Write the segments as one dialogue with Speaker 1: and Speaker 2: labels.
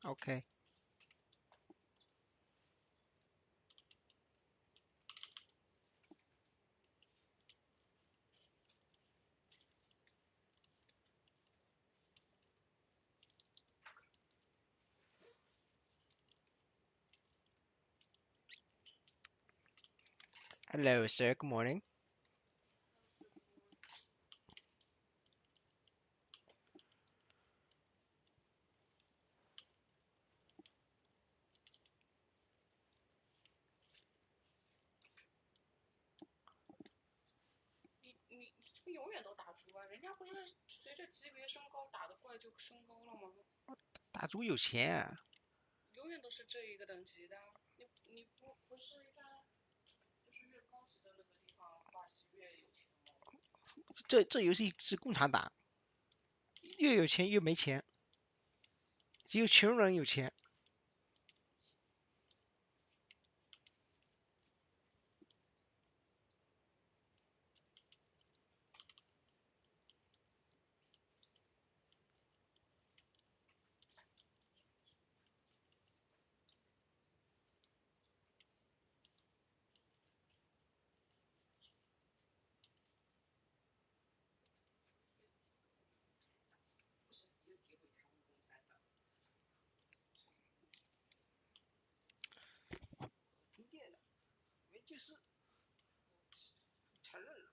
Speaker 1: OK。Hello, sir. Good morning.
Speaker 2: 你这个永远都打猪啊？人家不是随着级别升高，打的怪就升高了吗？
Speaker 1: 大猪有钱啊。
Speaker 2: 永远都是这一个等级的。你不是一般就是越高级的那个地方挂机越有钱吗？
Speaker 1: 这游戏是共产党，越有钱越没钱，只有穷人有钱。
Speaker 2: 不是你就诋毁他们共产党。
Speaker 1: 逐渐的，我们就是承认了。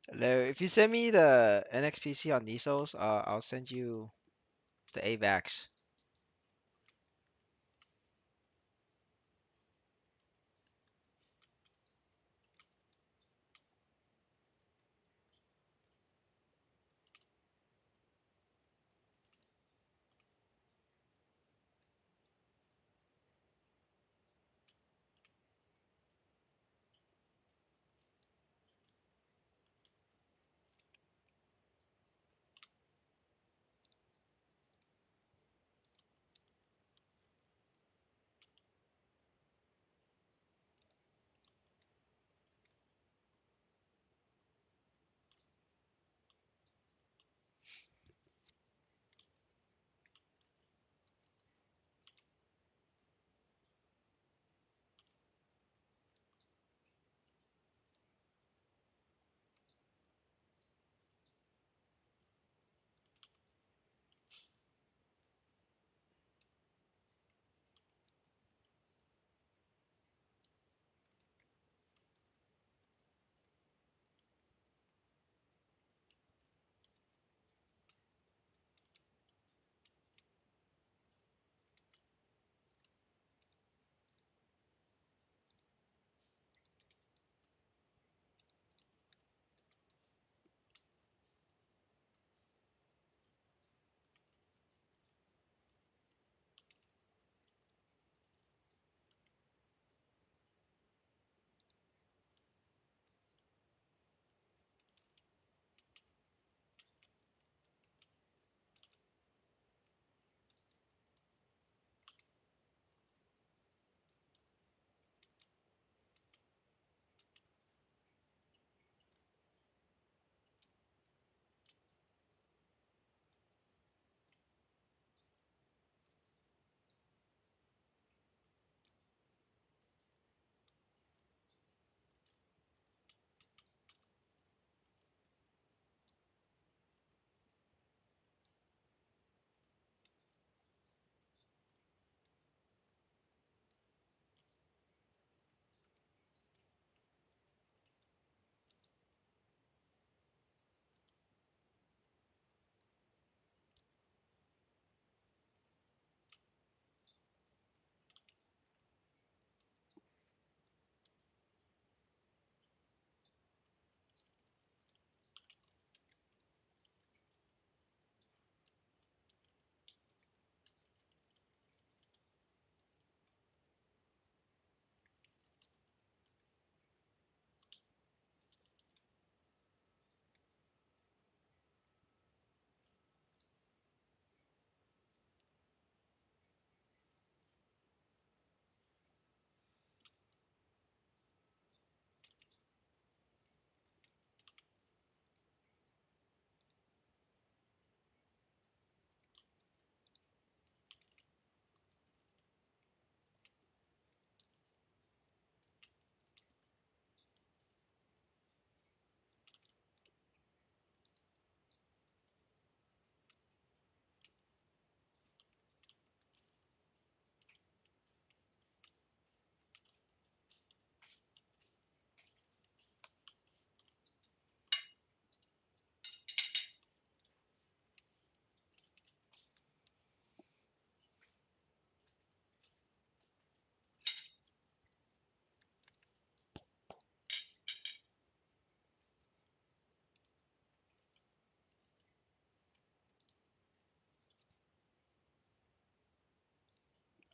Speaker 1: Hello, if you send me the NXPC on Nisos, I'll send you the AVAX.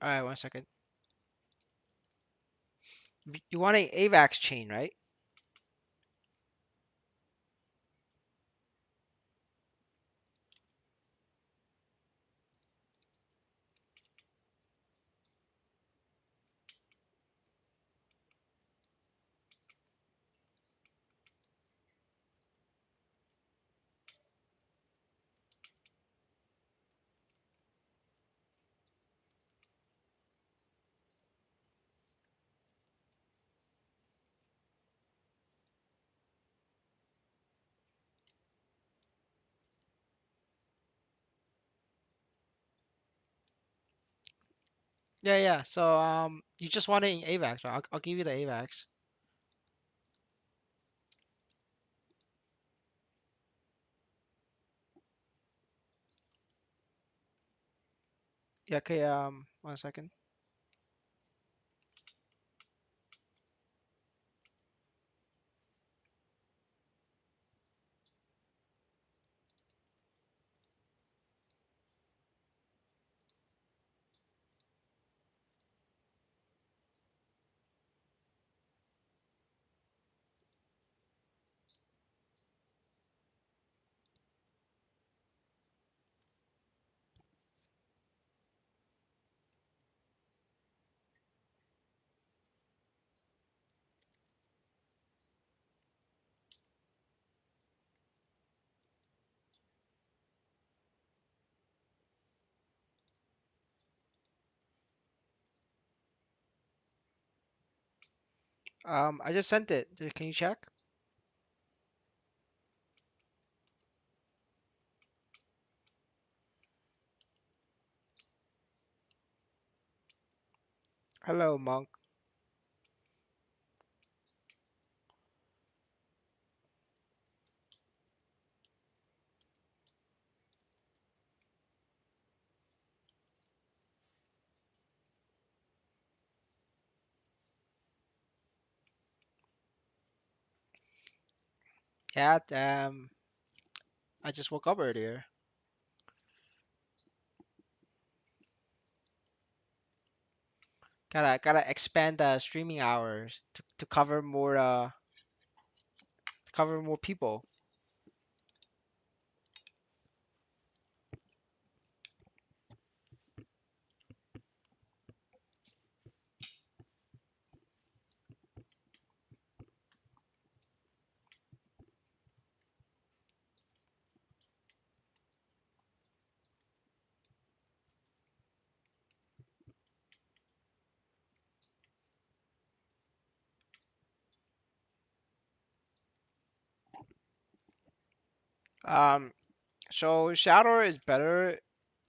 Speaker 1: All right, 1 second. You want an AVAX chain, right? Yeah, yeah. So you just want it in AVAX, right? I'll give you the AVAX. Yeah, okay, 1 second. I just sent it. Can you check? Hello, Monk. Yeah, I just woke up earlier. Gotta expand the streaming hours to cover more people. Um, so Shadow is better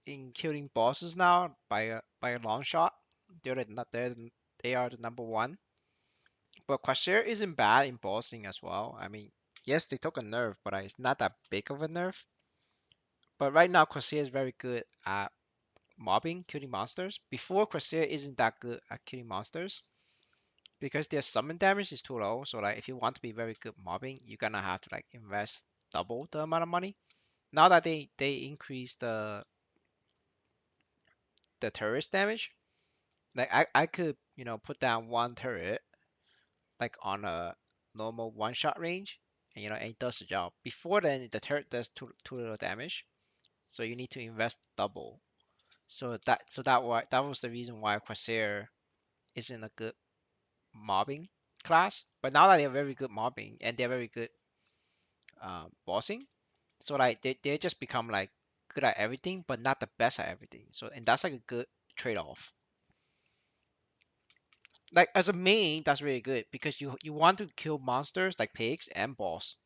Speaker 1: in killing bosses now by a long shot. They are the number one. But Corsair isn't bad in bossing as well. I mean, yes, they took a nerf, but it's not that big of a nerf. But right now, Corsair is very good at mobbing, killing monsters. Before, Corsair isn't that good at killing monsters because their summon damage is too low. So like, if you want to be very good mobbing, you're gonna have to like invest double the amount of money. Now that they increase the turret damage, like I could put down one turret like on a normal one shot range, and it does the job. Before then, the turret does too little damage, so you need to invest double. So that was the reason why Corsair isn't a good mobbing class. But now that they're very good mobbing and they're very good bossing, so like they just become like good at everything, but not the best at everything. So and that's like a good trade-off. Like as a main, that's really good because you want to kill monsters like pigs and boss,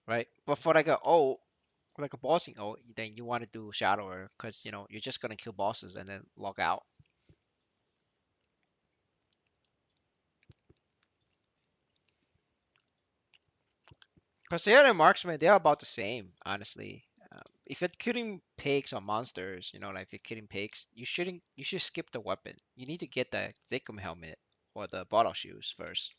Speaker 1: right? But for like a bossing ult, then you want to do Shadower because you're just gonna kill bosses and then log out. Because they are the marksman, they're about the same, honestly. If you're killing pigs or monsters, like if you're killing pigs, you should skip the weapon. You need to get the Zickum helmet or the bottle shoes first.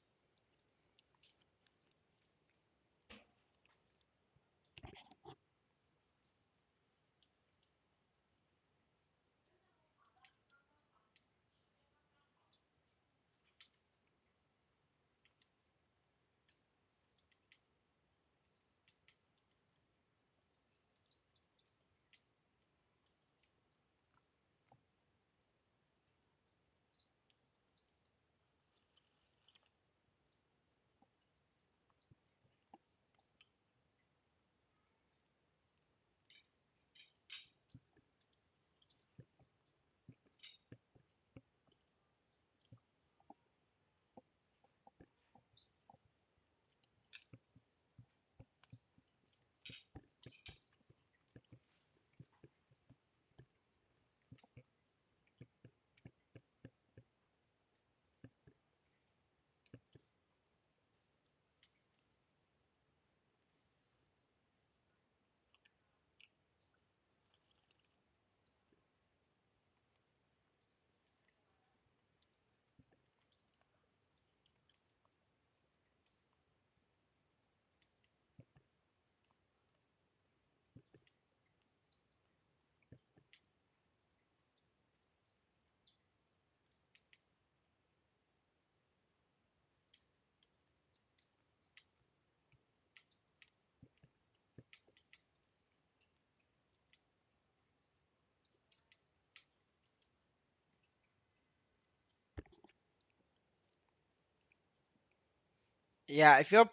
Speaker 1: Yeah, if you're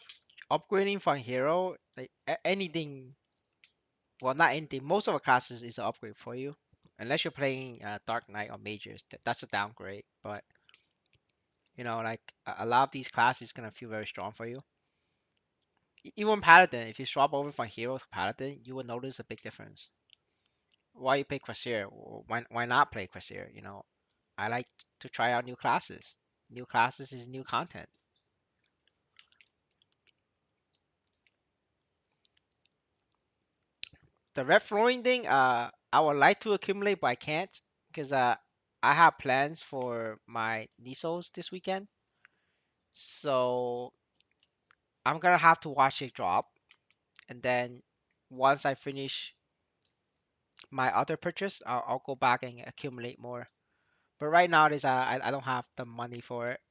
Speaker 1: upgrading from hero, like anything, well, not anything, most of the classes is an upgrade for you. Unless you're playing Dark Knight or Mages, that's a downgrade. But like a lot of these classes gonna feel very strong for you. Even Paladin, if you swap over from hero to Paladin, you will notice a big difference. Why you play Corsair? Why not play Corsair? I like to try out new classes. New classes is new content. The red flooring thing, I would like to accumulate, but I can't because I have plans for my Nisos this weekend. So I'm gonna have to watch it drop, and then once I finish my other purchase, I'll go back and accumulate more. But right now, I don't have the money for it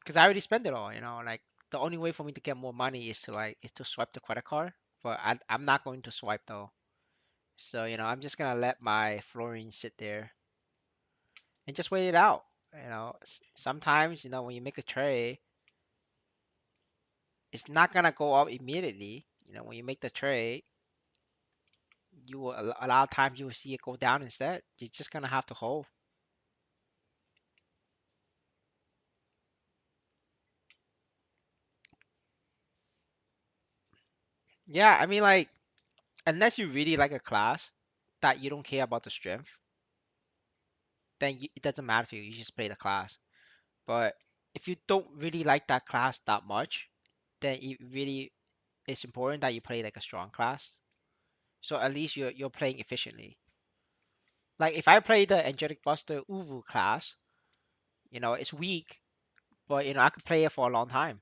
Speaker 1: because I already spent it all. Like the only way for me to get more money is to swipe the credit card, but I'm not going to swipe though. So I'm just gonna let my flooring sit there and just wait it out. Sometimes when you make a trade, it's not gonna go up immediately. When you make the trade, you will a lot of times you will see it go down instead. You're just gonna have to hold. Yeah, I mean like unless you really like a class that you don't care about the strength, then it doesn't matter to you. You just play the class. But if you don't really like that class that much, then it really it's important that you play like a strong class. So at least you're playing efficiently. Like if I play the Angelic Buster Uvu class, it's weak, but I could play it for a long time.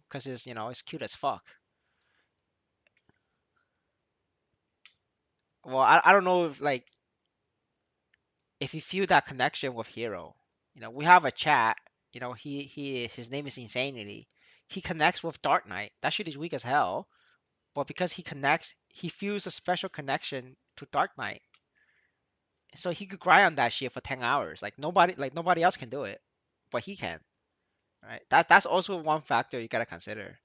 Speaker 1: Because it's cute as fuck. Well, I don't know if you feel that connection with Hero. We have a chat. His name is Insanity. He connects with Dark Knight. That shit is weak as hell. But because he connects, he feels a special connection to Dark Knight. So he could grind on that shit for 10 hours. Like nobody else can do it, but he can. Right? That's also one factor you gotta consider.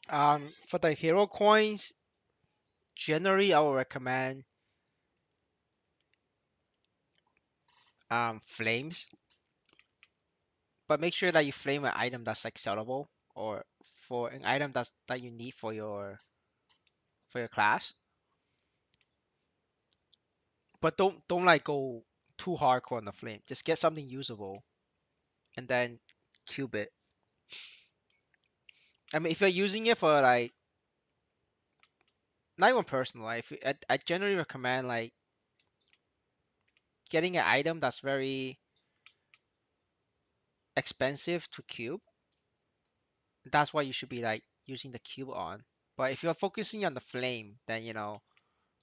Speaker 1: For the hero coins, generally I would recommend flames, but make sure that you flame an item that's like sellable or for an item that you need for your class. But don't like go too hardcore on the flame. Just get something usable and then cube it. I mean, if you're using it for like not even personal life, I generally recommend like getting an item that's very expensive to cube. That's what you should be like using the cube on. But if you're focusing on the flame, then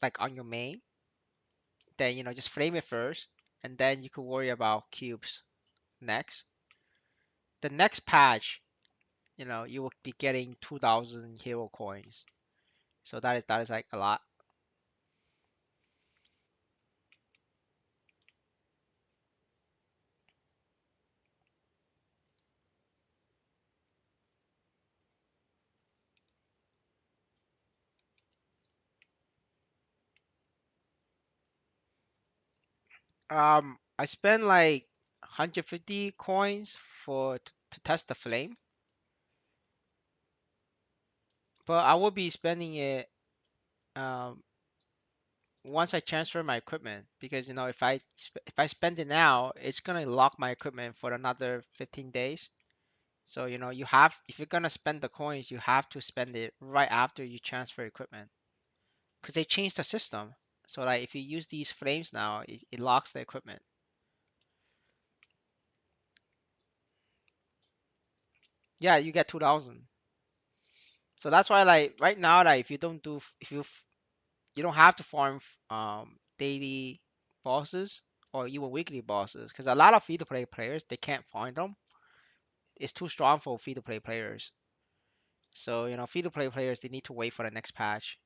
Speaker 1: like on your main, then just flame it first, and then you could worry about cubes next. The next patch, you will be getting 2,000 hero coins. So that is like a lot. I spent like 150 coins to test the flame, but I will be spending it um once I transfer my equipment because if I spend it now, it's gonna lock my equipment for another 15 days. So you have if you're gonna spend the coins, you have to spend it right after you transfer equipment because they changed the system. So like if you use these flames now, it locks the equipment. Yeah, you get 2,000. So that's why like right now, like if you don't do if you don't have to farm daily bosses or even weekly bosses because a lot of free to play players they can't find them. It's too strong for free to play players. So free to play players they need to wait for the next patch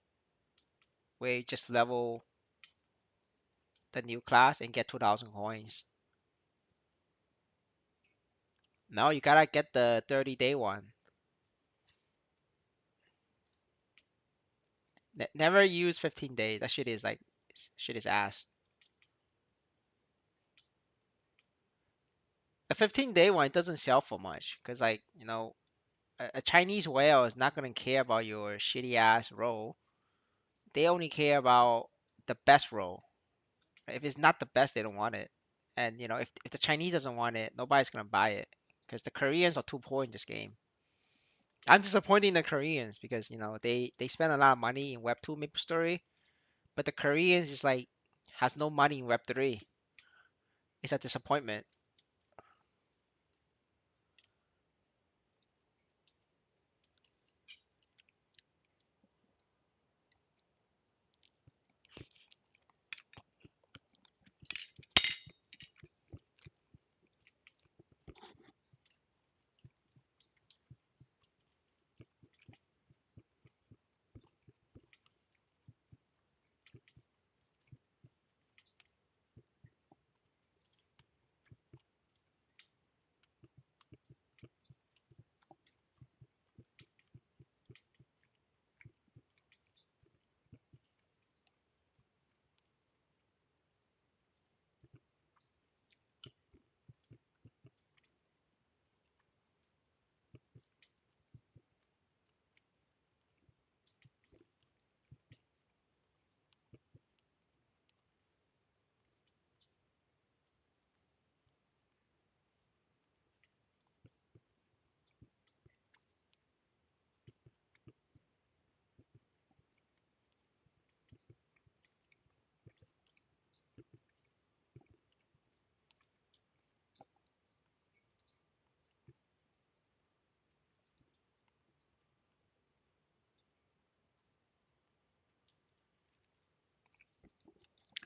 Speaker 1: where you just level the new class and get 2,000 coins. No, you gotta get the 30-day one. Never use 15 days. That shit is like shit is ass. The 15-day one it doesn't sell for much because like a Chinese whale is not gonna care about your shitty ass roll. They only care about the best roll. If it's not the best, they don't want it. And if the Chinese doesn't want it, nobody's gonna buy it because the Koreans are too poor in this game. I'm disappointing the Koreans because they spend a lot of money in Web 2 MapleStory, but the Koreans is like has no money in Web 3. It's a disappointment.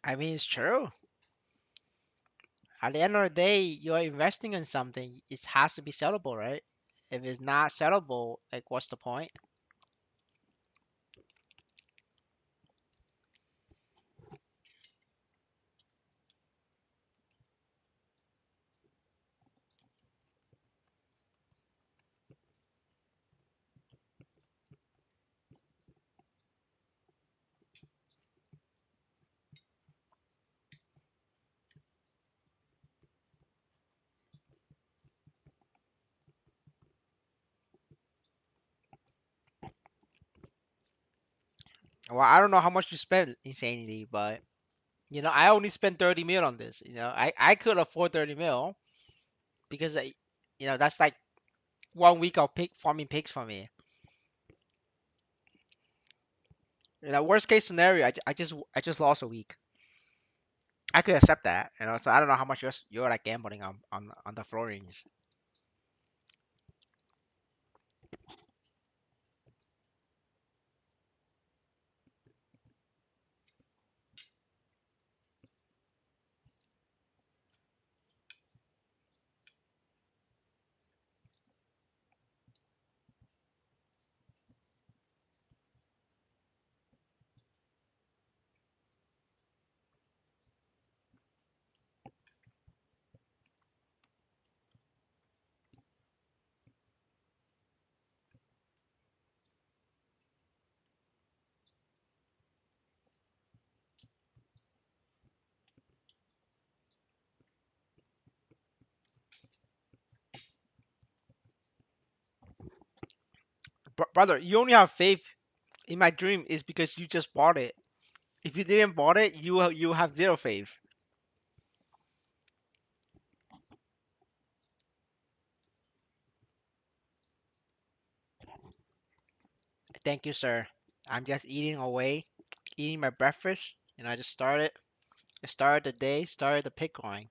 Speaker 1: I mean, it's true. At the end of the day, you're investing in something. It has to be sellable, right? If it's not sellable, like what's the point? Well, I don't know how much you spent insanely, but I only spent 30 mil on this. I could afford 30 mil because that's like 1 week of pig farming pigs for me. Worst case scenario, I just lost a week. I could accept that. So I don't know how much you're like gambling on the floorings. Brother, you only have faith in my dream is because you just bought it. If you didn't bought it, you have zero faith. Thank you, sir. I'm just eating away, eating my breakfast, and I just started. I started the day, started the pig going.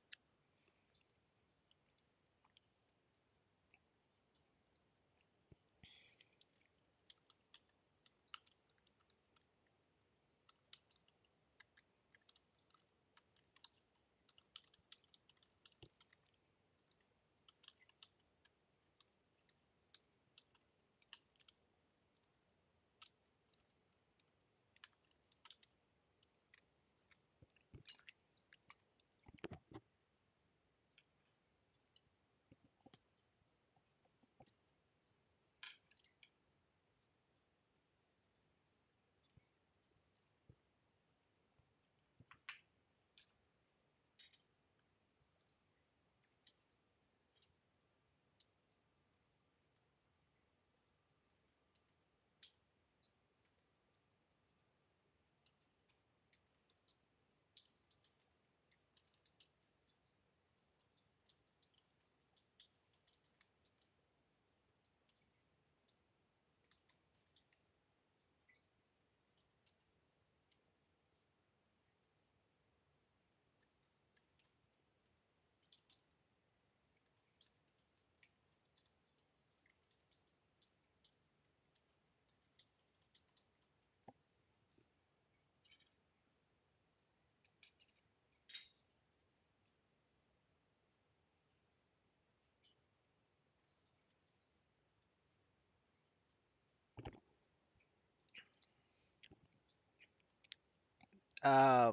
Speaker 1: 呃，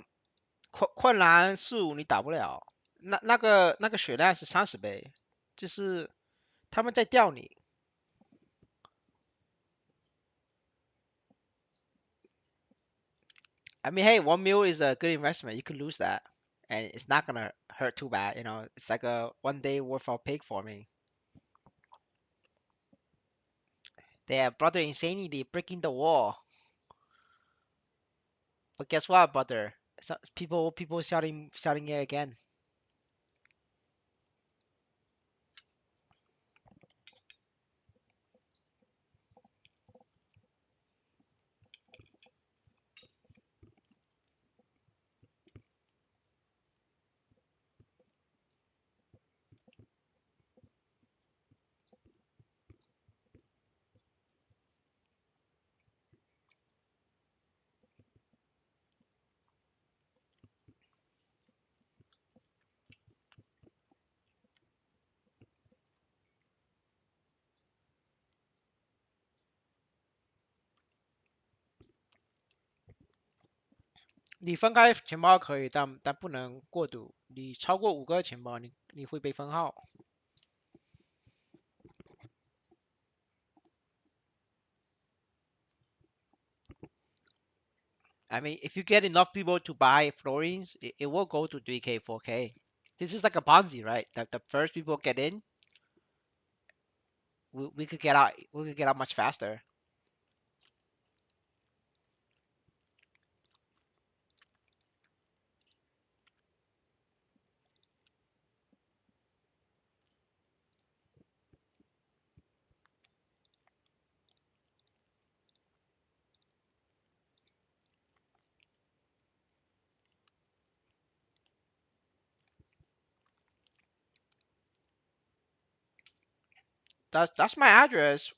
Speaker 1: 困难4-5你打不了，那个血量是30倍，就是他们在吊你。I mean, hey, 1 mil is a good investment. You could lose that, and it's not gonna hurt too bad. It's like a 1 day worth of pig farming. They brother insanity breaking the wall. But guess what, brother? People shouting it again. 你分开钱包可以，但不能过度。你超过5个钱包，你会被分号。I mean, if you get enough people to buy florins, it will go to 3K, 4K. This is like a Ponzi, right? The first people get in, we could get out. We could get out much faster. That's my address.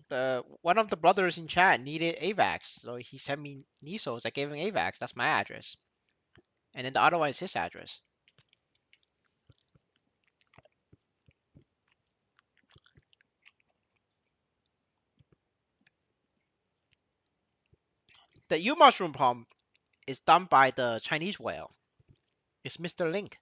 Speaker 1: The one of the brothers in chat needed AVAX, so he sent me Nisos. I gave him AVAX. That's my address, and then the other one is his address. The U mushroom pump is done by the Chinese whale. It's Mr. Link.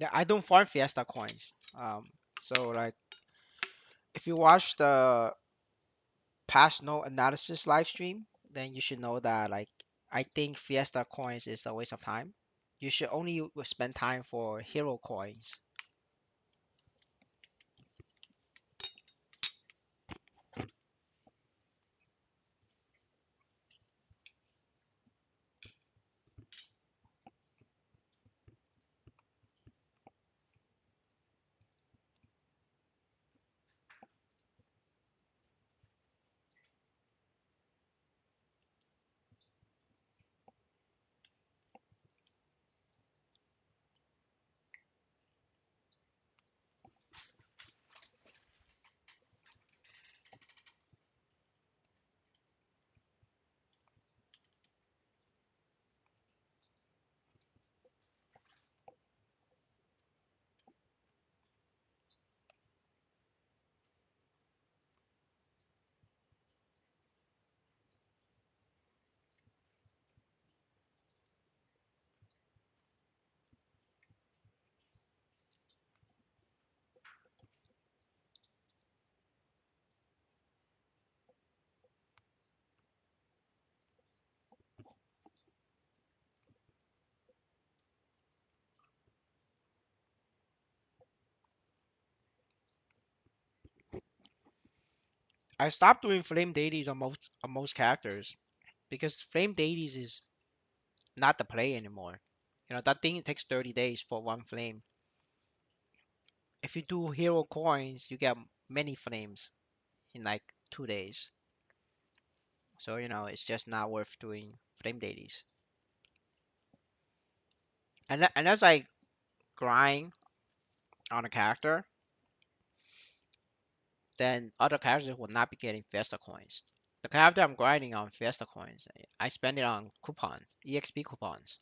Speaker 1: Yeah, I don't farm Fiesta coins. So like if you watch the past node analysis live stream, then you should know that like I think Fiesta coins is a waste of time. You should only spend time for hero coins. I stopped doing flame deities on most characters because flame deities is not the play anymore. You know that thing takes 30 days for one flame. If you do hero coins, you get many flames in like 2 days. So you know it's just not worth doing flame deities. And as I grind on a character, then other characters will not be getting Fiesta coins. The character I'm grinding on Fiesta coins, I spend it on coupons, EXP coupons.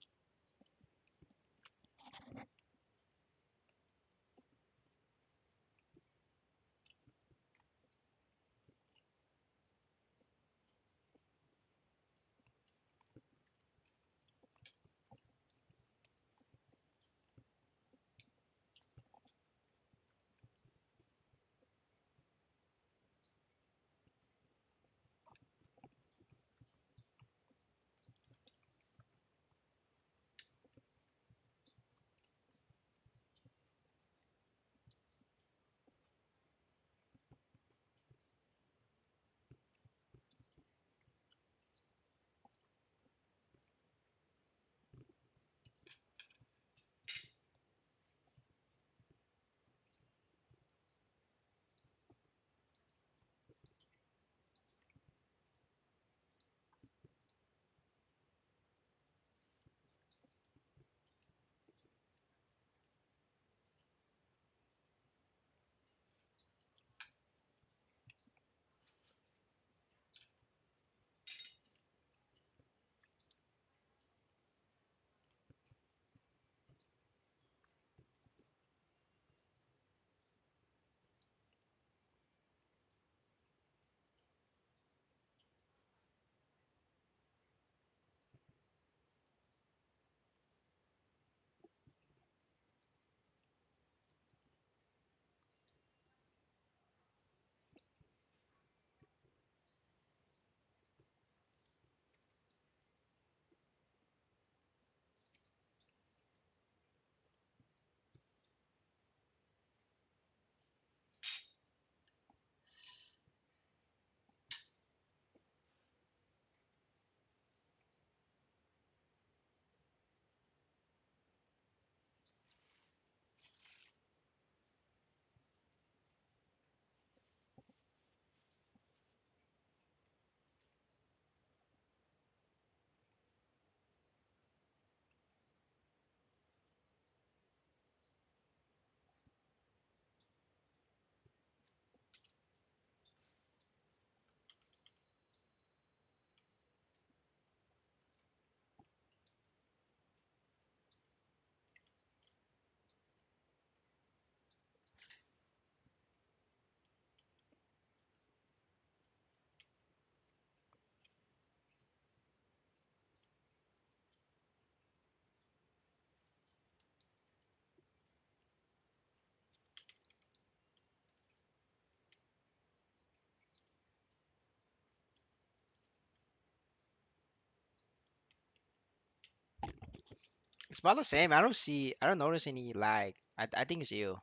Speaker 1: It's about the same. I don't notice any lag. I think it's you.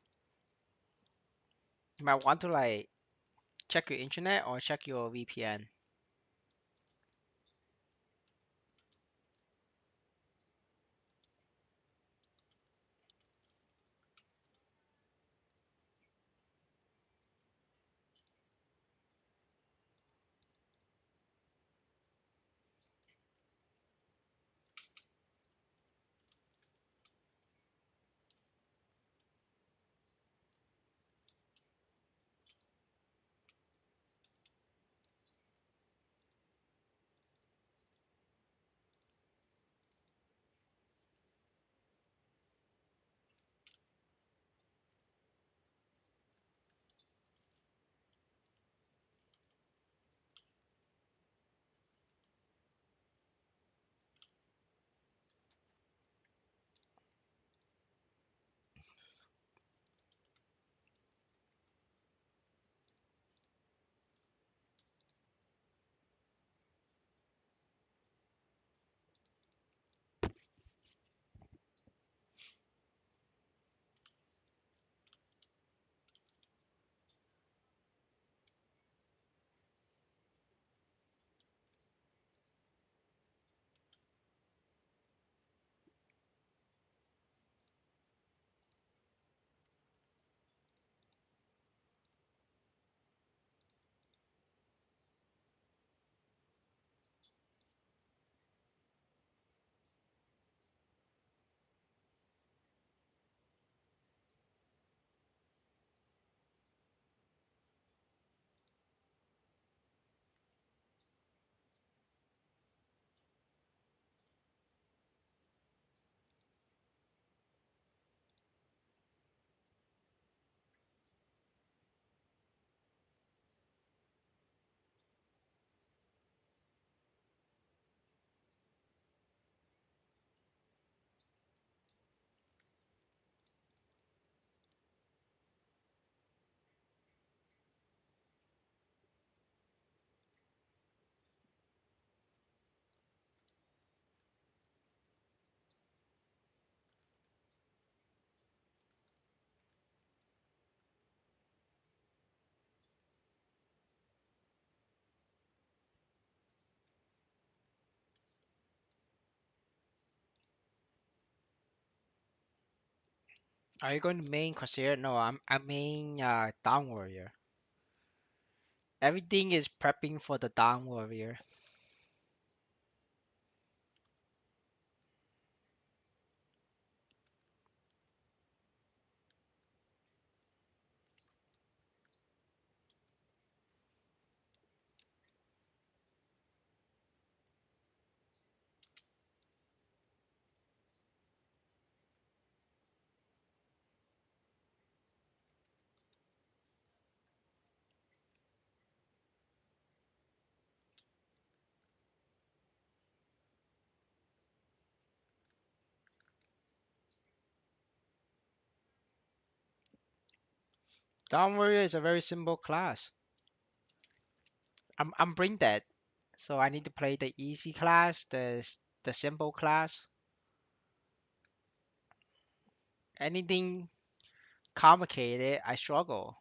Speaker 1: You might want to like check your internet or check your VPN. Are you going to main corsair? No, I'm main down warrior. Everything is prepping for the down warrior. Down warrior is a very simple class. I'm brain dead, so I need to play the easy class, the simple class. Anything complicated, I struggle.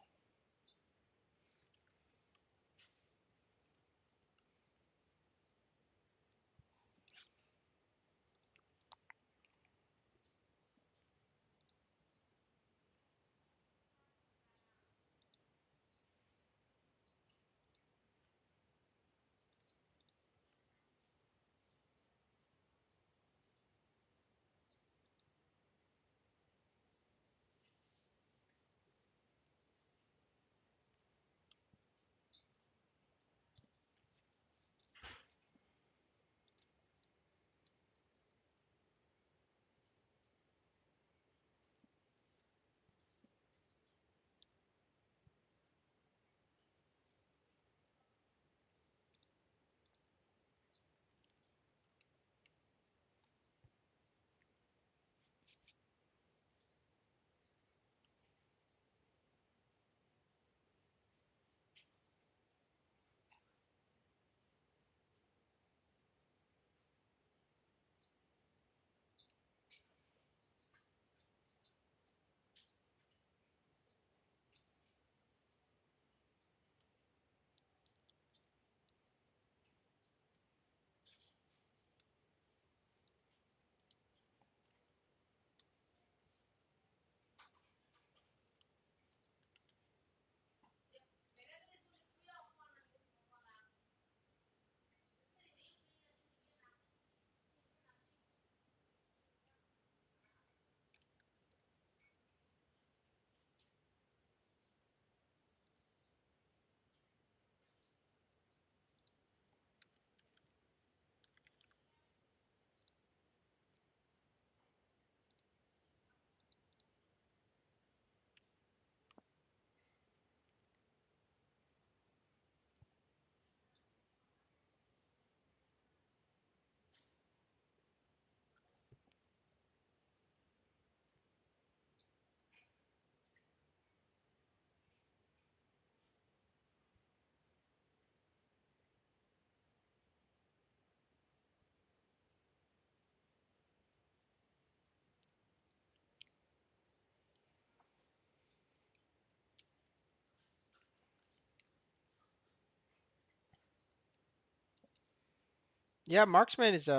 Speaker 1: Yeah, marksman is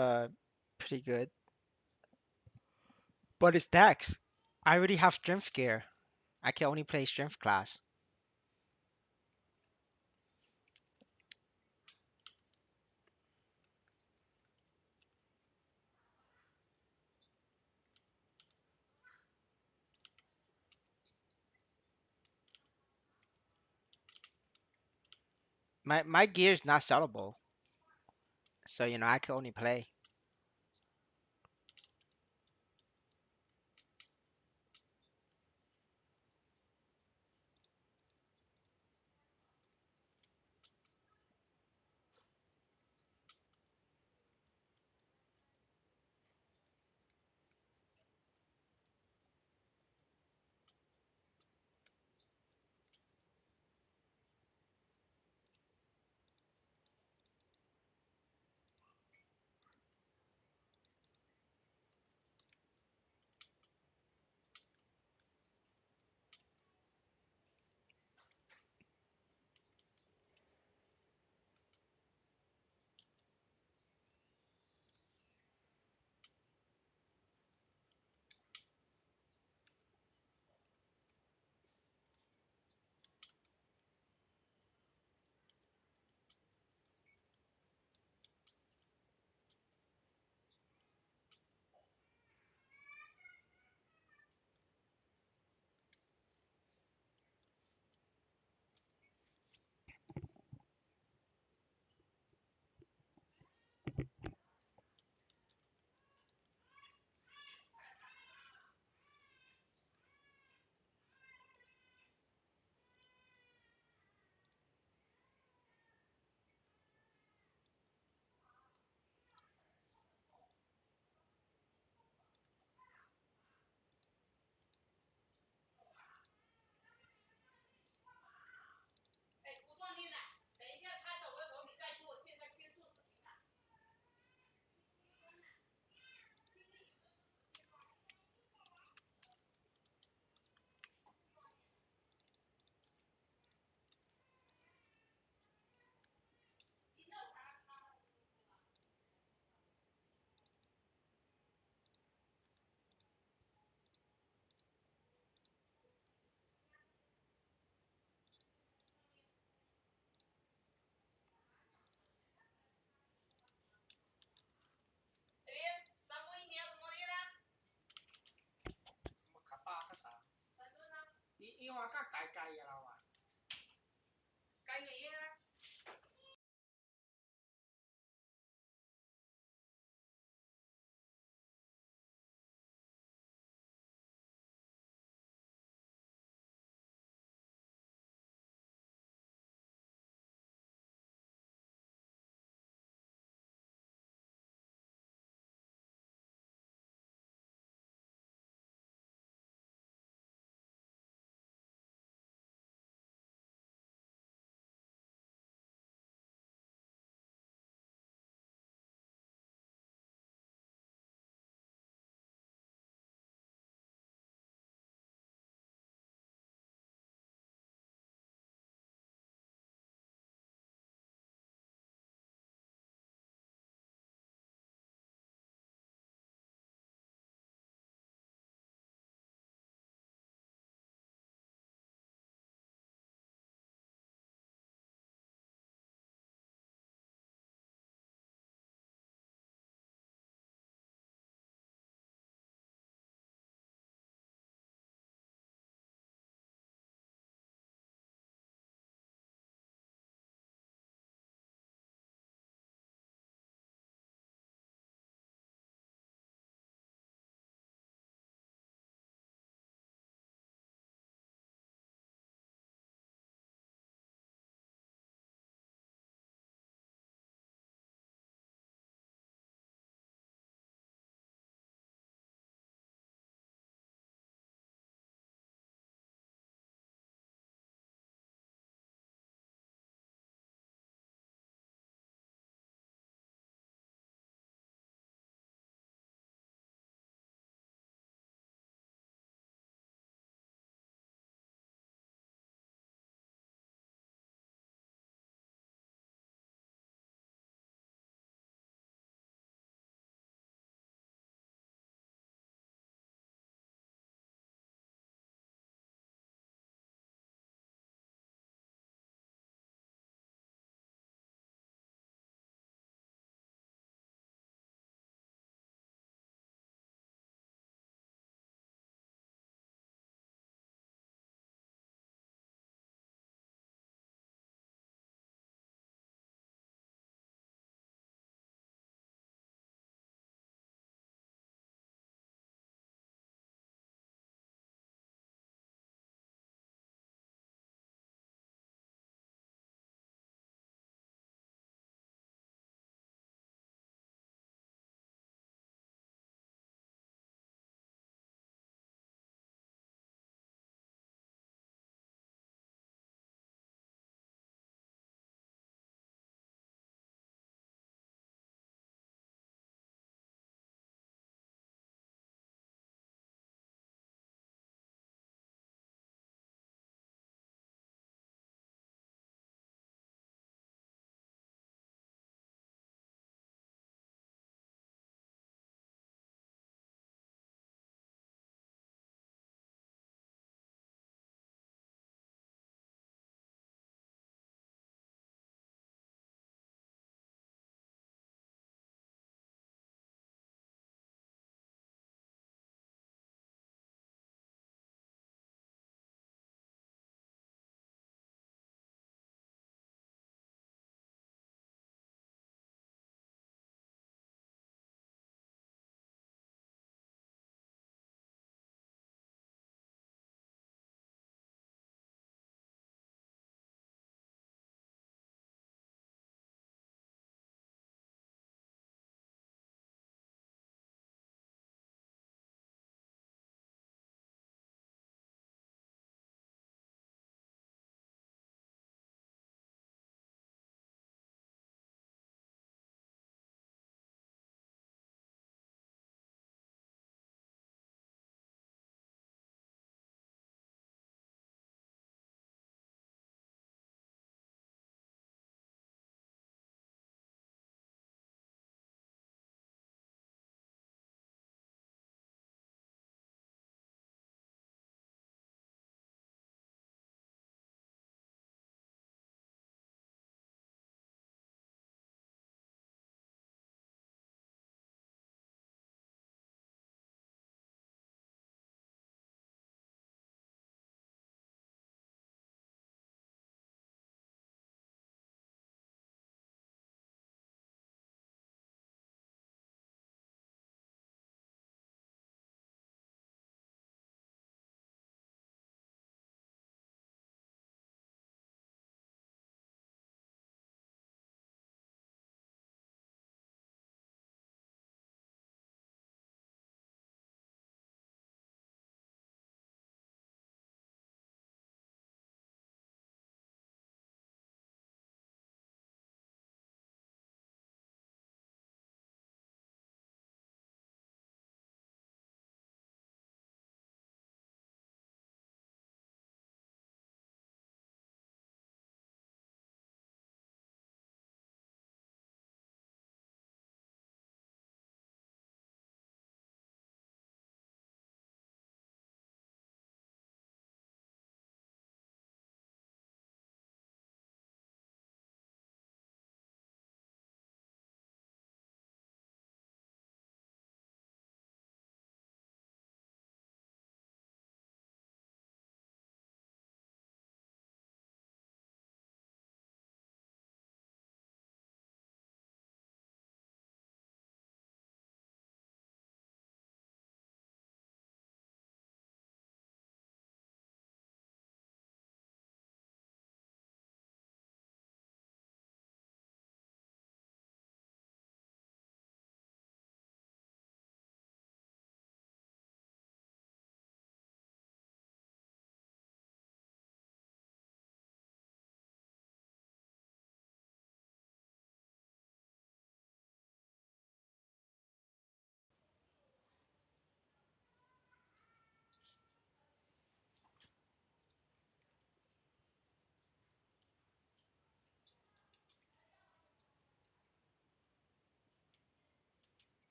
Speaker 1: pretty good, but it's dex. I already have strength gear. I can only play strength class. My gear is not sellable, so I can only play.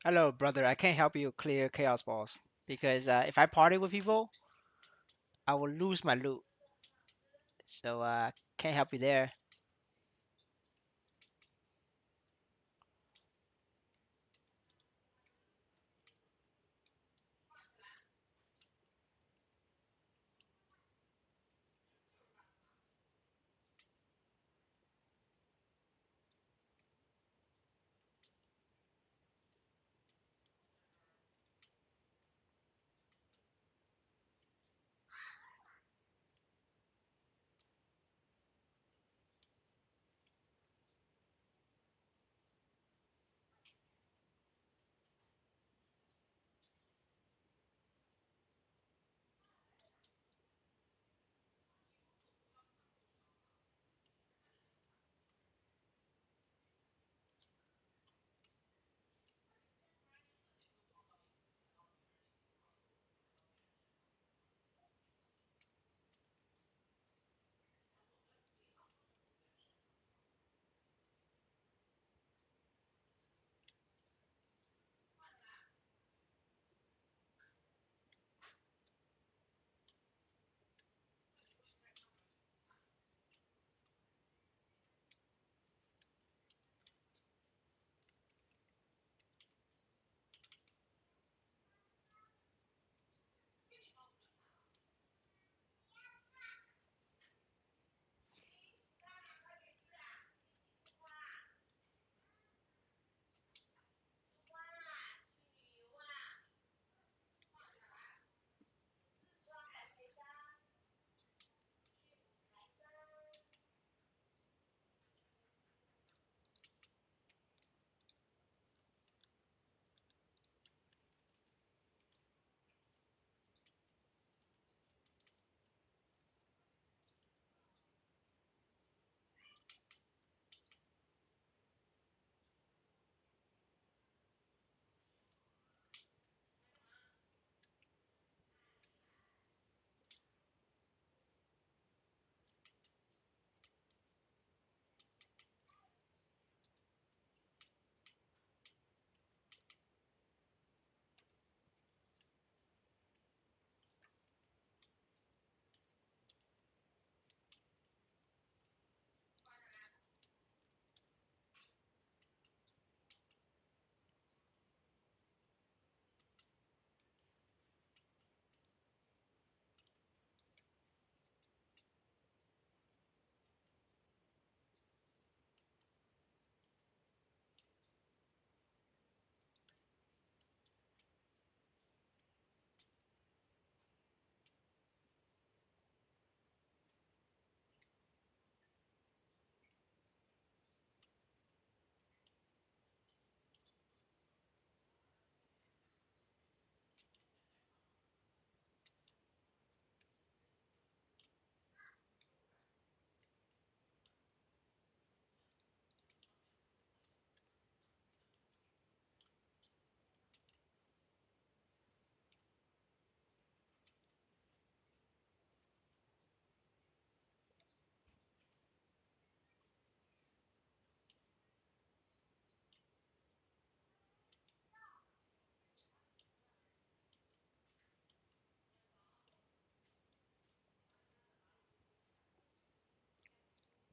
Speaker 1: Hello, brother. I can't help you clear chaos balls because if I party with people, I will lose my loot. So can't help you there.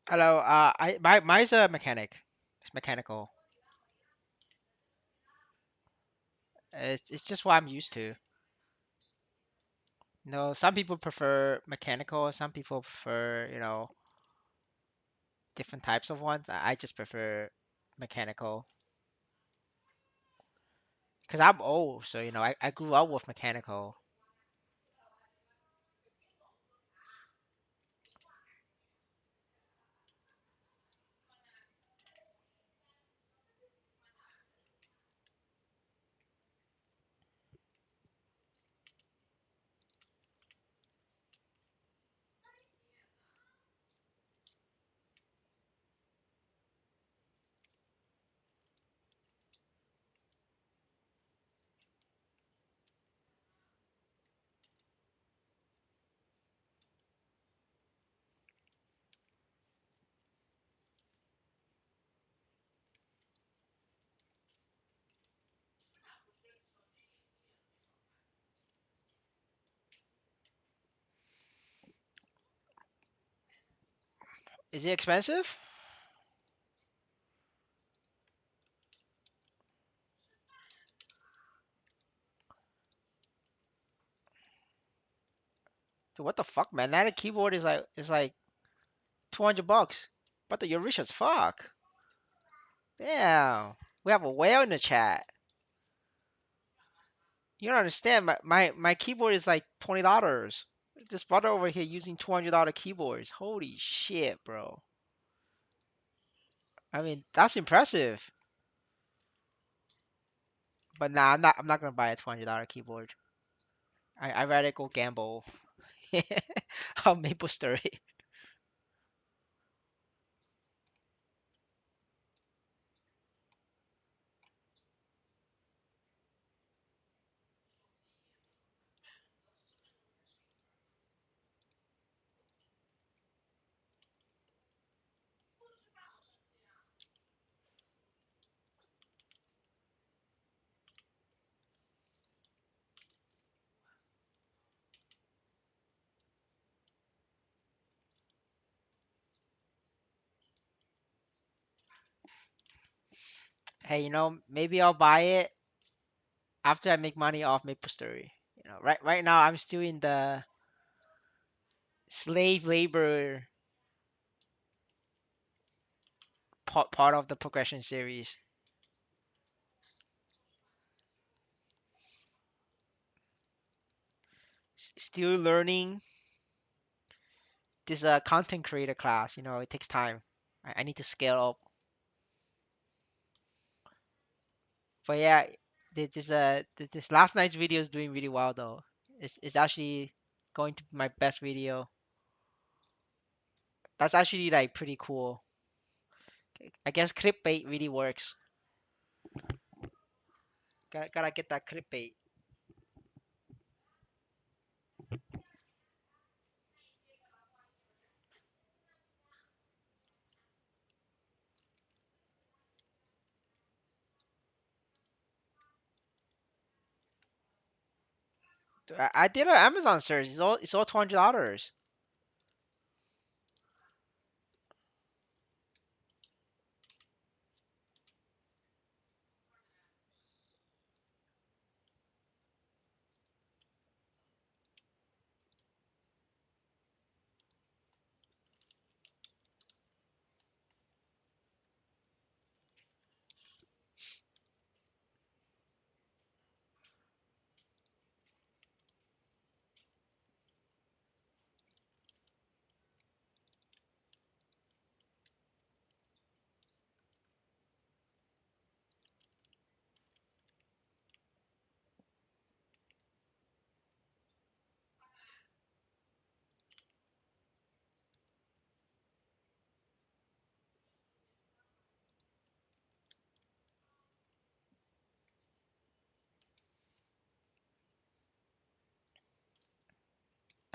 Speaker 1: Hello. Mine's a mechanic. It's mechanical. It's just what I'm used to. Some people prefer mechanical. Some people prefer different types of ones. I just prefer mechanical because I'm old. So I grew up with mechanical. Is it expensive? Dude, what the fuck, man? That keyboard is like $200. But you're rich as fuck. Damn. We have a whale in the chat. You don't understand. My keyboard is like $20. This brother over here using $200 keyboards. Holy shit, bro. I mean, that's impressive. But nah, I'm not gonna buy a $200 keyboard. I rather go gamble on MapleStory. Hey, maybe I'll buy it after I make money off MapleStory. Right now I'm still in the slave labor part of the progression series. Still learning this content creator class. It takes time. I need to scale up. But yeah, this last night's video is doing really well though. It's actually going to be my best video. That's actually like pretty cool. I guess clickbait really works. Gotta get that clickbait. I did an Amazon search. It's all $200.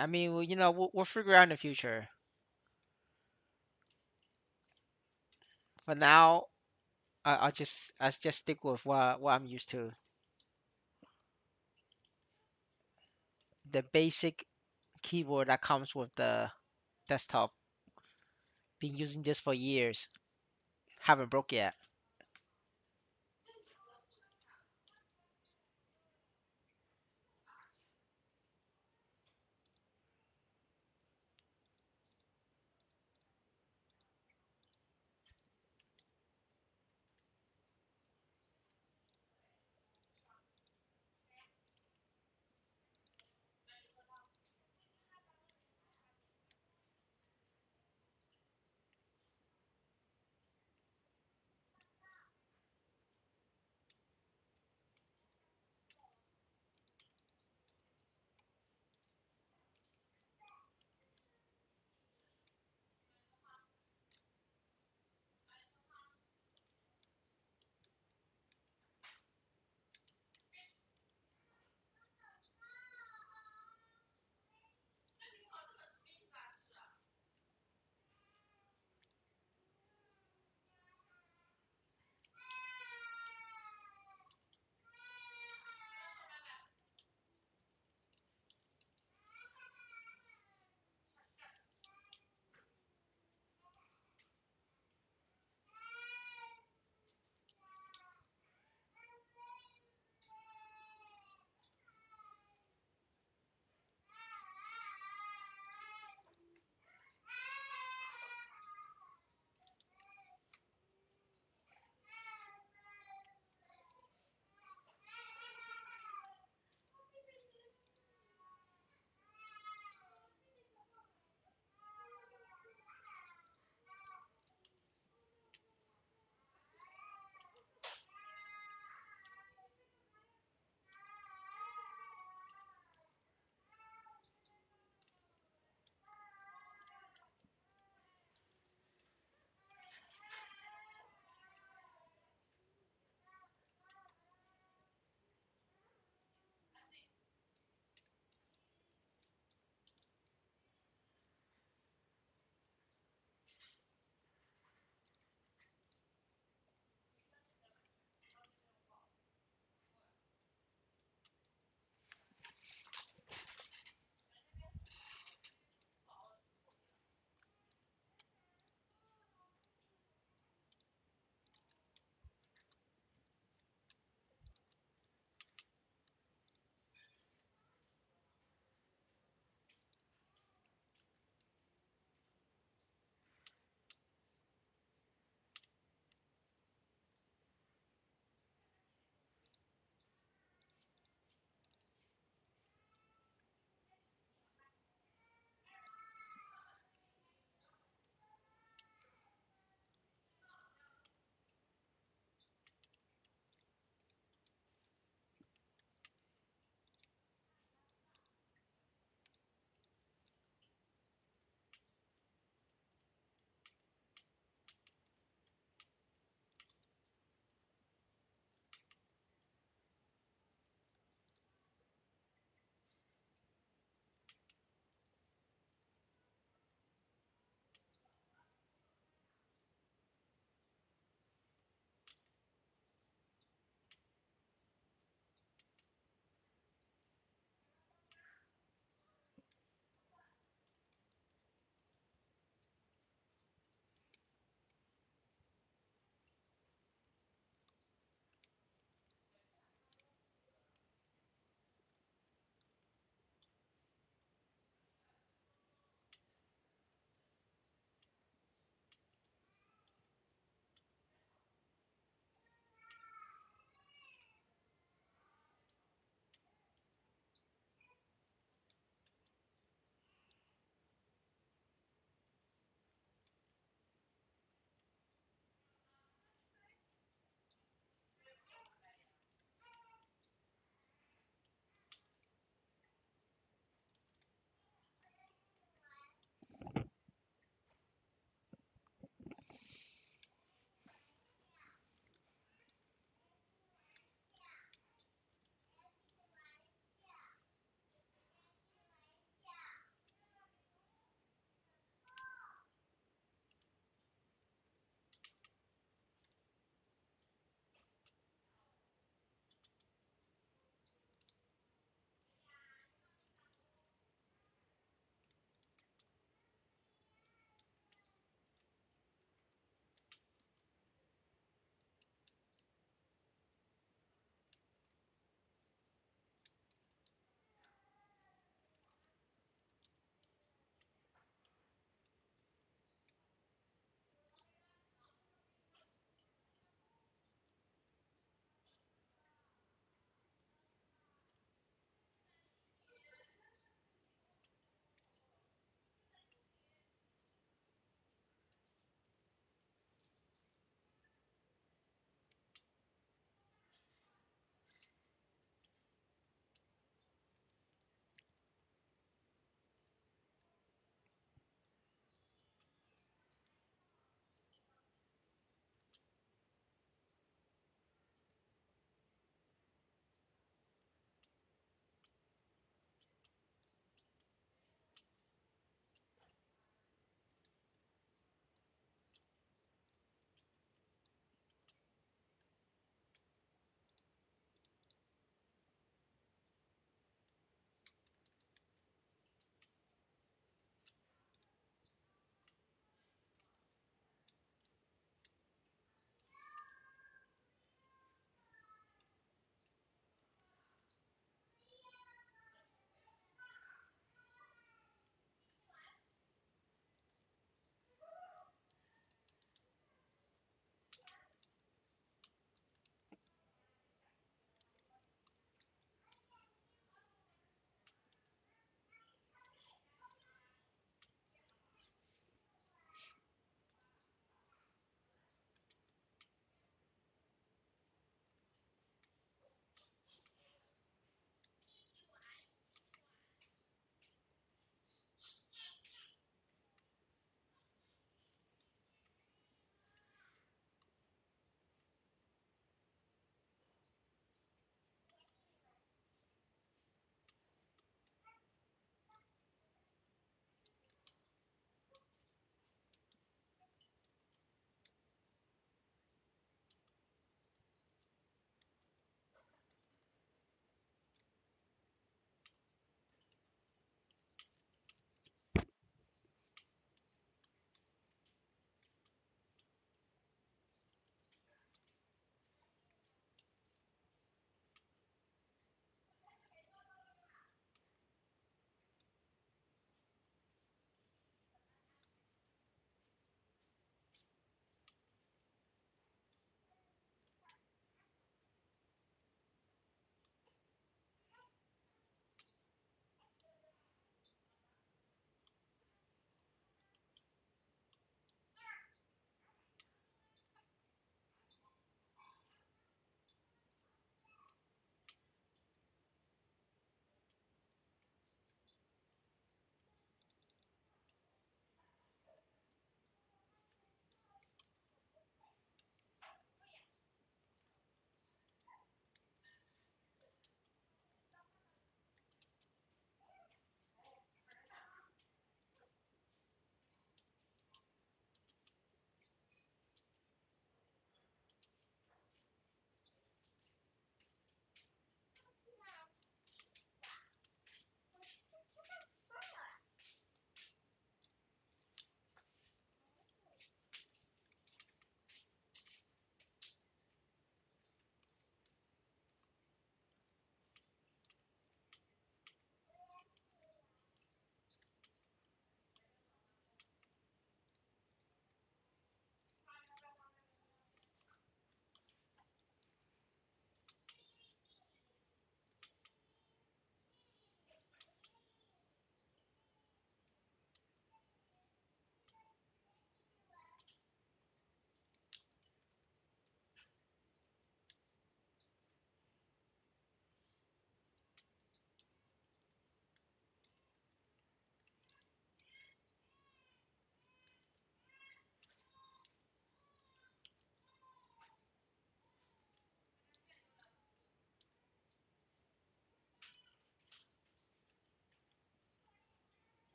Speaker 1: I mean, well, we'll figure out in the future. For now, I'll just stick with what I'm used to. The basic keyboard that comes with the desktop. Been using this for years. Haven't broke yet.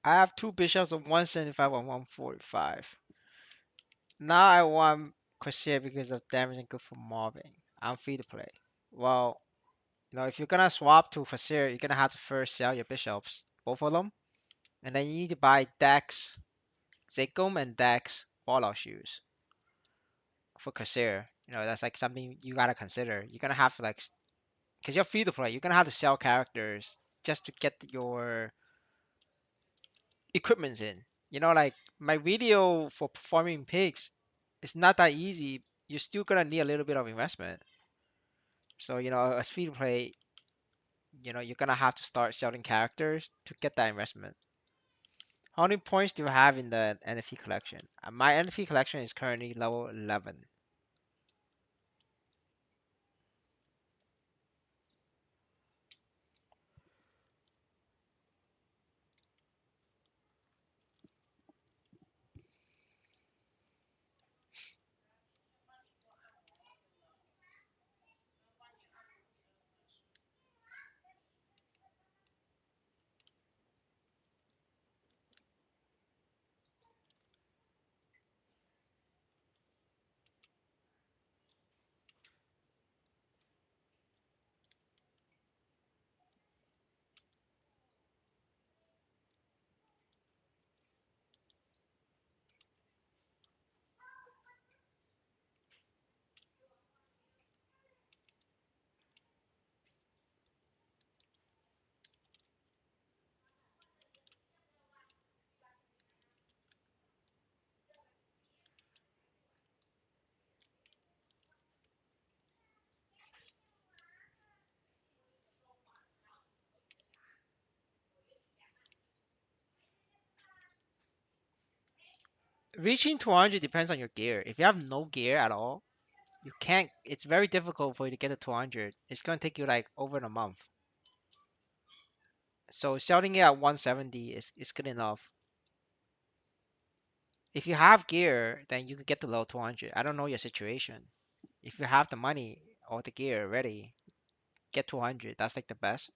Speaker 1: I have two bishops of 175 and 145. Now I want corsair because of damage and good for mobbing. I'm free to play. Well, if you're gonna swap to corsair, you're gonna have to first sell your bishops, both of them, and then you need to buy Dex Zigum and Dex Warlock shoes for corsair. That's like something you gotta consider. You're gonna have to because you're free to play, you're gonna have to sell characters just to get your equipments in. Like my video for performing pigs, it's not that easy. You're still gonna need a little bit of investment. So, as free to play, you're gonna have to start selling characters to get that investment. How many points do you have in the NFT collection? My NFT collection is currently level 11. Reaching 200 depends on your gear. If you have no gear at all, you can't. It's very difficult for you to get to 200. It's gonna take you like over a month. So selling it at 170 is good enough. If you have gear, then you could get to low 200. I don't know your situation. If you have the money or the gear ready, get 200. That's like the best.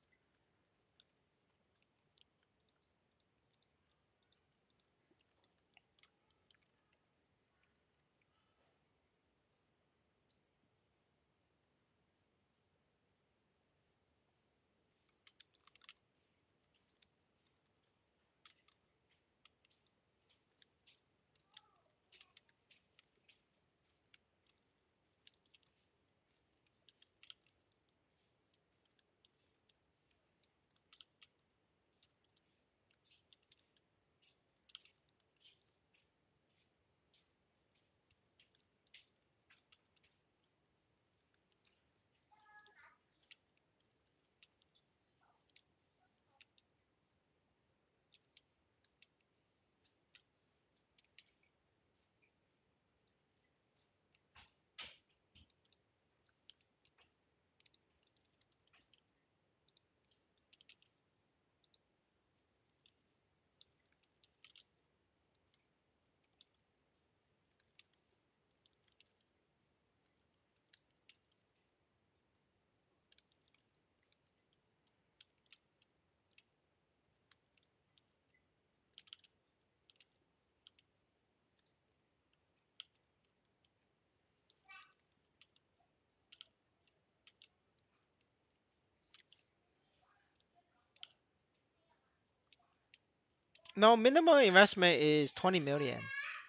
Speaker 1: No, minimum investment is 20 million.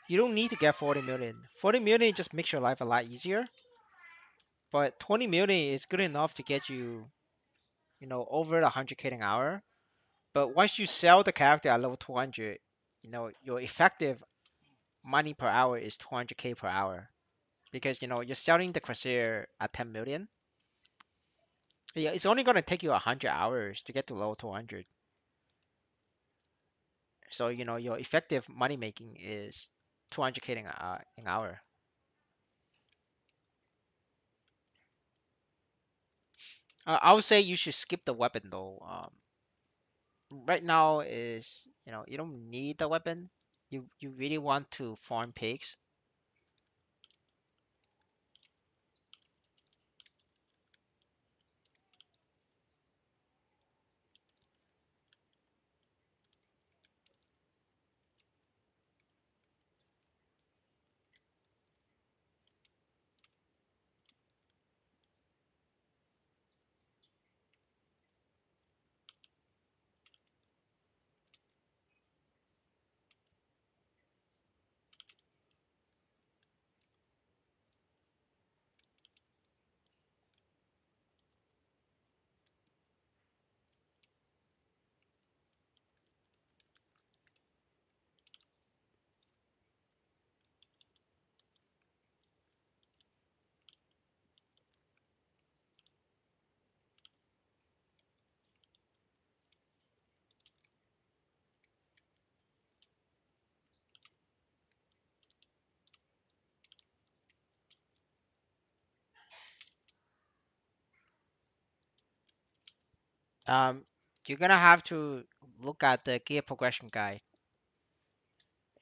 Speaker 1: You don't need to get 40 million. 40 million just makes your life a lot easier, but 20 million is good enough to get you, over the 100k an hour. But once you sell the character at level 200, your effective money per hour is 200k per hour because you're selling the corsair at 10 million. Yeah, it's only gonna take you 100 hours to get to level 200. So your effective money making is 200k an hour. I would say you should skip the weapon though. Right now is you don't need the weapon. You really want to farm pigs. Um, you're gonna have to look at the gear progression guide.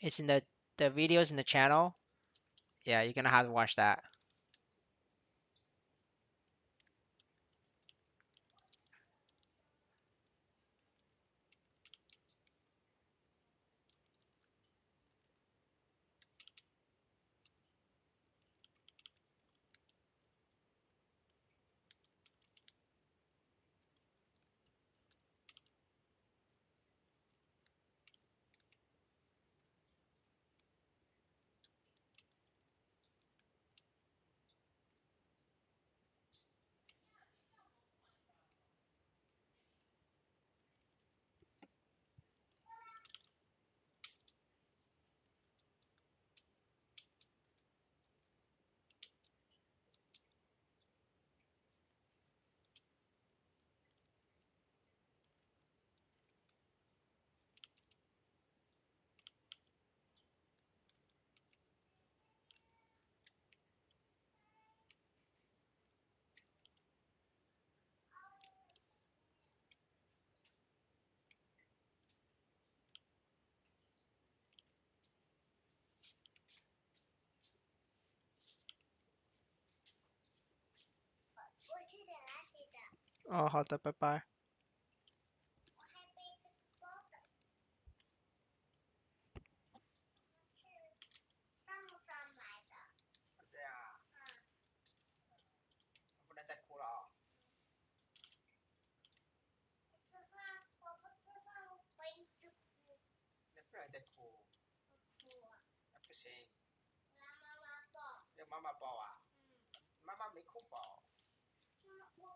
Speaker 1: It's in the videos in the channel. Yeah, you're gonna have to watch that.哦，好的，拜拜。这样啊，不能再哭了啊！那不能再哭，那不行，要妈妈抱啊！妈妈没空抱。我哭了，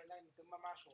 Speaker 1: 那你跟妈妈说。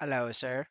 Speaker 1: Hello, sir.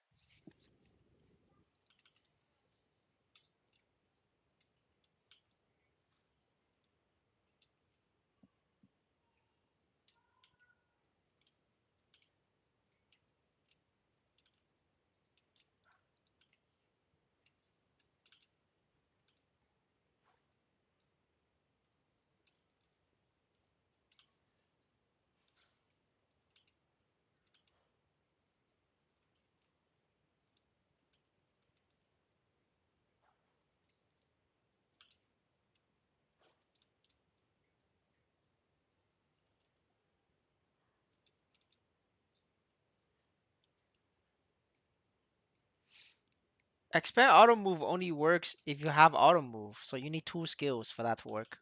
Speaker 1: Expand auto move only works if you have auto move, so you need two skills for that to work.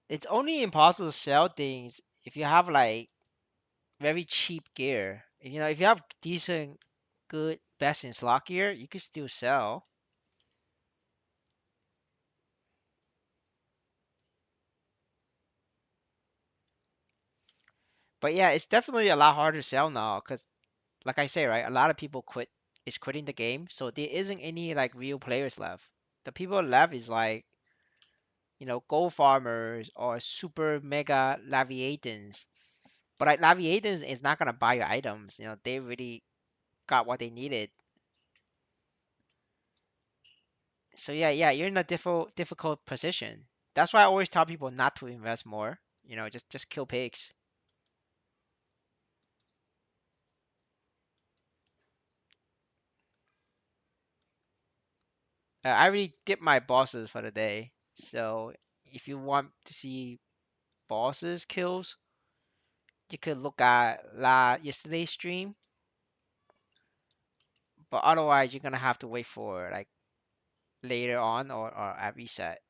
Speaker 1: It's only impossible to sell things if you have like very cheap gear. If you have decent, good, best in slot gear, you could still sell. But yeah, it's definitely a lot harder to sell now because, like I say, right, a lot of people quitting the game, so there isn't any like real players left. The people left is like gold farmers or super mega Laviatans. But like Laviatans is not gonna buy your items. They really got what they needed. So yeah, you're in a difficult position. That's why I always tell people not to invest more. Just kill pigs. I already did my bosses for the day. So if you want to see bosses kills, you could look at yesterday's stream. But otherwise, you're gonna have to wait for like later on or at reset.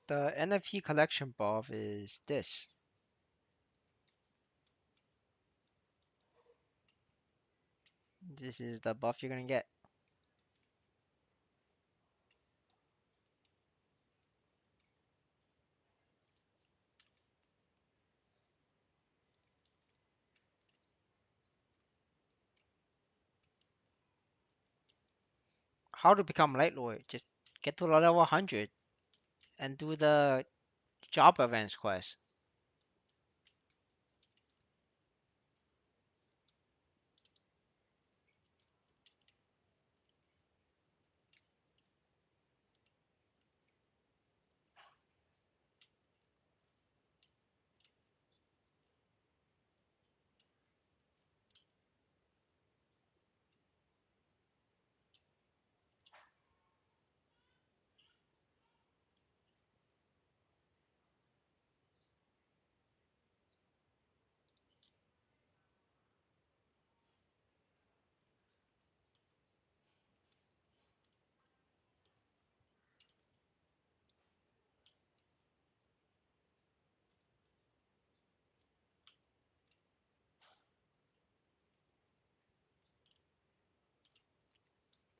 Speaker 1: The NFT collection buff is this. This is the buff you're gonna get. How to become Light Lord? Just get to level 100 and do the job events quest.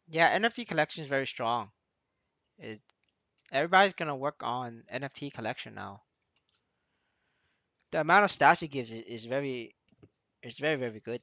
Speaker 1: Yeah, NFT collection is very strong. It, everybody's gonna work on NFT collection now. The amount of stats it gives is very, it's very very good.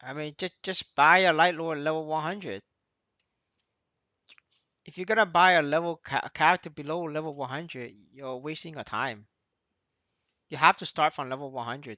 Speaker 1: I mean, just buy a light lord level 100. If you're gonna buy a level character below level 100, you're wasting your time. You have to start from level 100.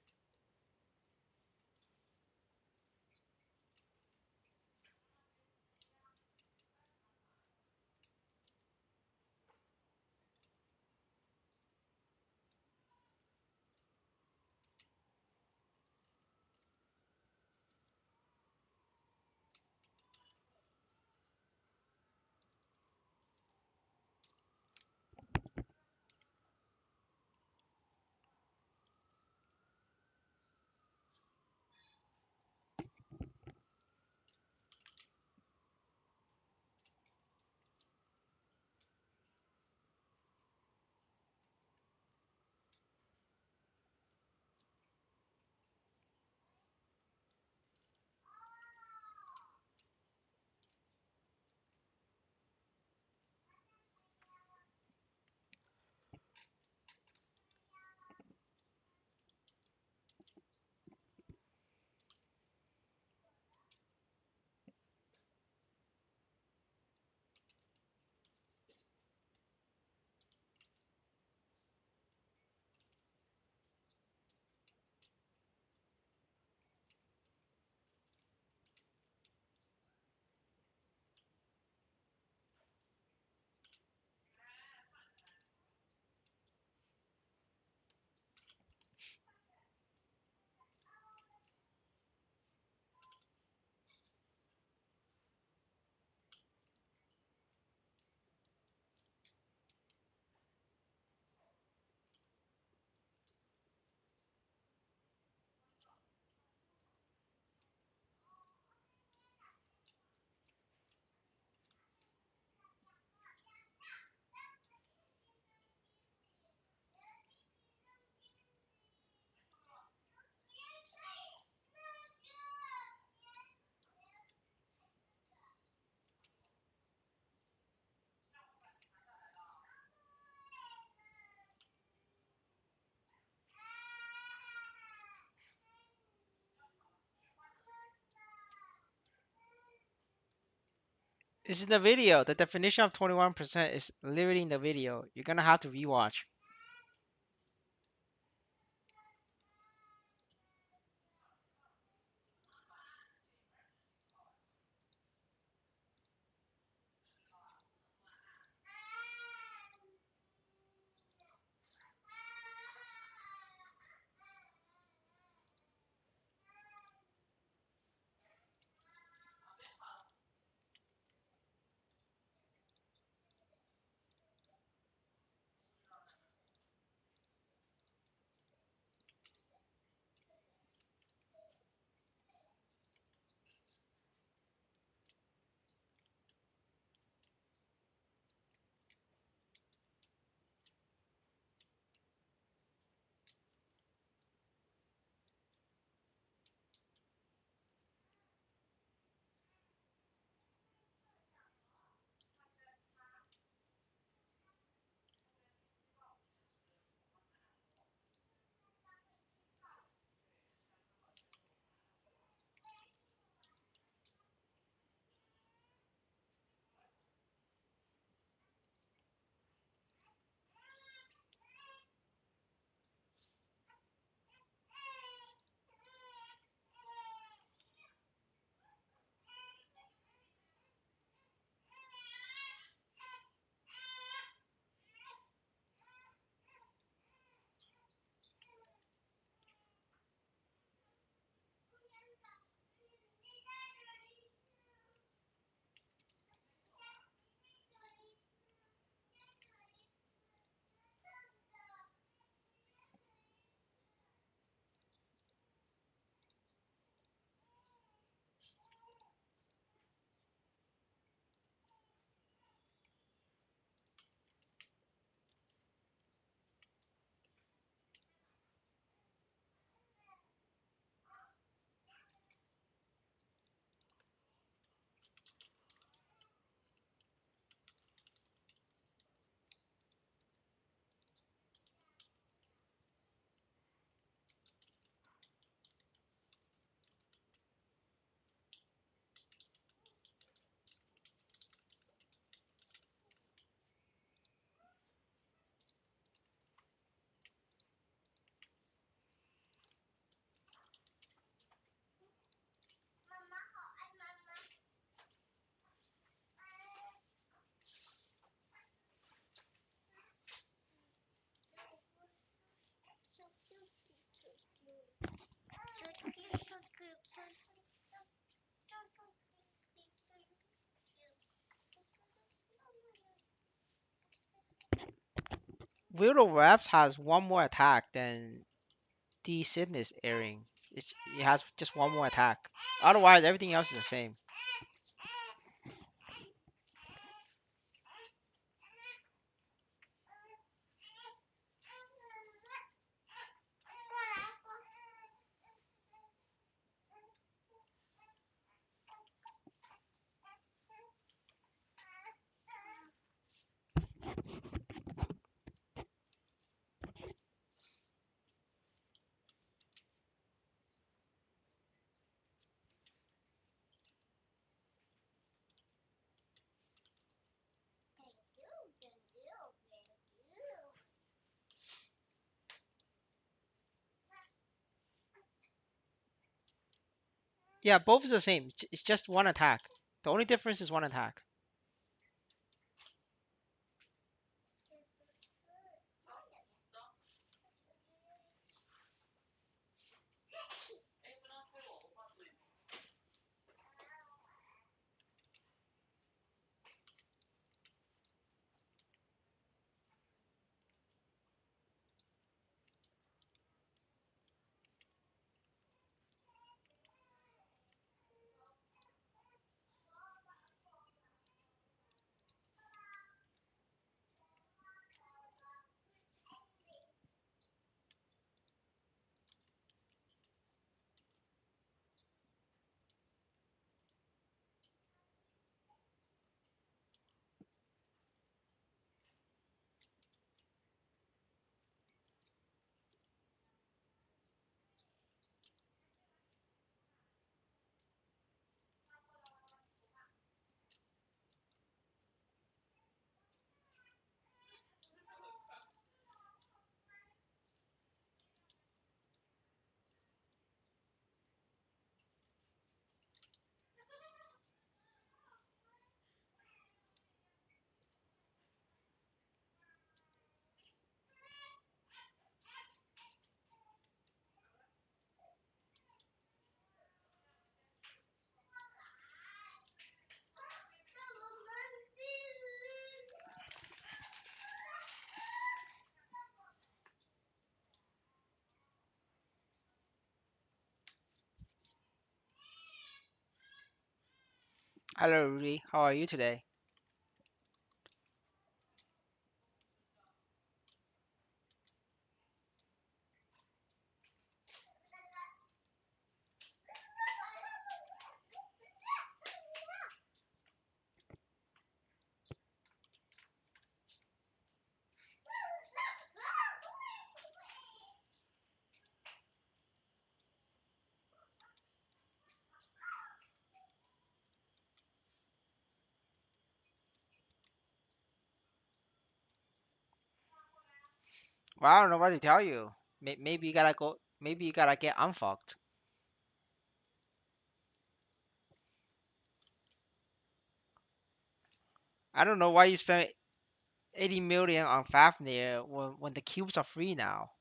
Speaker 1: This is the video. The definition of 21% is literally in the video. You're gonna have to rewatch. Wheel of Wraps has one more attack than the Sidney's Earring. It has just one more attack. Otherwise, everything else is the same. Yeah, both is the same. It's just one attack. The only difference is one attack.
Speaker 2: 哎，不能推我，我话筒也没有。
Speaker 1: Hello, Rudy. How are you today? Well, I don't know what to tell you. Maybe you gotta go. Maybe you gotta get unfucked. I don't know why you spent 80 million on Fafnir when the cubes are free now.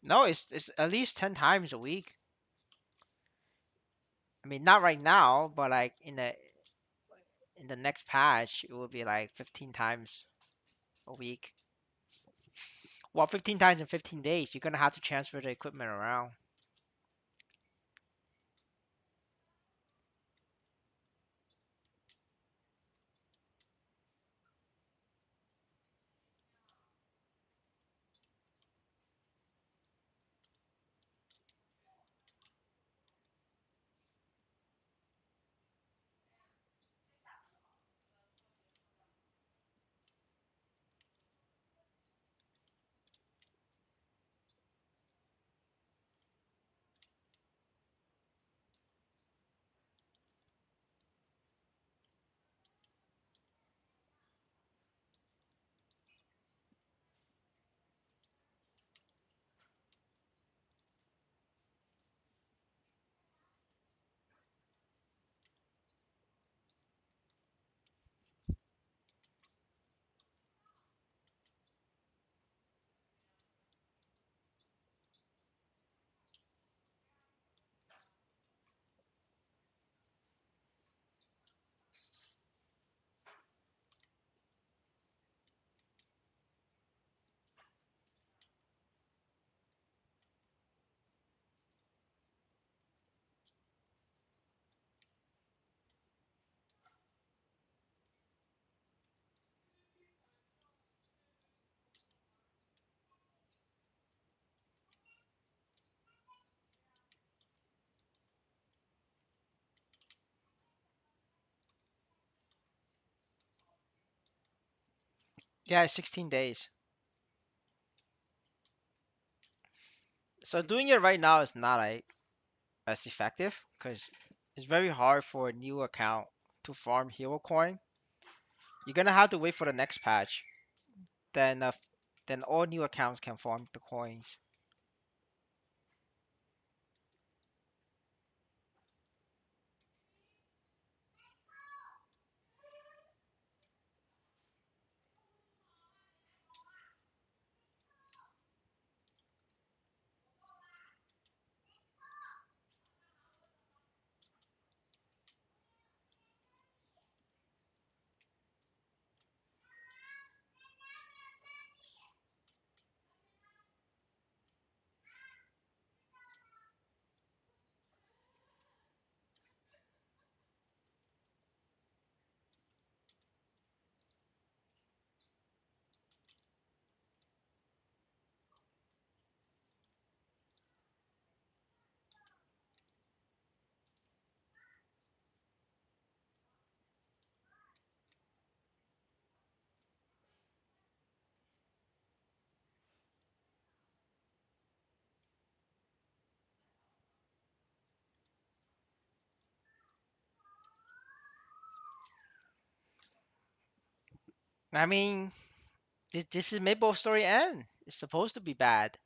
Speaker 1: No, it's at least 10 times a week. I mean, not right now, but like in the next patch, it will be like 15 times a week. Well, 15 times in 15 days. You're gonna have to transfer the equipment around. Yeah, it's 16 days. So doing it right now is not like as effective because it's very hard for a new account to farm hero coin. You're gonna have to wait for the next patch. Then then all new accounts can farm the coins. I mean, this is MaplestoryN. It's supposed to be bad.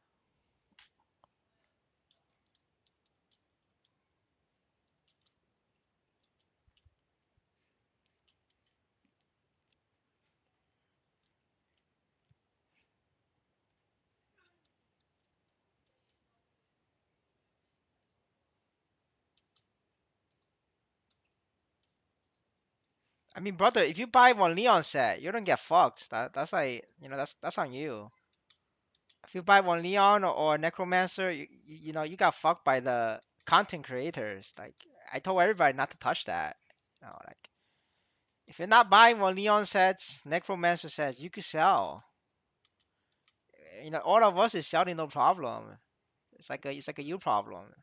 Speaker 1: I mean, brother, if you buy one Leon set, you don't get fucked. That's like that's on you. If you buy one Leon or Necromancer, you got fucked by the content creators. Like I told everybody not to touch that. Like if you're not buying one Leon sets, Necromancer sets, you could sell. All of us is selling no problem. It's like a you problem.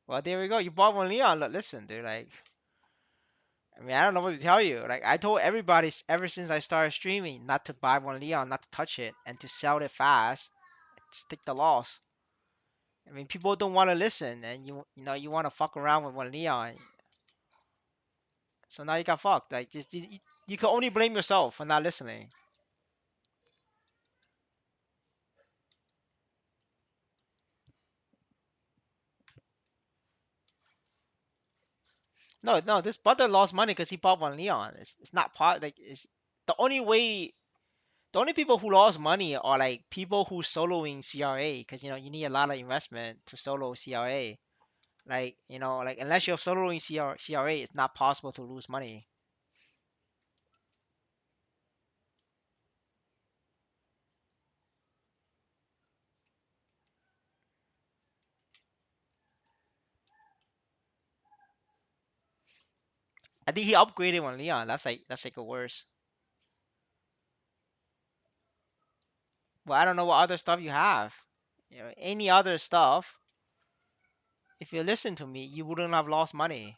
Speaker 1: Well, there we go. You bought one Leon. Listen, dude. Like, I mean, I don't know what to tell you. Like, I told everybody ever since I started streaming not to buy one Leon, not to touch it, and to sell it fast, stick the loss. I mean, people don't want to listen, and you want to fuck around with one Leon. So now you got fucked. Like, just you can only blame yourself for not listening. No, no, this brother lost money because he bought one Leon. It's not part like it's the only way. The only people who lost money are like people who soloing CRA because you need a lot of investment to solo CRA. Like like unless you're soloing CRA, it's not possible to lose money. I think he upgraded one Leon. That's like a worse. Well, I don't know what other stuff you have. Any other stuff. If you listen to me, you wouldn't have lost money.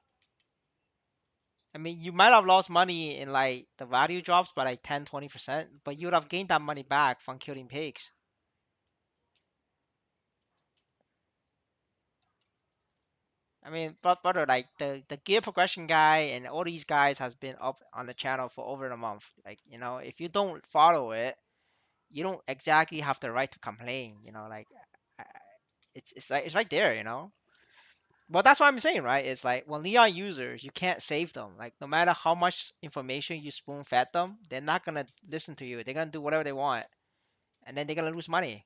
Speaker 1: I mean, you might have lost money in like the value drops by like 10-20%, but you would have gained that money back from killing pigs. I mean, but brother, like the gear progression guy and all these guys has been up on the channel for over a month. Like, if you don't follow it, you don't exactly have the right to complain. Like I- it's like it's right there. But that's what I'm saying, right? It's like when Leon users, you can't save them. Like no matter how much information you spoon fed them, they're not gonna listen to you. They're gonna do whatever they want, and then they're gonna lose money.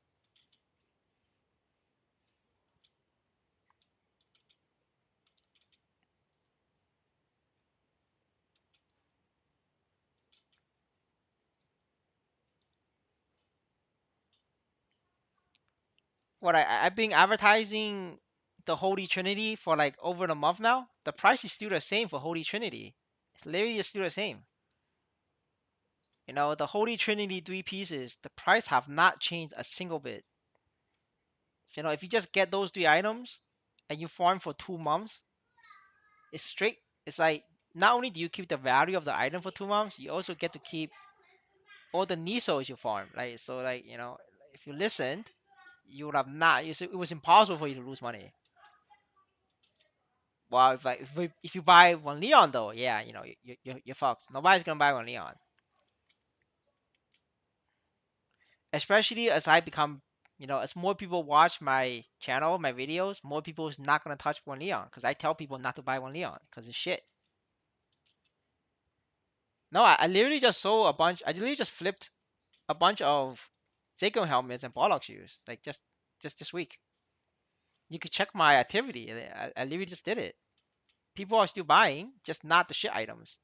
Speaker 1: I've been advertising the Holy Trinity for like over a month now. The price is still the same for Holy Trinity. It's literally still the same. The Holy Trinity three pieces, the price have not changed a single bit. If you just get those three items and you farm for 2 months, it's straight. It's like not only do you keep the value of the item for 2 months, you also get to keep all the Nisos you farm. Like so, like if you listened, you would have not. It was impossible for you to lose money. Well, if you buy one Leon though, yeah, you're fucked. Nobody's gonna buy one Leon, especially as I become. As more people watch my channel, my videos, more people is not gonna touch one Leon because I tell people not to buy one Leon because it's shit. No, I literally just sold a bunch. I literally just flipped a bunch of Seiko helmets and Bollock shoes, like just this week. You could check my activity. I literally just did it. People are still buying, just not the shit items.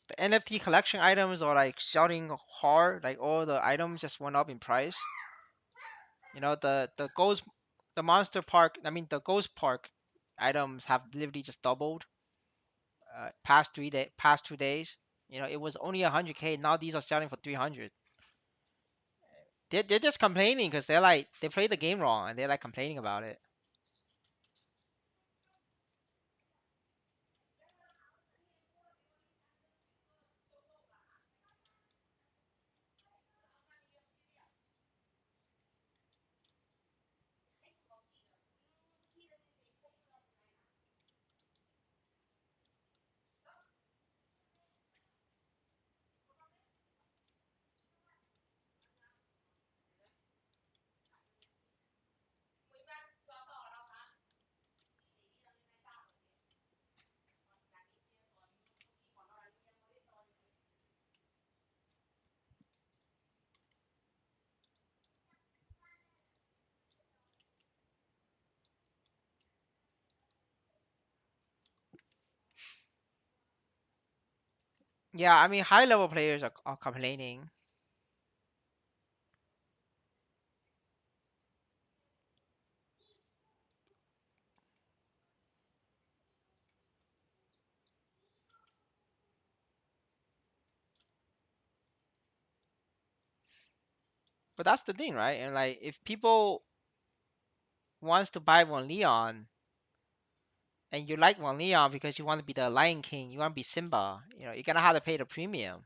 Speaker 1: The NFT collection items are like selling hard. Like all the items just went up in price. The ghost, the monster park. I mean the ghost park items have literally just doubled. Past 2 days. It was only 100K. Now these are selling for 300. They're just complaining because they played the game wrong and they're like complaining about it. Yeah, I mean high level players are complaining, but that's the thing, right? And like if people wants to buy one Leon and you like one Leon because you want to be the Lion King, you want to be Simba, you're gonna have to pay the premium.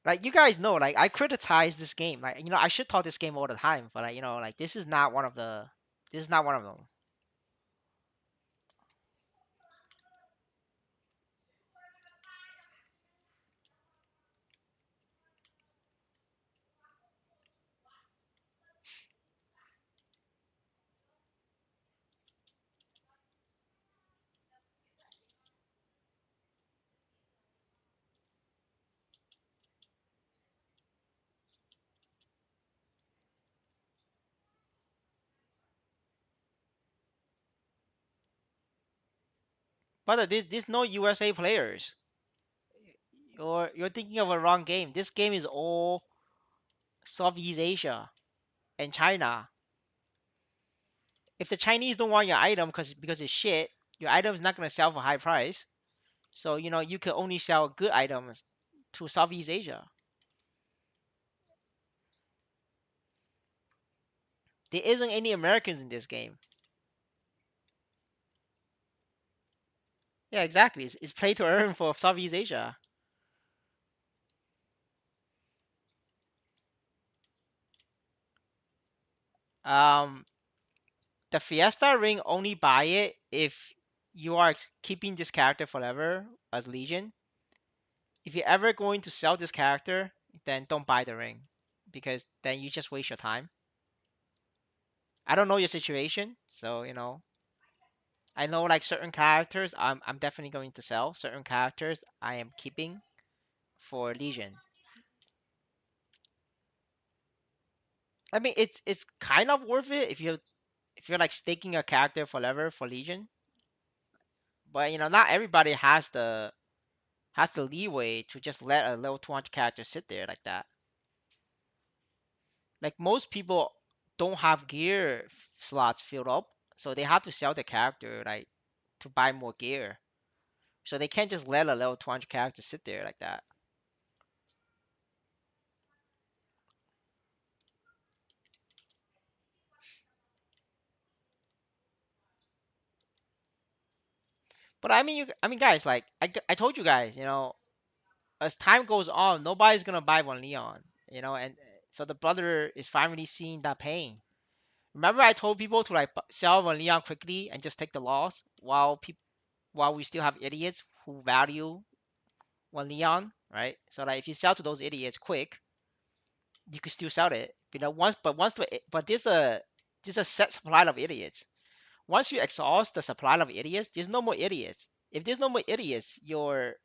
Speaker 1: Like you guys know, like I criticize this game. Like I should talk this game all the time, but like this is not one of the. This is not one of them. But this no USA players. You're thinking of a wrong game. This game is all Southeast Asia and China. If the Chinese don't want your item because it's shit, your item is not gonna sell for high price. So you can only sell good items to Southeast Asia. There isn't any Americans in this game. Yeah, exactly. It's play to earn for Southeast Asia. Um, the Fiesta ring only buy it if you are keeping this character forever as Legion. If you're ever going to sell this character, then don't buy the ring because then you just waste your time. I don't know your situation, so I know like certain characters I'm definitely going to sell. Certain characters I am keeping for Legion. I mean it's kind of worth it if you if you're like staking a character forever for Legion, but not everybody has the leeway to just let a level 200 character sit there like that. Like most people don't have gear slots filled up, so they have to sell the character like to buy more gear. So they can't just let a level 200 character sit there like that. But I mean, guys, like I told you guys, as time goes on, nobody's gonna buy one Leon, and so the brother is finally seeing that pain. Remember, I told people to like sell one Leon quickly and just take the loss while we still have idiots who value one Leon, right? So like if you sell to those idiots quick, you can still sell it. But there's a set supply of idiots. Once you exhaust the supply of idiots, there's no more idiots. If there's no more idiots, your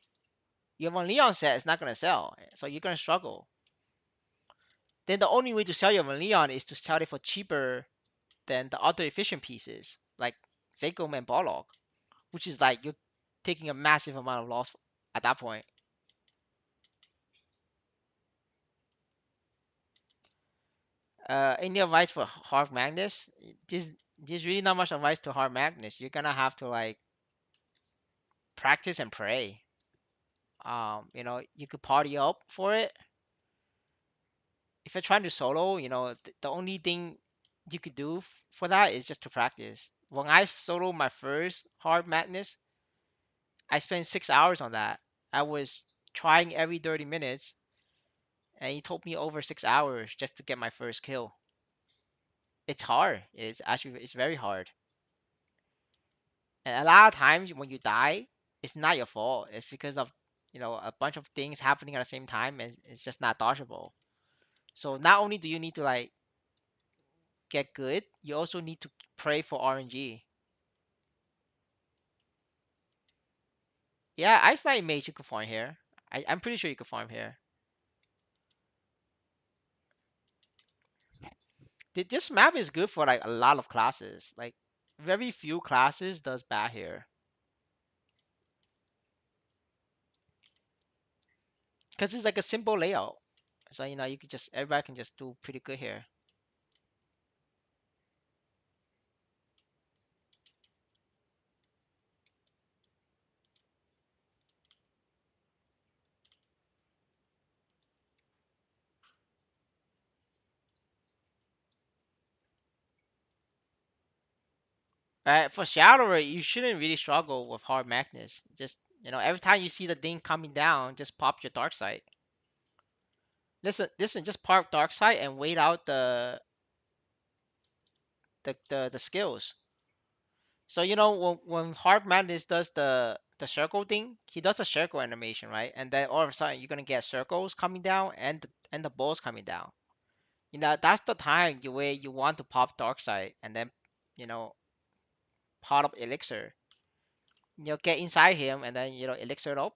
Speaker 1: one Leon set is not gonna sell, so you're gonna struggle. Then the only way to sell your one Leon is to sell it for cheaper than the other efficient pieces, like Zagum and Bolog, which is like you're taking a massive amount of loss at that point. Any advice for Hard Magnus? There's really not much advice to Hard Magnus. You're gonna have to like practice and pray. You could party up for it. If you're trying to solo, the only thing you could do for that is just to practice. When I soloed my first Hard Madness, I spent 6 hours on that. I was trying every 30 minutes, and it took me over 6 hours just to get my first kill. It's hard. It's very hard. And a lot of times when you die, it's not your fault. It's because of a bunch of things happening at the same time, and it's just not dodgeable. So not only do you need to like get good, you also need to pray for RNG. Yeah, Ice Knight Mage you can farm here. I'm pretty sure you can farm here. This map is good for like a lot of classes. Like very few classes does bad here. Because it's like a simple layout. So you could just everybody can just do pretty good here. For Shadower, you shouldn't really struggle with Hard Magnus. Just every time you see the thing coming down, just pop your Dark Side. Listen, just pop Dark Side and wait out the skills. So when Hard Madness does the circle thing, he does a circle animation, right? And then all of a sudden you're gonna get circles coming down and the balls coming down. That's the time where you want to pop Dark Side and then you know pot up Elixir. Get inside him and then Elixir it up.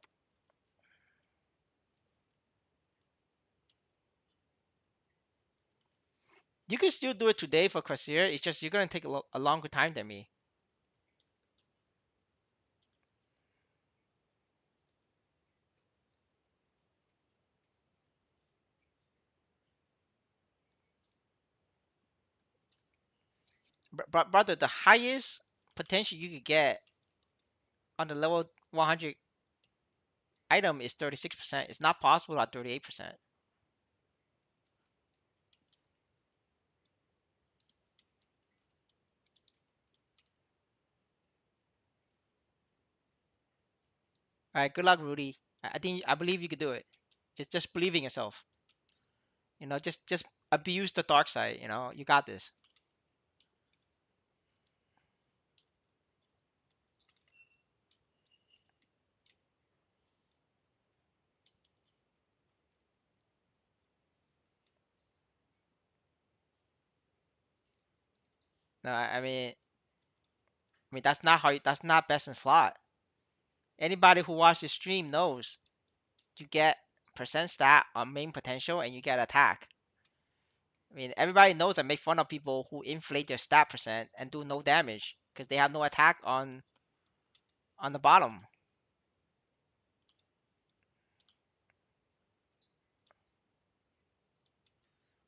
Speaker 1: You can still do it today for Corsair. It's just you're gonna take a longer time than me. But brother, the highest potential you could get on the level 100 item is 36%. It's not possible at 38%. All right, good luck, Rudy. I believe you could do it. Just believe in yourself. Just abuse the dark side. You got this. No, I mean that's not best in slot. Anybody who watched the stream knows you get percent stat on main potential and you get attack. I mean, everybody knows I make fun of people who inflate their stat percent and do no damage because they have no attack on the bottom.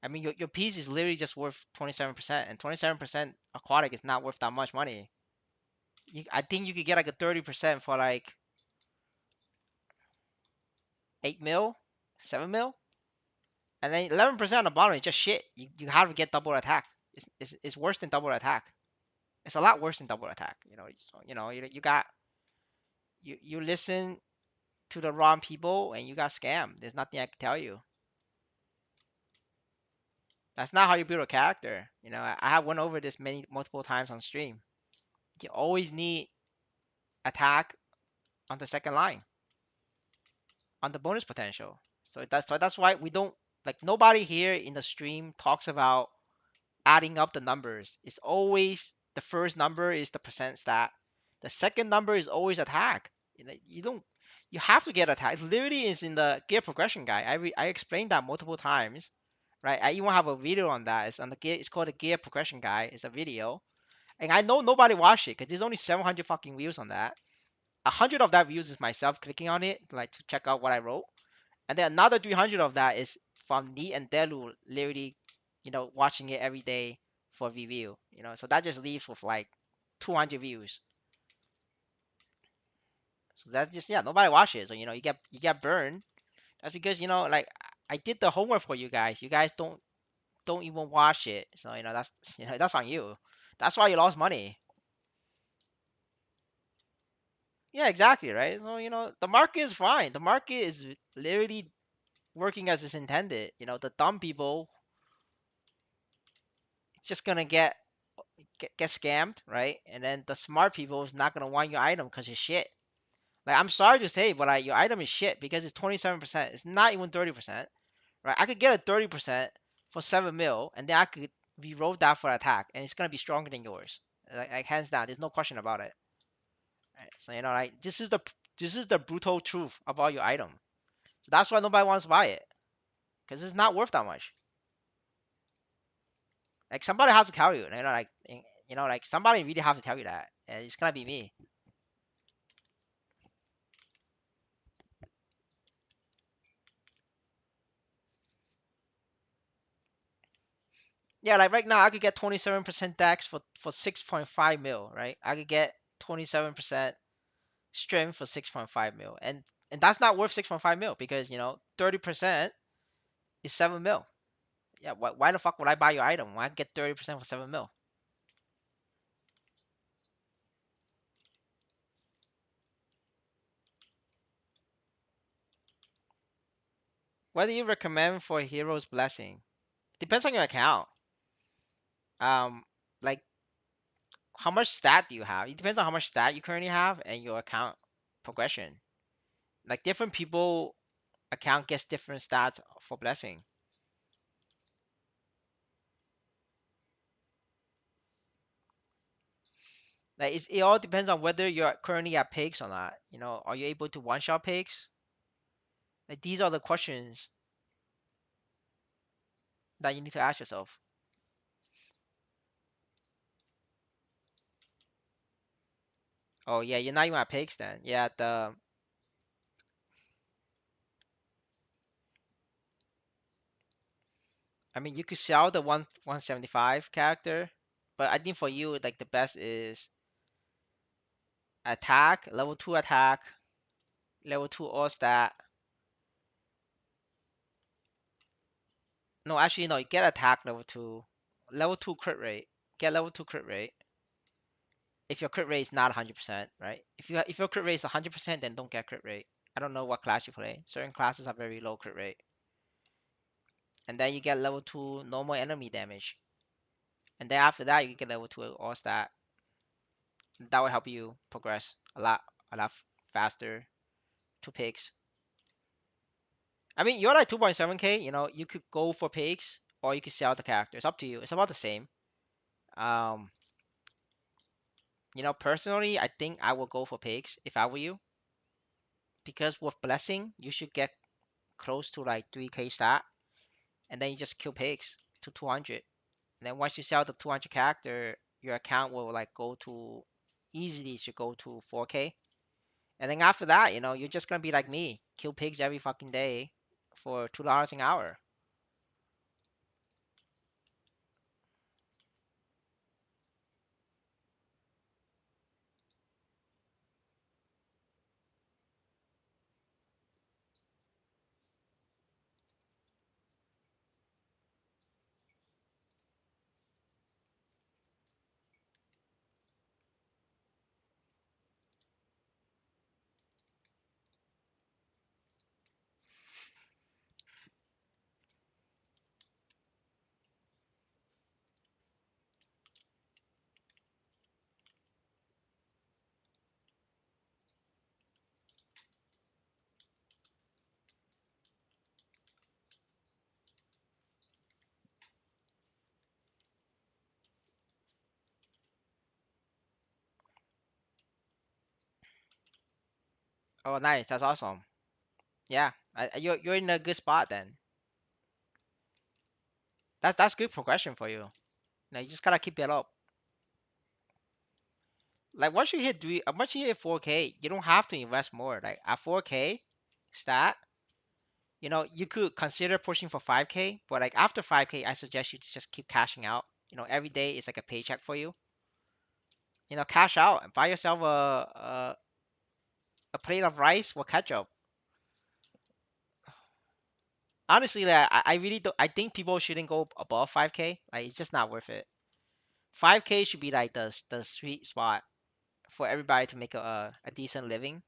Speaker 1: I mean, your piece is literally just worth 27%, and 27% aquatic is not worth that much money. I think you could get like a 30% for like 8 mil, 7 mil, and then 11% on the bottom is just shit. You have to get double attack. It's worse than double attack. It's a lot worse than double attack. You got you listen to the wrong people and you got scammed. There's nothing I can tell you. That's not how you build a character. I have went over this multiple times on stream. You always need attack on the second line on the bonus potential. So that's why we don't like nobody here in the stream talks about adding up the numbers. It's always the first number is the percent stat. The second number is always attack. You don't you have to get attack. It literally is in the gear progression guide. I explained that multiple times, right? I even have a video on that. It's on the gear. It's called the gear progression guide. It's a video, and I know nobody watched it because there's only 700 fucking views on that. 100 of that views is myself clicking on it like to check out what I wrote, and then another 300 of that is from Neat and Delu literally, watching it every day for review. So that just leaves with like 200 views. So that's just yeah, nobody watches. So you get burned. That's because like I did the homework for you guys. You guys don't even watch it. So that's that's on you. That's why you lost money. Yeah, exactly, right? So the market is fine. The market is literally working as it's intended. The dumb people, it's just gonna get scammed, right? And then the smart people is not gonna want your item because it's shit. Like I'm sorry to say, but like your item is shit because it's 27%. It's not even 30%, right? I could get a 30% for 7 mil, and then I could re-roll that for attack, and it's gonna be stronger than yours. Like hands down, there's no question about it. Right? So like this is the brutal truth about your item. So that's why nobody wants to buy it because it's not worth that much. Like somebody has to tell you, like somebody really have to tell you that, and it's gonna be me. Yeah, like right now I could get 27% dex for 6.5 mil, right? I could get 27% strength for 6.5 mil, and that's not worth 6.5 mil because 30% is 7 mil. Yeah, why the fuck would I buy your item? Why get 30% for 7 mil? What do you recommend for Hero's Blessing? Depends on your account. Um, like how much stat do you have? It depends on how much stat you currently have and your account progression. Like different people account gets different stats for blessing. Like it all depends on whether you're currently at pigs or not. Are you able to one shot pigs? Like these are the questions that you need to ask yourself. Oh yeah, you're not even at pigs then. Yeah, I mean you could sell the 175 character, but I think for you like the best is attack, level 2 attack, level 2 all stat. No, actually no, you get attack level 2, level 2 crit rate. Get level 2 crit rate. If your crit rate is not 100%, right? If your crit rate is 100%, then don't get crit rate. I don't know what class you play. Certain classes have very low crit rate. And then you get level 2 normal enemy damage. And then after that, you can get level 2 all stat. That will help you progress a lot faster to picks. I mean, you're like 2.7k, you could go for picks or you could sell the character. It's up to you. It's about the same. Um, personally, I think I will go for picks if I were you. Because with blessing, you should get close to like 3k stat and then you just kill pigs. to 200. And then once you sell the 200 character, your account will like go to easily should go to 4K. And then after that, you're just gonna be like me, kill pigs every fucking day for $2 an hour. Oh, nice. That's awesome. Yeah, you're in a good spot then. That's good progression for you. You just gotta keep it up. Like once you hit 4K, you don't have to invest more. Like at 4K stat, you could consider pushing for 5K, but like after 5K, I suggest you to just keep cashing out. Every day is like a paycheck for you. Cash out and buy yourself a plate of rice with ketchup. Honestly, like, I really don't. I think people shouldn't go above 5K. Like it's just not worth it. 5K should be like the sweet spot for everybody to make a decent living.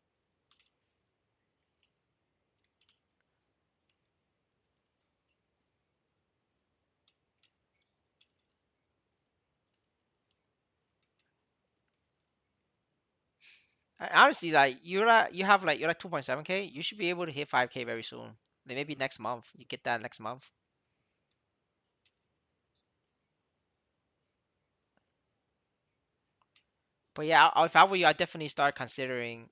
Speaker 1: Honestly, like you're like 2.7K. You should be able to hit 5K very soon. Like maybe next month. You get that next month. But yeah, if I were you, I'd definitely start considering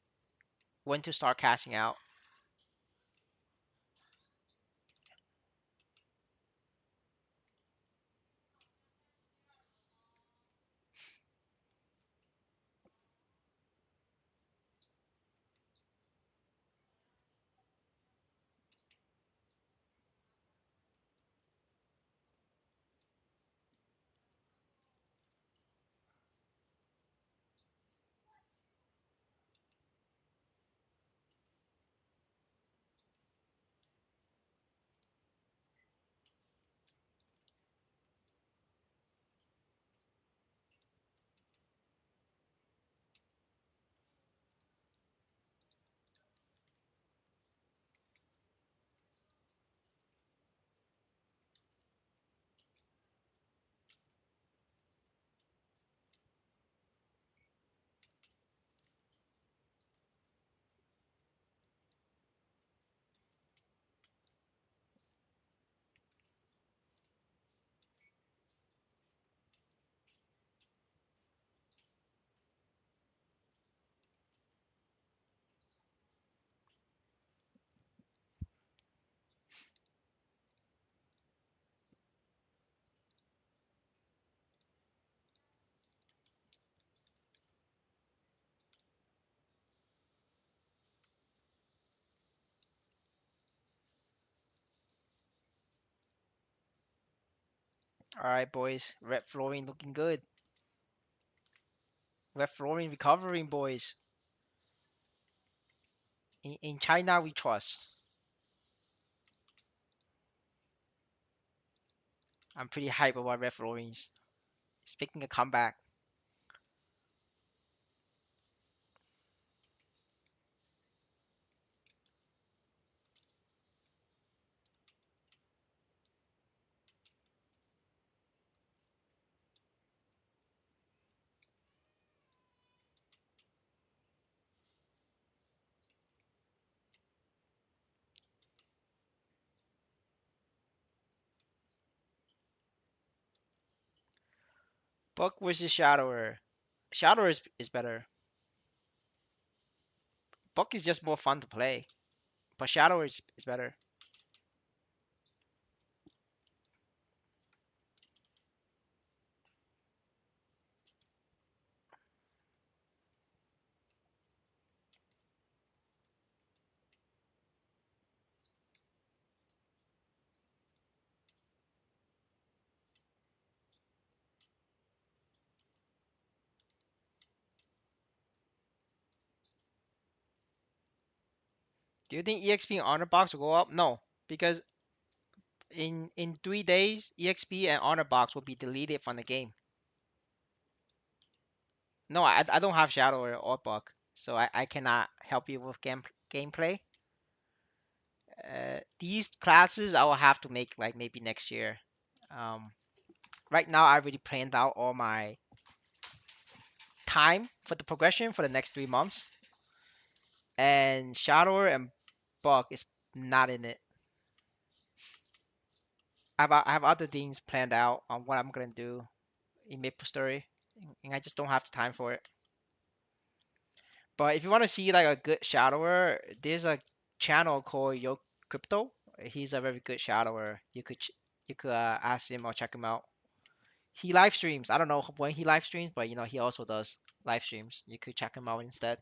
Speaker 1: when to start cashing out. All right, boys. Red flooring looking good. Red flooring recovering, boys. In China, we trust. I'm pretty hype about red floorings. It's making a comeback. Book versus Shadower. Shadower is better. Book is just more fun to play, but Shadower is better. Do you think EXP and honor box will go up? No, because in 3 days, EXP and honor box will be deleted from the game. No, I don't have shadow or bug, so I cannot help you with gameplay. These classes I will have to make like maybe next year. Um, right now I already planned out all my time for the progression for the next 3 months, and shadow and bug is not in it. I have other things planned out on what I'm gonna do in MapleStory, and I just don't have the time for it. But if you want to see like a good shadower, there's a channel called Yo Crypto. He's a very good shadower. You could ask him or check him out. He live streams. I don't know when he live streams, but he also does live streams. You could check him out instead.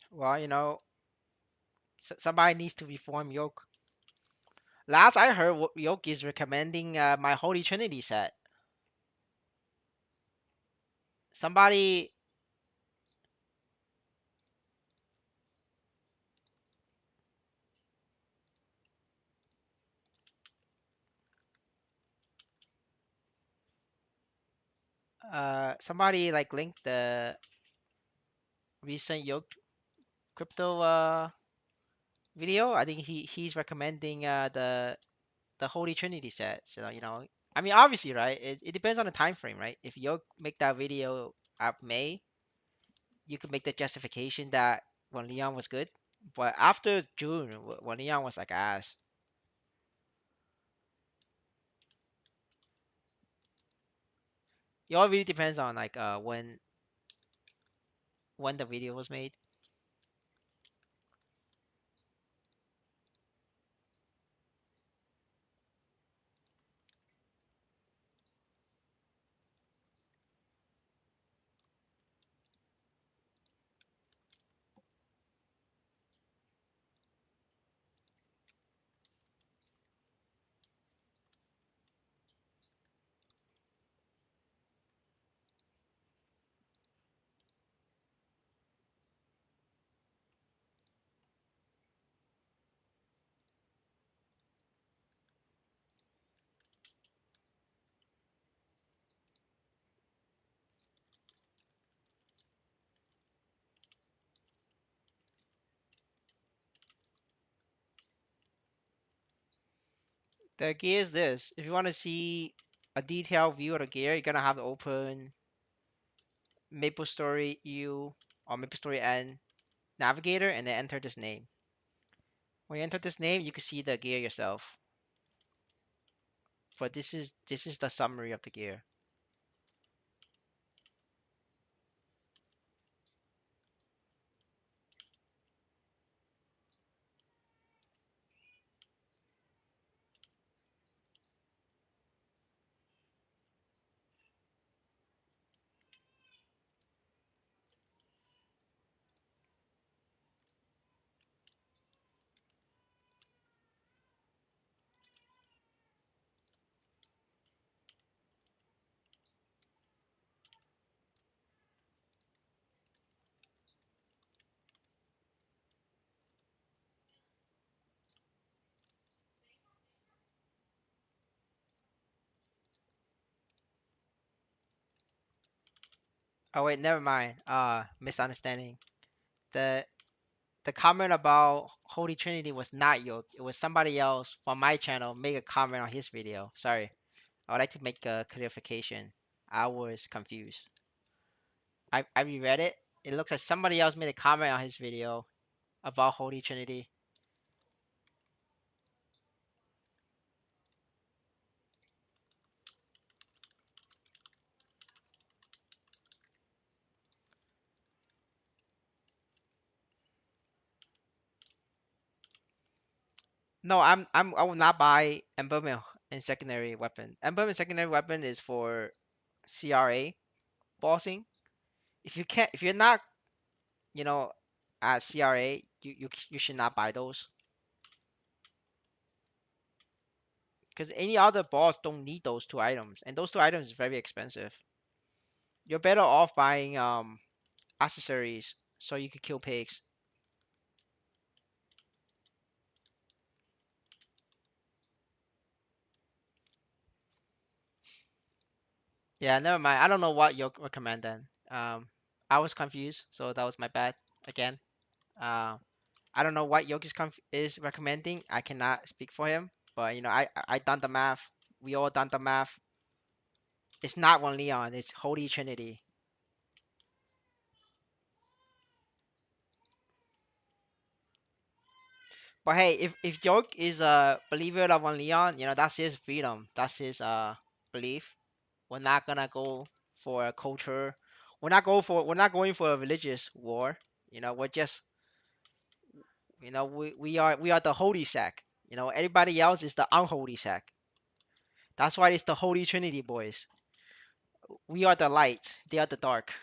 Speaker 1: Well, somebody needs to reform Yoke. Last I heard, Yoke is recommending my Holy Trinity set. Somebody, somebody like linked the recent Yoke crypto video. I think he's recommending the Holy Trinity set. So I mean, obviously, right? It depends on the time frame, right? If you make that video at May, you could make the justification that when Leon was good, but after June, when Leon was like ass, it all really depends on like when the video was made. The gear is this. If you want to see a detailed view of the gear, you're gonna have to open MapleStory EU or MaplestoryN Navigator and then enter this name. When you enter this name, you can see the gear yourself. But this is the summary of the gear. Oh wait, never mind. Misunderstanding. The the comment about Holy Trinity was not Yoke. It was somebody else from my channel make a comment on his video. Sorry. I would like to make a clarification. I was confused. I reread it. It looks like somebody else made a comment on his video about Holy Trinity. No, I will not buy embalming and secondary weapon. Embalming secondary weapon is for CRA bossing. If you're not, you know, at CRA, you should not buy those because any other boss don't need those two items, and those two items is very expensive. You're better off buying accessories so you could kill pigs. Yeah, never mind. I don't know what you recommend then. I was confused, so that was my bad again. Uh, I don't know what Yogi is recommending. I cannot speak for him, but I done the math. We all done the math. It's not one Leon. It's Holy Trinity. But hey, if York is a believer of one Leon, that's his freedom. That's his belief. We're not gonna go for a culture. We're not going for a religious war. We're just we are the holy sect. Everybody else is the unholy sect. That's why it's the Holy Trinity, boys. We are the light. They are the dark.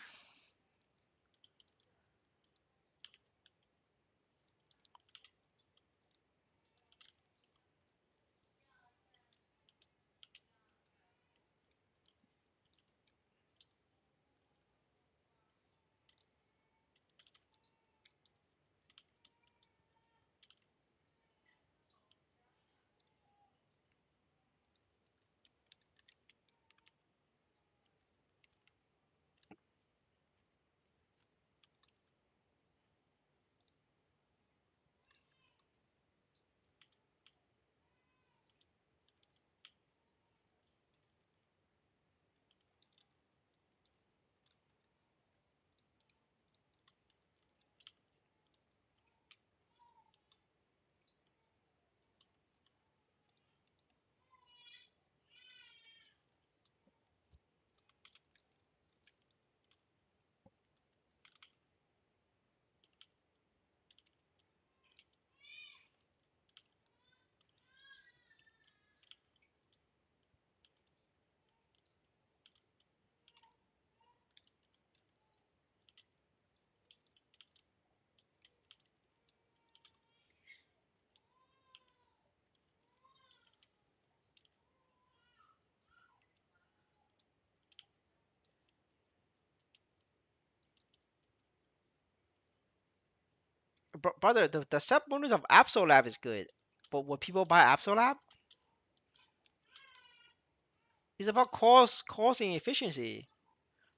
Speaker 1: Brother, the sub bonus of Absolab is good, but what people buy Absolab is about costing efficiency.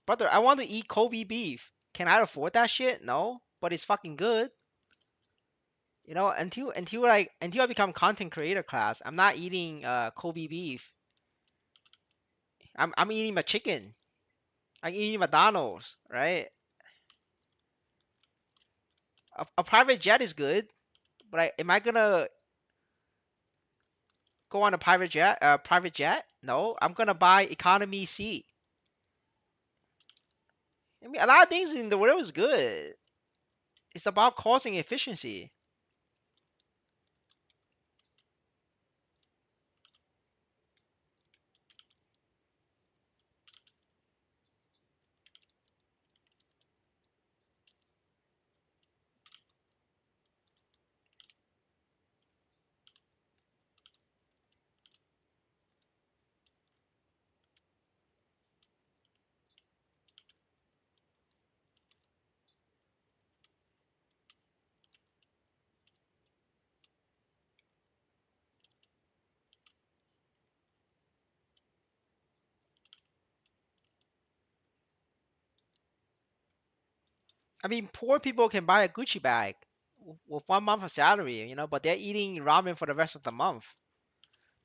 Speaker 1: Brother, I want to eat Kobe beef. Can I afford that shit? No, but it's fucking good. Until I become content creator class, I'm not eating Kobe beef. I'm eating my chicken. I'm eating McDonald's, right? A private jet is good, but am I gonna go on a private jet? Private jet? No, I'm gonna buy economy seat. I mean, a lot of things in the world is good. It's about costing efficiency. I mean, poor people can buy a Gucci bag with 1 month of salary, but they're eating ramen for the rest of the month.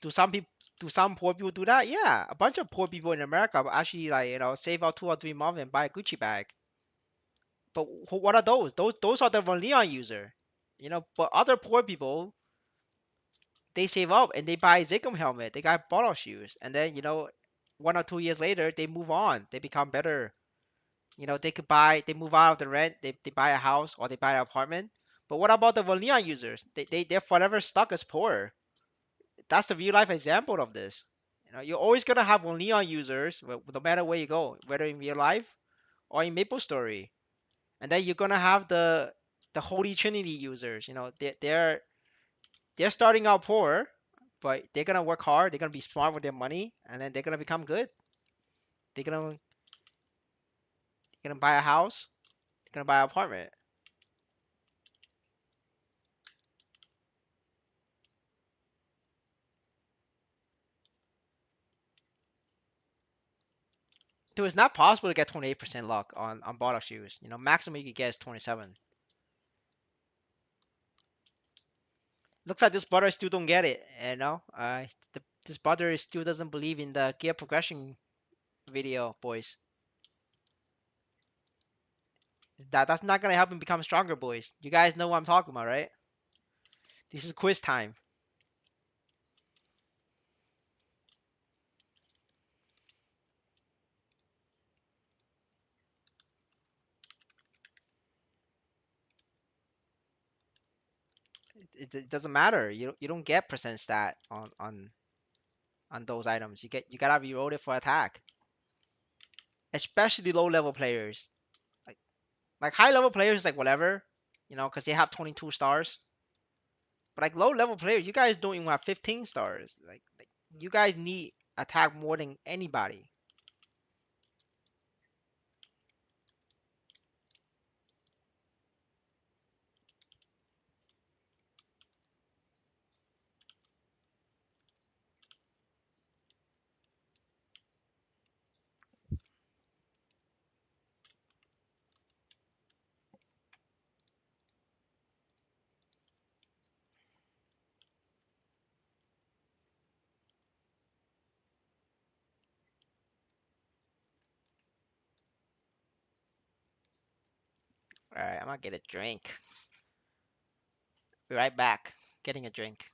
Speaker 1: Do some people, do some poor people do that? Yeah, a bunch of poor people in America will actually save out 2 or 3 months and buy a Gucci bag. But what are those? Those are the Leon user. But other poor people, they save up and they buy Zigum helmet. They got bottle shoes, and then 1 or 2 years later, they move on. They become better. They move out of the rent. They buy a house or they buy an apartment. But what about the Leon users? They're forever stuck as poor. That's the real life example of this. You're always gonna have Leon users, no matter where you go, whether in real life or in MapleStory. And then you're gonna have the Holy Trinity users. They're starting out poor, but they're gonna work hard. They're gonna be smart with their money, and then they're gonna become good. They're gonna buy a house. They're gonna buy an apartment. Dude, it's not possible to get 28% luck on bottle shoes. Maximum you could get is 27. Looks like this brother still don't get it. This brother still doesn't believe in the gear progression video, boys. That's not gonna help him become stronger, boys. You guys know what I'm talking about, right? This is quiz time. It doesn't matter. You don't get percent stat on those items. You gotta reroll it for attack. Especially low level players. Like like high level players like whatever, because they have 22 stars. But like low level players, you guys don't even have 15 stars. Like you guys need attack more than anybody. All right, I'm gonna get a drink. Be right back. Getting a drink.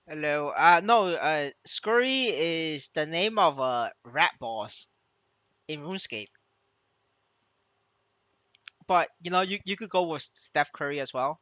Speaker 1: Hello. No. Scurry is the name of a rat boss in RuneScape. But you could go with Steph Curry as well.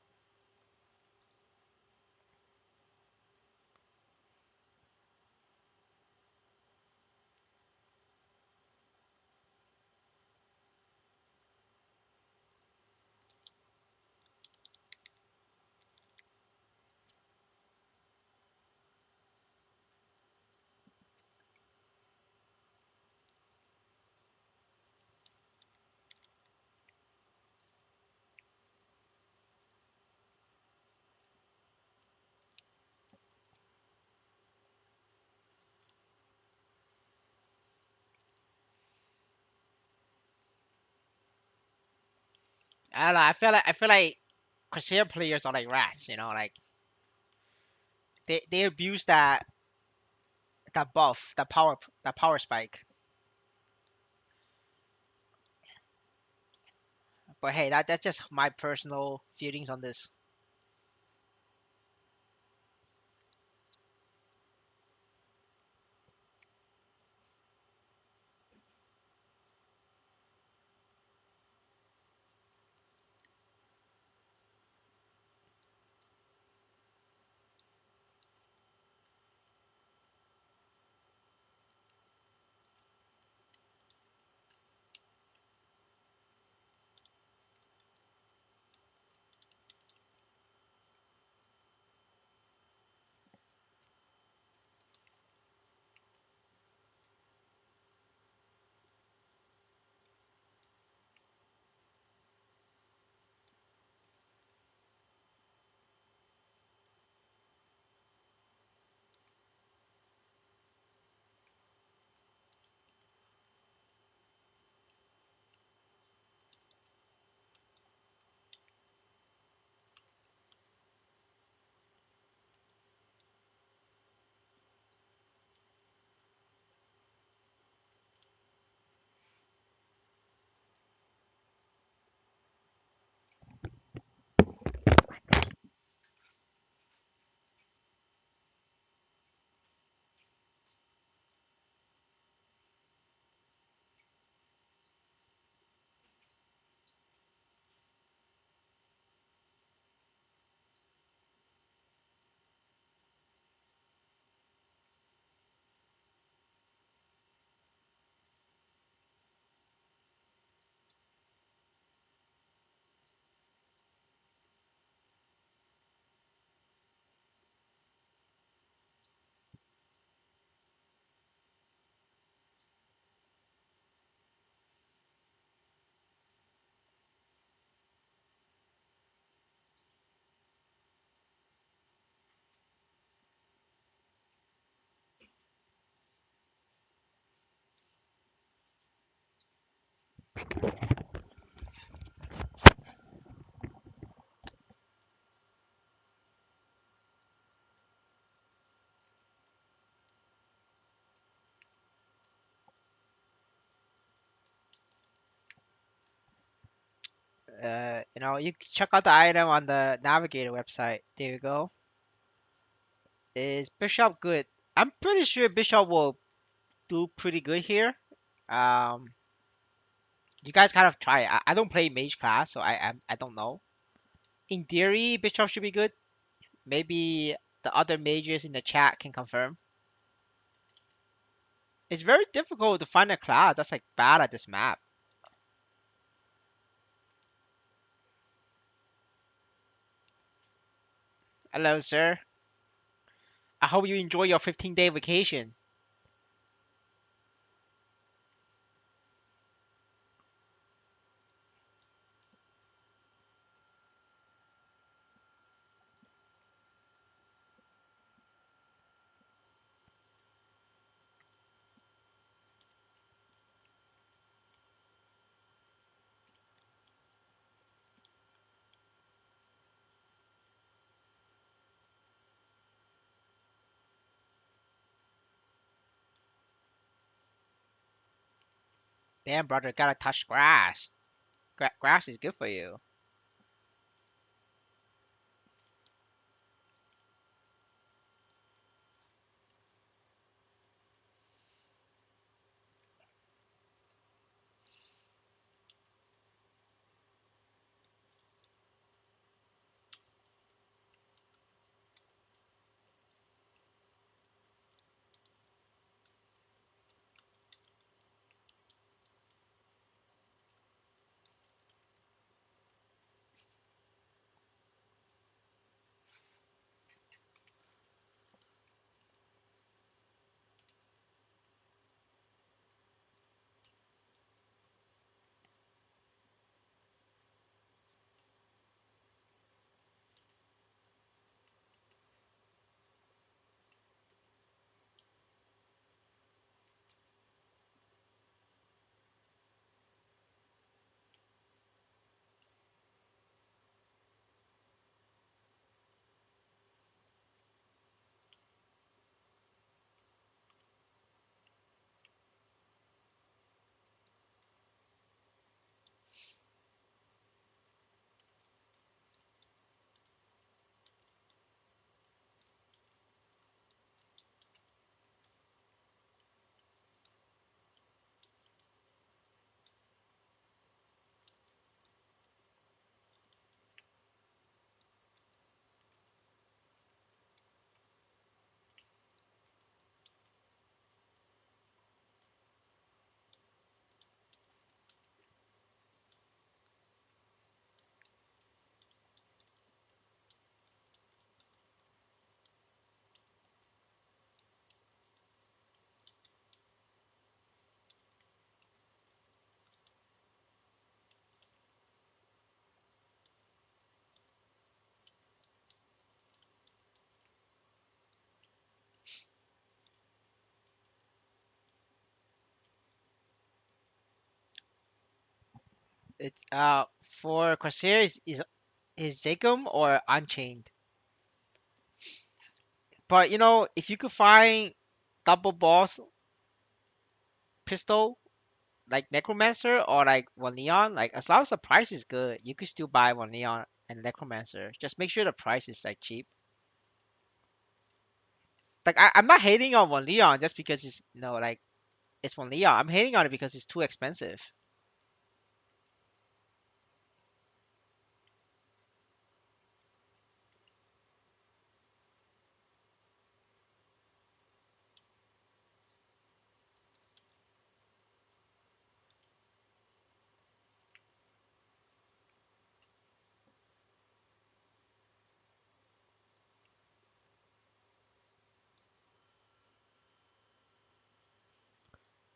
Speaker 1: I don't know. I feel like corsair players are like rats. Like they abuse that buff, that power spike. But hey, that's just my personal feelings on this. You can check out the item on the navigator website. There you go. Is bishop good? I'm pretty sure bishop will do pretty good here. Um, you guys kind of try. I don't play mage class, so I don't know. In theory, bishop should be good. Maybe the other mages in the chat can confirm. It's very difficult to find a class that's like bad at this map. Hello, sir. I hope you enjoy your 15-day vacation. Damn, brother, gotta touch grass. Grass is good for you. It's for corsair is Jacob or Unchained. But if you could find double boss pistol like necromancer or like one neon, like as long as the price is good, you could still buy one neon and necromancer. Just make sure the price is like cheap. Like I'm not hating on one neon just because it's like it's one neon. I'm hating on it because it's too expensive.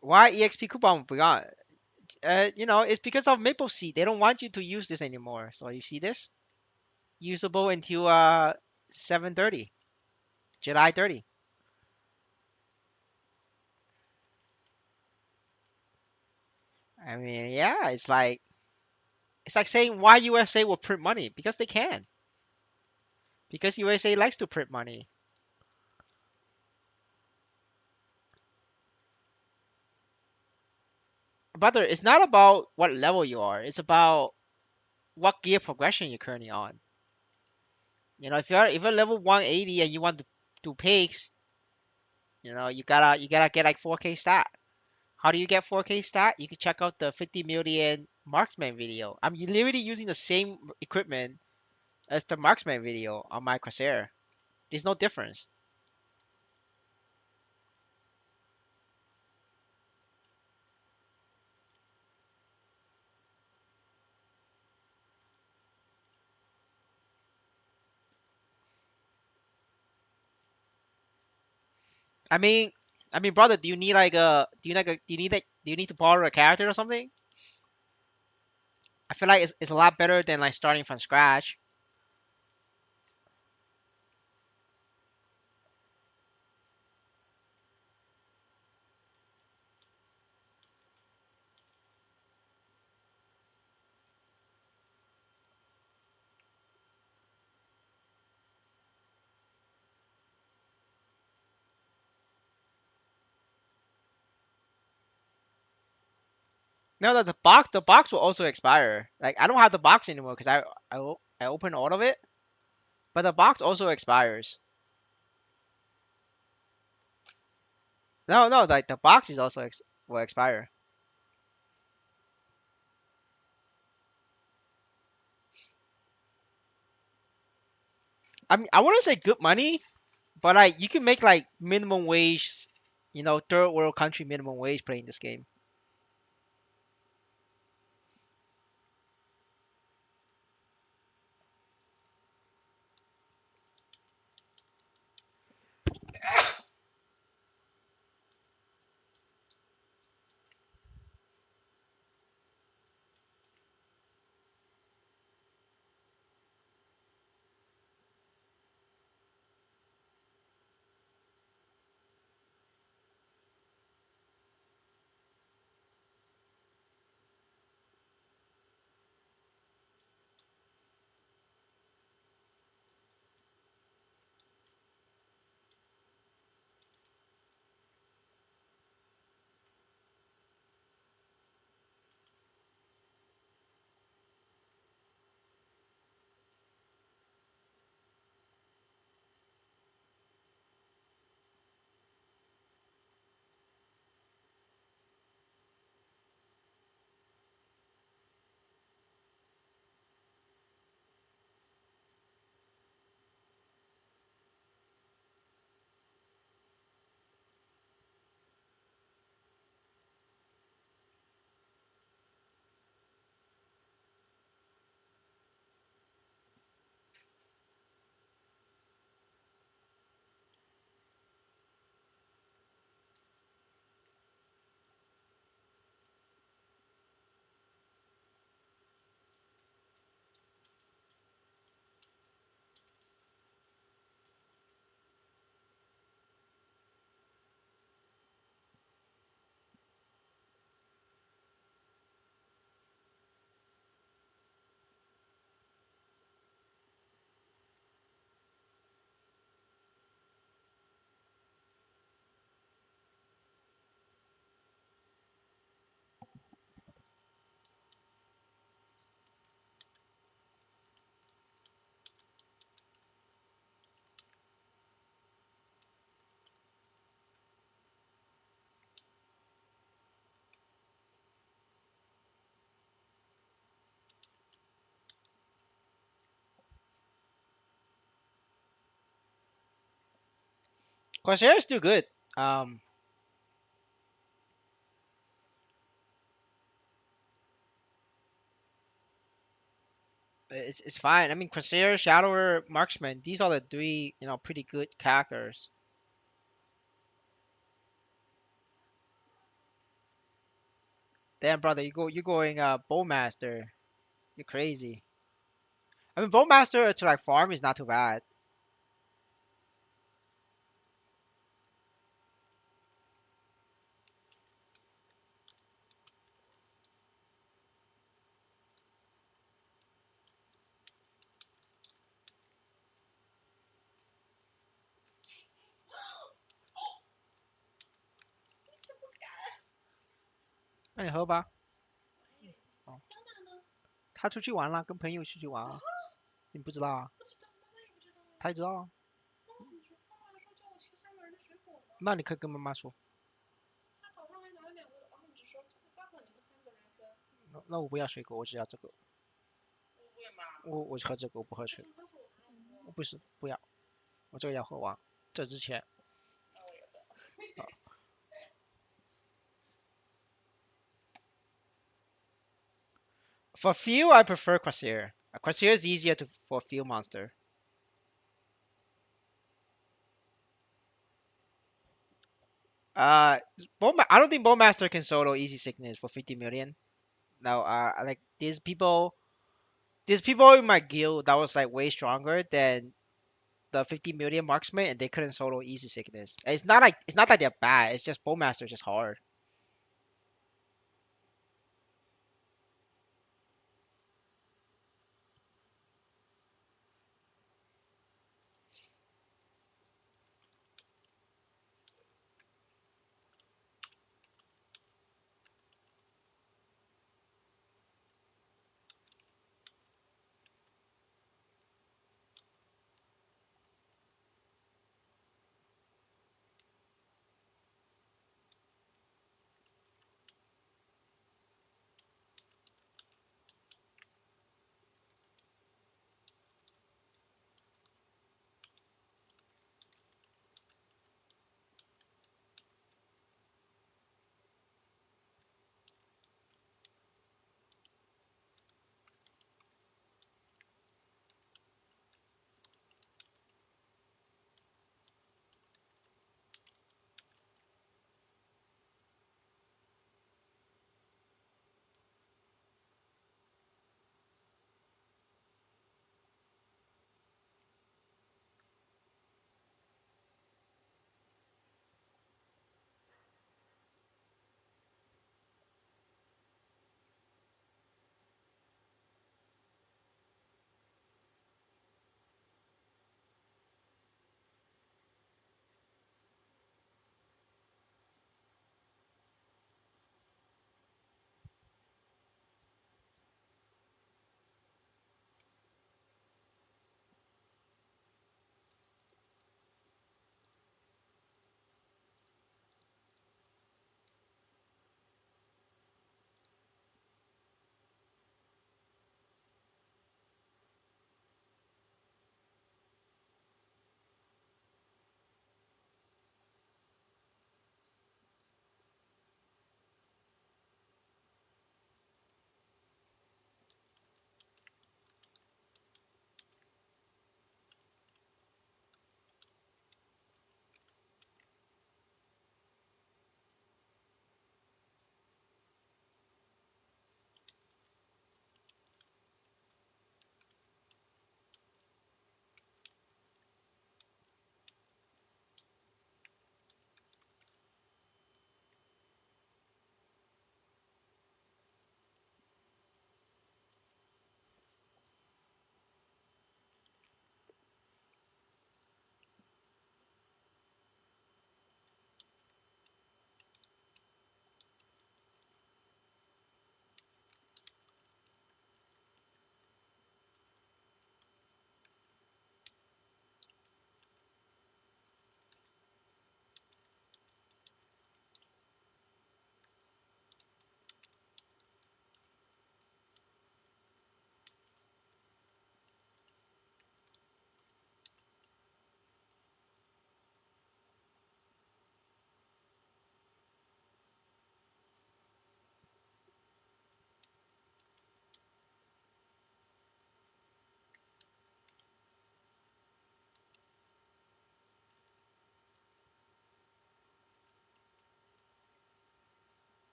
Speaker 1: Why EXP coupon beyond? It's because of Maple Seed. They don't want you to use this anymore. So you see this usable until 7:30, July 30. I mean, yeah, it's like saying why USA will print money because they can. Because USA likes to print money. Brother, it's not about what level you are. It's about what gear progression you're currently on. If you're level 180 and you want to do pigs, you gotta get like 4K stat. How do you get 4K stat? You can check out the 50 million marksman video. I'm literally using the same equipment as the marksman video on my corsair. There's no difference. I mean, brother, do you need like a do you like a do you need like do you need to borrow a character or something? I feel like it's a lot better than like starting from scratch. No, no, the box will also expire. Like I don't have the box anymore because I opened all of it, but the box also expires. No, no, like the box is also will expire. I want to say good money, but like you can make like minimum wage, third world country minimum wage playing this game. Corsair is still good. Um, it's fine. I mean, Corsair, Shadower, Marksman. These are the three pretty good characters. Damn, brother, you going Bowmaster. You're crazy. I mean, Bowmaster to like farm is not too bad. 那你喝吧。
Speaker 2: 哎，
Speaker 1: 哦，
Speaker 2: 当然呢。
Speaker 1: 他出去玩了，跟朋友出去玩
Speaker 2: 啊，
Speaker 1: 了，你不知道啊？
Speaker 2: 不知道，妈妈也不知道啊。
Speaker 1: 他也知道啊。
Speaker 2: 妈妈怎么说？妈妈说叫我切3个人的水果呢。
Speaker 1: 那你可以跟妈妈说。
Speaker 2: 她早上还拿了2个，然后你就说这个刚好你们3个人分。
Speaker 1: 那我不要水果，我只要这个。
Speaker 2: 不会嘛？
Speaker 1: 我喝这个，我不喝水。
Speaker 2: 这是不是都是我的任务啊？
Speaker 1: 我不是不要，我这个要喝完。这之前
Speaker 2: 那我也喝。
Speaker 1: for few I prefer Corsair. Corsair is easier to for field monster. Uh, I don't think Bowmaster can solo easy sickness for 50 million. No, like there's people in my guild that was like way stronger than the 50 million marksman, and they couldn't solo easy sickness. It's not like they're bad. It's just Bowmaster just hard.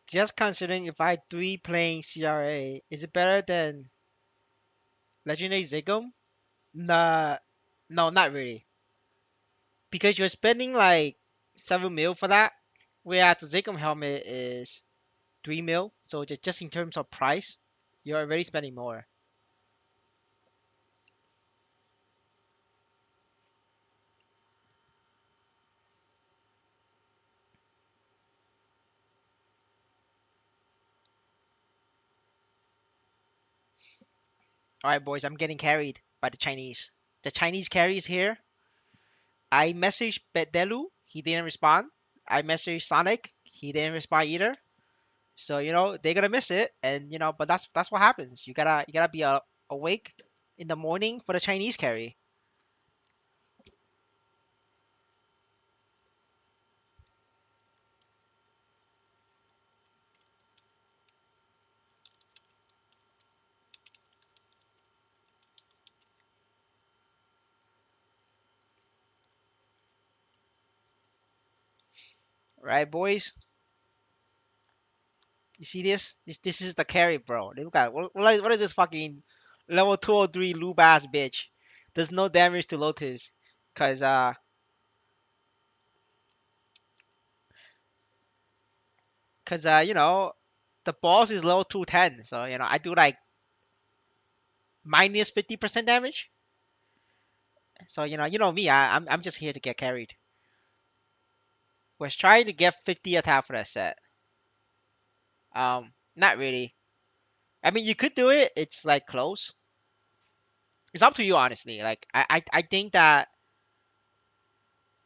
Speaker 1: Just considering if I 3 playing CRA, is it better than Legendary Zigum? Nah, no, not really. Because you're spending like 7 mil for that, whereas the Zigum helmet is 3 mil. So just in terms of price, you're already spending more. All right, boys, I'm getting carried by the Chinese. The Chinese carries here. I messaged Bedelu, he didn't respond. I messaged Sonic, he didn't respond either. So they're gonna miss it, and but that's what happens. You gotta be awake in the morning for the Chinese carry. Right, boys? You see this? This is the carry, bro. Look at what is this fucking level 203 lube ass bitch? There's no damage to Lotus, cause the boss is level 210, so I do like minus 50% damage. So you know me, I'm just here to get carried. Was trying to get 50 attack for that set. Not really. I mean, you could do it. It's like close. It's up to you, honestly. Like I think that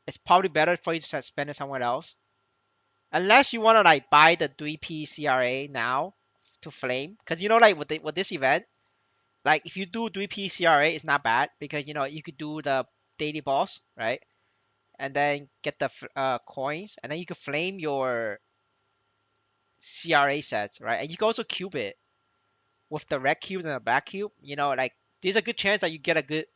Speaker 1: it's probably better for you to spend it somewhere else, unless you want to like buy the 3P CRA now to flame. Because like with this event, like if you do 3P CRA, it's not bad because you could do the daily boss, right? And then get the coins, and then you could flame your CRA sets, right? And you can also cube it with the red cubes and the black cube. Like there's a good chance that you get a good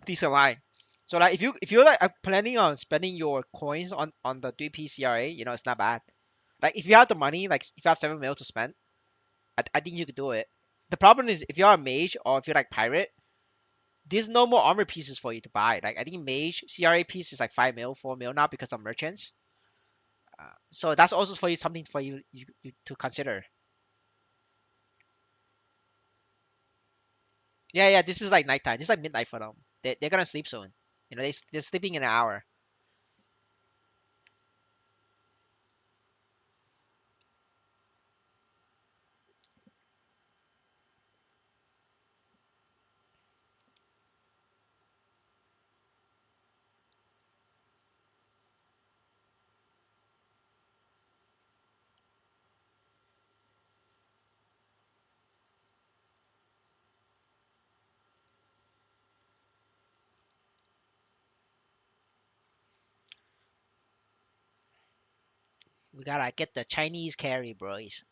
Speaker 1: decent line. So like if you're like planning on spending your coins on the 3P CRA, it's not bad. Like if you have the money, like if you have 7 mil to spend, I think you could do it. The problem is if you're a mage or if you're like pirate, there's no more armor pieces for you to buy. Like I think mage CRA piece is like 5 mil, 4 mil now because of merchants. So that's also for you something for you to consider. Yeah, yeah. This is like nighttime. This is like midnight for them. They're gonna sleep soon. They're sleeping in an hour. We gotta get the Chinese carry, boys.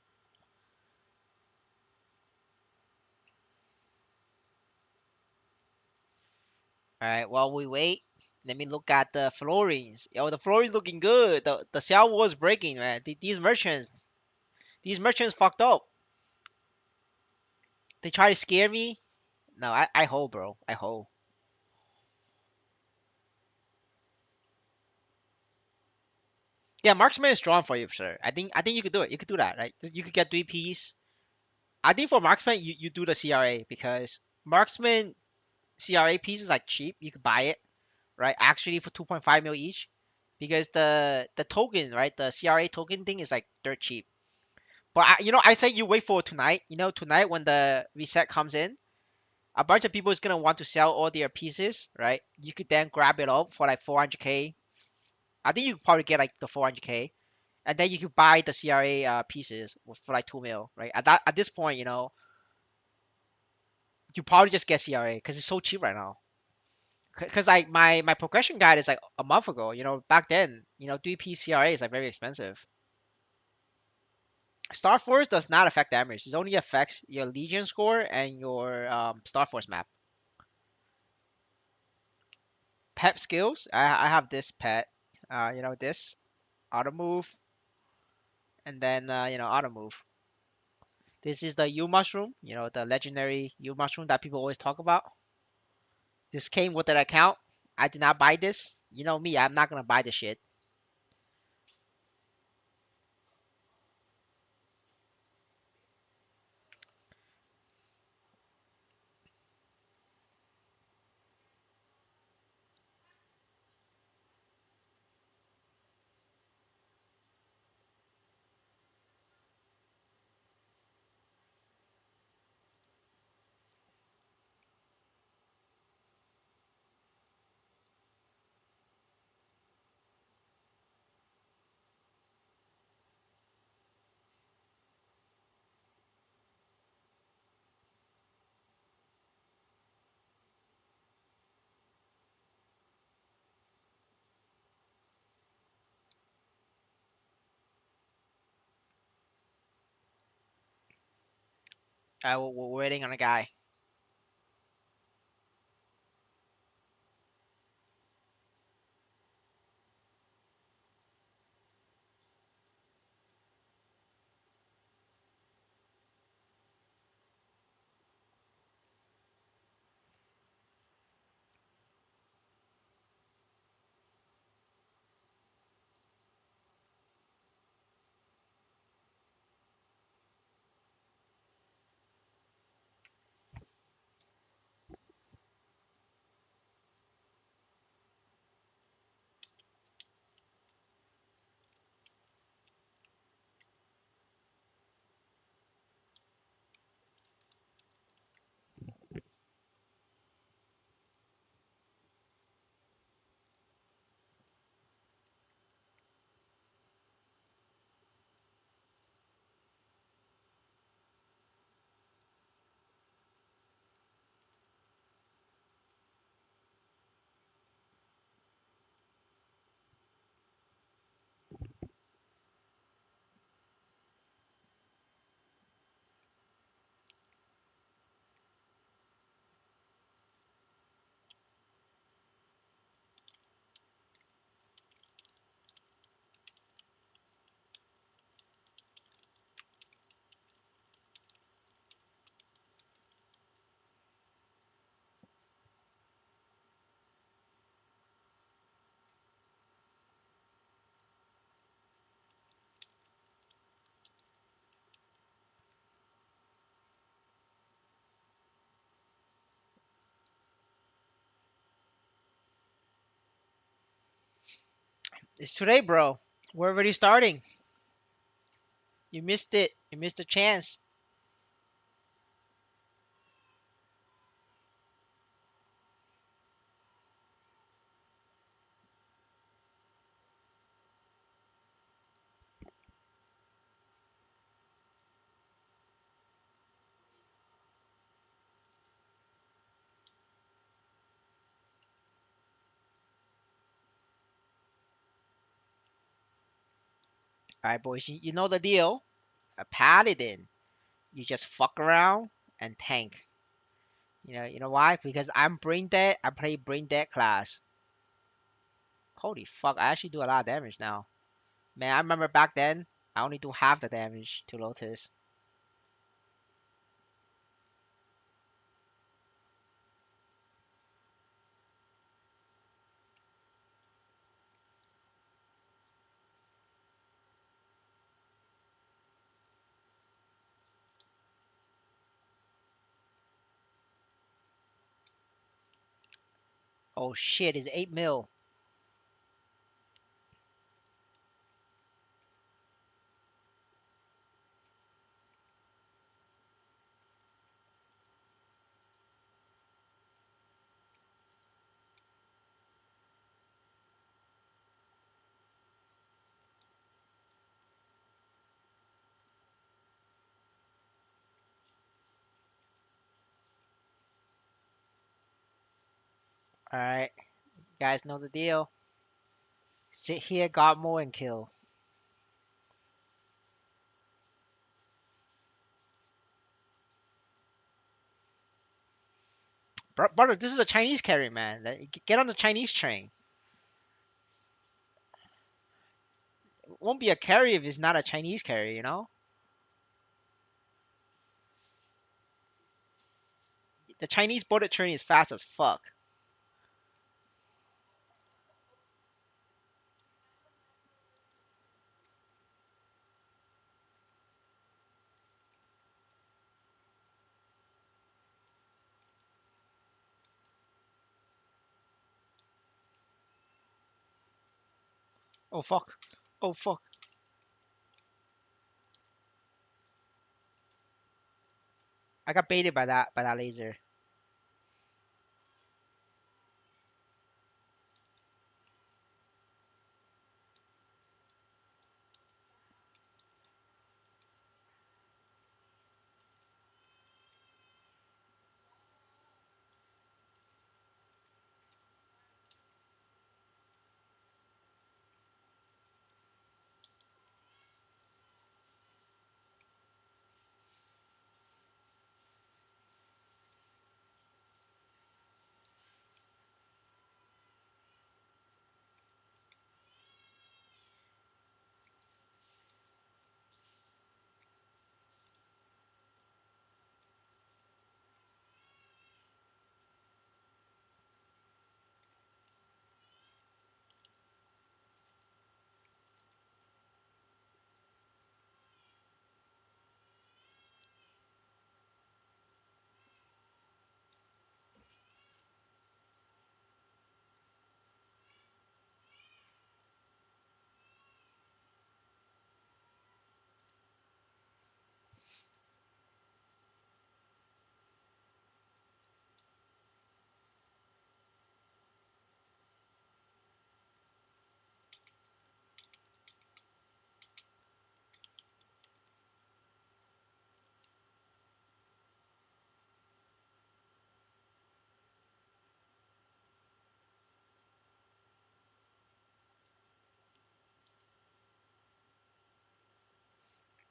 Speaker 1: All right. While we wait, let me look at the floorings. Yo, the floorings looking good. The Xiao was breaking, man. These merchants fucked up. They try to scare me. No, I hold, bro. I hold. Yeah, marksman is strong for you, sir. I think you could do it. You could do that, right? You could get 3Ps. I think for marksman, you do the CRA because marksman CRA piece is like cheap. You could buy it, right? Actually, for 2.5 mil each, because the token, right? The CRA token thing is like dirt cheap. But I say you wait for tonight. Tonight when the reset comes in, a bunch of people is gonna want to sell all their pieces, right? You could then grab it up for like 400k. I think you could probably get like the 400k, and then you could buy the CRA pieces for like 2 mil, right? At this point, you probably just get CRA because it's so cheap right now. Because like my progression guide is like a month ago. Back then, 3P CRA is like very expensive. Star Force does not affect damage. It only affects your Legion score and your Star Force map. Pet skills. I have this pet. This auto move, and then auto move. This is the U mushroom, the legendary U mushroom that people always talk about. This came with an account. I did not buy this. You know me, I'm not gonna buy the shit. We're waiting on a guy. It's today, bro. We're already starting. You missed it. You missed a chance. All right, boys. You know the deal. A paladin. You just fuck around and tank. You know why? Because I'm brain dead. I play brain dead class. Holy fuck! I actually do a lot of damage now. Man, I remember back then I only do half the damage to Lotus. Oh shit! It's 8 mil. All right, you guys know the deal. Sit here, got more and kill. Brother, this is a Chinese carry, man. Get on the Chinese train. won't be a carry if it's not a Chinese carry, you know? The Chinese bullet train is fast as fuck. Oh fuck. Oh fuck. I got baited by that laser.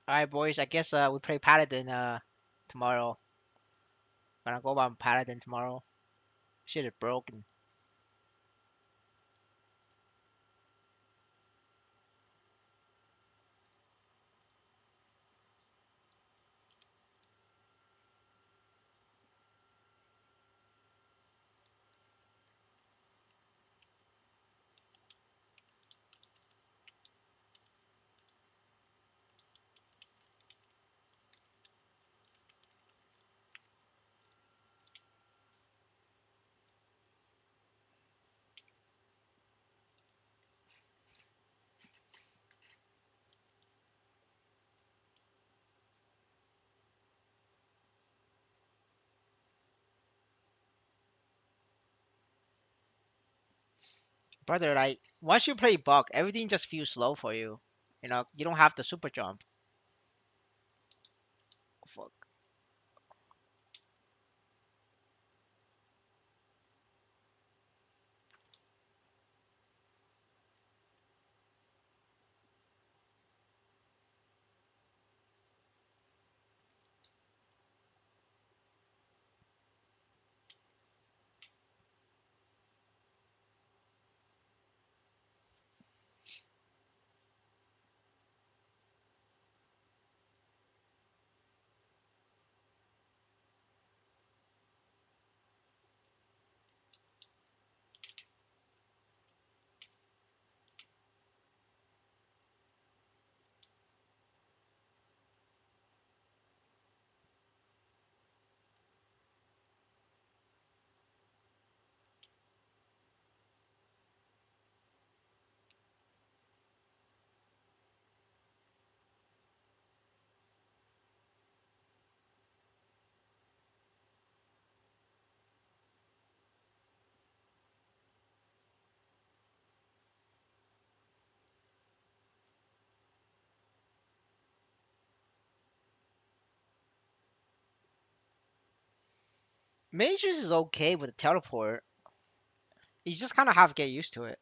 Speaker 1: Alright boys, I guess we play Paladin tomorrow. Gonna go on Paladin tomorrow. Shit is broken. Brother, like once you play Buck, everything just feels slow for you. You know, you don't have the super jump. Fuck. Mages is okay with the teleport. You just kind of have to get used to it.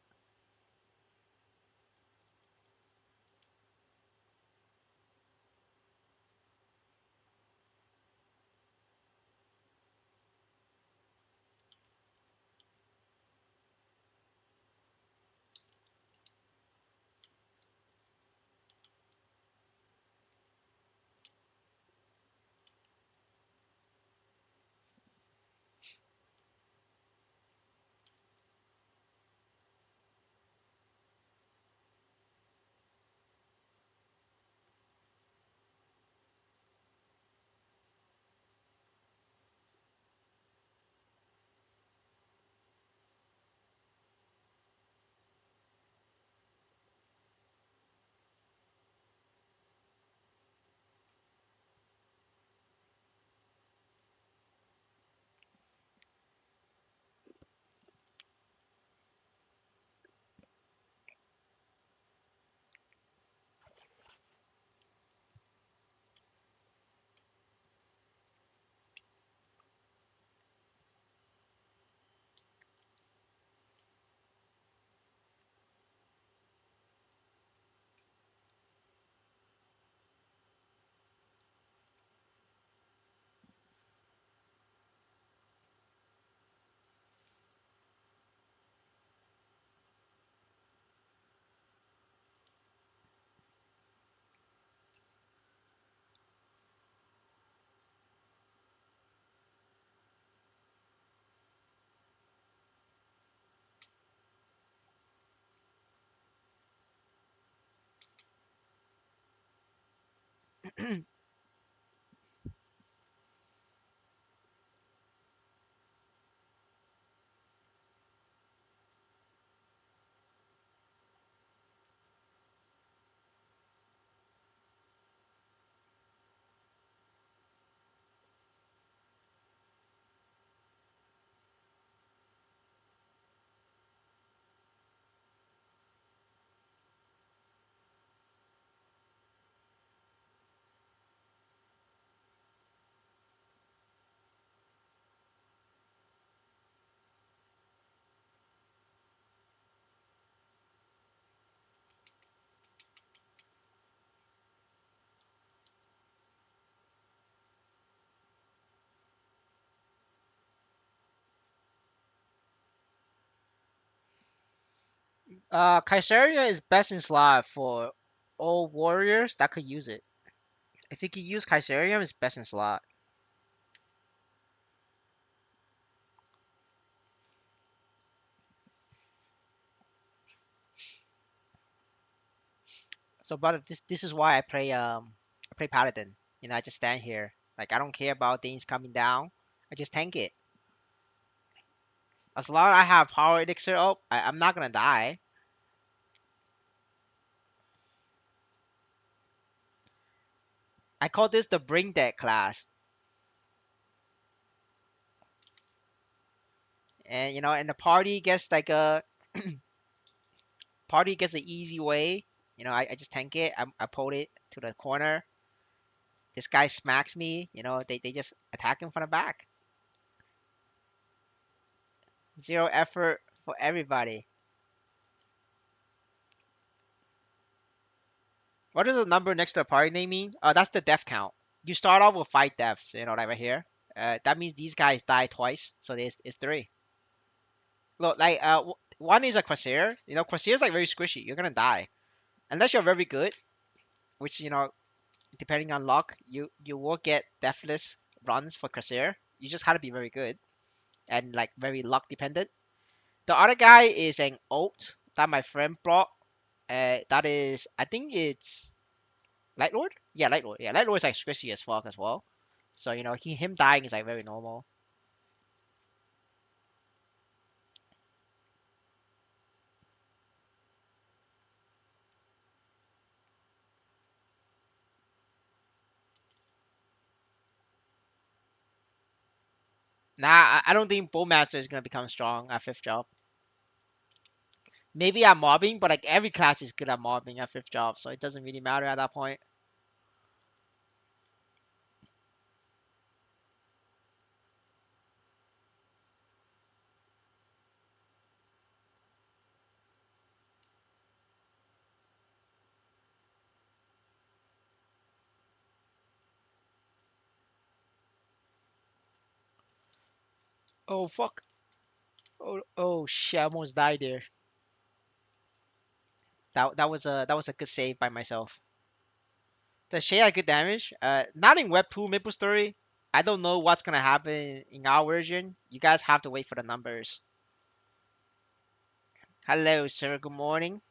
Speaker 1: Kaiseria is best in slot for all warriors that could use it. If you could use Kaiserium, it's best in slot. So, but this is why I play Paladin. I just stand here. Like I don't care about things coming down. I just tank it. As long as I have power elixir up, I'm not gonna die. I call this the bring deck class. And and the party gets an easy way. I just tank it. I pull it to the corner. This guy smacks me. They just attack him from the back. Zero effort for everybody. What does the number next to the party name mean? That's the death count. You start off with 5 deaths. Like right here. That means these guys die twice, so it's three. Look, like one is a corsair. Corsair is like very squishy. You're gonna die unless you're very good, which depending on luck, you will get deathless runs for corsair. You just have to be very good and like very luck dependent. The other guy is an ult that my friend brought. That is, I think it's Light Lord. Yeah, Light Lord. Yeah, Light Lord is like squishy as fuck as well. So him dying is like very normal. Nah, I don't think Bowmaster is gonna become strong at fifth job. Maybe at mobbing, but like every class is good at mobbing at fifth job, so it doesn't really matter at that point. Oh fuck. Oh shit! I almost died there. That was a good save by myself. Does Shay have good damage? Not in Web 2 Maple Story. I don't know what's gonna happen in our version. You guys have to wait for the numbers. Hello, sir. Good morning.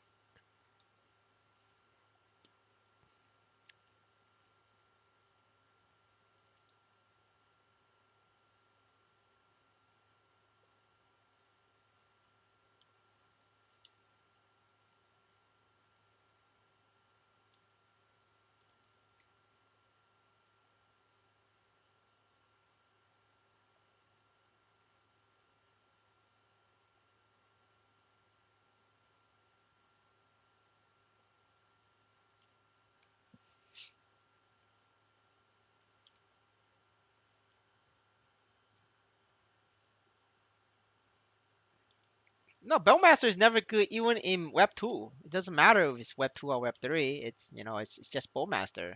Speaker 1: No, Bellmaster is never good even in Web 2. It doesn't matter if it's Web 2 or Web 3. It's just Bowmaster.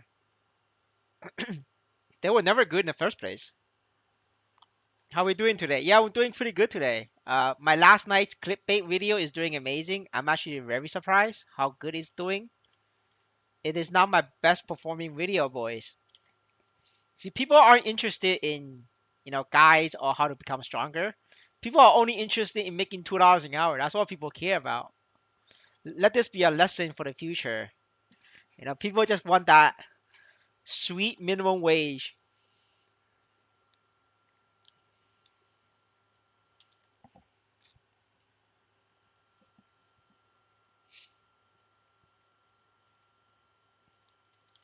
Speaker 1: They were never good in the first place. How we doing today? Yeah, we're doing pretty good today. My last night's clickbait video is doing amazing. I'm actually very surprised how good it's doing. It is not my best performing video, boys. See, people aren't interested in, guys or how to become stronger. People are only interested in making $2 an hour. That's what people care about. Let this be a lesson for the future. People just want that Sweet minimum wage.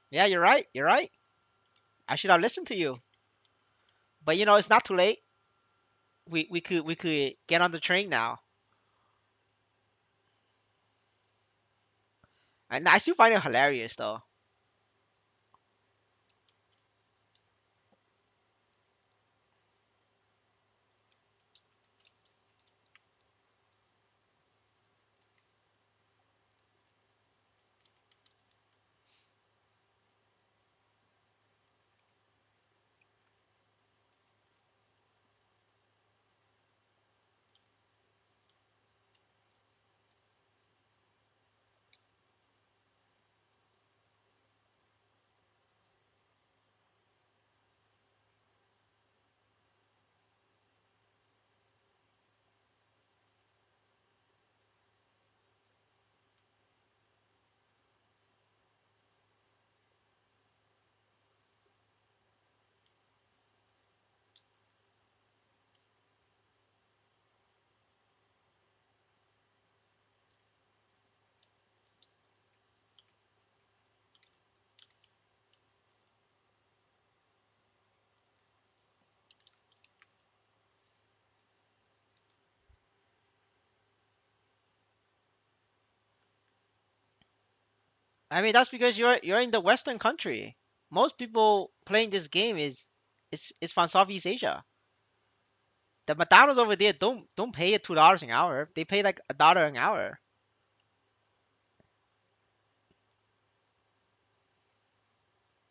Speaker 1: Yeah, you're right. You're right. I should have listened to you. But it's not too late. We could get on the train now. And I still find it hilarious though. I mean, that's because you're in the Western country. Most people playing this game is from Southeast Asia. The McDonald's over there don't pay it $2 an hour. They pay like $1 an hour.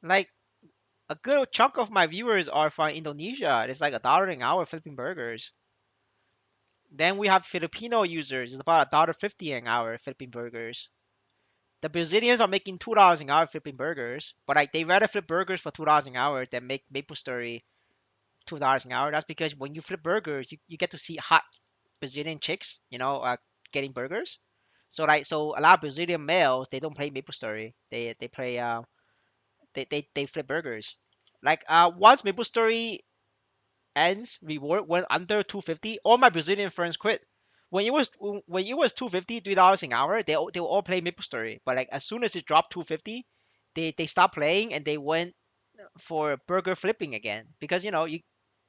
Speaker 1: Like a good chunk of my viewers are from Indonesia. It's like $1 an hour flipping burgers. Then we have Filipino users. It's about $1.50 an hour flipping burgers. The Brazilians are making $2 an hour flipping burgers, but like they rather flip burgers for $2 an hour than make MapleStory $2 an hour. That's because when you flip burgers, you get to see hot Brazilian chicks, getting burgers. So a lot of Brazilian males they don't play MapleStory. They play they flip burgers. Like once MapleStory ends, reward went under 250, all my Brazilian friends quit. When it was 250, $3 an hour, they will all play MapleStory. But like as soon as it dropped 250, they stopped playing and they went for burger flipping again because you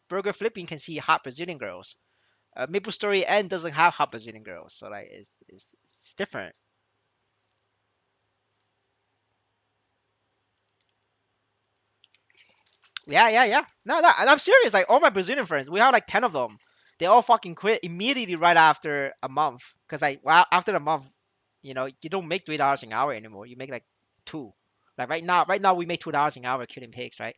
Speaker 1: burger flipping can see hot Brazilian girls. MapleStory N doesn't have hot Brazilian girls, so like it's different. Yeah, yeah, yeah. No, no, and I'm serious. Like all my Brazilian friends, we have like 10 of them. They all fucking quit immediately right after a month. Cause like well, after the month, you don't make $3 an hour anymore. You make like two. Like right now we make $2 an hour killing pigs, right?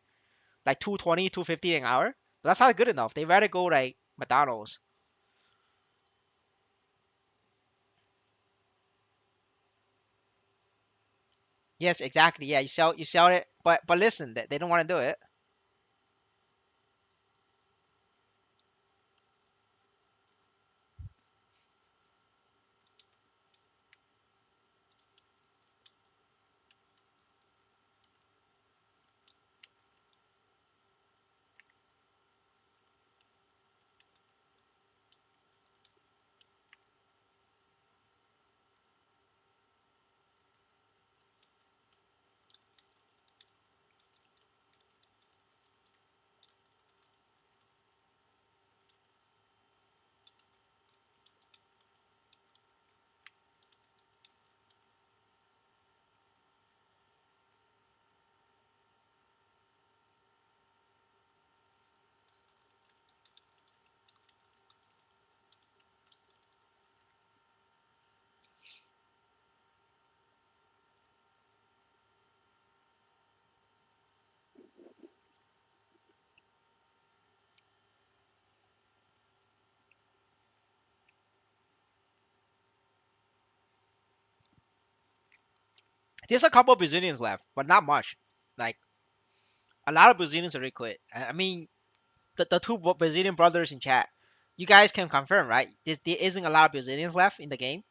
Speaker 1: Like 220, 250 an hour. But that's not good enough. They rather go like McDonald's. Yes, exactly. Yeah, you sell it, but listen, they don't want to do it. There's a couple of Brazilians left, but not much. Like a lot of Brazilians already quit. I mean, the two Brazilian brothers in chat, you guys can confirm, right? There isn't a lot of Brazilians left in the game.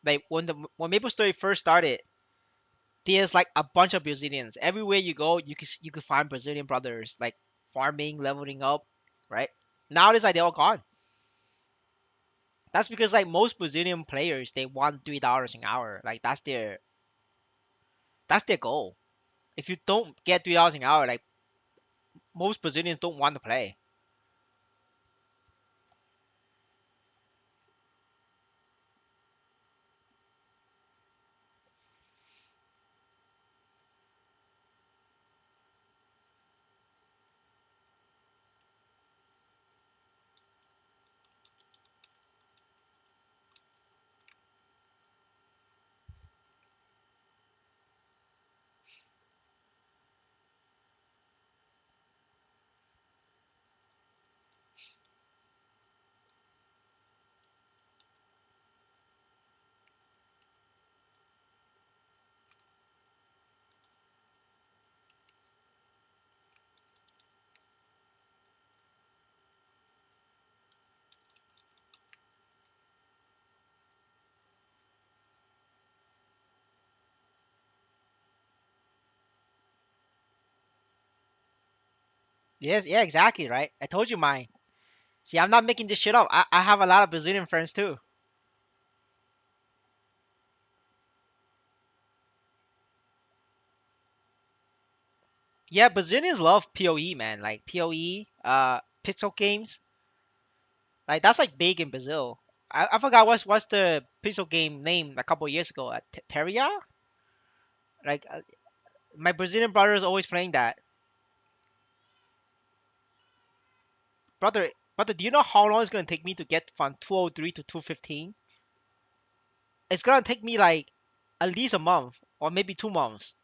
Speaker 1: Like when MapleStory first started, there's like a bunch of Brazilians. Everywhere you go, you could find Brazilian brothers like farming, leveling up, right? Nowadays, like they're all gone. That's because like most Brazilian players, they want $3 an hour. Like that's their goal. If you don't get $3 an hour, like most Brazilians don't want to play. Yes, yeah, exactly, right. I told you mine. See, I'm not making this shit up. I have a lot of Brazilian friends too. Yeah, Brazilians love PoE, man. Like PoE, pixel games. Like that's like big in Brazil. I forgot what's the pixel game name a couple years ago. Terria. Like my Brazilian brother is always playing that. Brother, brother, do you know how long it's gonna take me to get from 203 to 215? It's gonna take me like at least a month or maybe 2 months.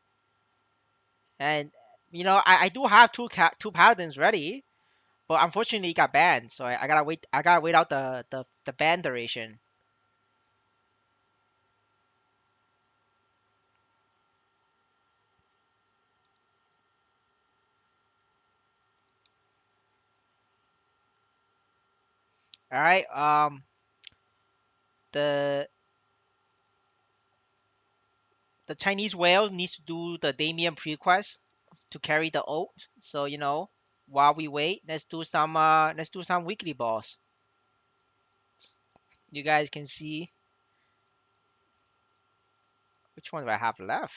Speaker 1: And I do have two paladins ready, but unfortunately it got banned. So I gotta wait. I gotta wait out the ban duration. All right. The the Chinese whale needs to do the Damien prequest to carry the oat. So while we wait, let's do some weekly balls. You guys can see which one do I have left.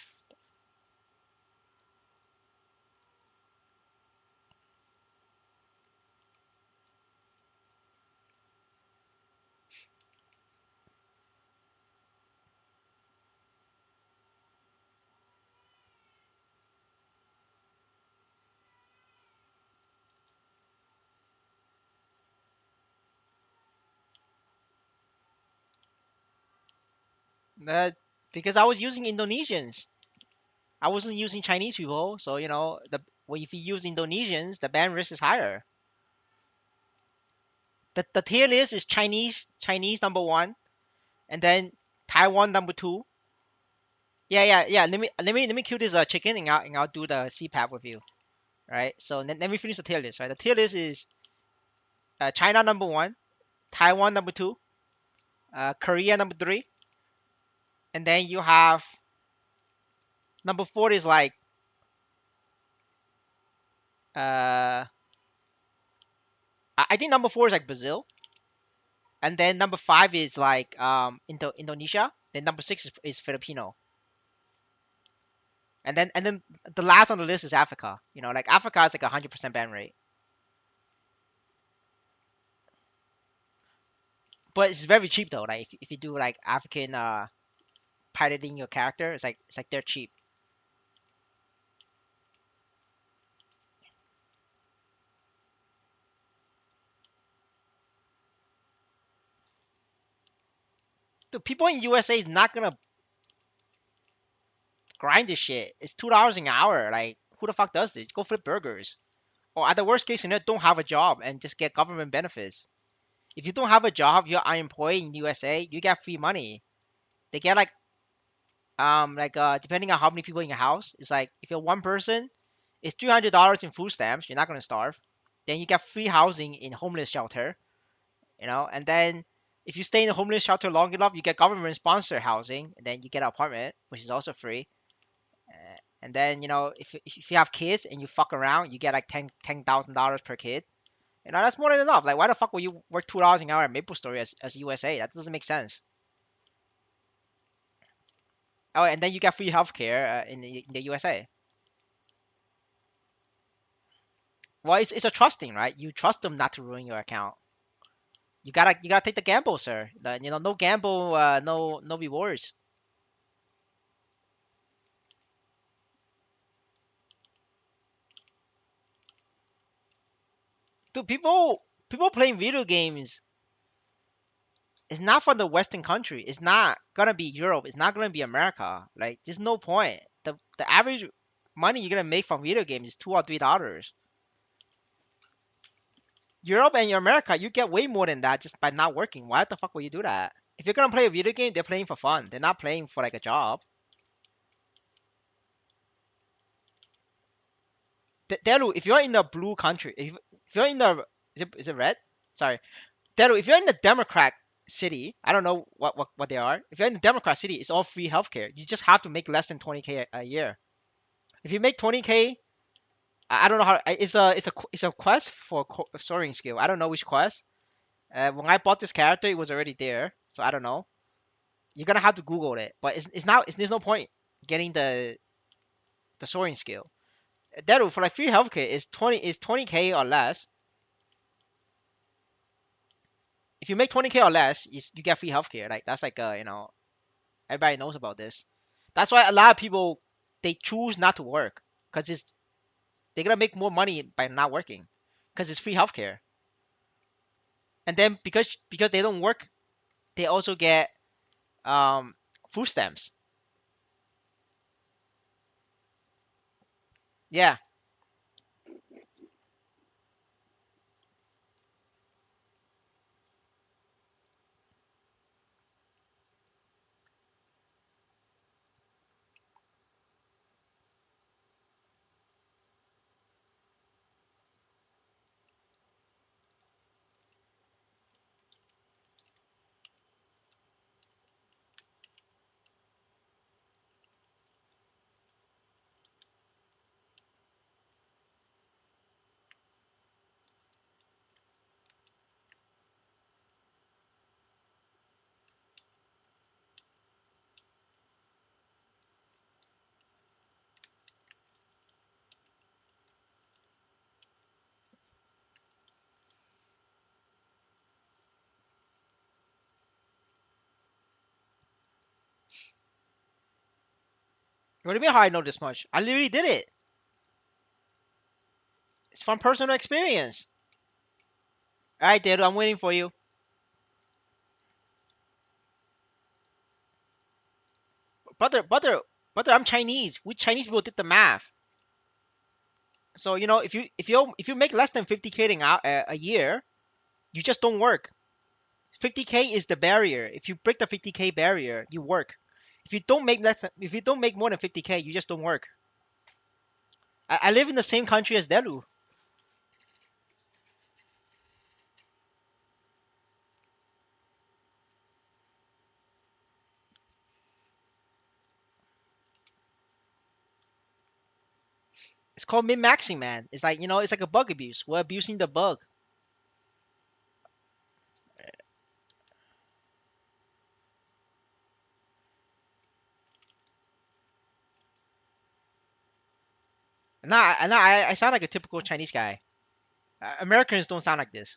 Speaker 1: That because I was using Indonesians. I wasn't using Chinese people, so if you use Indonesians, the ban risk is higher. The tier list is Chinese number one, and then Taiwan number two. Yeah, yeah, yeah. Let me kill this chicken, and I'll do the CPAP with you. Right. So let me finish the tier list. Right. The tier list is China number one, Taiwan number two, Korea number three, and then you have number four is like uh I think number four is like Brazil, and then number five is like Indonesia. Then number six is Filipino, and then the last on the list is Africa. Like Africa is like 100% ban rate, but it's very cheap though. Like if you do like African piloting your character, it's like they're cheap. The people in USA is not gonna grind this shit. It's $2 an hour. Like who the fuck does this? Go flip burgers. Or at the worst case scenario, don't have a job and just get government benefits. If you don't have a job, you're unemployed in USA, you get free money. They get like depending on how many people in your house, it's like if you're one person, it's $300 in food stamps. You're not gonna starve. Then you get free housing in homeless shelter. And then if you stay in a homeless shelter long enough, you get government sponsored housing, and then you get an apartment, which is also free. And then if you have kids and you fuck around, you get like $10,000 per kid. That's more than enough. Like, why the fuck would you work $2 an hour at MapleStory as USA? That doesn't make sense. Oh, and then you get free healthcare in the USA. Well, it's a trusting, right? You trust them not to ruin your account. You gotta take the gamble, sir. No gamble, no rewards. Dude, people playing video games is not from the Western country. It's not gonna be Europe. It's not gonna be America. Like, there's no point. The average money you're gonna make from video games is $2 or $3. Europe and America, you get way more than that just by not working. Why the fuck would you do that? If you're gonna play a video game, they're playing for fun. They're not playing for like a job. Delu, if you're in the blue country, if you're in the is it red? Sorry, Delu, if you're in the Democrat city, I don't know what they are. If you're in the Democrat city, it's all free healthcare. You just have to make less than 20K a year. If you make 20K, I don't know how. It's a quest for soaring skill. I don't know which quest. When I bought this character, it was already there, so I don't know. You're gonna have to Google it, but there's no point getting the soaring skill. That for like free healthcare is 20K or less. If you make 20K or less, you get free healthcare. Like, that's like everybody knows about this. That's why a lot of people, they choose not to work because they're gonna make more money by not working because it's free healthcare. And then because they don't work, they also get um food stamps. Yeah. What do you mean how I know this much? I literally did it. It's from personal experience. All right, dude, I'm waiting for you. Brother, I'm Chinese. We Chinese people did the math. So if you make less than 50K a year, you just don't work. 50K is the barrier. If you break the 50K barrier, you work. If you don't make more than 50K, you just don't work. I live in the same country as Delu. It's called min-maxing, man. It's like it's like a bug abuse. We're abusing the bug. And I sound like a typical Chinese guy. Americans don't sound like this.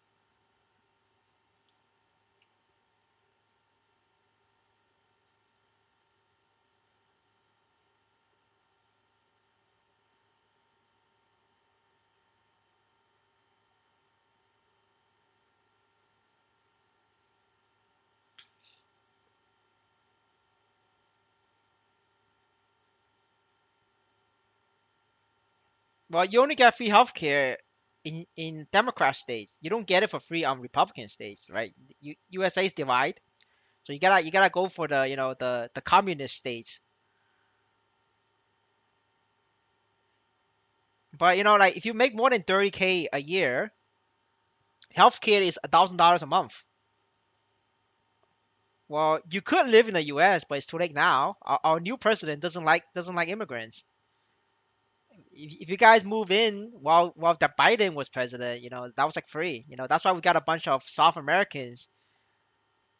Speaker 1: Well, you only get free healthcare in Democrat states. You don't get it for free on Republican states, right? USA's divide, so you gotta go for the communist states. But like, if you make more than 30K a year, healthcare is $1,000 a month. Well, you could live in the U.S., but it's too late now. Our new president doesn't like immigrants. if you guys move in while the Biden was president, that was like free. That's why we got a bunch of South Americans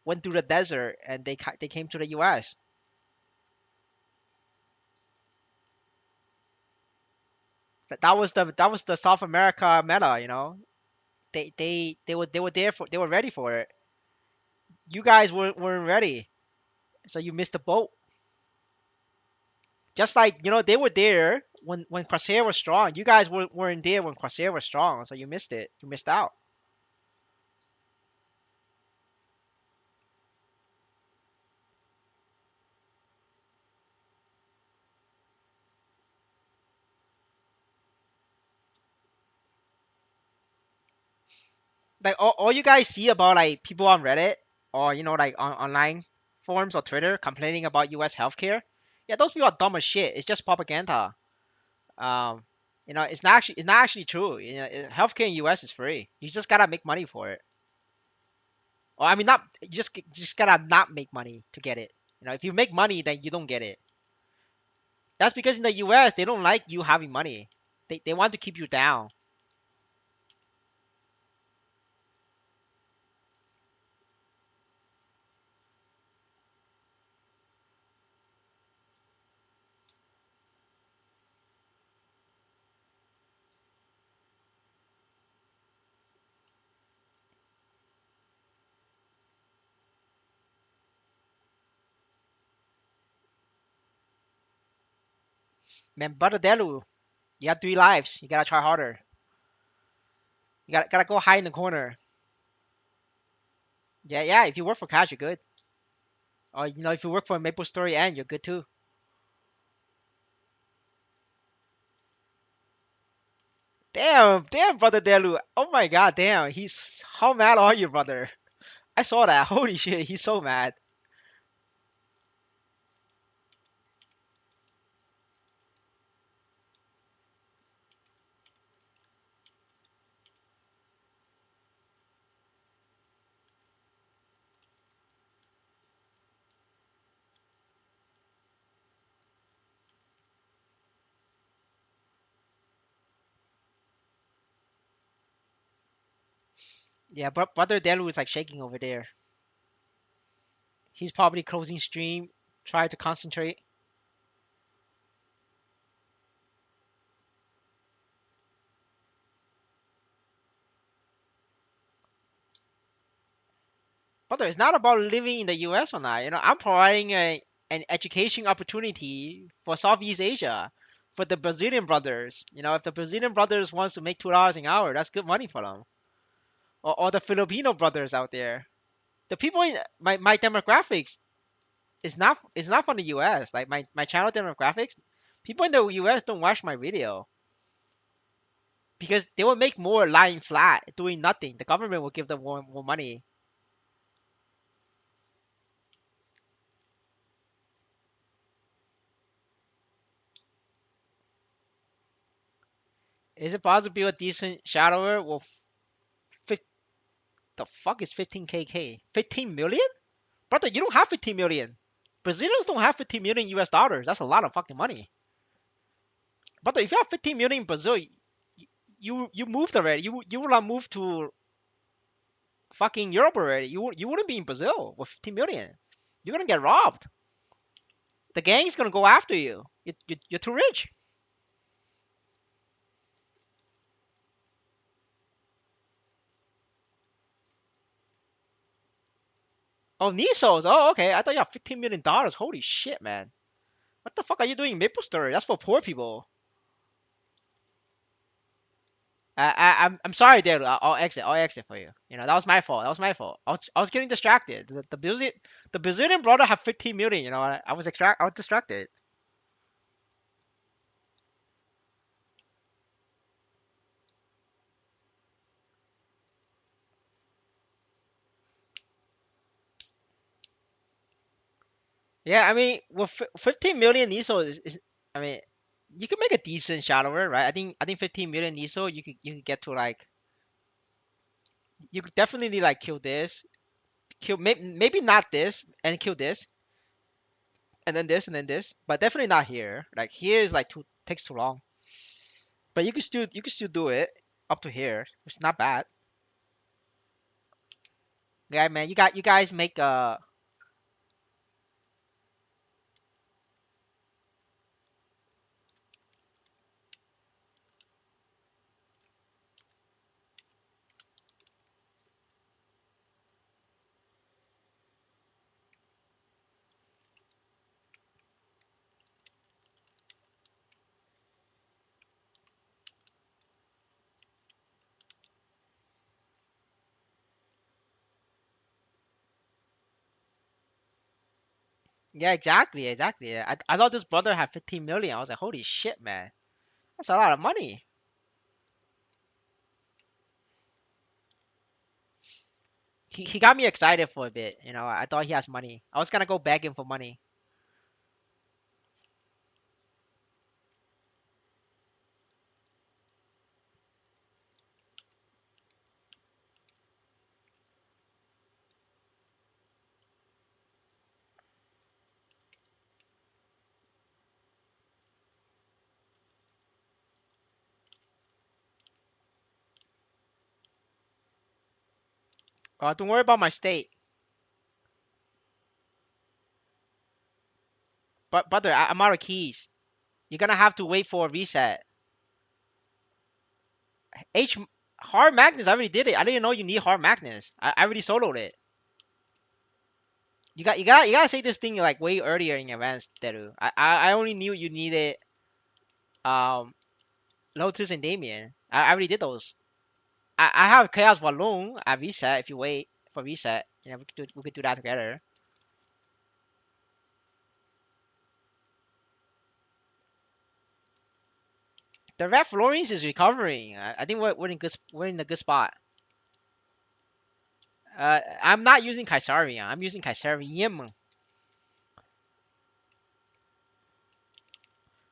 Speaker 1: went through the desert and they came to the U.S. That was the South America meta. They were there for they were ready for it. You guys weren't ready, so you missed the boat. Just like they were there when Corsair was strong. You guys weren't there when Corsair was strong, so you missed it. You missed out. Like all you guys see about like people on Reddit or like on online forums or Twitter complaining about U.S. healthcare. Yeah, those people are dumb as shit. It's just propaganda. Um, it's not actually true. Healthcare in U.S. is free. You just gotta make money for it. Or I mean, not you just gotta not make money to get it. If you make money, then you don't get it. That's because in the U.S. they don't like you having money. They want to keep you down. Man, Brother Delu, you got 3 lives. You gotta try harder. You gotta go hide in the corner. Yeah, yeah. If you work for cash, you're good. Or if you work for MaplestoryN, you're good too. Damn, damn, Brother Delu. Oh my God, damn. He's how mad are you, brother? I saw that. Holy shit, he's so mad. Yeah, but Brother Delu is like shaking over there. He's probably closing stream, trying to concentrate. Brother, it's not about living in the US or not. I'm providing an education opportunity for Southeast Asia, for the Brazilian brothers. If the Brazilian brothers wants to make $2 an hour, that's good money for them. Or the Filipino brothers out there. The people in my demographics is not from the US. Like my channel demographics, people in the US don't watch my video because they will make more lying flat, doing nothing. The government will give them more money. Is it possible to be a decent shadower? Well, the fuck is 15k? 15 million? Brother, you don't have 15 million. Brazilians don't have 15 million US dollars. That's a lot of fucking money. Brother, if you have 15 million in Brazil, you moved already. You would have moved to fucking Europe already. You wouldn't be in Brazil with 15 million. You're gonna get robbed. The gang's gonna go after you. You're too rich. Oh, Nisos. Oh, okay. I thought you had $15 million. Holy shit, man. What the fuck are you doing in Maple Story? That's for poor people. I'm sorry, dude. I'll exit. I'll exit for you. That was my fault. That was my fault. I was getting distracted. The Brazilian brother have 15 million. I was distracted. Yeah, I mean, with 15 million NISO I mean, you can make a decent shadower, right? I think 15 million NISO, you could get to like you could definitely like kill this, maybe not this and kill this, and then this and then this, but definitely not here. Like here is like too takes too long. But you can still do it up to here. It's not bad. Yeah, man. You guys make yeah, exactly. I thought this brother had 15 million. I was like, holy shit, man. That's a lot of money. He got me excited for a bit. I thought he has money. I was gonna go begging for money. Don't worry about my state. But brother, I'm out of keys. You're gonna have to wait for a reset. H hard magnets. I already did it. I didn't know you need hard magnets. I already soloed it. You gotta say this thing like way earlier in advance, Teru. I only knew you needed um Lotus and Damien. I already did those. I have Chaos Balloon at reset. If you wait for reset, we could do that together. The Red Florence is recovering. I think we're in a good spot. I'm not using Kaisarian. I'm using Kaisarian.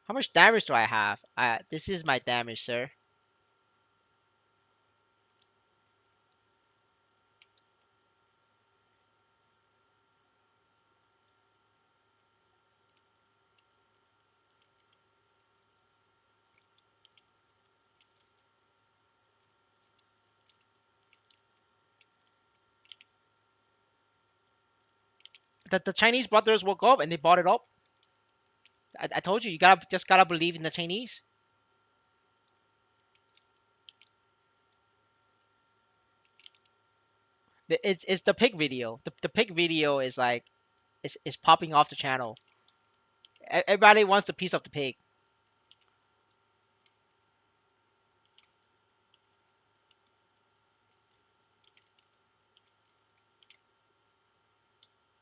Speaker 1: How much damage do I have? This is my damage, sir. The Chinese brothers woke up and they bought it up. I told you, you gotta believe in the Chinese. It's the pig video. The pig video is like is popping off the channel. Everybody wants the piece of the pig.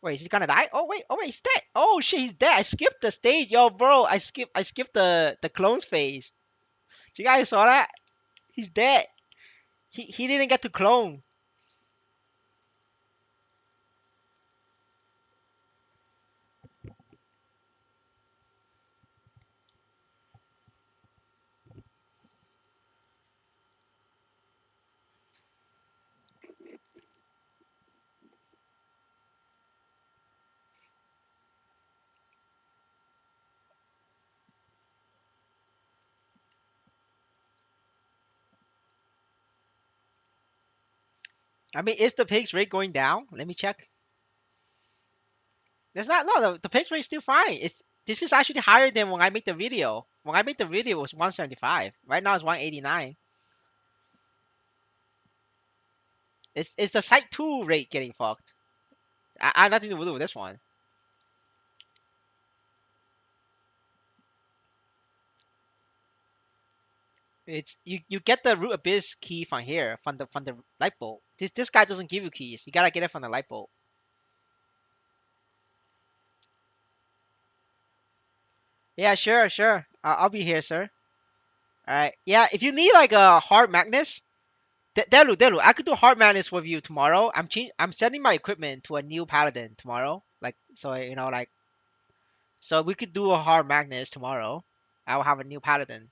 Speaker 1: Wait, is he gonna die? Oh wait, he's dead. Oh shit, he's dead. I skipped the stage, yo, bro. I skipped the clones phase. You guys saw that? He's dead. He didn't get to clone. I mean, is the pig's rate going down? Let me check. There's not no the pig's rate's still fine. This is actually higher than when I made the video. When I made the video, it was 175. Right now it's 189. It's the site two rate getting fucked. I have nothing to do with this one. It's you get the root abyss key from here from the light bulb. This guy doesn't give you keys. You gotta get it from the light bulb. Yeah, sure. I'll be here, sir. All right. Yeah, if you need like a hard magnets, Delu, I could do hard magnets with you tomorrow. I'm sending my equipment to a new paladin tomorrow. Like so, like so we could do a hard magnets tomorrow. I will have a new paladin.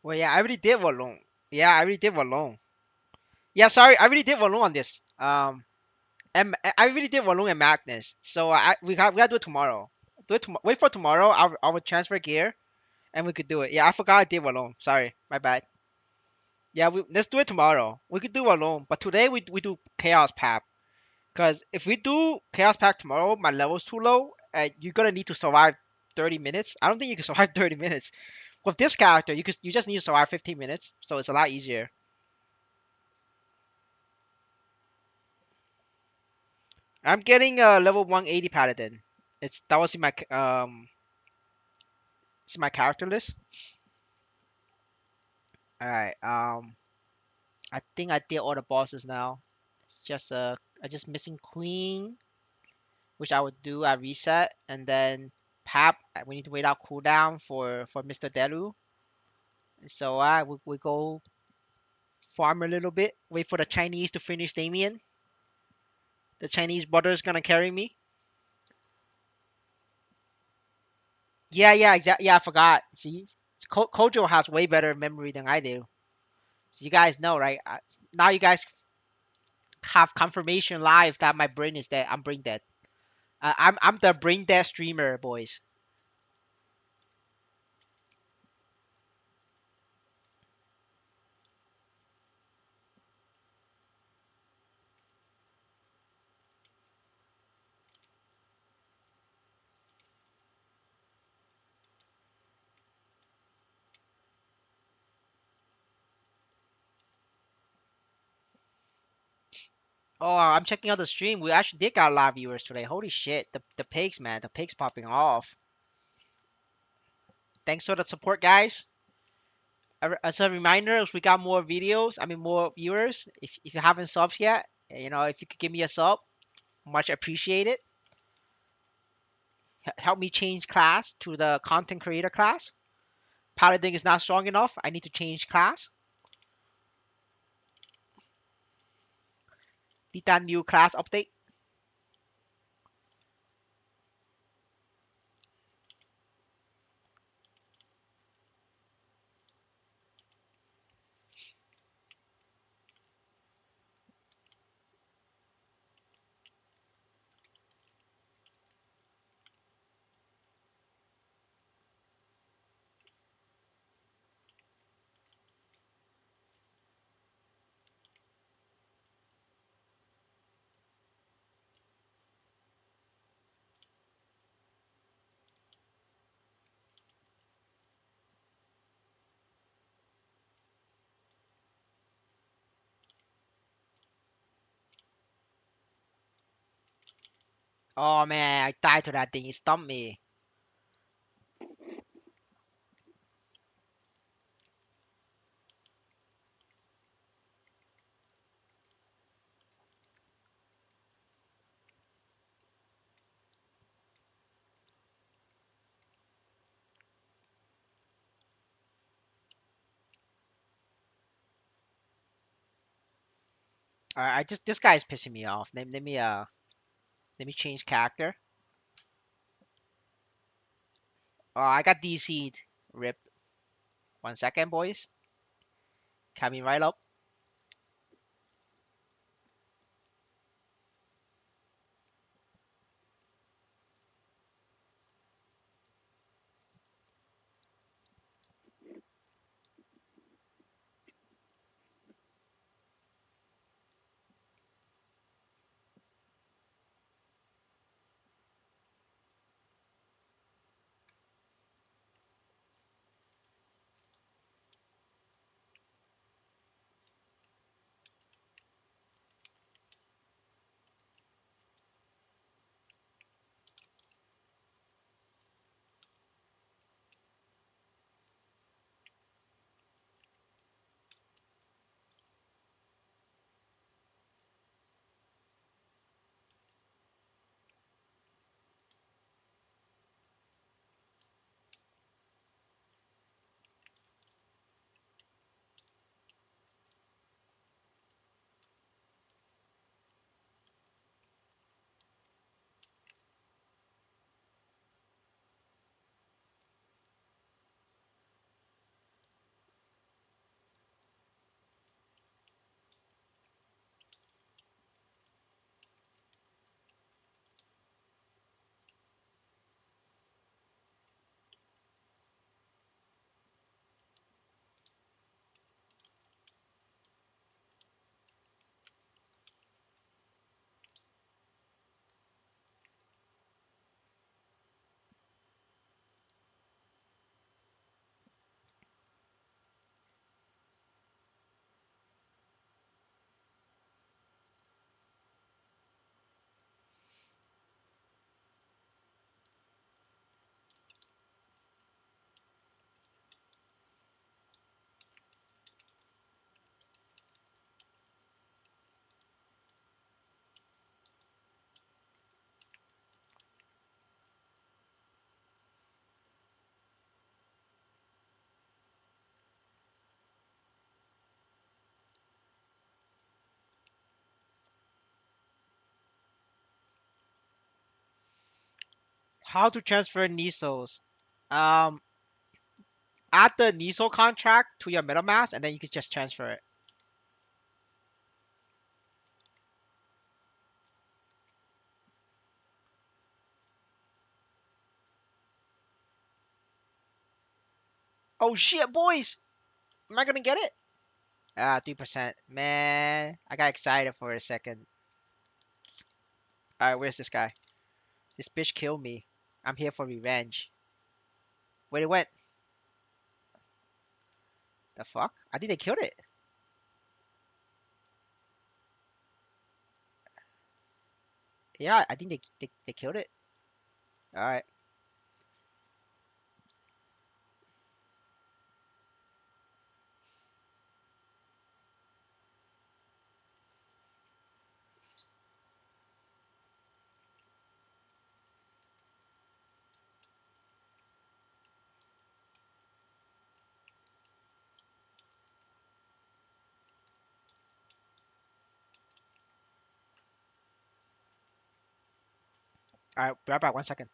Speaker 1: Well, yeah, I already did Walloon. Yeah, I already did Walloon. Yeah, sorry, I already did Walloon on this. And I really did Walloon and Magnus. So we gotta do it tomorrow. Do it wait for tomorrow. I will transfer gear and we could do it. Yeah, I forgot I did Walloon. Sorry, my bad. Yeah, let's do it tomorrow. We could do Walloon, but today we do Chaos Pack. Cause if we do Chaos Pack tomorrow, my level's too low. And you're gonna need to survive 30 minutes. I don't think you can survive 30 minutes. With this character, you just need to survive 15 minutes, so it's a lot easier. I'm getting a level 180 paladin. That was in my it's in my character list. All right. I think I did all the bosses now. It's just I just missing queen, which I would do. I reset and then Pap. We need to wait out cooldown for Mr. Delu. So we go farm a little bit. Wait for the Chinese to finish Damien. The Chinese brother is gonna carry me. Yeah, yeah, exactly. Yeah, I forgot. See, Kojo has way better memory than I do. So you guys know, right? Now you guys have confirmation live that my brain is dead. I'm brain dead. I'm the brain dead streamer, boys. Oh, I'm checking out the stream. We actually did got a lot of viewers today. Holy shit, the pigs, man, the pigs popping off. Thanks for the support, guys. As a reminder, if we got more videos, I mean more viewers. If you haven't subs yet, if you could give me a sub, much appreciated. Help me change class to the content creator class. Paladin is not strong enough. I need to change class. Need that new class update. Oh man, I died to that thing. It stumped me. I just this guy's pissing me off. Let me change character. Oh, I got DC'd. Ripped. 1 second, boys. Coming right up. How to transfer Nisos? Um, add the Niso contract to your MetaMask, and then you can just transfer it. Oh shit, boys! Am I gonna get it? 3%. Man, I got excited for a second. All right, where's this guy? This bitch killed me. I'm here for revenge. Where it went? The fuck? I think they killed it. Yeah, I think they killed it. All right. All right, be right back. 1 second.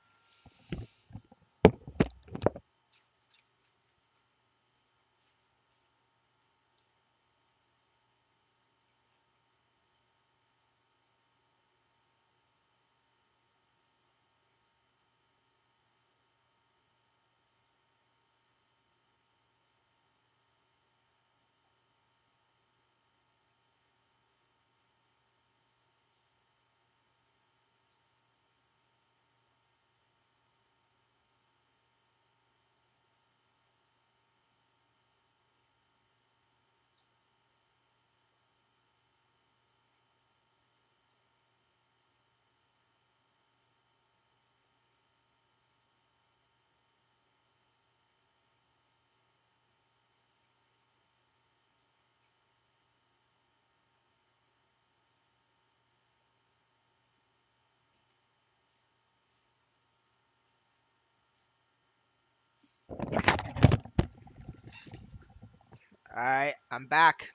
Speaker 1: All right, I'm back.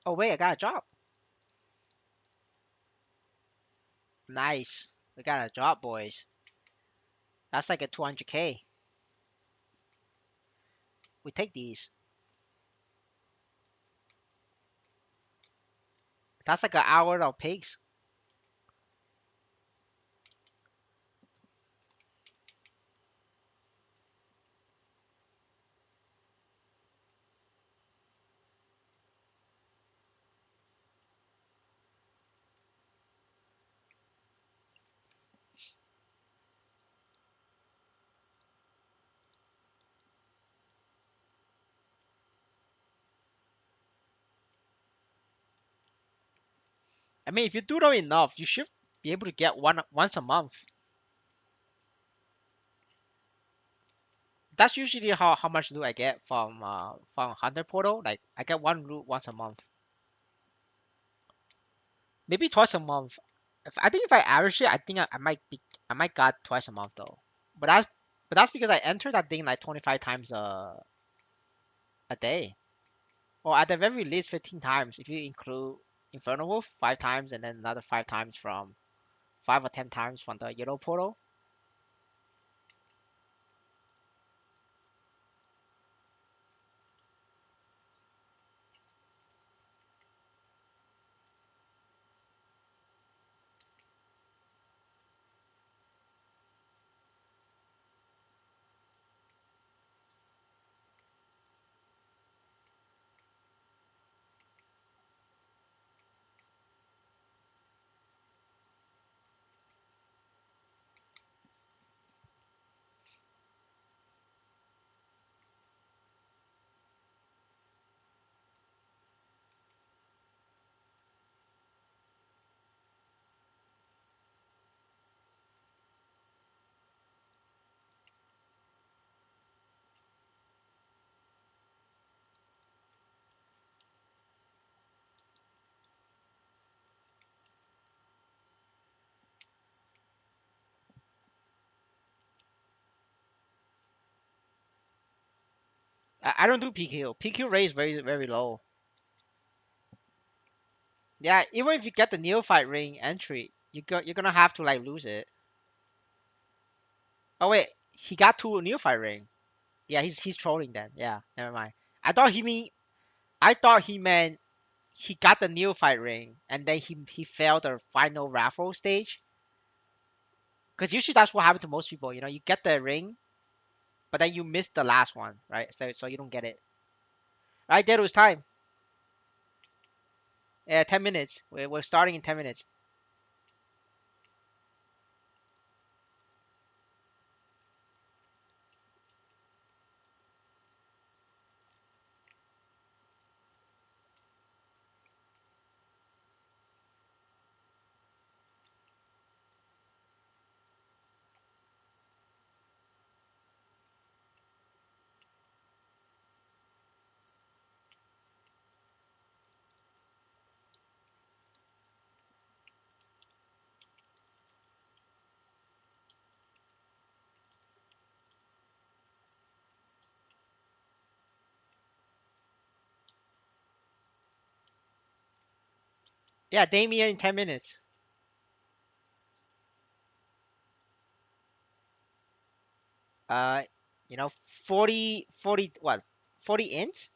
Speaker 1: Oh wait, I got a drop. Nice. We got a drop, boys. That's like a 200k. We take these. That's like an hour of pigs. I mean, if you do that enough, you should be able to get one once a month. That's usually how much loot I get from Hunter Portal. Like I get one loot once a month, maybe twice a month. I think if I average it, I think I might got twice a month though. But that's because I enter that thing like 25 times a day, or at the very least 15 times if you include Infernal Wolf 5 times and then another 5 times from 5 or 10 times from the Yellow Portal. I don't do PQ. PQ rate is very low. Yeah, even if you get the neophyte ring entry, you're gonna have to like lose it. Oh wait, he got two neophyte ring. Yeah, he's trolling then. Yeah, never mind. I thought he mean I thought he meant he got the neophyte ring and then he failed the final raffle stage. Because usually that's what happened to most people. You know, you get the ring, but then you miss the last one, right? So you don't get it. Right there, it was time. Yeah, 10 minutes. We're starting in 10 minutes. Yeah, Damien in 10 minutes. Uh, 40 what? 40 int?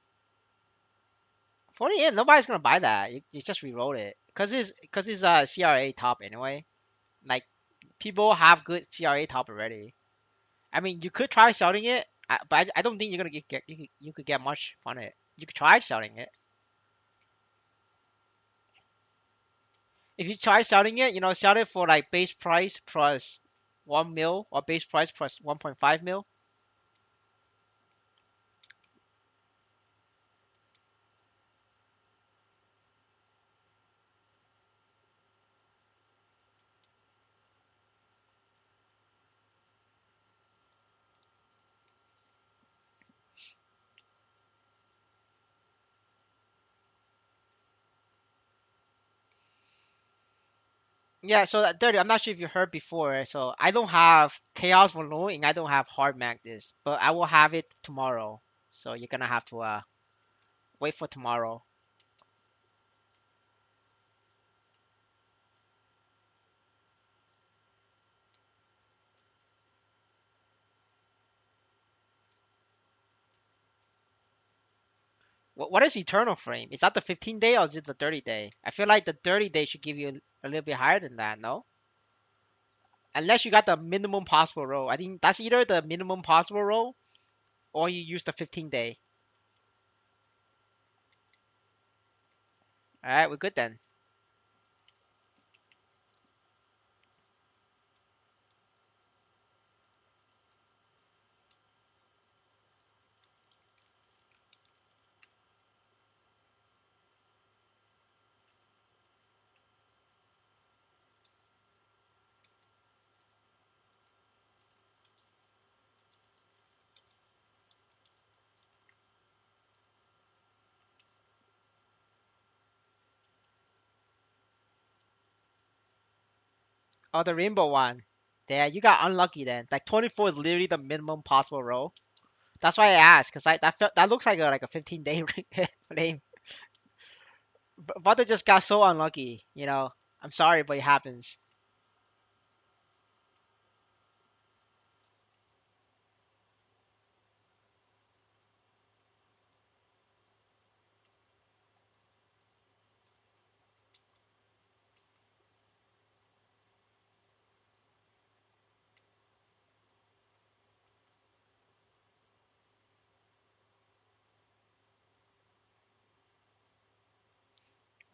Speaker 1: 40 int. Nobody's gonna buy that. You just reroll it because it's CRA top anyway. Like people have good CRA top already. I mean, you could try selling it, but I don't think you're gonna you could get much from it. You could try selling it. If you try selling it, sell it for like base price plus 1 mil or base price plus 1.5 mil. Yeah, so that dirty. I'm not sure if you heard before. So I don't have Chaos Balloon and I don't have Hard Magnet, but I will have it tomorrow. So you're gonna have to wait for tomorrow. What is eternal flame? Is that the 15-day or is it the 30-day? I feel like the 30-day should give you a little bit higher than that, no? Unless you got the minimum possible roll. I think that's either the minimum possible roll or you use the 15-day. All right, we're good then. Oh, the rainbow one. Yeah, you got unlucky then. Like 24 is literally the minimum possible roll. That's why I asked, cause that felt that looks like a 15-day flame. But they just got so unlucky, you know. I'm sorry, but it happens.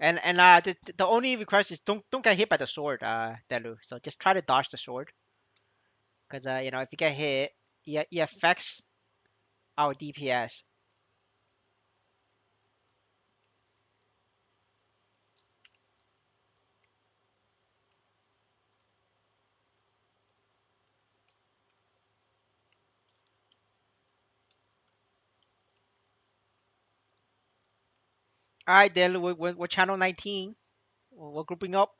Speaker 1: And the only request is don't get hit by the sword, Delu. So just try to dodge the sword, cause you know if you get hit, it affects our DPS. All right, Delu, we're channel 19. We're grouping up.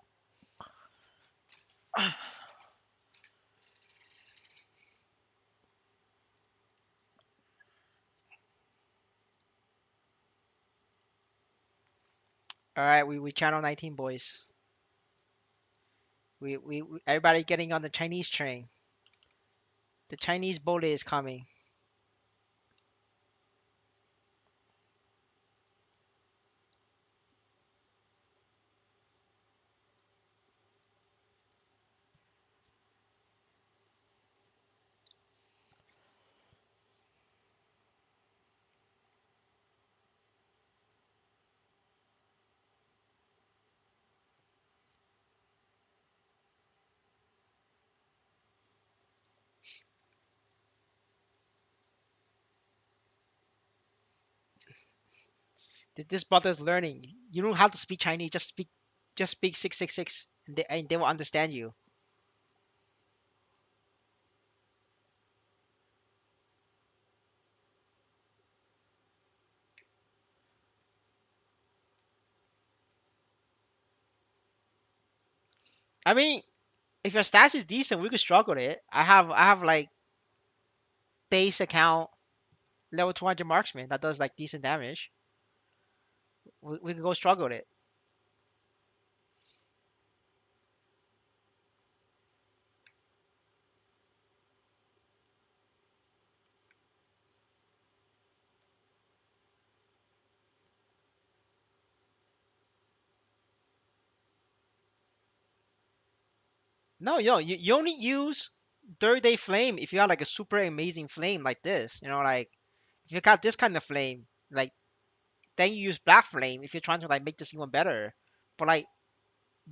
Speaker 1: All right, we channel 19 boys. We everybody getting on the Chinese train. The Chinese bullet is coming. This brother's learning. You don't have to speak Chinese. Just speak 666, and they will understand you. I mean, if your stats is decent, we could struggle it. I have like base account level 200 marksman that does like decent damage. We could go struggle it. No, you only use third day flame if you have like a super amazing flame like this. You know, like if you got this kind of flame, like then you use black flame if you're trying to like make this even better. But like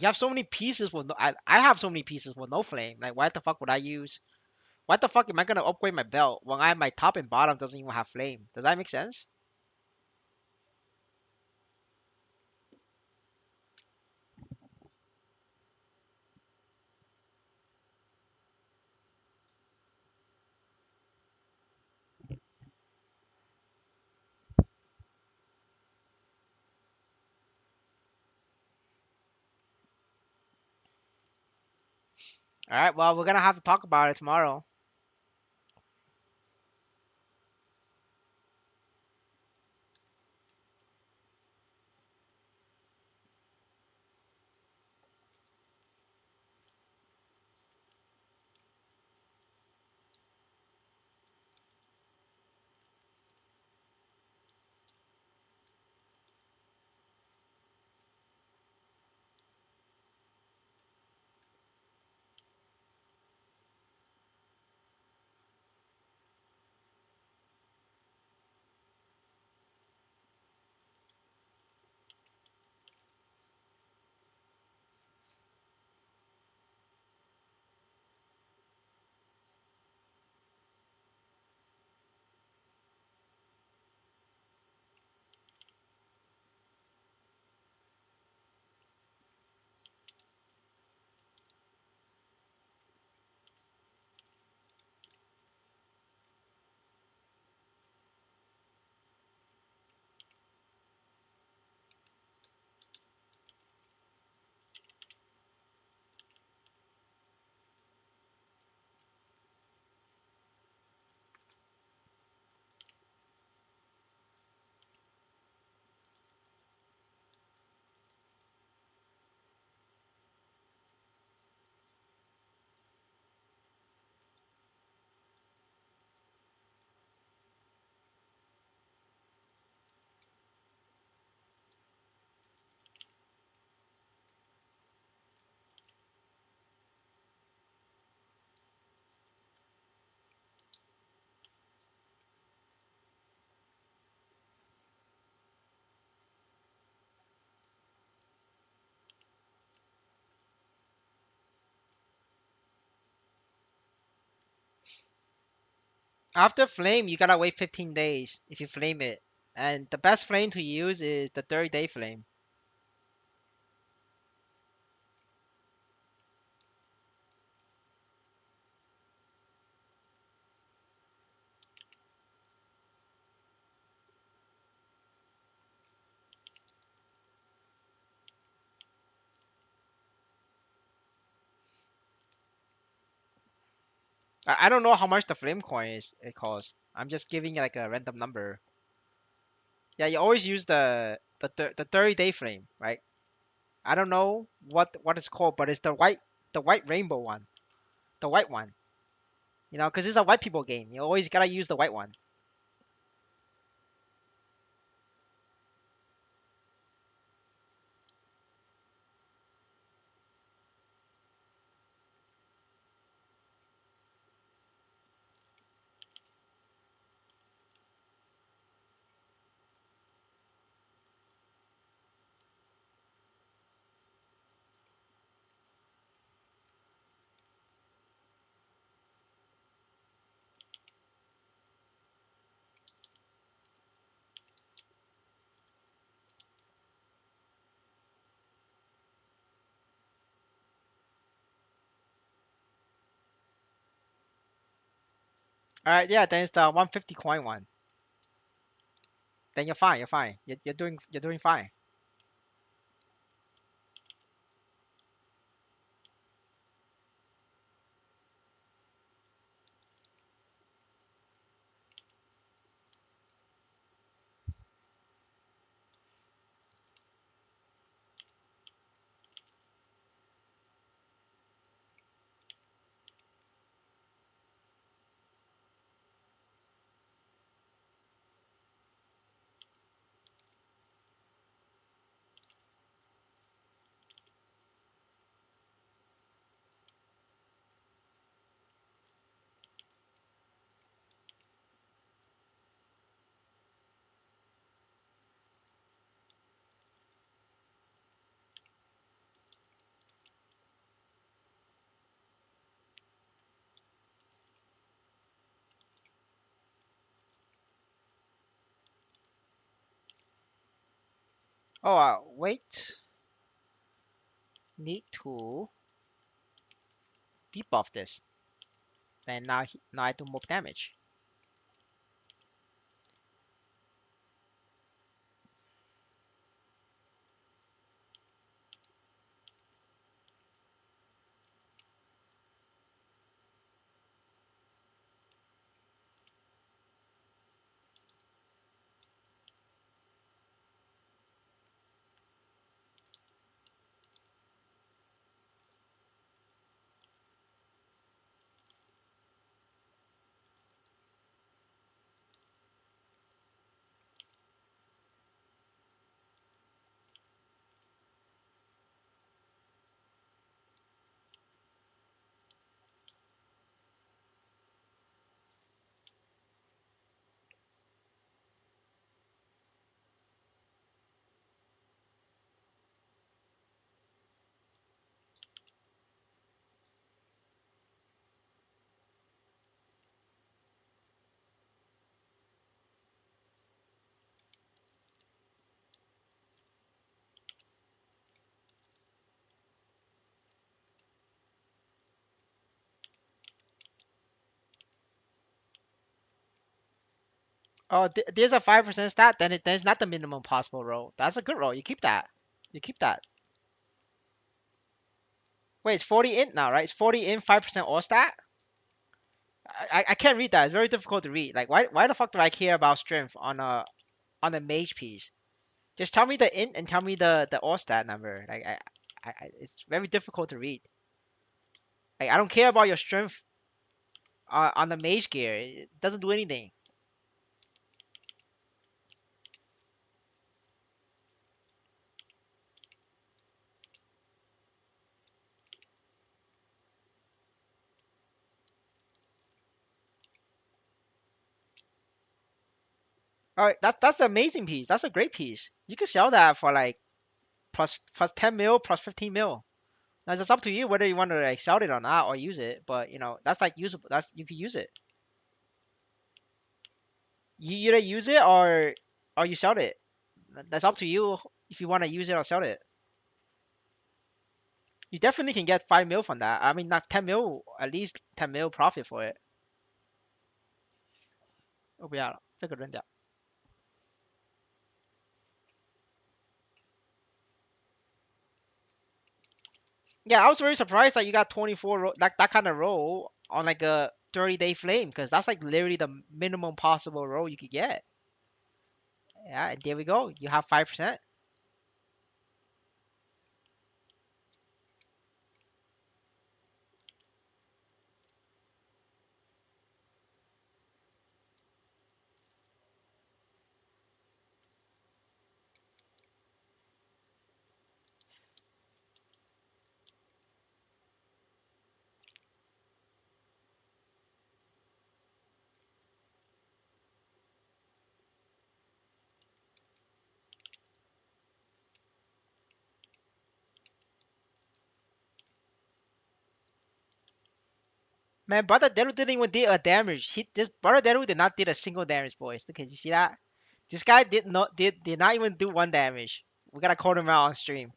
Speaker 1: you have so many pieces with no, I have so many pieces with no flame. Like why the fuck would I use? Why the fuck am I gonna upgrade my belt when my top and bottom doesn't even have flame? Does that make sense? All right, well we're gonna have to talk about it tomorrow. After flame, you gotta wait 15 days if you flame it. And the best flame to use is the 30-day flame. I don't know how much the flame coin is it costs. I'm just giving like a random number. Yeah, you always use the 30-day flame, right? I don't know what it's called, but it's the white rainbow one, the white one. You know, because it's a white people game. You always gotta use the white one. All right, yeah, then it's the 150 coin one. Then you're fine. You're fine. You're doing fine. Oh, wait. Need to debuff this. Then now I do more damage. Oh, there's a 5% stat. Then it's not the minimum possible roll. That's a good roll. You keep that. You keep that. Wait, it's 40 int now, right? It's 40 int, 5% all stat. I can't read that. It's very difficult to read. Like why the fuck do I care about strength on a mage piece? Just tell me the int and tell me the all stat number. Like it's very difficult to read. Like I don't care about your strength on the mage gear. It doesn't do anything. All right, that's an amazing piece. That's a great piece. You could sell that for like plus 10 mil, plus 15 mil. Now it's up to you whether you want to like sell it or not or use it. But you know that's like usable. That's you could use it. You either use it or you sell it. That's up to you if you want to use it or sell it. You definitely can get 5 mil from that. I mean, not 10 mil, at least 10 mil profit for it. 我不要了，这个扔掉。Yeah, I was very surprised that you got 24 that kind of roll on like a 30-day flame because that's like literally the minimum possible roll you could get. Yeah, and there we go. You have 5%. Man, Brother Deru didn't even did a damage. This Brother Deru did not did a single damage, boys. Look, can you see that? This guy did not even do one damage. We gotta call him out on stream.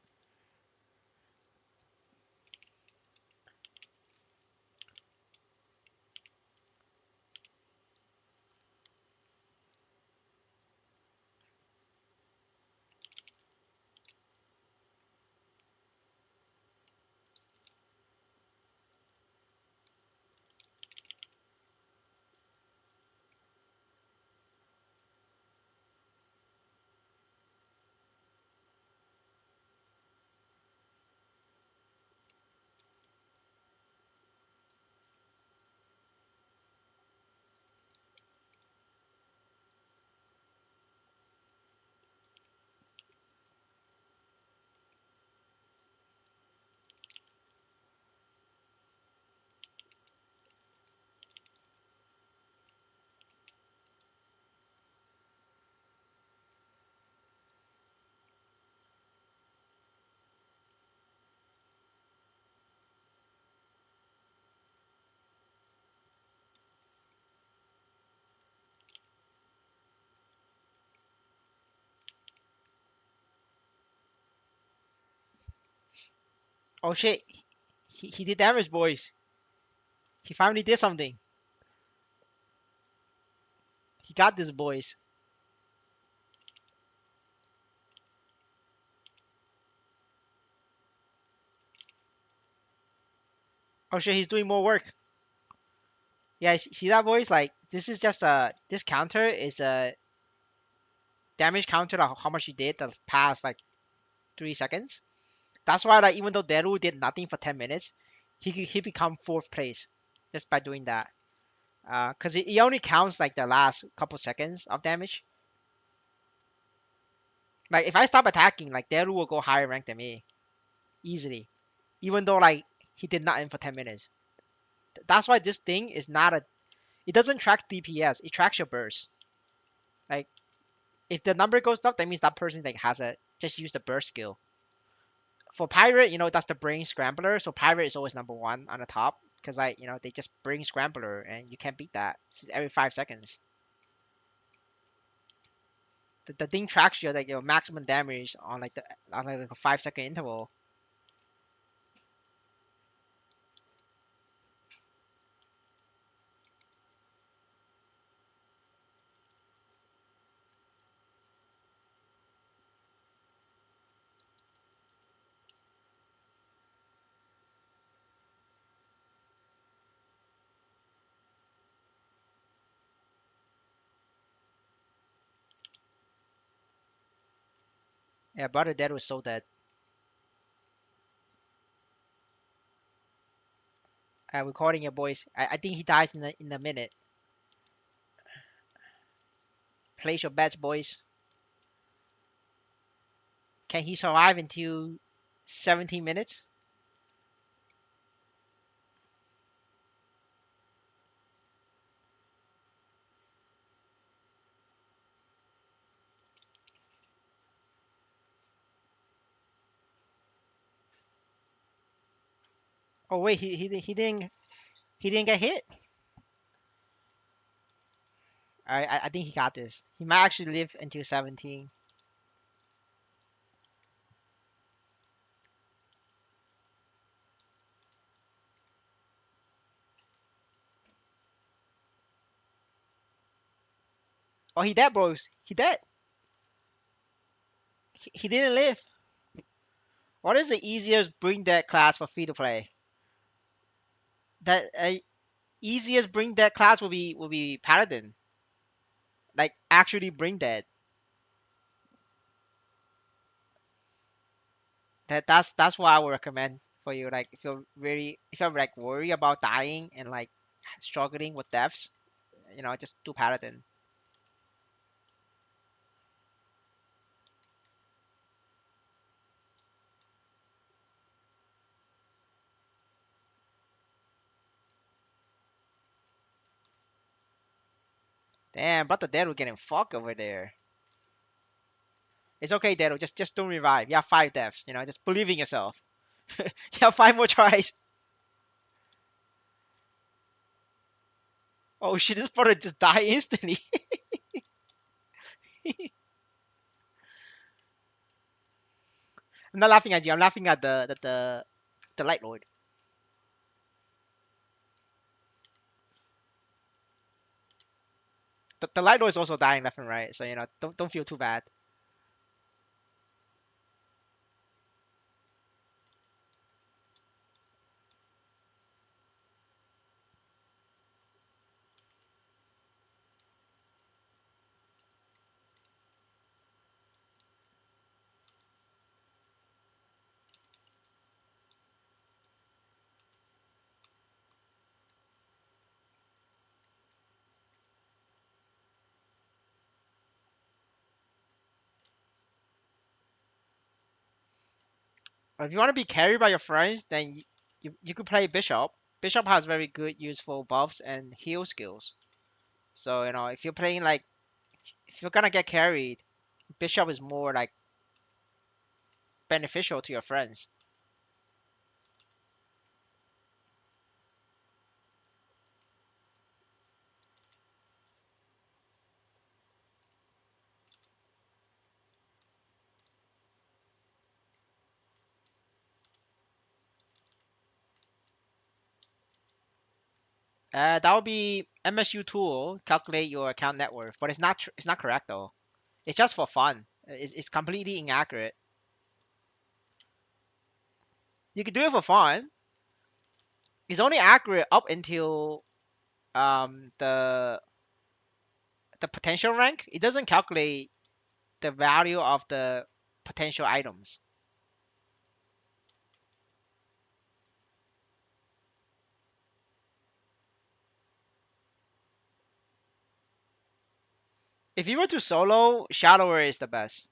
Speaker 1: Oh shit, he did damage, boys. He finally did something. He got this, boys. Oh shit, he's doing more work. Yeah, see that, boys? Like this is just this counter is a damage counter of how much you did the past like 3 seconds. That's why like even though Deru did nothing for 10 minutes, he become fourth place just by doing that. Cause it only counts like the last couple seconds of damage. Like if I stop attacking, like Deru will go higher rank than me easily, even though like he did nothing for 10 minutes. That's why this thing is not a. It doesn't track DPS. It tracks your burst. Like if the number goes up, that means that person like has a just use the burst skill. For pirate, that's the brain scrambler. So pirate is always number one on the top because like they just brain scrambler and you can't beat that. It's every 5 seconds. The thing tracks your like your maximum damage on like the on like a 5 second interval. Yeah, brother, that was so dead. Recording it, boys. I think he dies in a minute. Place your bets, boys. Can he survive until 17 minutes? Oh wait, he didn't get hit. I think he got this. He might actually live until 17. Oh, he dead, bros. He dead. He didn't live. What is the easiest bring dead class for free to play? That easiest bring dead class will be paladin. Like actually bring dead. That's what I would recommend for you. Like if you're like worried about dying and like struggling with deaths, just do paladin. Damn, but the dead will getting fucked over there. It's okay, Dedo. Just don't revive. You have 5 deaths. Just believe in yourself. You have 5 more tries. Oh shit, this brother just die instantly. I'm not laughing at you. I'm laughing at the Light Lord. The Light Lord is also dying left and right. So don't feel too bad. If you want to be carried by your friends, then you could play Bishop. Bishop has very good useful buffs and heal skills. So if you're playing like if you're gonna get carried, Bishop is more like beneficial to your friends. That would be MSU tool calculate your account net worth, but it's not correct though. It's just for fun. It's completely inaccurate. You can do it for fun. It's only accurate up until the potential rank. It doesn't calculate the value of the potential items. If you were to solo, Shadower is the best.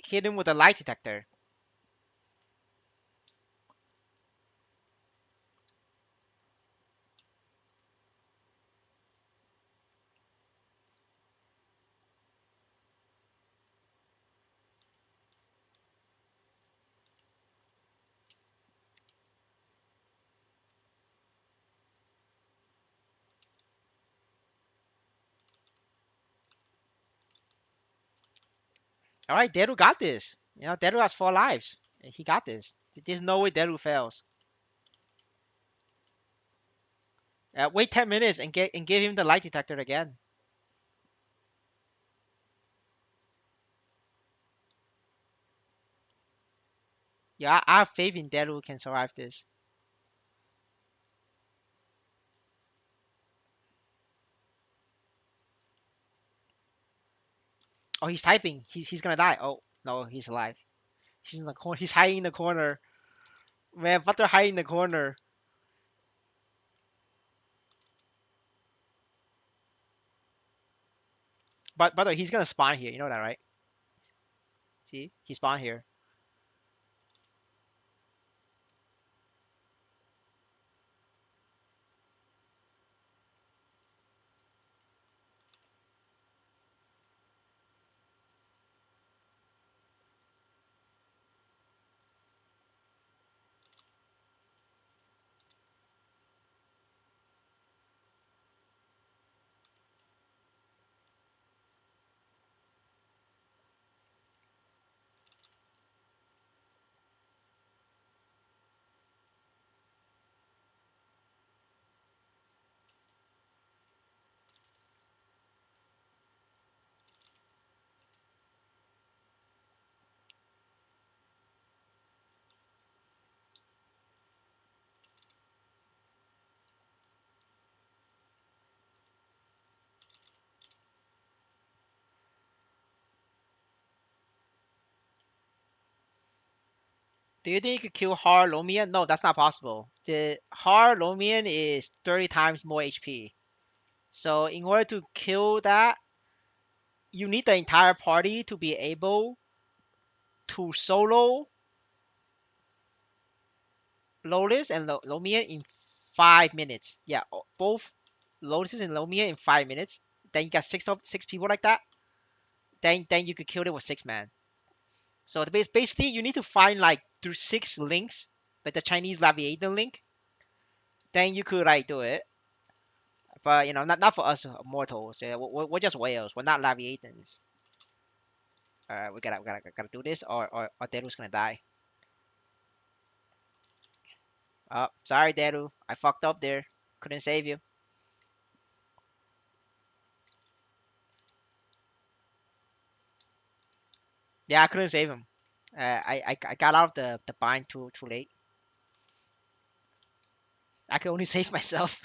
Speaker 1: Hit him with a light detector. All right, Deru got this. Deru has 4 lives. He got this. There's no way Delu fails. Wait 10 minutes and give him the light detector again. Yeah, I have faith in Delu can survive this. Oh, he's typing. He's gonna die. Oh no, he's alive. He's in the corner. He's hiding in the corner. Man, but they're hiding in the corner. But by the way, he's gonna spawn here. You know that, right? See, he spawned here. Do you think you could kill Har Lomian? No, that's not possible. The Har Lomian is 30 times more HP. So in order to kill that, you need the entire party to be able to solo Lotus and Lomia in 5 minutes. Yeah, both Lotuses and Lomia in 5 minutes. Then you got six people like that. Then you could kill it with 6 man. So basically you need to find like through 6 links, like the Chinese Laviator link. Then you could like do it. But not for us mortals. Yeah, we're just whales. We're not Laviatans. We gotta do this, or Deru's gonna die. Oh, sorry, Deru. I fucked up there. Couldn't save you. Yeah, I couldn't save him. I got out of the bind too late. I could only save myself.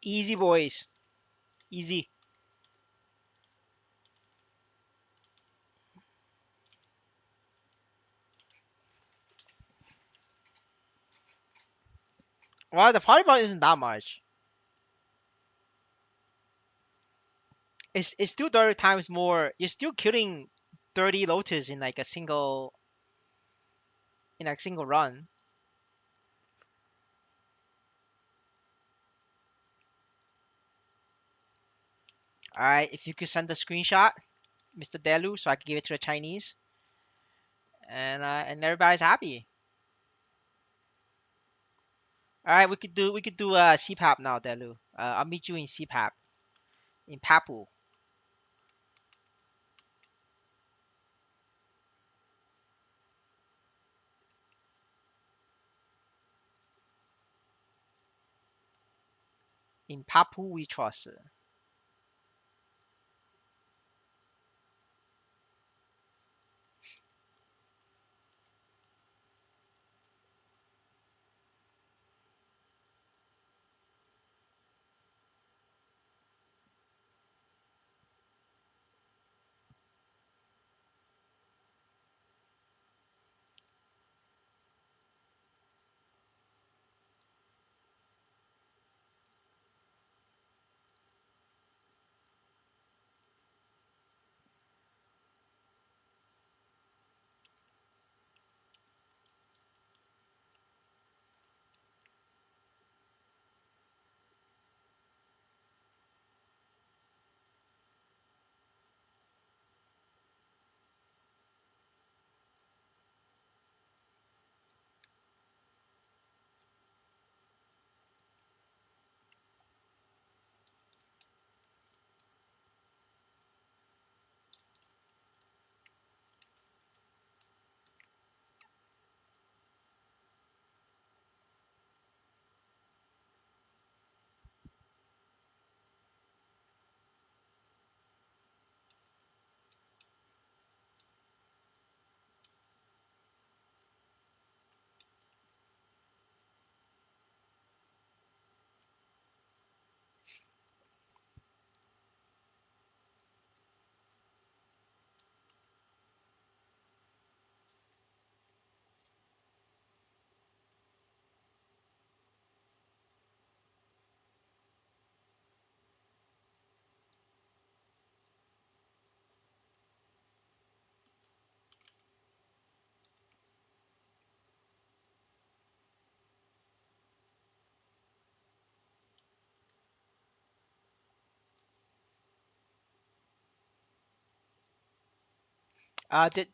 Speaker 1: Easy, boys. Easy. Well, the party point isn't that much. It's still 30 times more. You're still killing 30 Lotus in like a single run. All right, if you could send the screenshot, Mr. Delu, so I could give it to the Chinese, and everybody's happy. All right, we could do CPAP now, Delu. I'll meet you in CPAP in Papu in Papu we trust.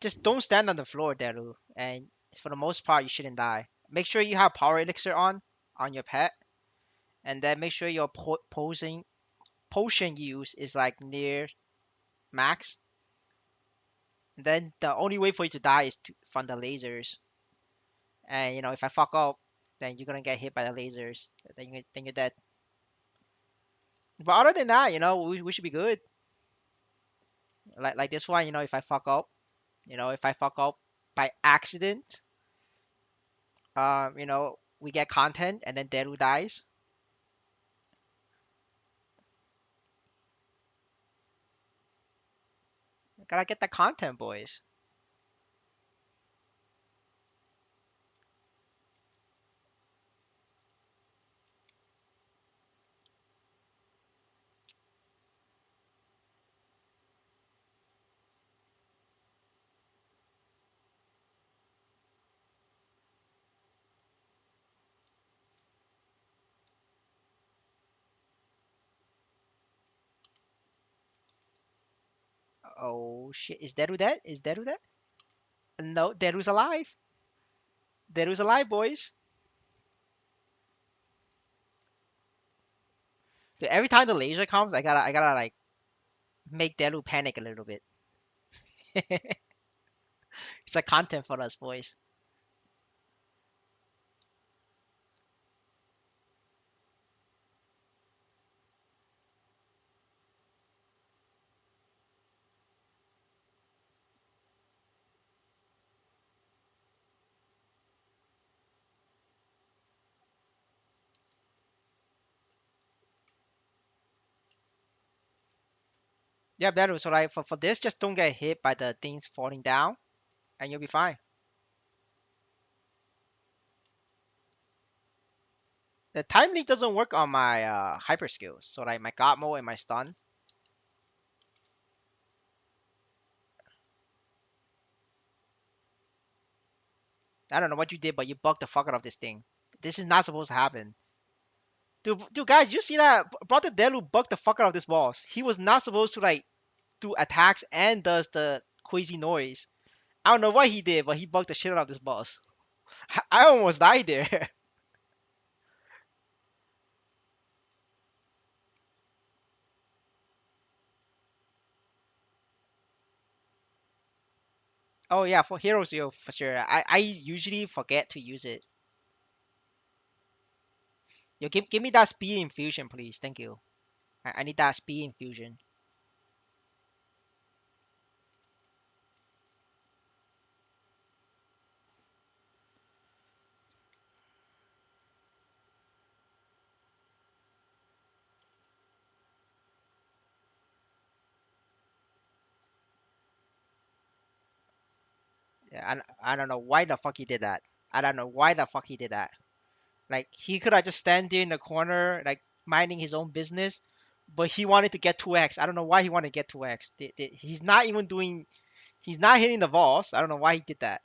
Speaker 1: Just don't stand on the floor, Deru. And for the most part, you shouldn't die. Make sure you have power elixir on your pet, and then make sure your potion use is like near max. And then the only way for you to die is from the lasers. And if I fuck up, then you're gonna get hit by the lasers. Then you're dead. But other than that, we should be good. Like this one, if I fuck up by accident, we get content, and then Deru dies. Gotta get the content, boys. Oh shit, is Deru dead? Is Deru dead? No, Deru's alive. Deru's alive, boys. So every time the laser comes, I gotta like make Deru panic a little bit. It's a content for us, boys. Yeah, Deru. So like for this, just don't get hit by the things falling down, and you'll be fine. The time leak doesn't work on my hyper skills. So like my God mode and my stun. I don't know what you did, but you bugged the fuck out of this thing. This is not supposed to happen. Dude, guys, you see that? Brother Delu bugged the fuck out of this boss. He was not supposed to like do attacks and does the crazy noise. I don't know what he did, but he bugged the shit out of this boss. I almost died there. Oh yeah, for heroes, yo, for sure. I usually forget to use it. Yo, give me that speed infusion, please. Thank you. I need that speed infusion. Yeah, I don't know why the fuck he did that. I don't know why the fuck he did that. Like he could have just stand there in the corner, like minding his own business, but he wanted to get 2x. I don't know why he wanted to get 2x. He's not even doing. He's not hitting the balls. I don't know why he did that.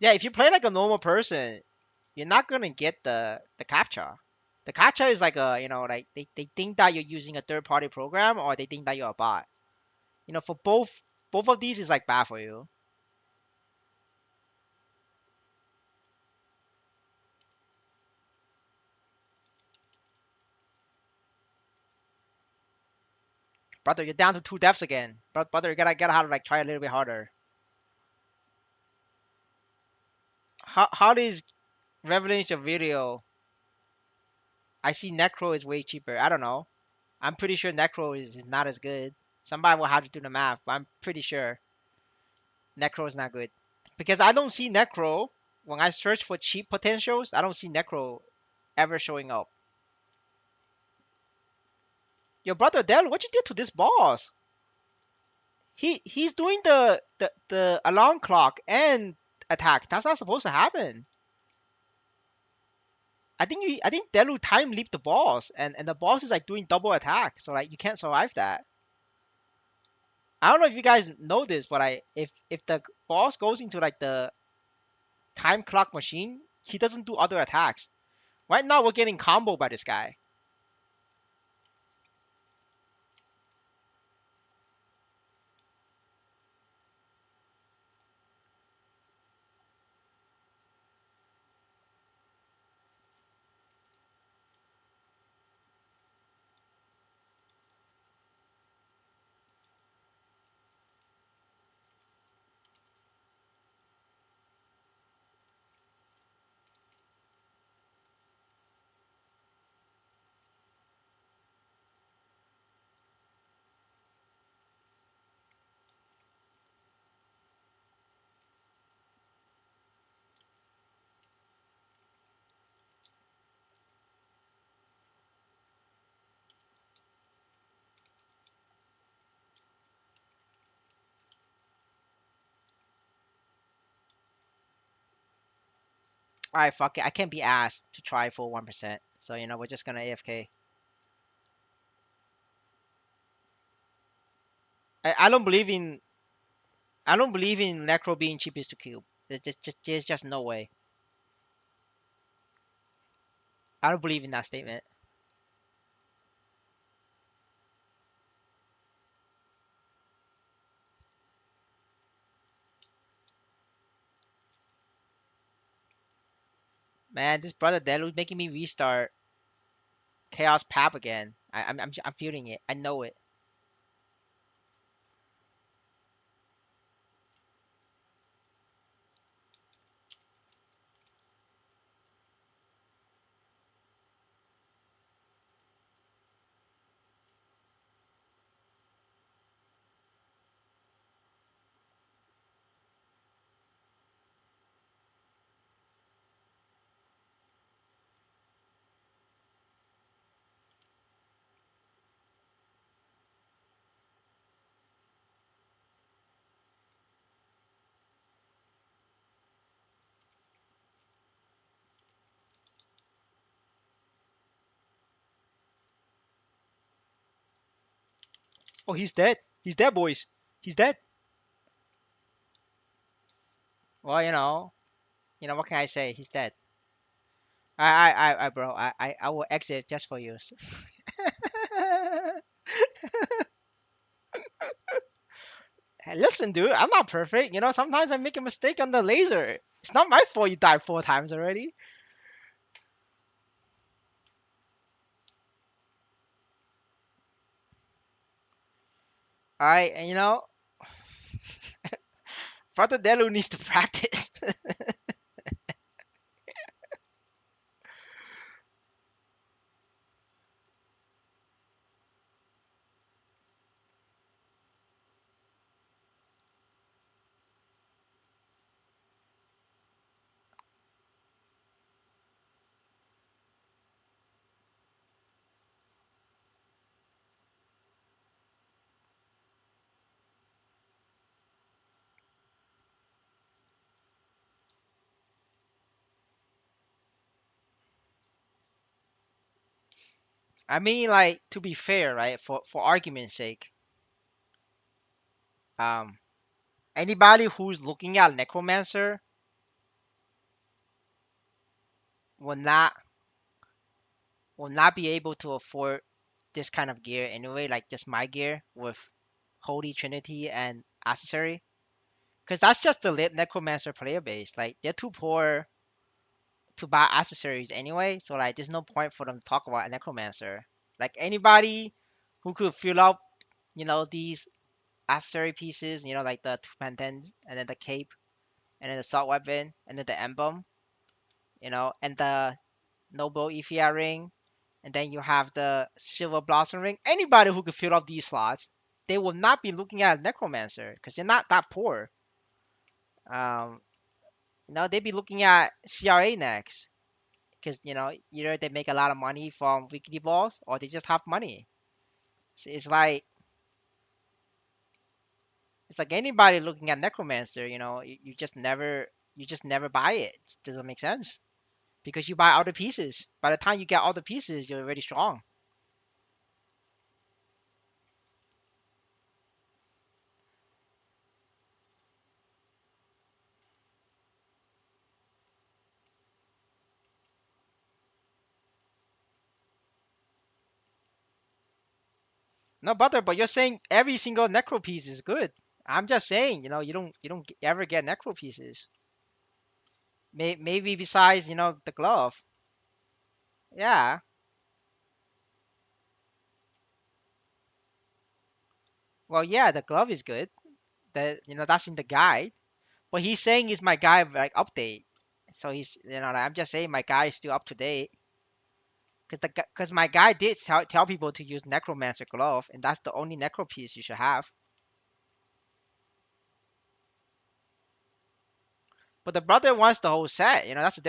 Speaker 1: Yeah, if you play like a normal person, you're not gonna get the captcha. The captcha is like like they think that you're using a third party program or they think that you're a bot. For both of these is like bad for you. Brother, you're down to 2 deaths again. Brother, you gotta have to like try a little bit harder. How does Revelation video? I see Necro is way cheaper. I don't know. I'm pretty sure Necro is not as good. Somebody will have to do the math, but I'm pretty sure Necro is not good. Because I don't see Necro when I search for cheap potentials. I don't see Necro ever showing up. Your brother Del, what you did to this boss? He's doing the alarm clock and attack. That's not supposed to happen. I think Delu time leaped the boss and the boss is like doing double attack. So like you can't survive that. I don't know if you guys know this, but I if the boss goes into like the time clock machine, he doesn't do other attacks. Right now we're getting combo by this guy. All right, fuck it. I can't be asked to try for 1%. So we're just gonna AFK. I don't believe in Necro being cheapest to cube. There's just no way. I don't believe in that statement. Man, this brother Delu's making me restart Chaos Pap again. I'm feeling it. I know it. Oh, he's dead. He's dead, boys. He's dead. Well, what can I say? He's dead. Bro. I will exit just for you. Hey, listen, dude. I'm not perfect. Sometimes I make a mistake on the laser. It's not my fault you died 4 times already. All right, and Father Delu needs to practice. I mean, like, to be fair, right? For argument's sake, um, anybody who's looking at Necromancer will not will not be able to afford this kind of gear anyway. Like just my gear with Holy Trinity and accessory, because that's just the lit Necromancer player base. Like they're too poor to buy accessories anyway. So like, there's no point for them to talk about a Necromancer. Like anybody who could fill up, these accessory pieces, like the two pendant and then the cape and then the assault weapon and then the emblem, and the noble Ephia ring, and then you have the silver blossom ring. Anybody who could fill up these slots, they will not be looking at necromancer because they're not that poor. Um, they'd be looking at CRA next because either they make a lot of money from weekly balls or they just have money. So it's like anybody looking at necromancer. You just never buy it. It doesn't make sense because you buy all the pieces. By the time you get all the pieces, you're already strong. No, brother, but you're saying every single necro piece is good. I'm just saying, you don't ever get necro pieces. Maybe besides, the glove. Yeah. Well, yeah, the glove is good. That's in the guide. But he's saying is my guide like update. So he's, I'm just saying my guide is still up to date. Because my guy did tell people to use necromancer glove, and that's the only necro piece you should have. But the brother wants the whole set. That's a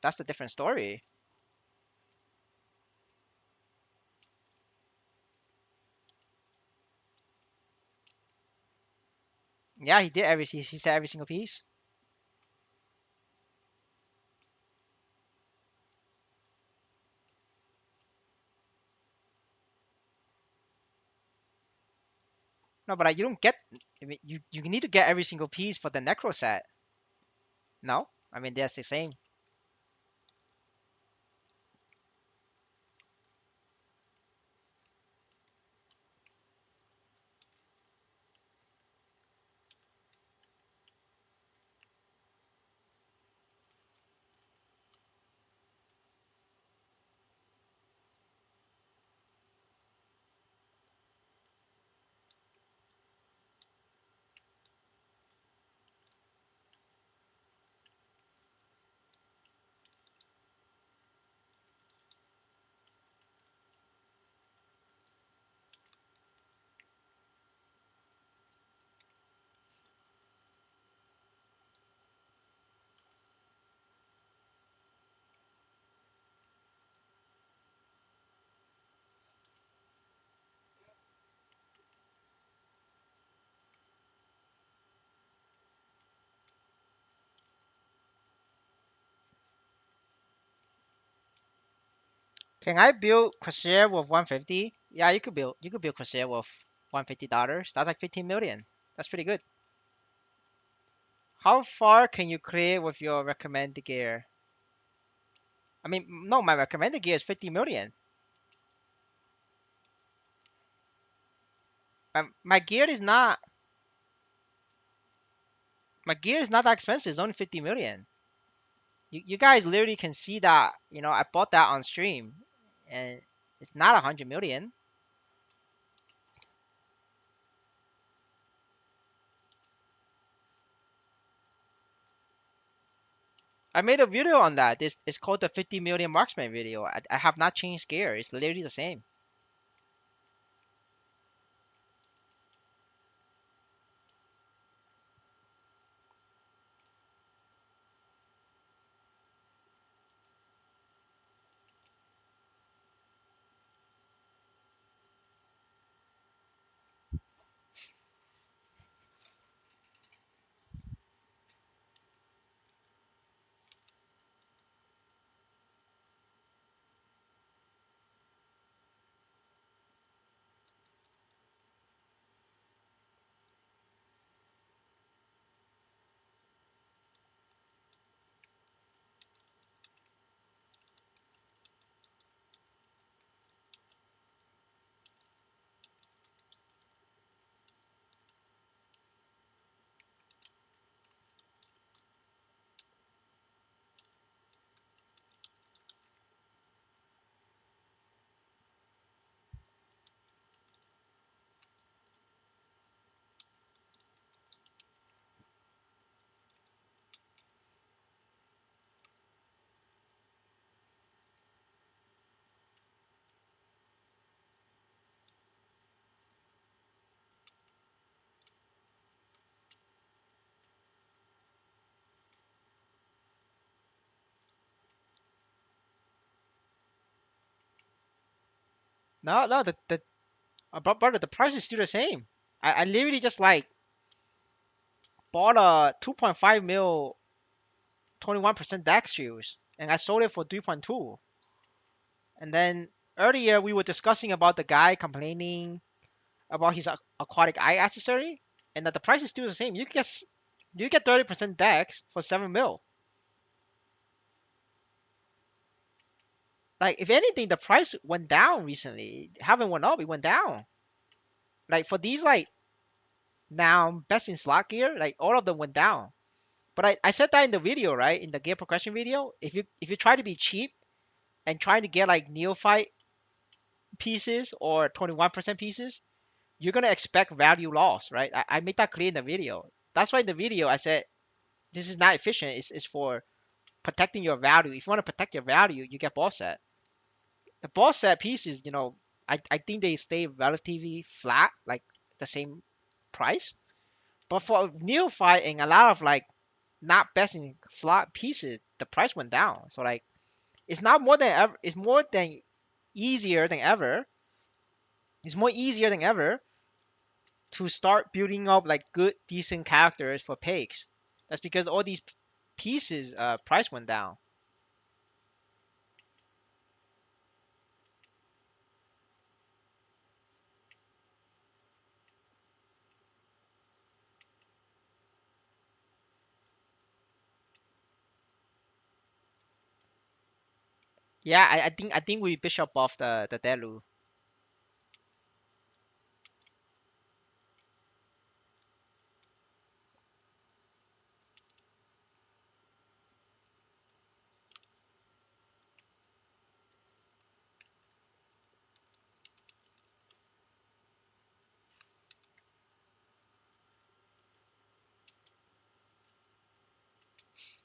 Speaker 1: that's a different story. Yeah, he did he said every single piece. No, but you don't get. I mean, you need to get every single piece for the necro set. No, I mean that's the same. Can I build corsair with 150? Yeah, you could build corsair with $150. That's like 15 million. That's pretty good. How far can you clear with your recommended gear? I mean, no, my recommended gear is 50 million. My gear is not. My gear is not that expensive. It's only 50 million. You guys literally can see that. I bought that on stream, and it's not 100 million. I made a video on that. This is called the 50 million marksman video. I have not changed gear. It's literally the same. No, no, brother, the price is still the same. I literally just like bought a 2.5 mil 21% dex shoes, and I sold it for 3.2. And then earlier we were discussing about the guy complaining about his aquatic eye accessory, and that the price is still the same. You get 30% dex for 7 mil. Like if anything, the price went down recently. It haven't went up, it went down. Like for these like now best in slot gear, like all of them went down. But I said that in the video, right? In the gear progression video, if you try to be cheap and trying to get like neophyte pieces or 21% pieces, you're gonna expect value loss, right? I made that clear in the video. That's why in the video I said this is not efficient. It's for protecting your value. If you want to protect your value, you get boss set. The boss set pieces, I think they stay relatively flat, like the same price. But for neophyte and a lot of like not best in slot pieces, the price went down. So like it's not more than ever. It's more than easier than ever. It's more easier than ever to start building up like good, decent characters for pigs. That's because all these pieces price went down. Yeah, I think we bishop off the Delu.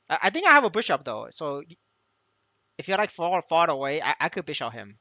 Speaker 1: I think I have a bishop though. So if you're like far away, I could bishop him.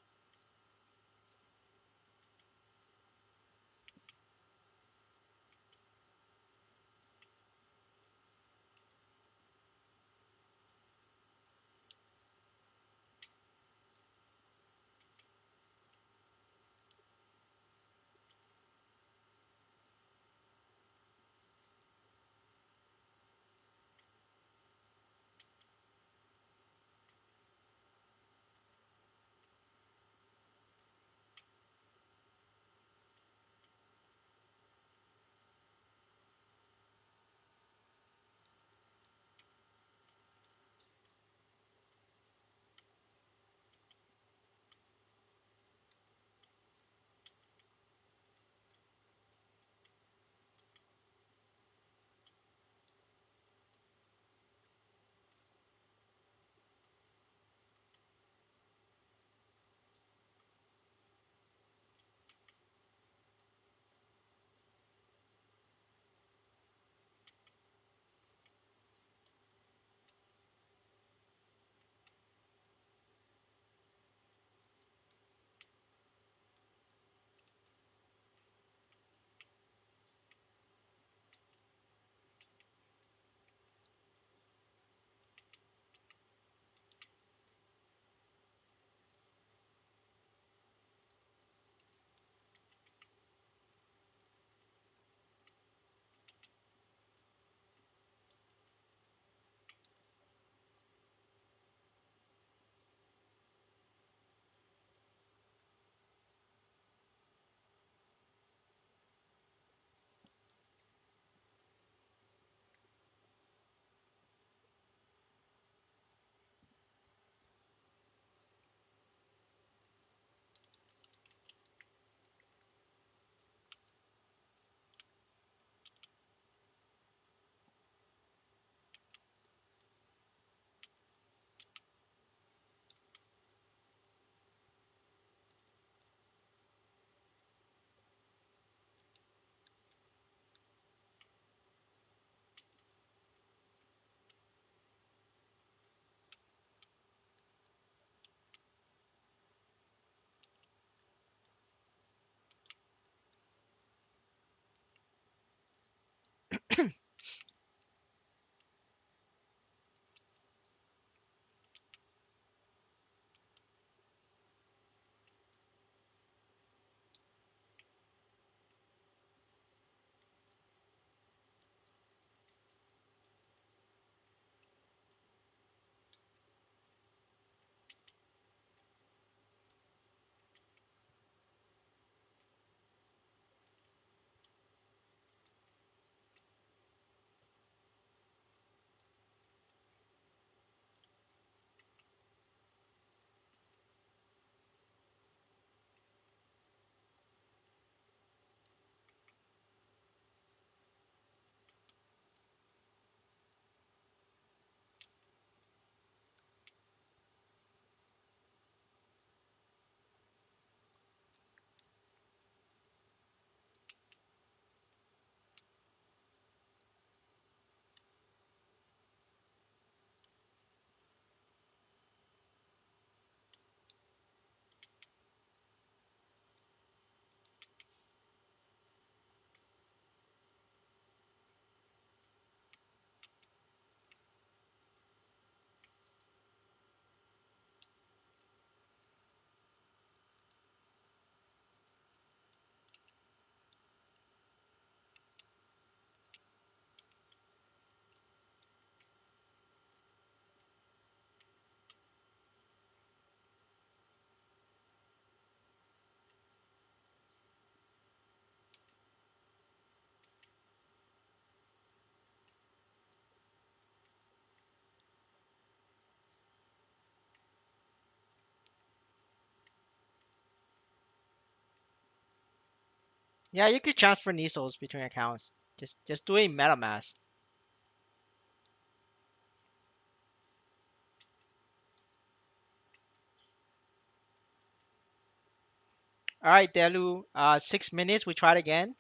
Speaker 1: Yeah, you could transfer Nisos between accounts. Just do it in MetaMask. All right, Delu. 6 minutes. We try it again.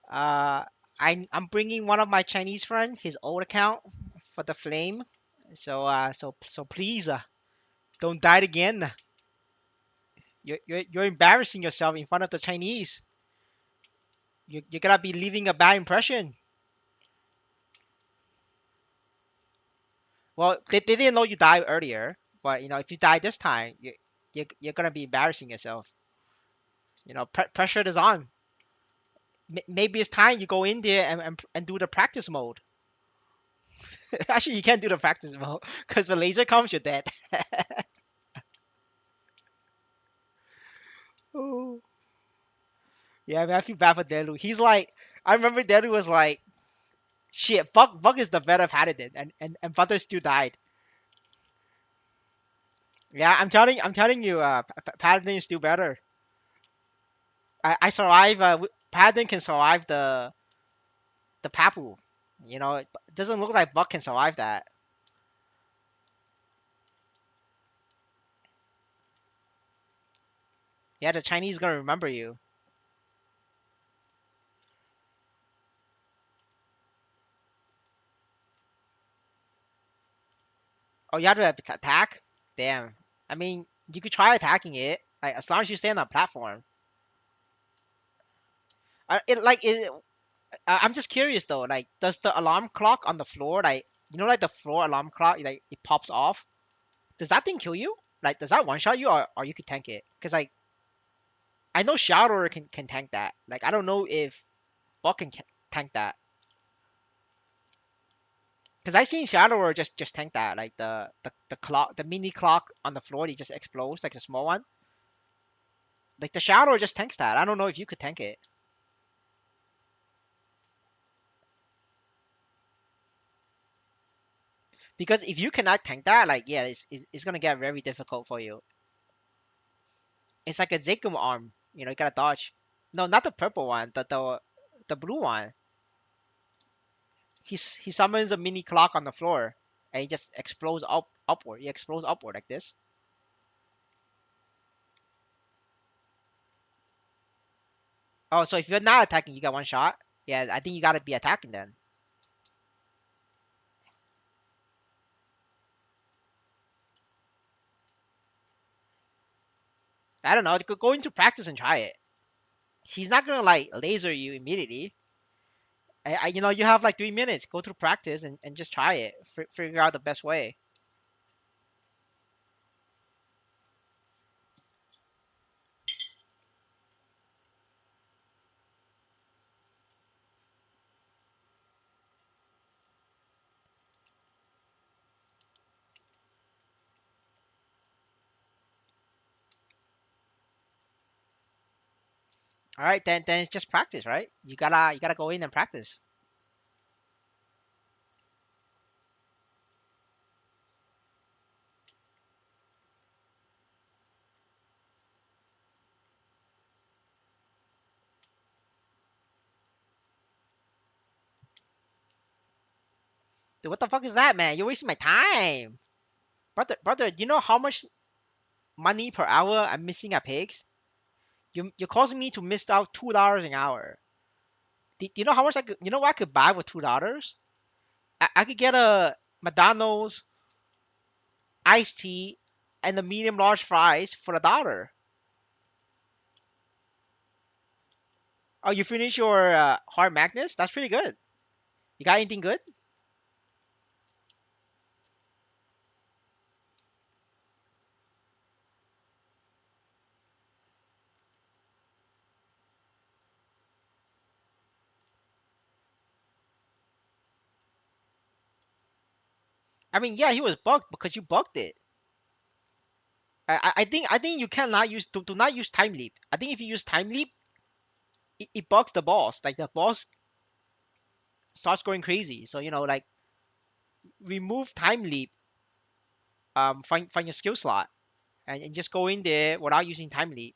Speaker 1: Uh, I'm bringing one of my Chinese friend, his old account, for the flame. So please, don't die again. You're embarrassing yourself in front of the Chinese. You're gonna be leaving a bad impression. Well, they didn't know you died earlier, but if you die this time, you're gonna be embarrassing yourself. Pressure is on. Maybe it's time you go in there and do the practice mode. Actually, you can't do the practice mode because the laser comes, you're dead. Oh. Yeah, man, I feel bad for Delu. He's like, I remember Delu was like, shit, fuck is the better paladin, and Butter still died. Yeah, I'm telling you, paladin is still better. I survive. Paladin can survive the Papu. It doesn't look like Buck can survive that. Yeah, the Chinese gonna remember you. Oh, you have to attack? Damn. I mean, you could try attacking it, like as long as you stay on the platform. I'm just curious though. Like, does the alarm clock on the floor, like like the floor alarm clock, like it pops off? Does that thing kill you? Like, does that one shot you, or you could tank it? Because like I know Shadow can tank that. Like, I don't know if Buck can tank that. Because I seen Shadow just tank that. Like the clock, the mini clock on the floor, it just explodes like the small one. Like the Shadow just tanks that. I don't know if you could tank it. Because if you cannot tank that, like, yeah, it's gonna get very difficult for you. It's like a Zekum arm. You gotta dodge. No, not the purple one. The blue one. He summons a mini clock on the floor, and it just explodes upward. It explodes upward like this. Oh, so if you're not attacking, you got one shot. Yeah, I think you gotta be attacking then. I don't know. Go into practice and try it. He's not gonna like laser you immediately. You have like 3 minutes. Go through practice and just try it. Figure out the best way. All right, then it's just practice, right? You gotta go in and practice. Dude, what the fuck is that, man? You're wasting my time, brother. Brother, you know how much money per hour I'm missing at pigs? You're causing me to miss out $2 an hour. Do you know how much I could? You know what I could buy with $2? I could get a McDonald's iced tea and the medium large fries for $1. Oh, you finished your hard Magnus? That's pretty good. You got anything good? I mean, yeah, he was bugged because you bugged it. I think you cannot do not use time leap. I think if you use time leap, it bugs the boss. Like the boss starts going crazy. So like remove time leap. Find your skill slot and just go in there without using time leap.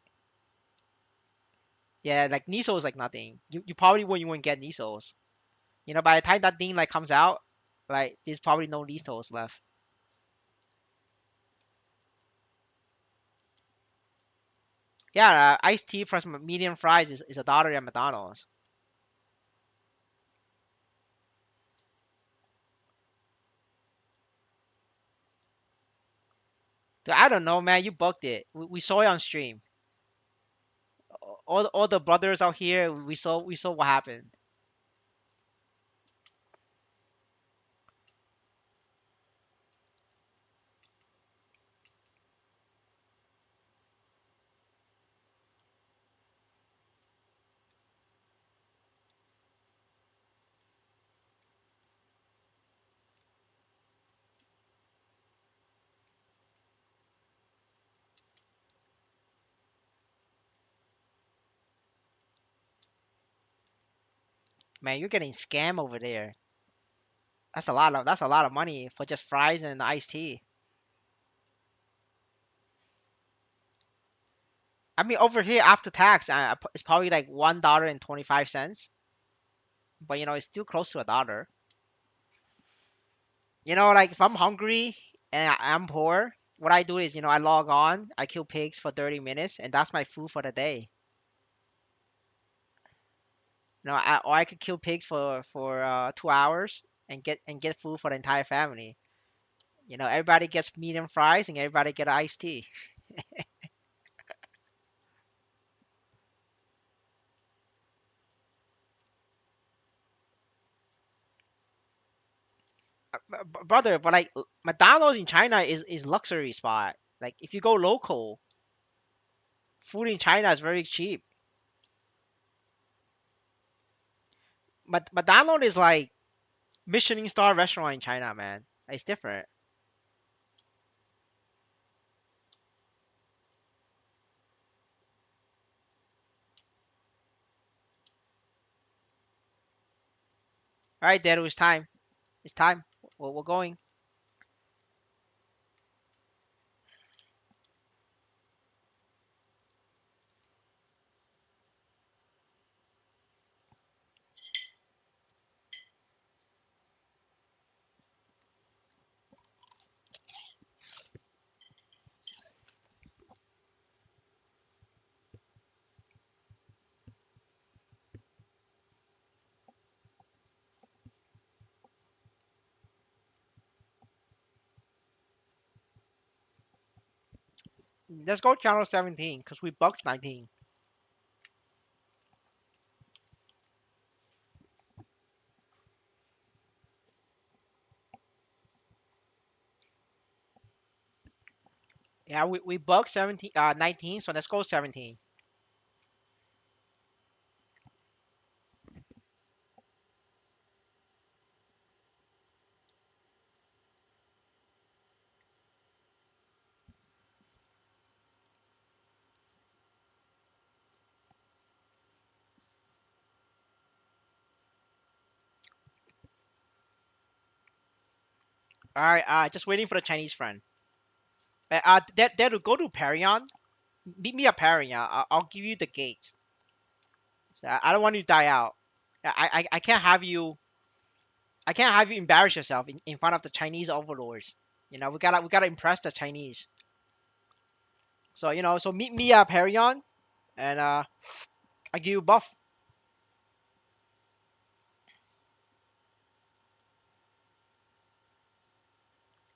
Speaker 1: Yeah, like Niso is like nothing. You probably wouldn't get Nisos. You know, by the time that thing like comes out, like there's probably no Nisos left. Yeah, iced tea plus medium fries is $1 at McDonald's. Dude, I don't know, man. You booked it. We saw it on stream. All the brothers out here, we saw what happened. Man, you're getting scammed over there. That's a lot of money for just fries and iced tea. I mean, over here after tax, it's probably like $1.25. But it's still close to $1. Like if I'm hungry and I'm poor, what I do is, I log on, I kill pigs for 30 minutes, and that's my food for the day. Or I could kill pigs for 2 hours and get food for the entire family. Everybody gets meat and fries, and everybody get iced tea. Brother, but like McDonald's in China is luxury spot. Like if you go local, food in China is very cheap. But McDonald's is like Michelin star restaurant in China, man. It's different. All right, Dad, it's time. It's time. We're going. Let's go channel 17 because we bucked 19. Yeah, we bucked 17, 19, so let's go 17. All right, just waiting for the Chinese friend. Dad, go to Parion. Meet me at Parion. I'll give you the gate. I don't want you to die out. I can't have you. I can't have you embarrass yourself in front of the Chinese overlords. We gotta impress the Chinese. So meet me at Parion, and I give you a buff.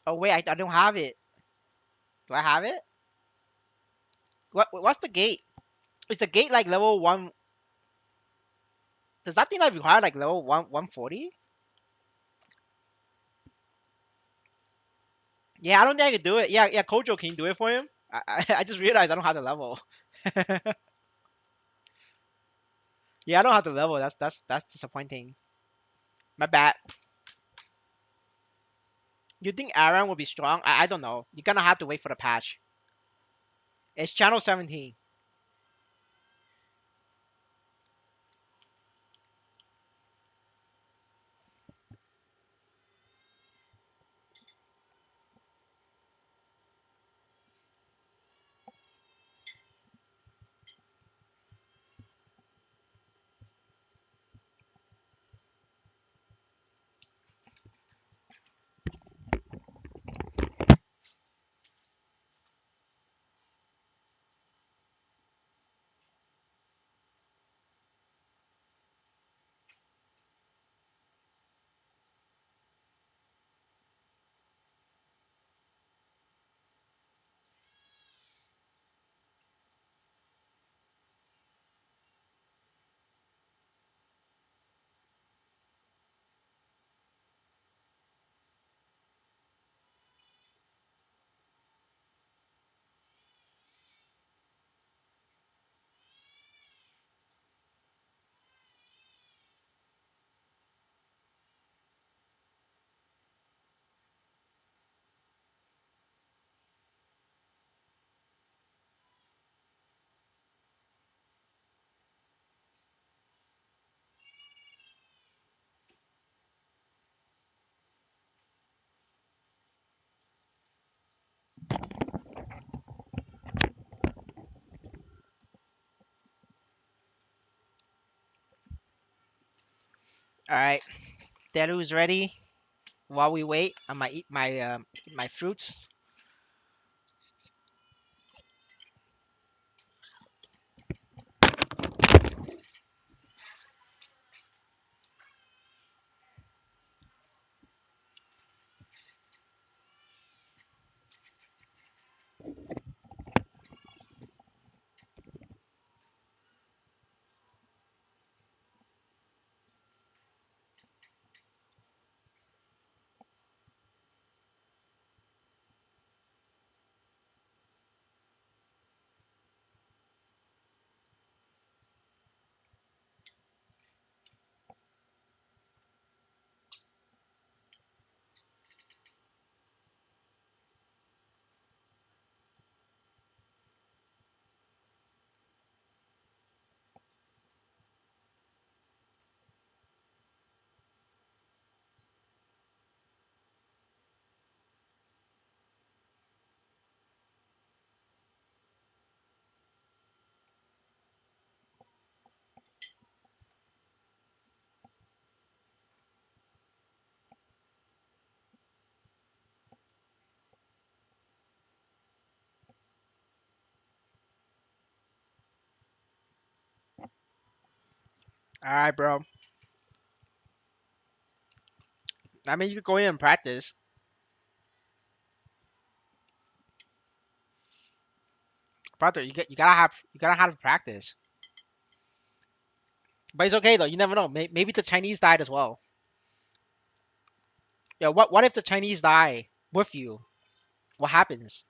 Speaker 1: Oh wait, I don't have it. Do I have it? What's the gate? Is the gate like level one? Does that thing like require like level 140? Yeah, I don't think I can do it. Yeah, Kojo can do it for him. I just realized I don't have the level. Yeah, I don't have the level. That's disappointing. My bad. You think Aaron will be strong? I don't know. You're gonna have to wait for the patch. It's channel 17. All right, Deru's ready. While we wait, I might eat my fruits. All right, bro. I mean, you could go in and practice, brother. You gotta have practice. But it's okay though. You never know. Maybe the Chinese died as well. Yeah. What if the Chinese die with you? What happens?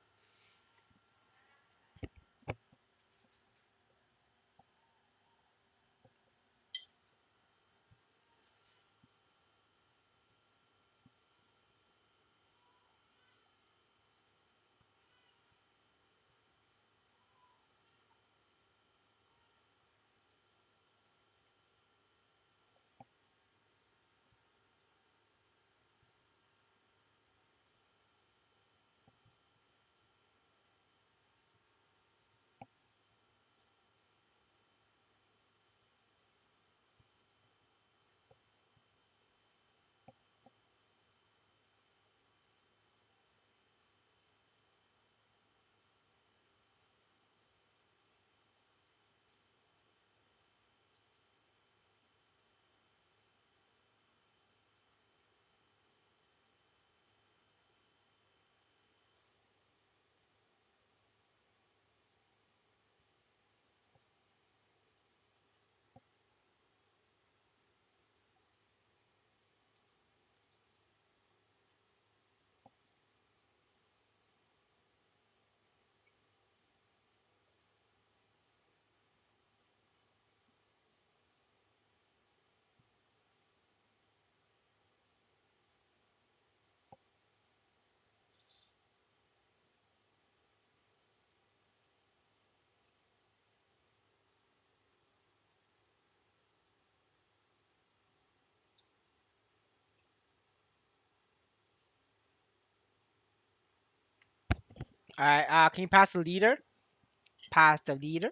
Speaker 1: All right. Can you pass the leader? Pass the leader.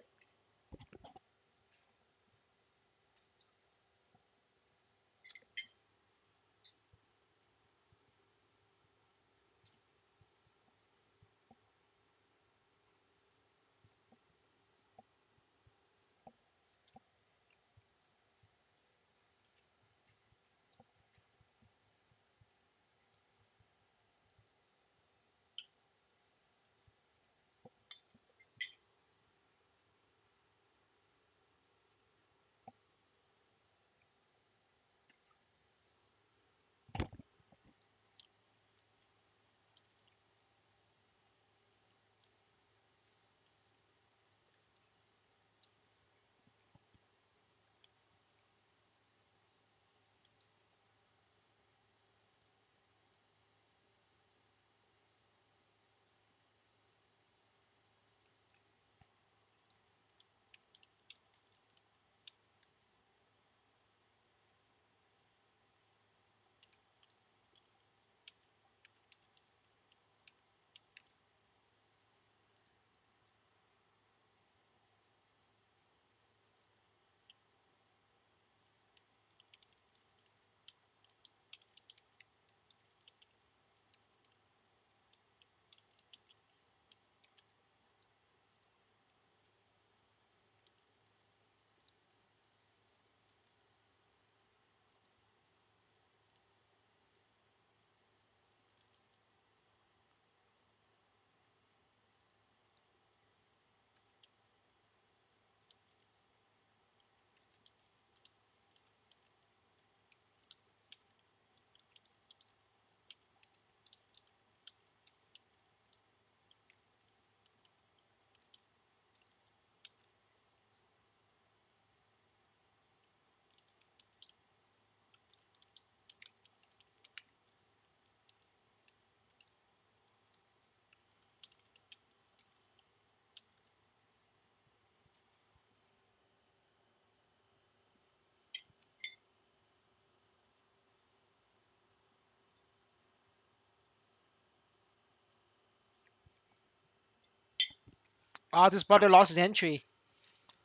Speaker 1: Oh, this brother lost his entry.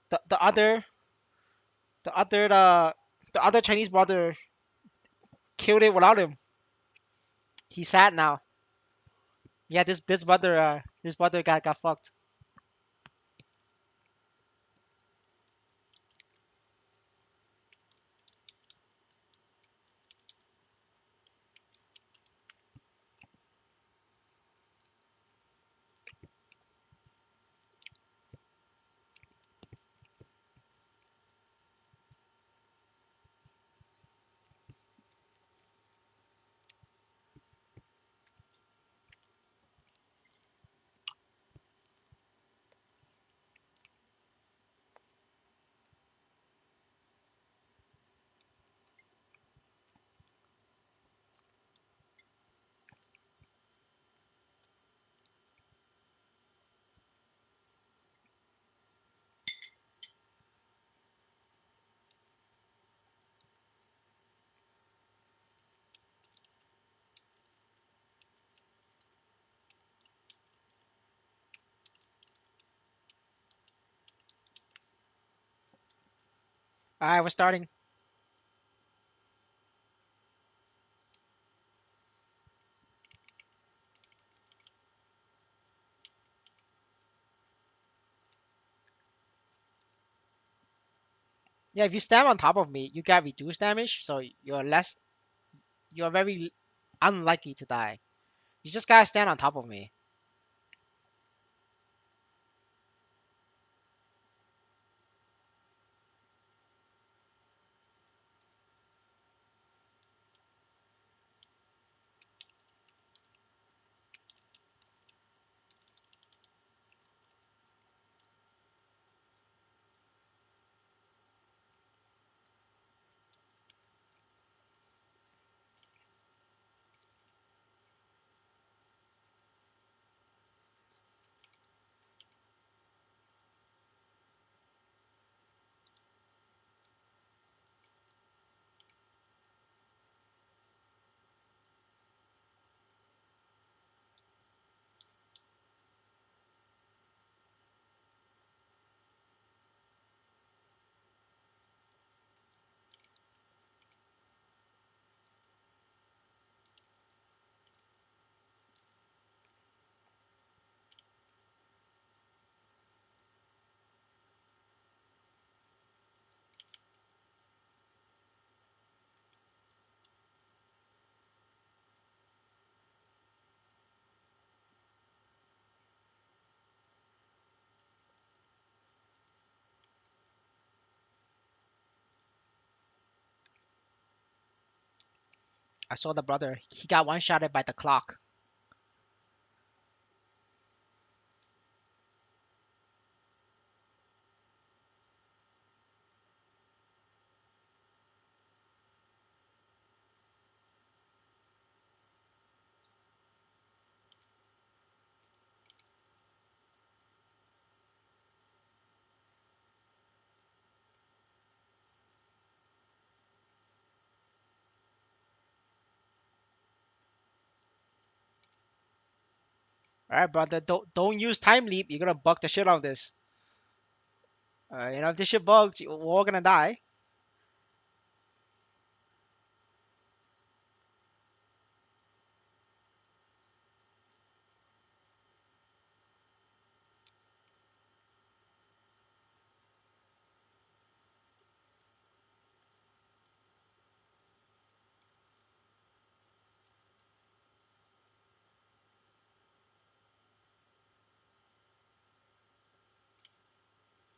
Speaker 1: The other the other the other Chinese brother killed it without him. He's sad now. Yeah, this brother got fucked. Alright, we're starting. Yeah, if you stand on top of me, you get reduced damage, so you're very unlikely to die. You just gotta stand on top of me. I saw the brother. He got one shotted by the clock. Alright, brother, don't use time leap. You're gonna bug the shit out of this. If this shit bugs, we're all gonna die.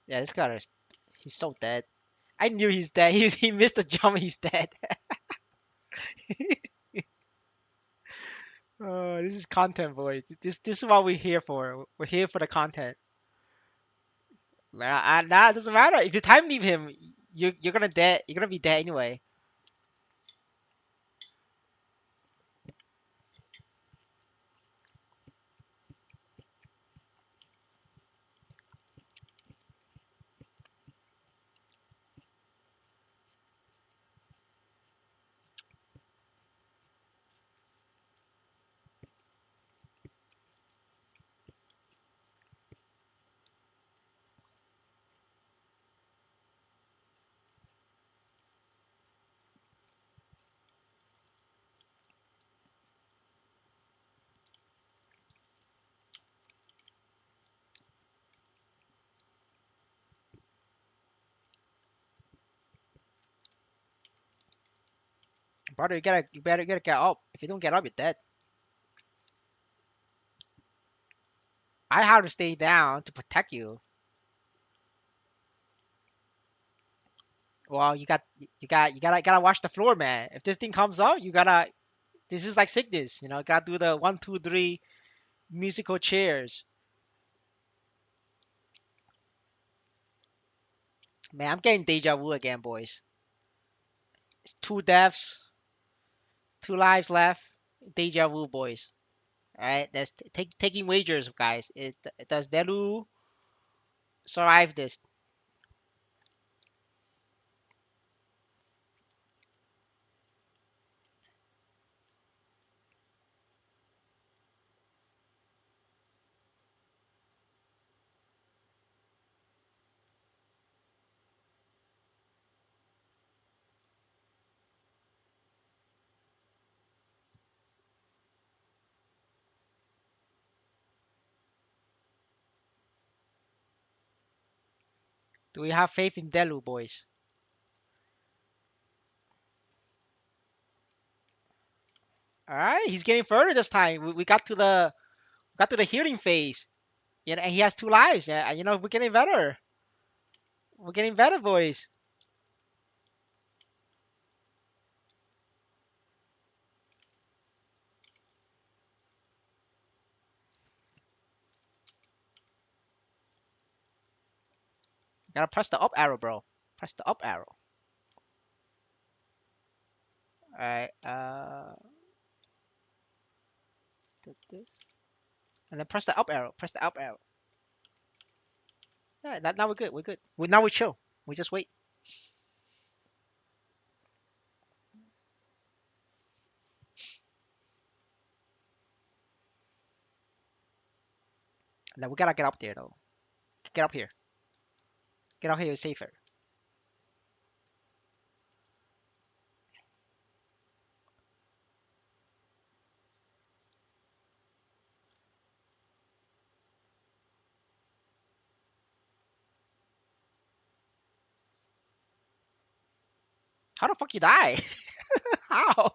Speaker 1: Yeah, this guy is he's so dead. I knew he's dead. He missed the jump. He's dead. This is content, boy. This is what we're here for. We're here for the content. Nah, it doesn't matter. If you time leave him, you're gonna dead. You're gonna be dead anyway. Brother, you gotta get up. If you don't get up, you're dead. I have to stay down to protect you. Well, you gotta watch the floor, man. If this thing comes up, you gotta. This is like sickness, you know. Gotta do the 1, 2, 3 musical chairs. Man, I'm getting deja vu again, boys. It's 2 deaths, 2 lives left. Deja vu, boys. All right, that's taking wagers, guys. Does Delu survive this? Do we have faith in Delu, boys? All right, he's getting further this time. We got to the healing phase. Yeah, and he has 2 lives. Yeah, you know we're getting better. We're getting better, boys. Gotta press the up arrow, bro. Press the up arrow. All right. This, and then press the up arrow. Press the up arrow. Yeah, now we're good. We're good. Now we chill. We just wait. And then we gotta get up there though. Get up here. Get up here is safer. How the fuck you die? How?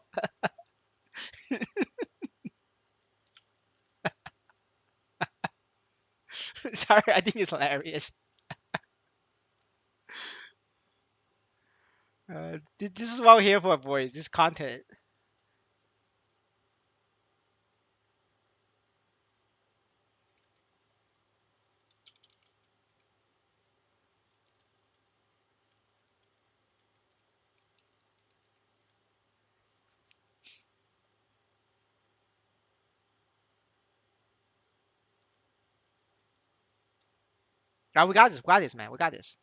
Speaker 1: Sorry, I think it's hilarious. This is what we're here for, boys. This content. Oh, we got this. We got this, man. We got this.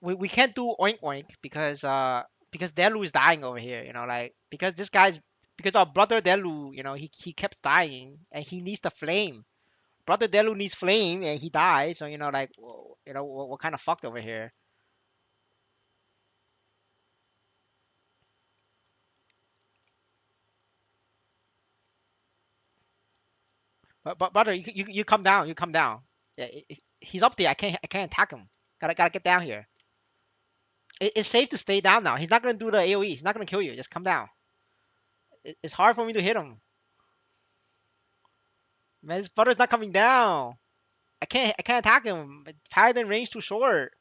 Speaker 1: We can't do oink oink because Delu is dying over here. You know, like because our brother Delu, you know, he kept dying and he needs the flame. Brother Delu needs flame and he died. So you know, like you know, we're kind of fucked over here. But brother, you come down. You come down. Yeah, he's up there. I can't attack him. Gotta get down here. It's safe to stay down now. He's not gonna do the AOE. He's not gonna kill you. Just come down. It's hard for me to hit him. Man, his brother's not coming down. I can't attack him. Paladin range too short.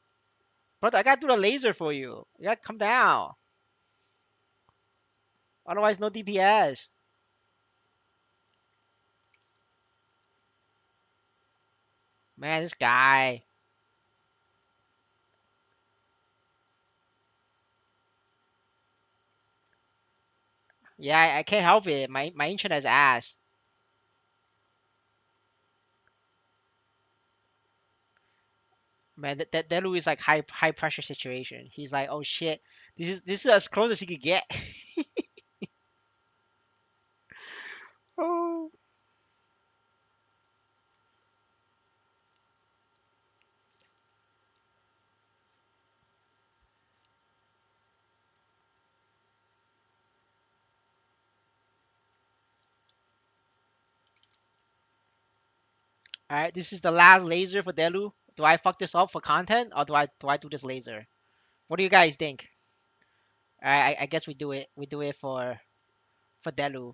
Speaker 1: Brother, I gotta do the laser for you. You gotta come down. Otherwise, no DPS. Man, this guy. Yeah, I can't help it. My internet's ass. Man, that Delu is like high pressure situation. He's like, oh shit, this is as close as he could get. Oh. All right, this is the last laser for Delu. Do I fuck this up for content or do I do this laser? What do you guys think? I guess we do it. We do it for Delu.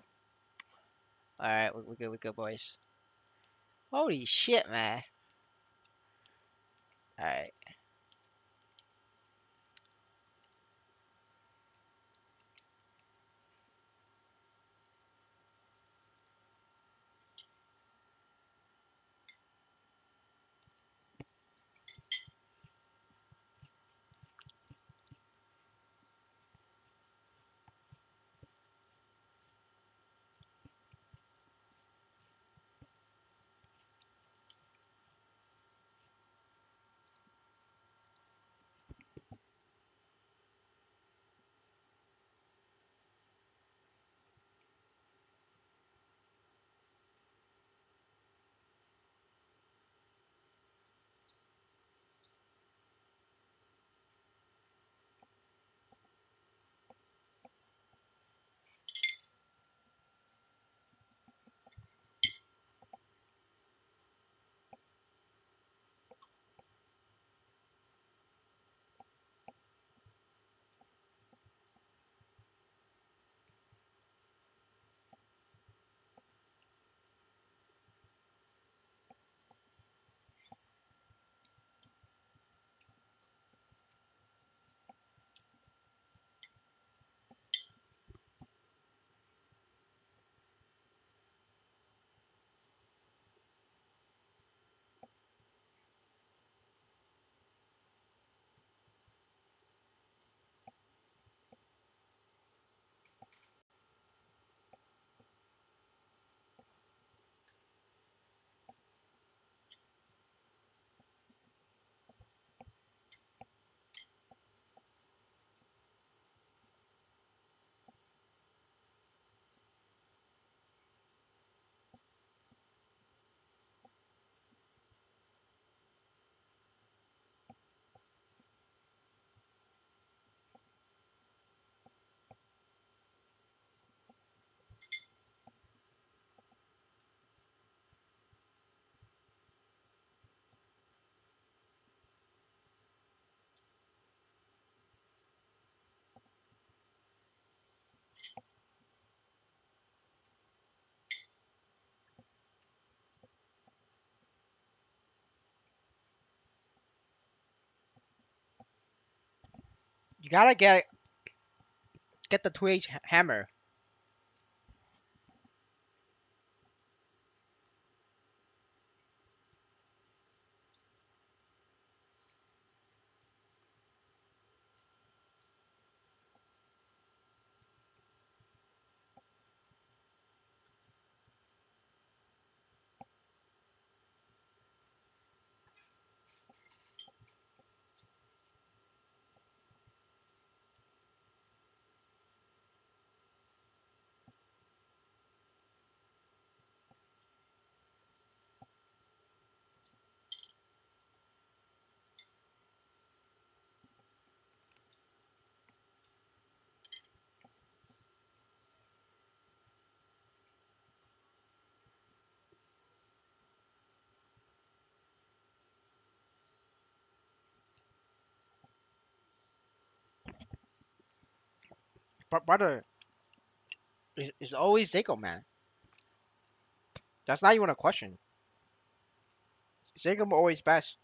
Speaker 1: All right, we good. We good, boys. Holy shit, man. All right. You gotta get the 2H hammer. But brother, it's always Zico, man. That's not even a question. Zico always best.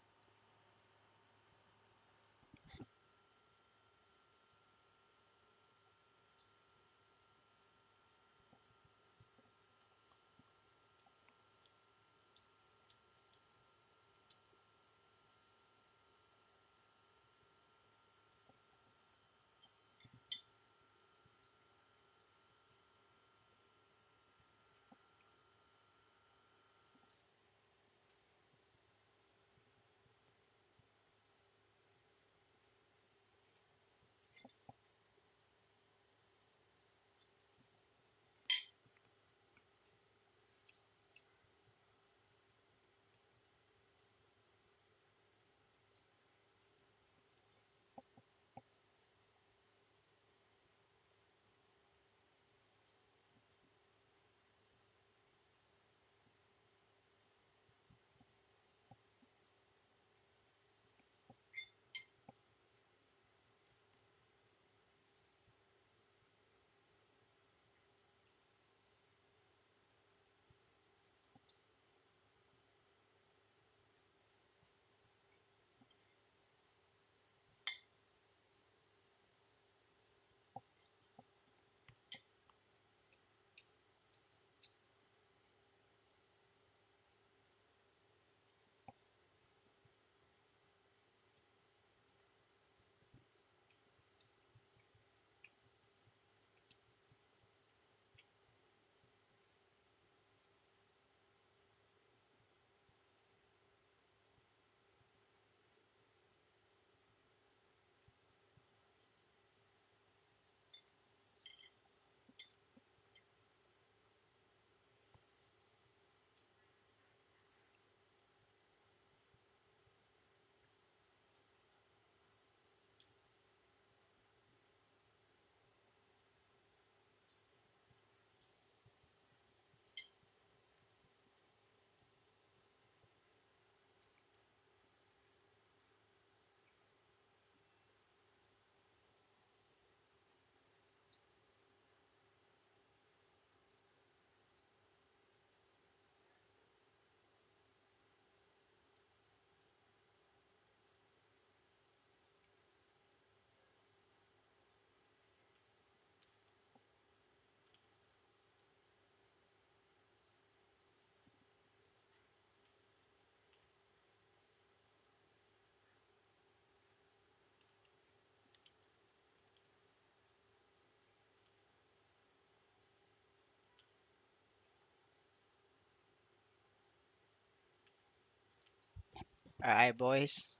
Speaker 1: All right, boys.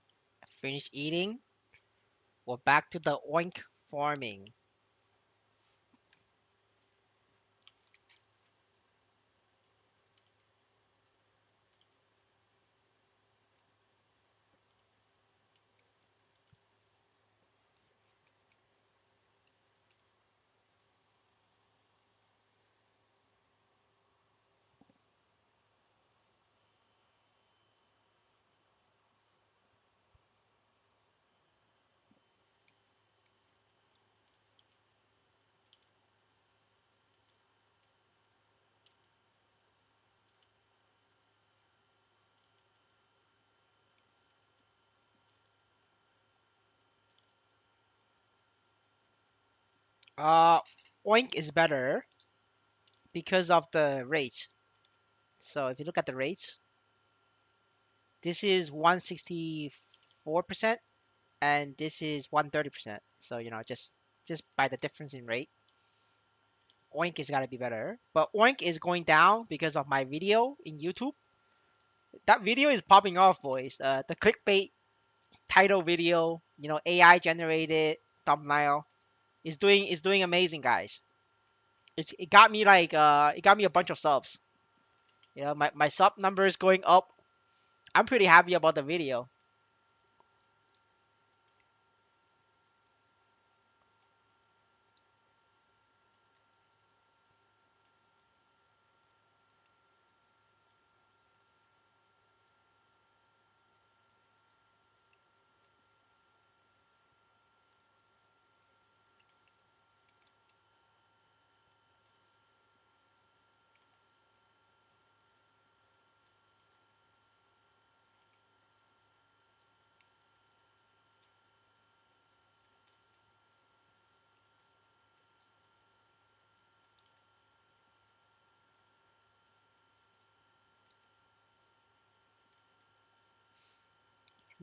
Speaker 1: Finish eating. We're back to the oink farming. Uh, oink is better because of the rates. So if you look at the rates, this is 164% and this is 130%. So just by the difference in rate, oink is gotta be better. But oink is going down because of my video in YouTube. That video is popping off, boys. The clickbait title video, AI generated thumbnail is doing amazing, guys. It got me it got me a bunch of subs. My sub number is going up. I'm pretty happy about the video.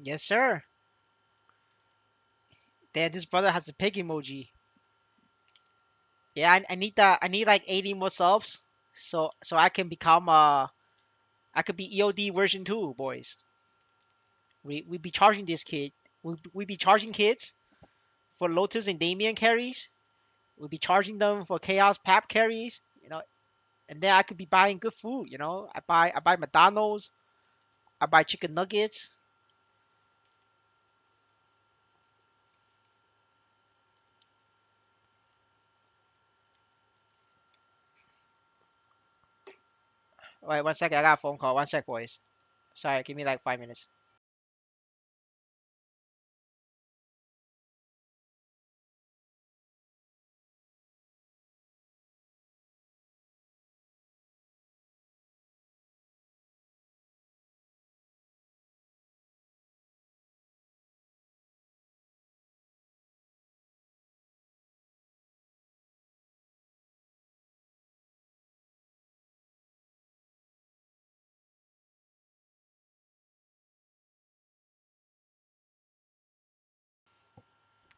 Speaker 1: Yes, sir. Damn, this brother has a pig emoji. Yeah, I need that. I need like 80 more subs, so I can become I could be EOD version 2, boys. We be charging this kid. We be charging kids for Lotus and Damien carries. We'll be charging them for Chaos Pap carries. And then I could be buying good food. I buy McDonald's. I buy chicken nuggets. Wait, 1 second. I got a phone call. 1 sec, boys. Sorry, give me like 5 minutes.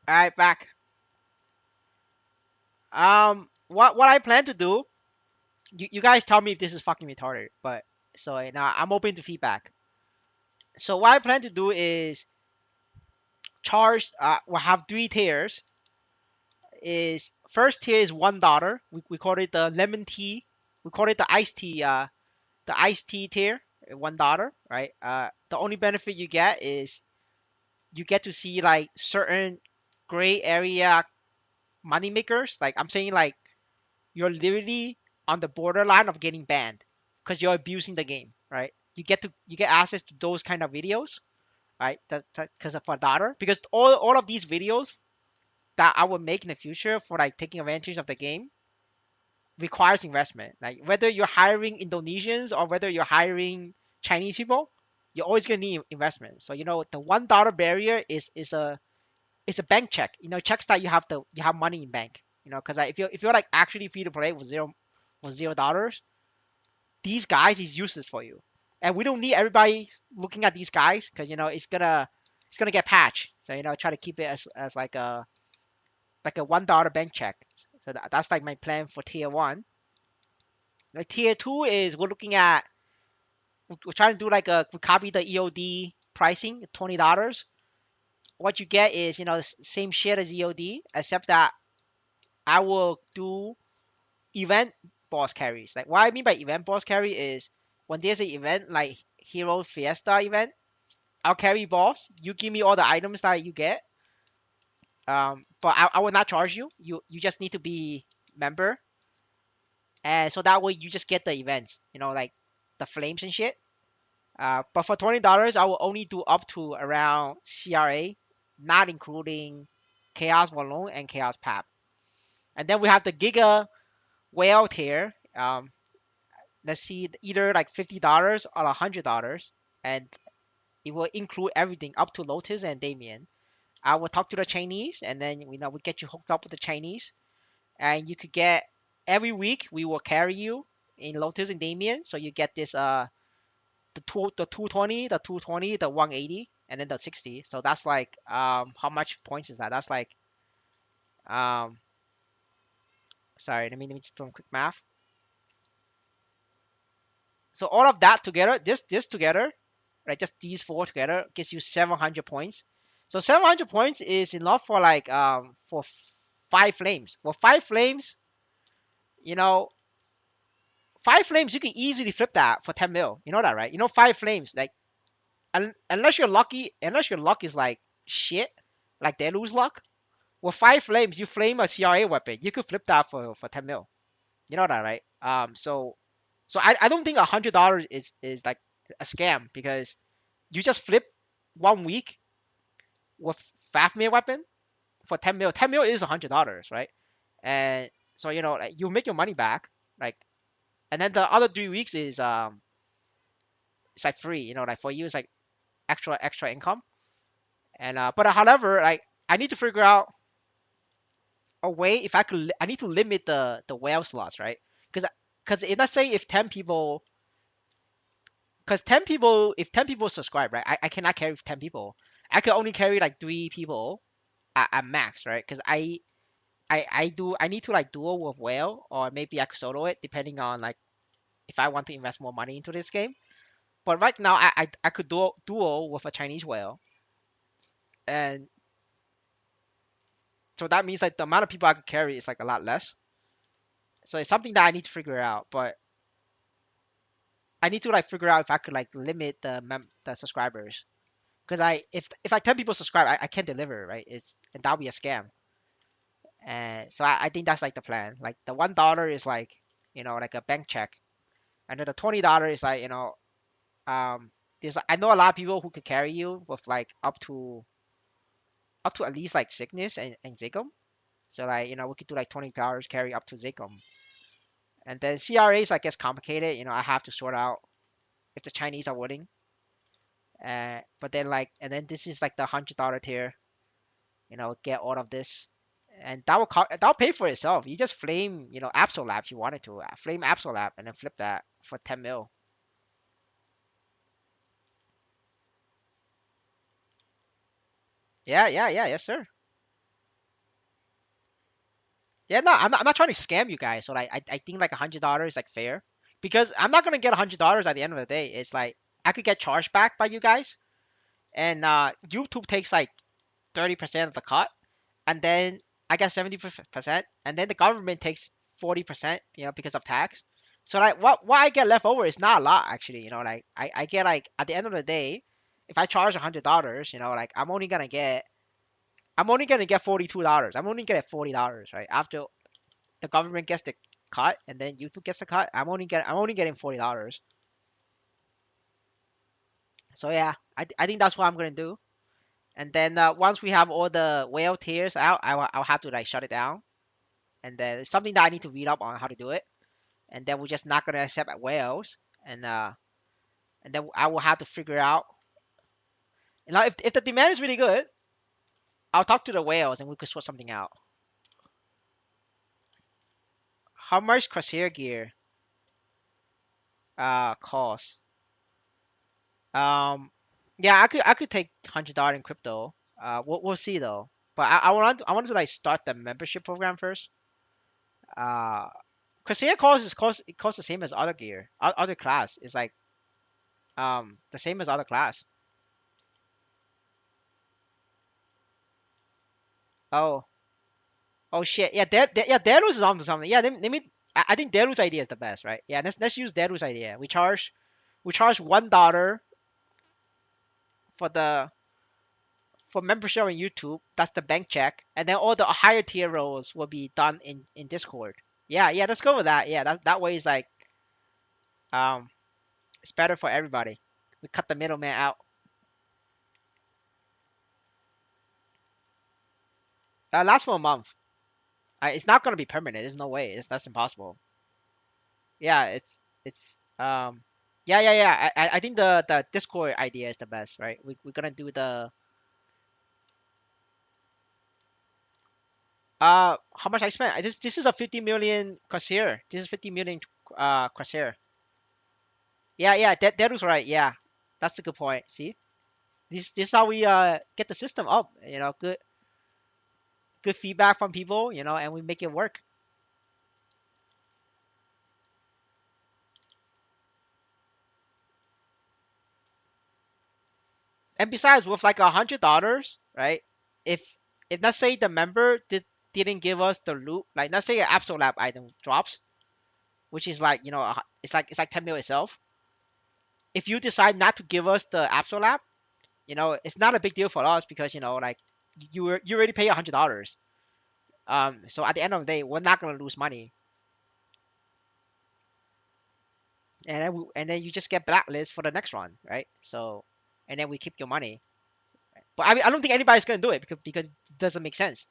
Speaker 1: All right, back. What I plan to do? You guys tell me if this is fucking retarded. But so now I'm open to feedback. So what I plan to do is charge. We'll have 3 tiers. Is first tier is $1. We call it the lemon tea. We call it the iced tea. The iced tea tier, $1. Right. The only benefit you get is you get to see like certain gray area money makers. Like I'm saying, like you're literally on the borderline of getting banned because you're abusing the game, right? You get access to those kind of videos, right? That's because of $1. Because all of these videos that I will make in the future for like taking advantage of the game requires investment. Like whether you're hiring Indonesians or whether you're hiring Chinese people, you're always gonna need investment. So the $1 barrier is a bank check. Checks that you have money in bank. Because if you're like actually free to play with $0, these guys is useless for you. And we don't need everybody looking at these guys because it's gonna get patched. So try to keep it as like a $1 bank check. So that's like my plan for tier one. Like tier two is we're trying to do like we copy the EOD. pricing, $20. What you get is the same shit as EOD, except that I will do event boss carries. Like what I mean by event boss carry is when there's an event like Hero Fiesta event, I'll carry boss. You give me all the items that you get. But I will not charge you. You just need to be member, and so that way you just get the events. Like the flames and shit. But for $20, I will only do up to around CRA, not including Chaos Walloon and Chaos Pap. And then we have the Giga Whale tier. Let's see, either like $50 or $100, and it will include everything up to Lotus and Damien. I will talk to the Chinese, and then we get you hooked up with the Chinese, and you could get every week we will carry you in Lotus and Damien, so you get this the 220, the 220, the 180, and then the 60. So that's like how much points is that? That's like um sorry, let me just do some quick math. So all of that together, this together, right? Just these four together gives you 700 points. So 700 points is enough for like for five flames. Well, five flames, you know, five flames you can easily flip that for 10 mil. You know that, right? Five flames like unless your luck is like shit, like they lose luck. With five flames, you flame a CRA weapon. You could flip that for 10 mil. You know that, right? So I don't think $100 is like a scam because you just flip 1 week with 5 mil weapon for 10 mil. 10 mil is $100, right? And so like you make your money back, like, and then the other 3 weeks is it's like free. Like for you it's like extra income. And but however, like I need to figure out a way if I need to limit the whale slots, right? Because let's say if 10 people, because 10 people, if 10 people subscribe, right? I cannot carry 10 people. I can only carry like 3 people at max, right? Because I need to like duel with whale, or maybe I could solo it depending on like if I want to invest more money into this game. But right now I could duel with a Chinese whale, and so that means like the amount of people I could carry is like a lot less. So it's something that I need to figure out. But I need to like figure out if I could like limit the subscribers, because if like 10 people subscribe, I can't deliver, right? And that'll be a scam. And so I think that's like the plan. Like the $1 is like like a bank check, and then the $20 is like there's I know a lot of people who could carry you with like up to at least like sickness and Zigum. So like we could do like $20 carry up to Zigum. And then CRAs like gets complicated. I have to sort out if the Chinese are winning. But then like, and then this is like the $100 tier. Get all of this, and that'll pay for itself. You just flame, Absolab if you wanted to. Flame Absolab and then flip that for 10 mil. Yeah, yeah, yeah, yes, sir. Yeah, no, I'm not trying to scam you guys. So like, I think like $100 is like fair because I'm not gonna get $100 at the end of the day. It's like I could get charged back by you guys, and YouTube takes like 30% of the cut, and then I get 70%, and then the government takes 40%, because of tax. So like what I get left over is not a lot actually, like I get like at the end of the day, if I charge $100, like I'm only gonna get $42. I'm only gonna get $40, right? After the government gets the cut and then YouTube gets the cut, I'm only getting $40. So yeah, I think that's what I'm gonna do. And then once we have all the whale tiers out, I'll have to like shut it down. And then it's something that I need to read up on how to do it. And then we're just not gonna accept whales. And then I will have to figure out. Now, if the demand is really good, I'll talk to the whales and we could sort something out. How much corsair gear cost? Um, yeah, I could take $100 in crypto. We'll see though. But I want to like start the membership program first. Uh, corsair costs the same as other gear, other class. It's like the same as other class. Oh, oh shit. Yeah, yeah, Daru's is onto something. Yeah, let me. I think Daru's idea is the best, right? Yeah, let's use Daru's idea. We charge $1 for the for membership on YouTube. That's the bank check, and then all the higher tier roles will be done in Discord. Yeah, yeah, let's go with that. Yeah, that way is like um, it's better for everybody. We cut the middleman out. Lasts for a month. It's not gonna be permanent. There's no way. That's impossible. Yeah, it's. Yeah, yeah, yeah. I think the Discord idea is the best, right? We're gonna do the how much I spent. This is a 50 million corsair. This is 50 million corsair. Yeah, yeah, that was right. Yeah, that's a good point. See, this is how we get the system up. Good feedback from people. And we make it work. And besides, with like $100, right? If if let's say the member didn't give us the loot, like let's say an Absol Lab item drops, which is like it's like 10 mil itself. If you decide not to give us the Absol Lab, it's not a big deal for us because like you already pay $100. So at the end of the day, we're not gonna lose money, and then you just get blacklist for the next run, right? So, and then we keep your money. But I mean, I don't think anybody's gonna do it because it doesn't make sense.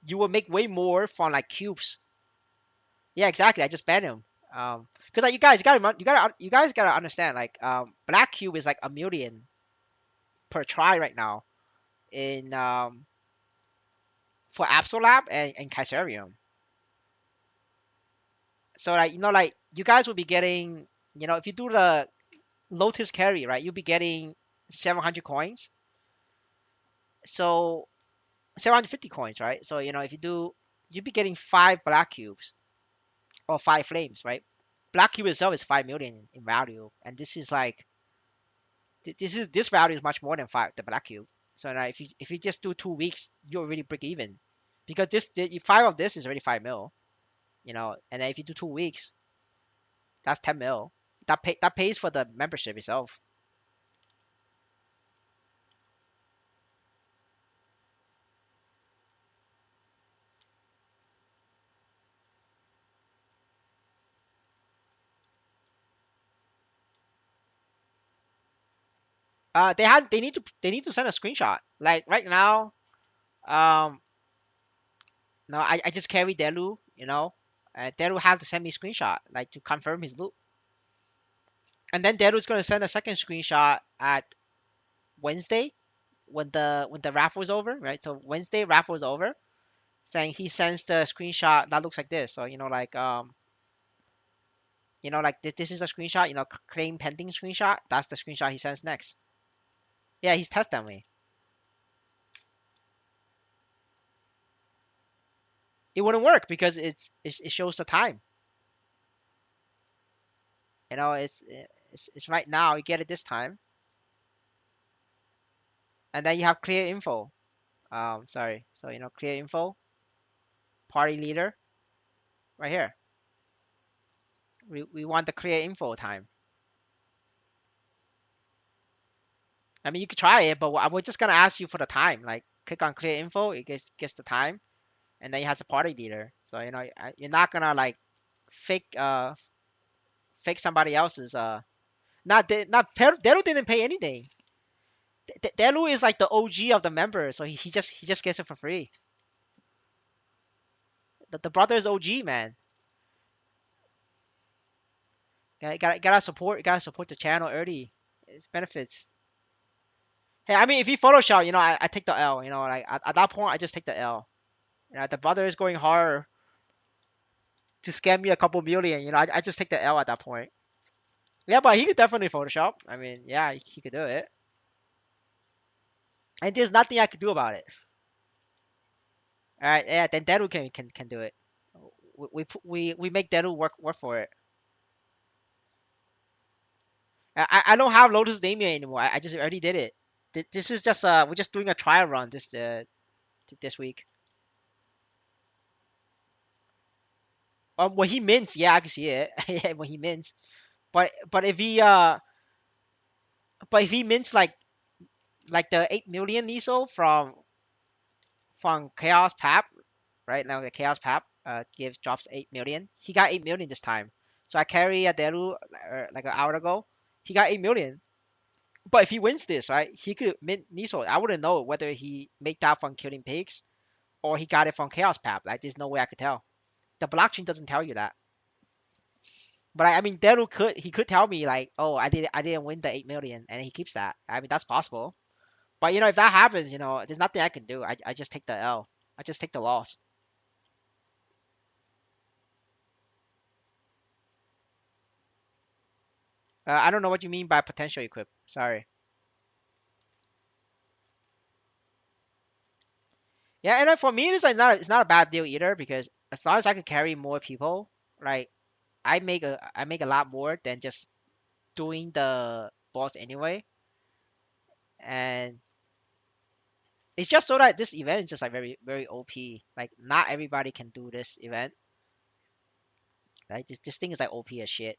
Speaker 1: You will make way more from like cubes. Yeah, exactly. I just banned him. Because like you guys gotta understand like black cube is like a million per try right now in for Absolab and Kaiserium. So like like you guys will be getting if you do the Lotus carry, right, you'll be getting 700 coins. So 750 coins, right? So if you'll be getting 5 black cubes or 5 flames, right? Black cube itself is 5 million in value, and this is like this value is much more than the black cube. So now if you just do 2 weeks, you'll really break even, because five of this is already 5 mil, and then if you do 2 weeks, that's 10 mil. That pays for the membership itself. They need to send a screenshot. Like right now, um, no, I just carry Delu, Delu have to send me screenshot like to confirm his loot, and then Delu's gonna send a second screenshot at Wednesday when the raffle is over, right? So Wednesday raffle is over, saying he sends the screenshot that looks like this. So like this is a screenshot, claim pending screenshot. That's the screenshot he sends next. Yeah, he's testing me. It wouldn't work because it shows the time. It's right now. You get it this time, and then you have clear info. Sorry. So clear info, party leader, right here. We want the clear info time. I mean, you could try it, but we're just gonna ask you for the time. Like, click on clear info, it gets the time, and then it has a party leader. So you're not gonna like fake fake somebody else's. Not Deru didn't pay anything. Deru is like the OG of the member, so he just gets it for free. The brother is OG, man. Gotta support the channel early. It's benefits. Hey, I mean, if you Photoshop, I take the L. Like at that point, I just take the L. The brother is going hard to scam me a couple million. I just take the L at that point. Yeah, but he could definitely Photoshop. I mean, yeah, he could do it. And there's nothing I could do about it. All right, yeah, then Deru can do it. We make Deru work for it. I don't have Lotus Damia anymore. I just already did it. This is just we're just doing a trial run this week. When he mints, yeah, I can see it. Yeah, when he mints. But if he mints like the 8 million Niso from Chaos Pap, right now the Chaos Pap gives drops 8 million. He got 8 million this time. So I carry a Deru like an hour ago. He got 8 million. But if he wins this, right, he could mint Niso. I wouldn't know whether he made that from killing pigs or he got it from Chaos Pap. Like there's no way I could tell. The blockchain doesn't tell you that. But I mean, Deru could tell me like, oh, I didn't win the 8 million, and he keeps that. I mean, that's possible. But if that happens, there's nothing I can do. I just take the L. I just take the loss. I don't know what you mean by potential equip. Sorry. Yeah, and then for me, it's not a bad deal either because as long as I can carry more people, like I make a lot more than just doing the boss anyway, and it's just so that this event is just like very very OP. Like not everybody can do this event. Like this thing is like OP as shit.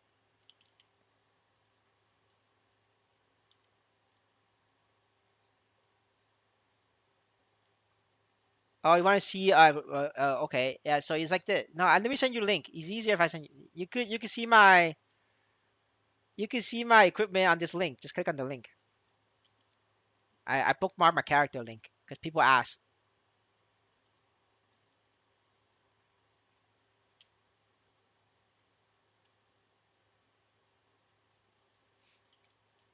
Speaker 1: Oh, you want to see? Okay, yeah. So it's like this. No, let me send you a link. It's easier if I send you. You could see my equipment on this link. Just click on the link. I bookmark my character link because people ask.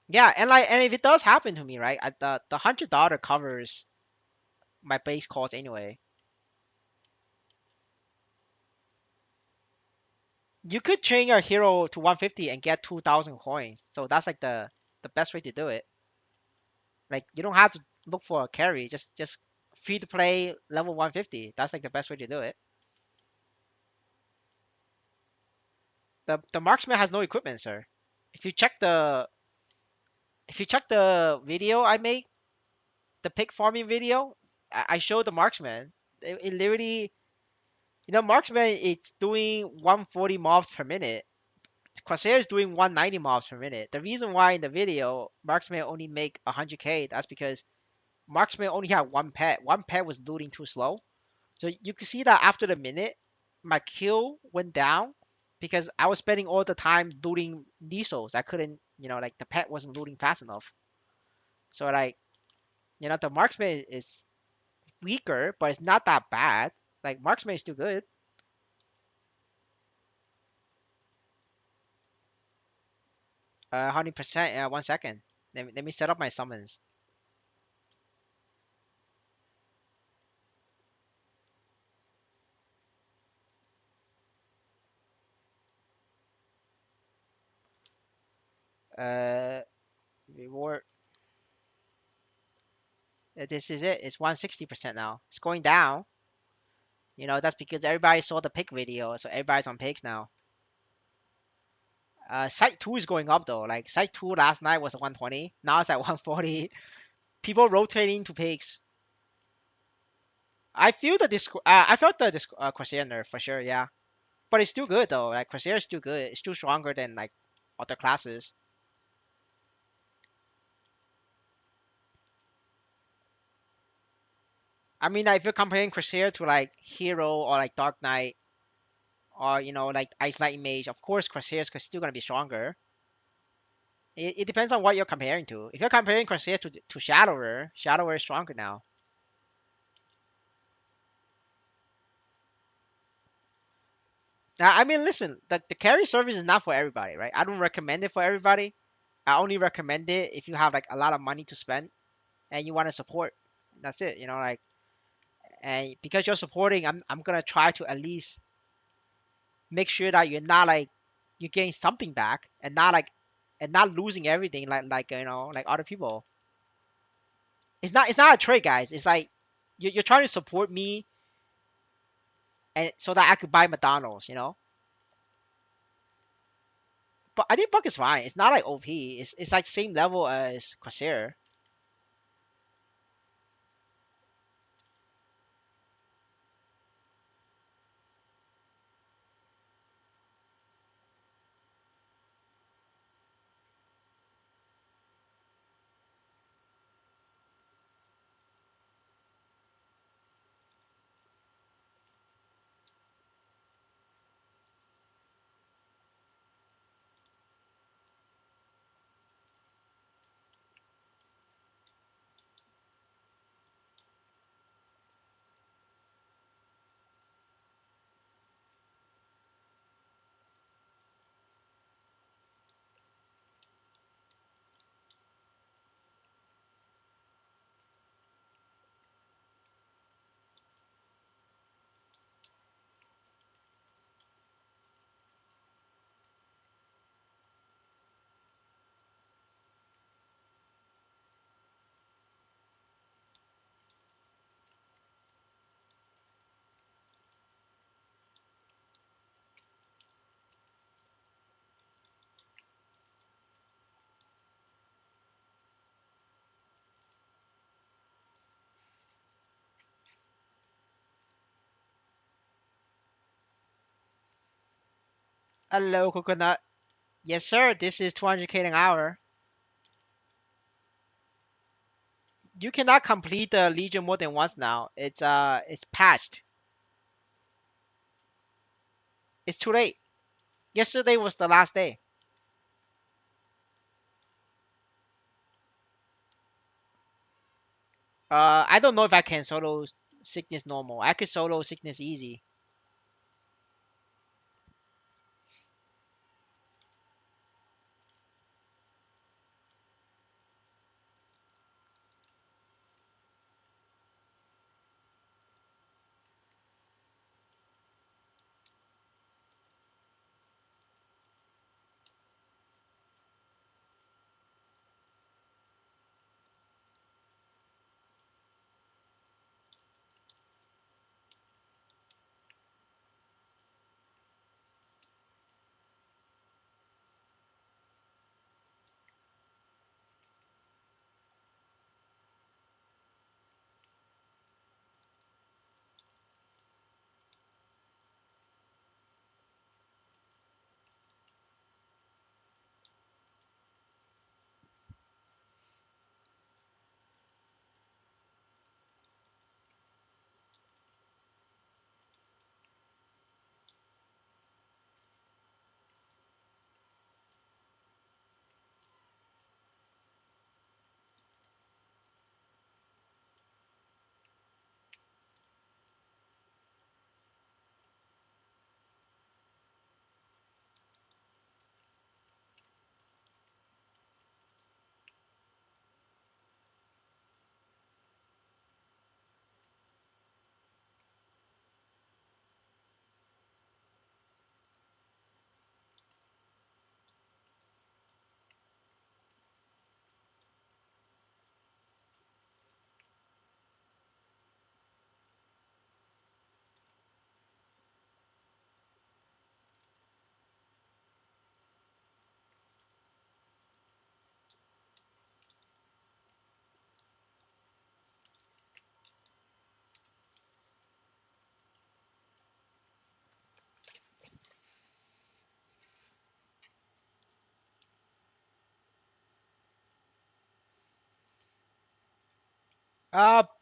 Speaker 1: Yeah, and if it does happen to me, right? The $100 covers my base cost anyway. You could train your hero to 150 and get 2,000 coins. So that's like the best way to do it. Like you don't have to look for a carry. Just free to play level 150. That's like the best way to do it. The marksman has no equipment, sir. If you check the if you check the video I made, the pig farming video, I showed the marksman. It literally, marksman it's doing 140 mobs per minute. Corsair is doing 190 mobs per minute. The reason why in the video marksman only make 100k, that's because marksman only had one pet. One pet was looting too slow. So you can see that after the minute, my kill went down because I was spending all the time looting Nisos. I couldn't, like the pet wasn't looting fast enough. So like, the marksman is weaker, but it's not that bad. Like marksman is still good. 100%. 1 second. Let me set up my summons. Uh, reward. This is it. It's 160% now. It's going down. That's because everybody saw the pick video, so everybody's on pigs now. Site 2 is going up though. Like Site 2 last night was 120. Now it's at 140. People rotating to pigs. I felt the Corsair nerf for sure. Yeah, but it's still good though. Like Corsair is still good. It's still stronger than like other classes. I mean, like, if you're comparing Corsair to like Hero or like Dark Knight or like Ice Light Mage, of course Corsair is still gonna be stronger. It depends on what you're comparing to. If you're comparing Corsair to Shadower, Shadower is stronger now. Now, I mean, listen, the carry service is not for everybody, right? I don't recommend it for everybody. I only recommend it if you have like a lot of money to spend and you want to support. That's it, like, and because you're supporting, I'm gonna try to at least make sure that you're not like you're getting something back and not losing everything like like other people. It's not a trade, guys. It's like you're trying to support me and so that I could buy McDonald's. But I think Buck is fine. It's not like OP. It's like same level as Corsair. Hello, coconut. Yes, sir. This is 200k an hour. You cannot complete the Legion more than once now. It's patched. It's too late. Yesterday was the last day. I don't know if I can solo sickness normal. I could solo sickness easy.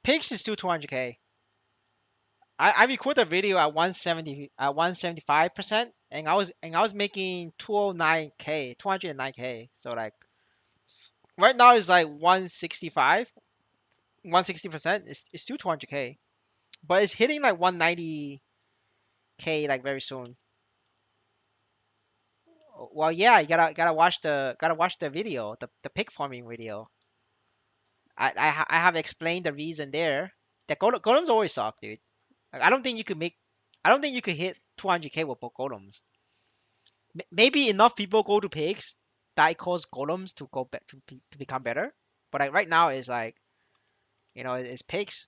Speaker 1: Pigs is still 200k. I recorded a video at 170 at 175%, and I was making 209k, 209k. So like right now it's like 165, 160%. It's still 200k, but it's hitting like 190k like very soon. Well, yeah, you gotta watch the video, the pig farming video. I have explained the reason there. The golems always suck, dude. Like, I don't think you could hit 200k with both golems. Maybe enough people go to pigs that it cause golems to go back to become better. But like right now it's like it's pigs.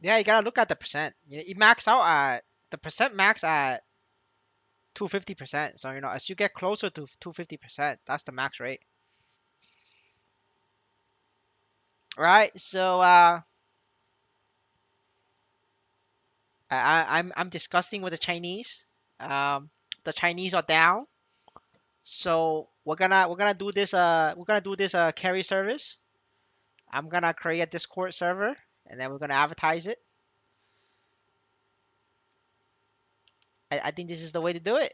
Speaker 1: Yeah, you gotta look at the percent. You max out at the percent max at 250%. So as you get closer to 250%, that's the max rate. Right? So I'm discussing with the Chinese. Um, the Chinese are down. So we're gonna do this carry service. I'm gonna create a Discord server and then we're gonna advertise it. I think this is the way to do it.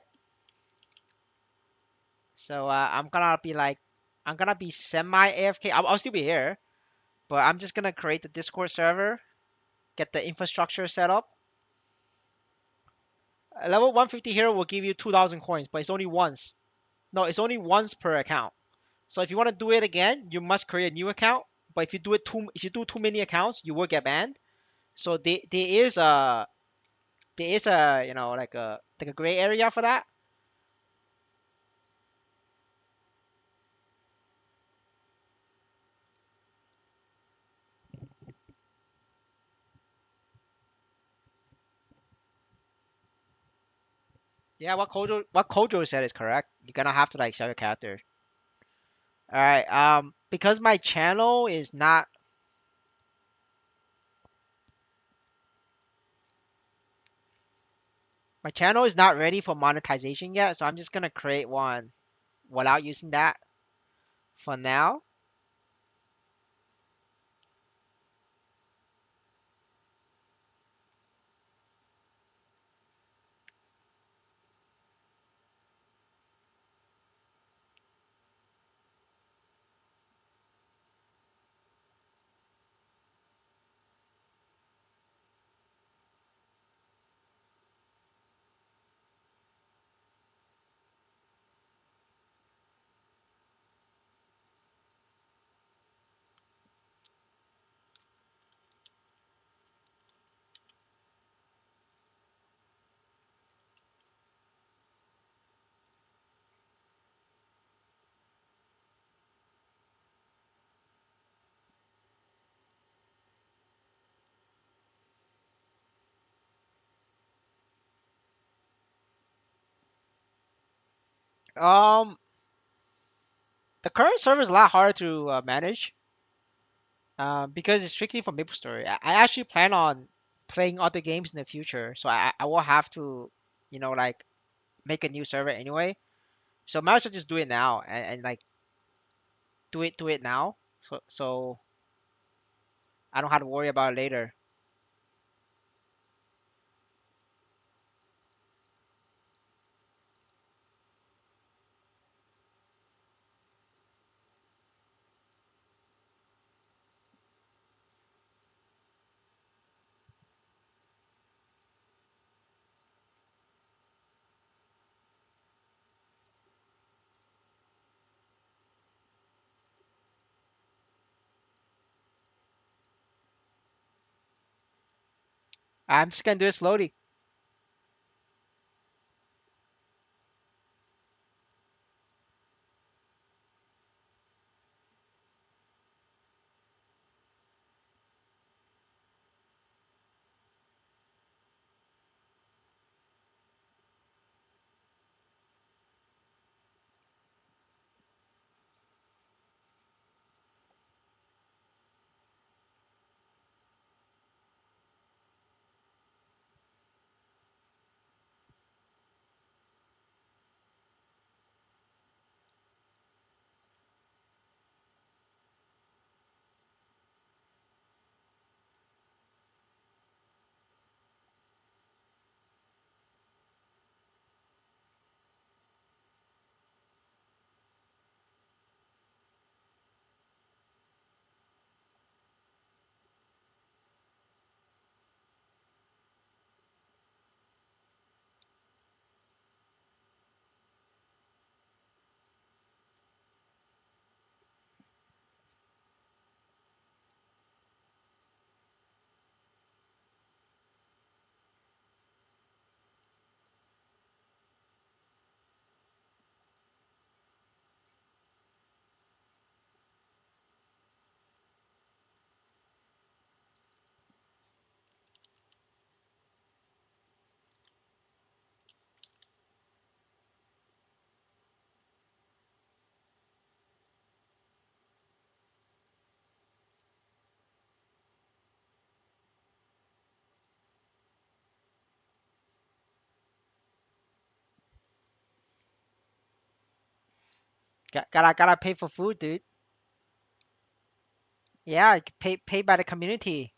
Speaker 1: So I'm gonna be semi AFK. I'll still be here, but I'm just gonna create the Discord server, get the infrastructure set up. A level 150 hero will give you 2,000 coins, but it's only once. No, it's only once per account. So if you want to do it again, you must create a new account. But if you do too many accounts, you will get banned. So there is a like a gray area for that. Yeah, what Kojo said is correct. You're gonna have to like sell your character. All right. Because my channel is not ready for monetization yet, so I'm just gonna create one without using that for now. Um, the current server is a lot harder to manage because it's strictly for MapleStory. I actually plan on playing other games in the future, so I will have to, like make a new server anyway. So might as well just do it now and like do it now. So I don't have to worry about it later. I'm just gonna do it slowly. Gotta pay for food, dude. Yeah, pay by the community.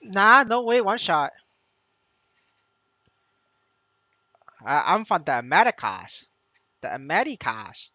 Speaker 1: Nah, no way, one shot. I'm from the Americas. The Americas.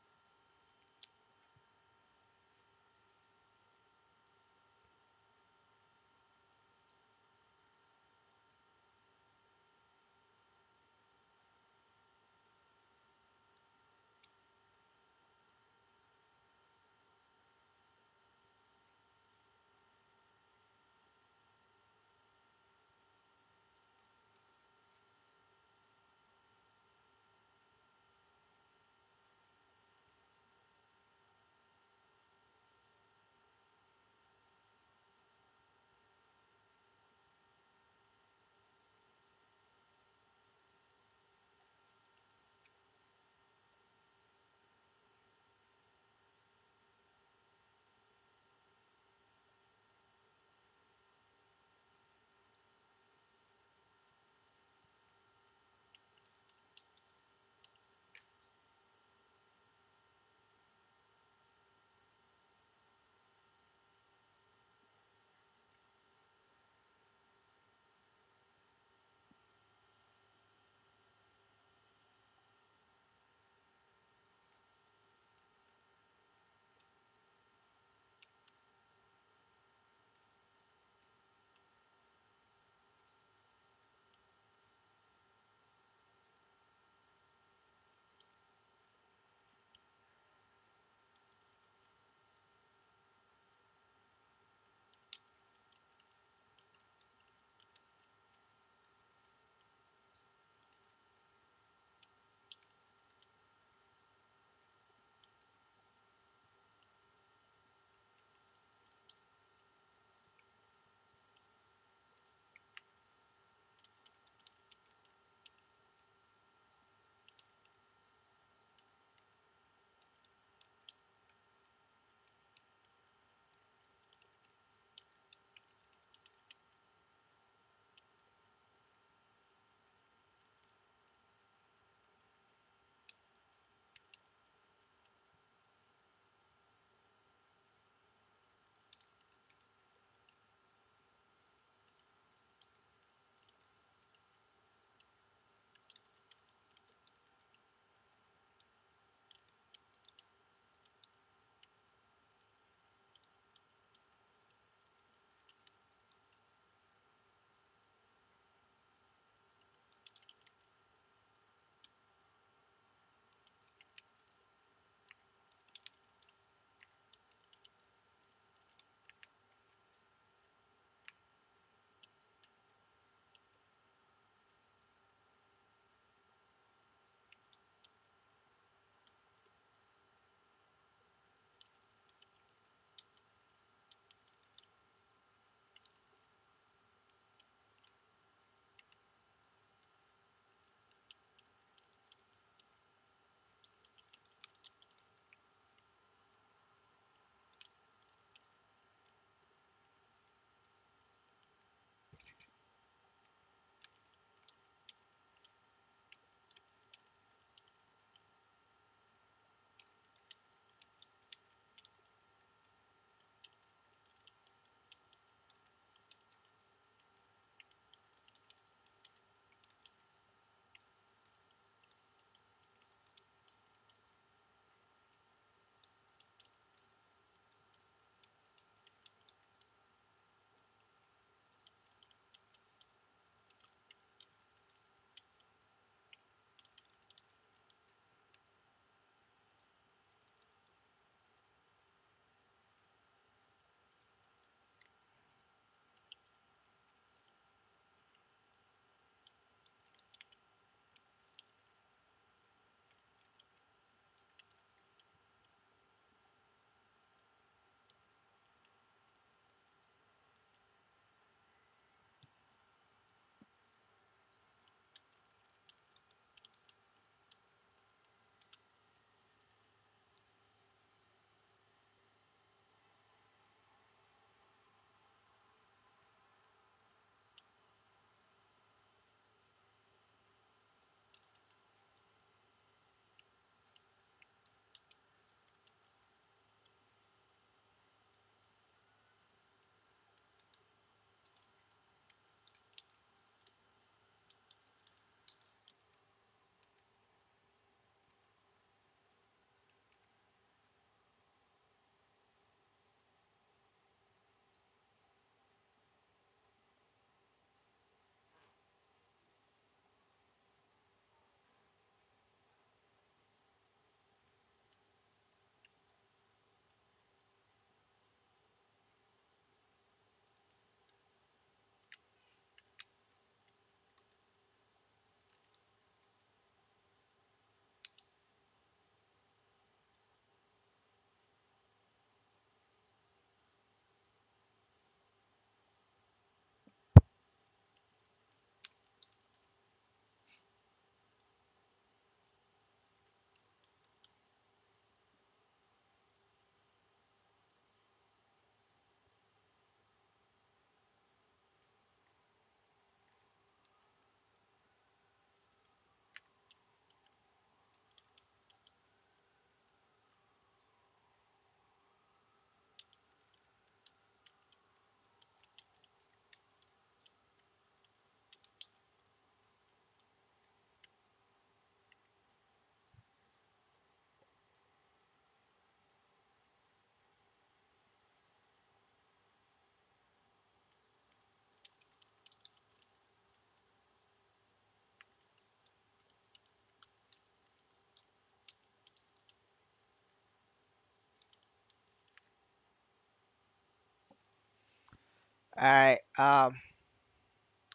Speaker 1: All right.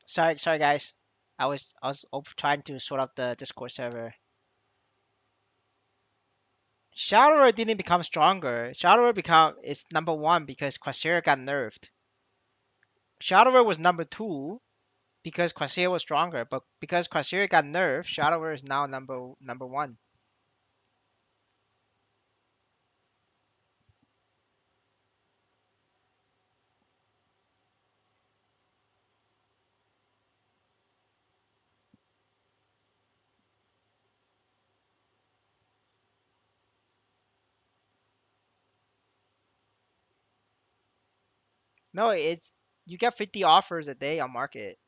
Speaker 1: Sorry guys. Trying to sort out the Discord server. Shadower didn't become stronger. Shadower become is number one because Corsair got nerfed. Shadower was number two because Corsair was stronger, but because Corsair got nerfed, Shadower is now number one. No, it's you get 50 offers a day on market.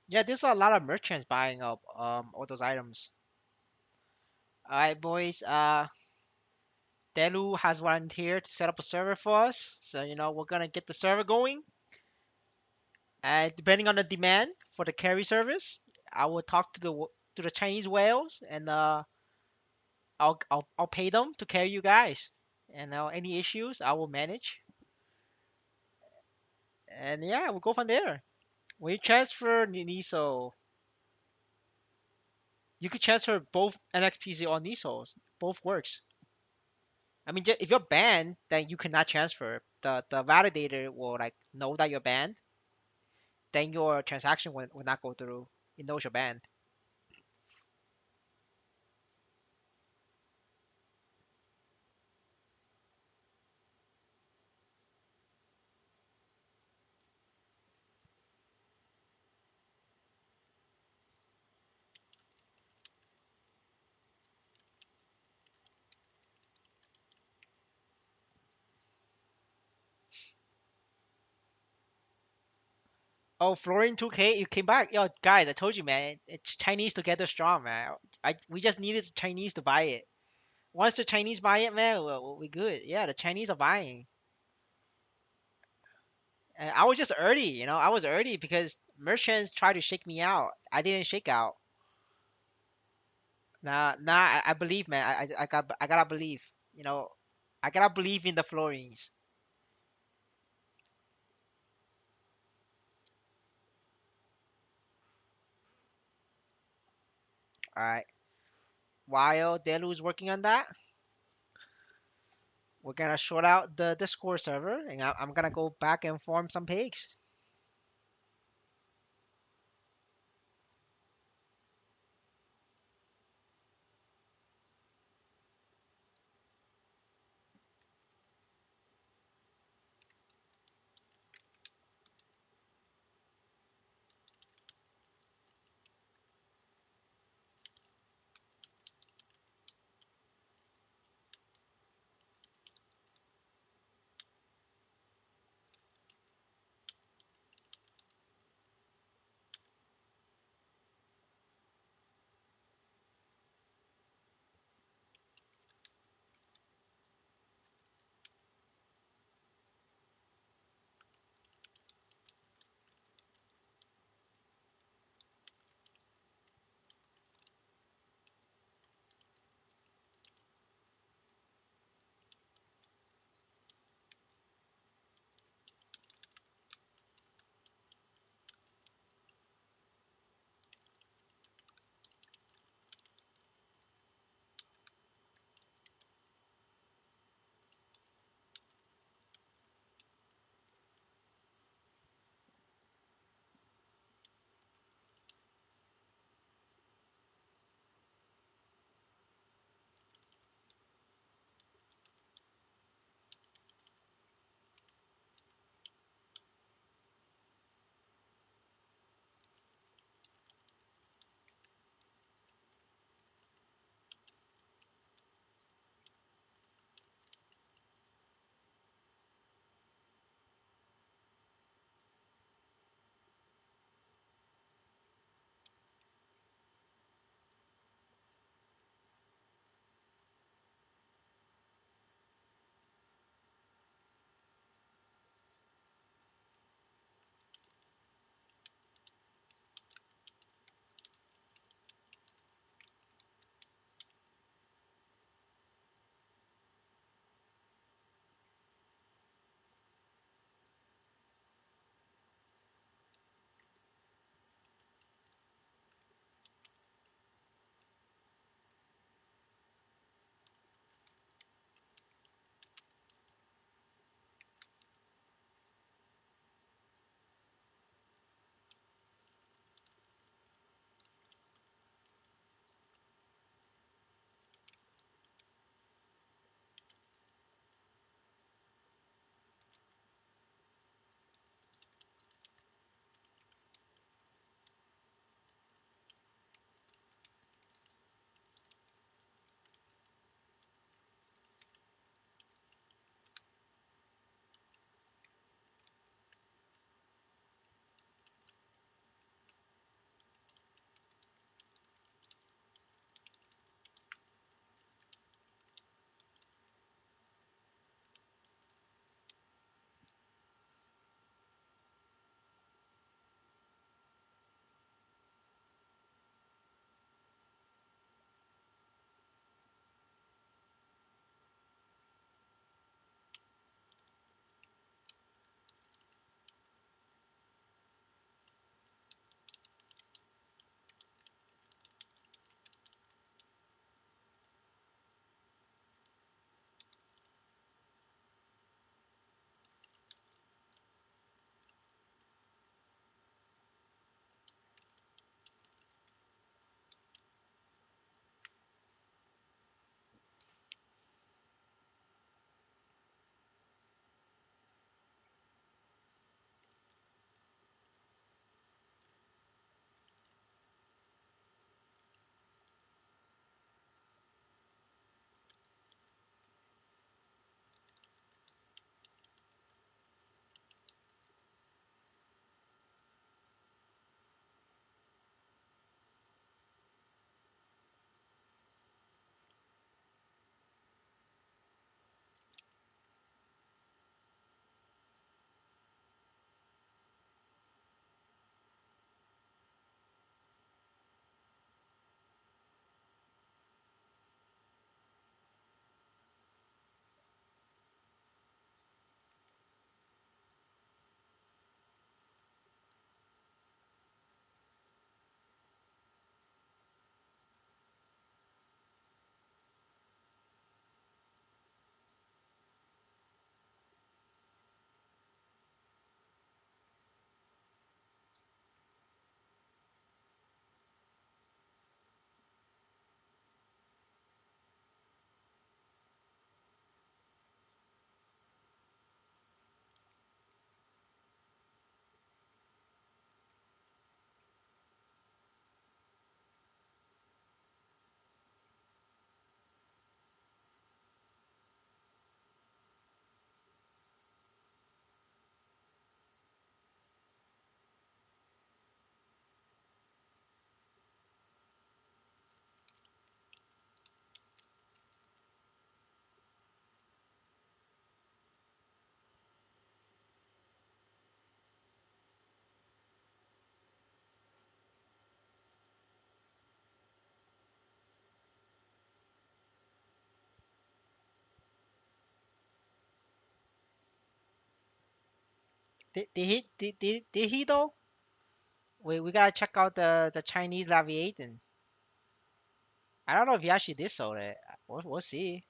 Speaker 1: Yeah, there's a lot of merchants buying up all those items. All right, boys. Delu has volunteered to set up a server for us, so we're gonna get the server going. And depending on the demand for the carry service, I will talk to the Chinese whales, and I'll pay them to carry you guys. And any issues, I will manage. And yeah, we'll go from there. When you transfer Niso, you could transfer both NXPC or Nisos. Both works. I mean, if you're banned, then you cannot transfer. The validator will like know that you're banned. Then your transaction will not go through. It knows you're banned. Oh, Florian 2K, you came back. Yo, guys, I told you, man. It's Chinese together strong, man. We just needed the Chinese to buy it. Once the Chinese buy it, man, we good. Yeah, the Chinese are buying. And I was just early, I was early because merchants tried to shake me out. I didn't shake out. Nah, I believe, man. I gotta believe. I gotta believe in the Florins. All right. While Delu's working on that, we're gonna sort out the Discord server, and I'm gonna go back and form some pigs. Did he though? We gotta check out the Chinese Leviathan. I don't know if he actually did sold it. We'll see.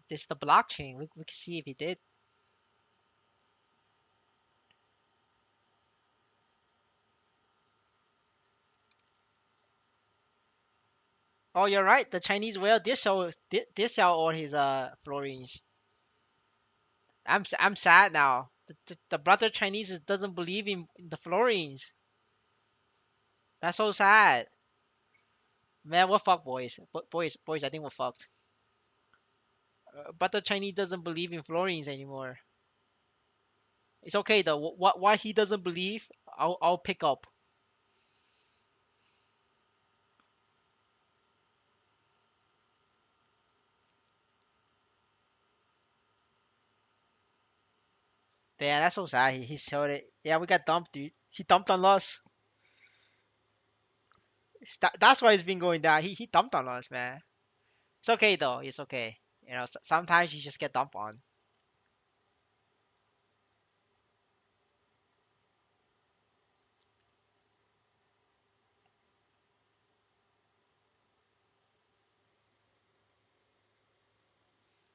Speaker 1: This the blockchain. We can see if he did. Oh, you're right. The Chinese whale did sell all his florins. I'm sad now. The brother Chinese doesn't believe in the florins. That's so sad. Man, we're fucked, boys. Boys, I think we're fucked. But the Chinese doesn't believe in florins anymore. It's okay though. What why he doesn't believe? I'll pick up. Damn, that's so sad. He sold it. Yeah, we got dumped, dude. He dumped on us. That's why it's been going down. He dumped on us, man. It's okay though. It's okay. You know, sometimes you just get dumped on.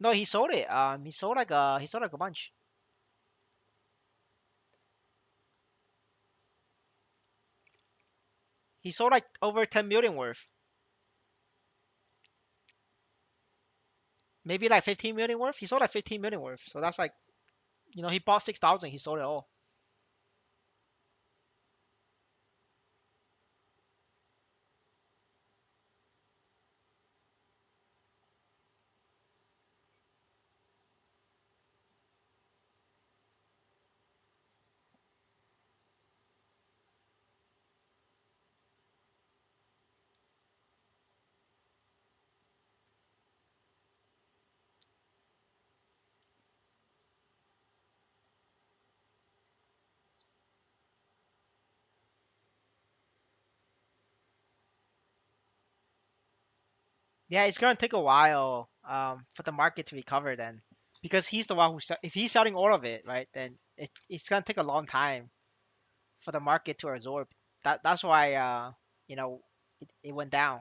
Speaker 1: No, he sold it. He sold like a bunch. He sold like over 10 million worth. Maybe like 15 million worth. He sold like 15 million worth. So that's like, he bought 6,000. He sold it all. Yeah, it's gonna take a while for the market to recover then, because he's the one if he's selling all of it, right, then it's gonna take a long time for the market to absorb. That's why you know it went down.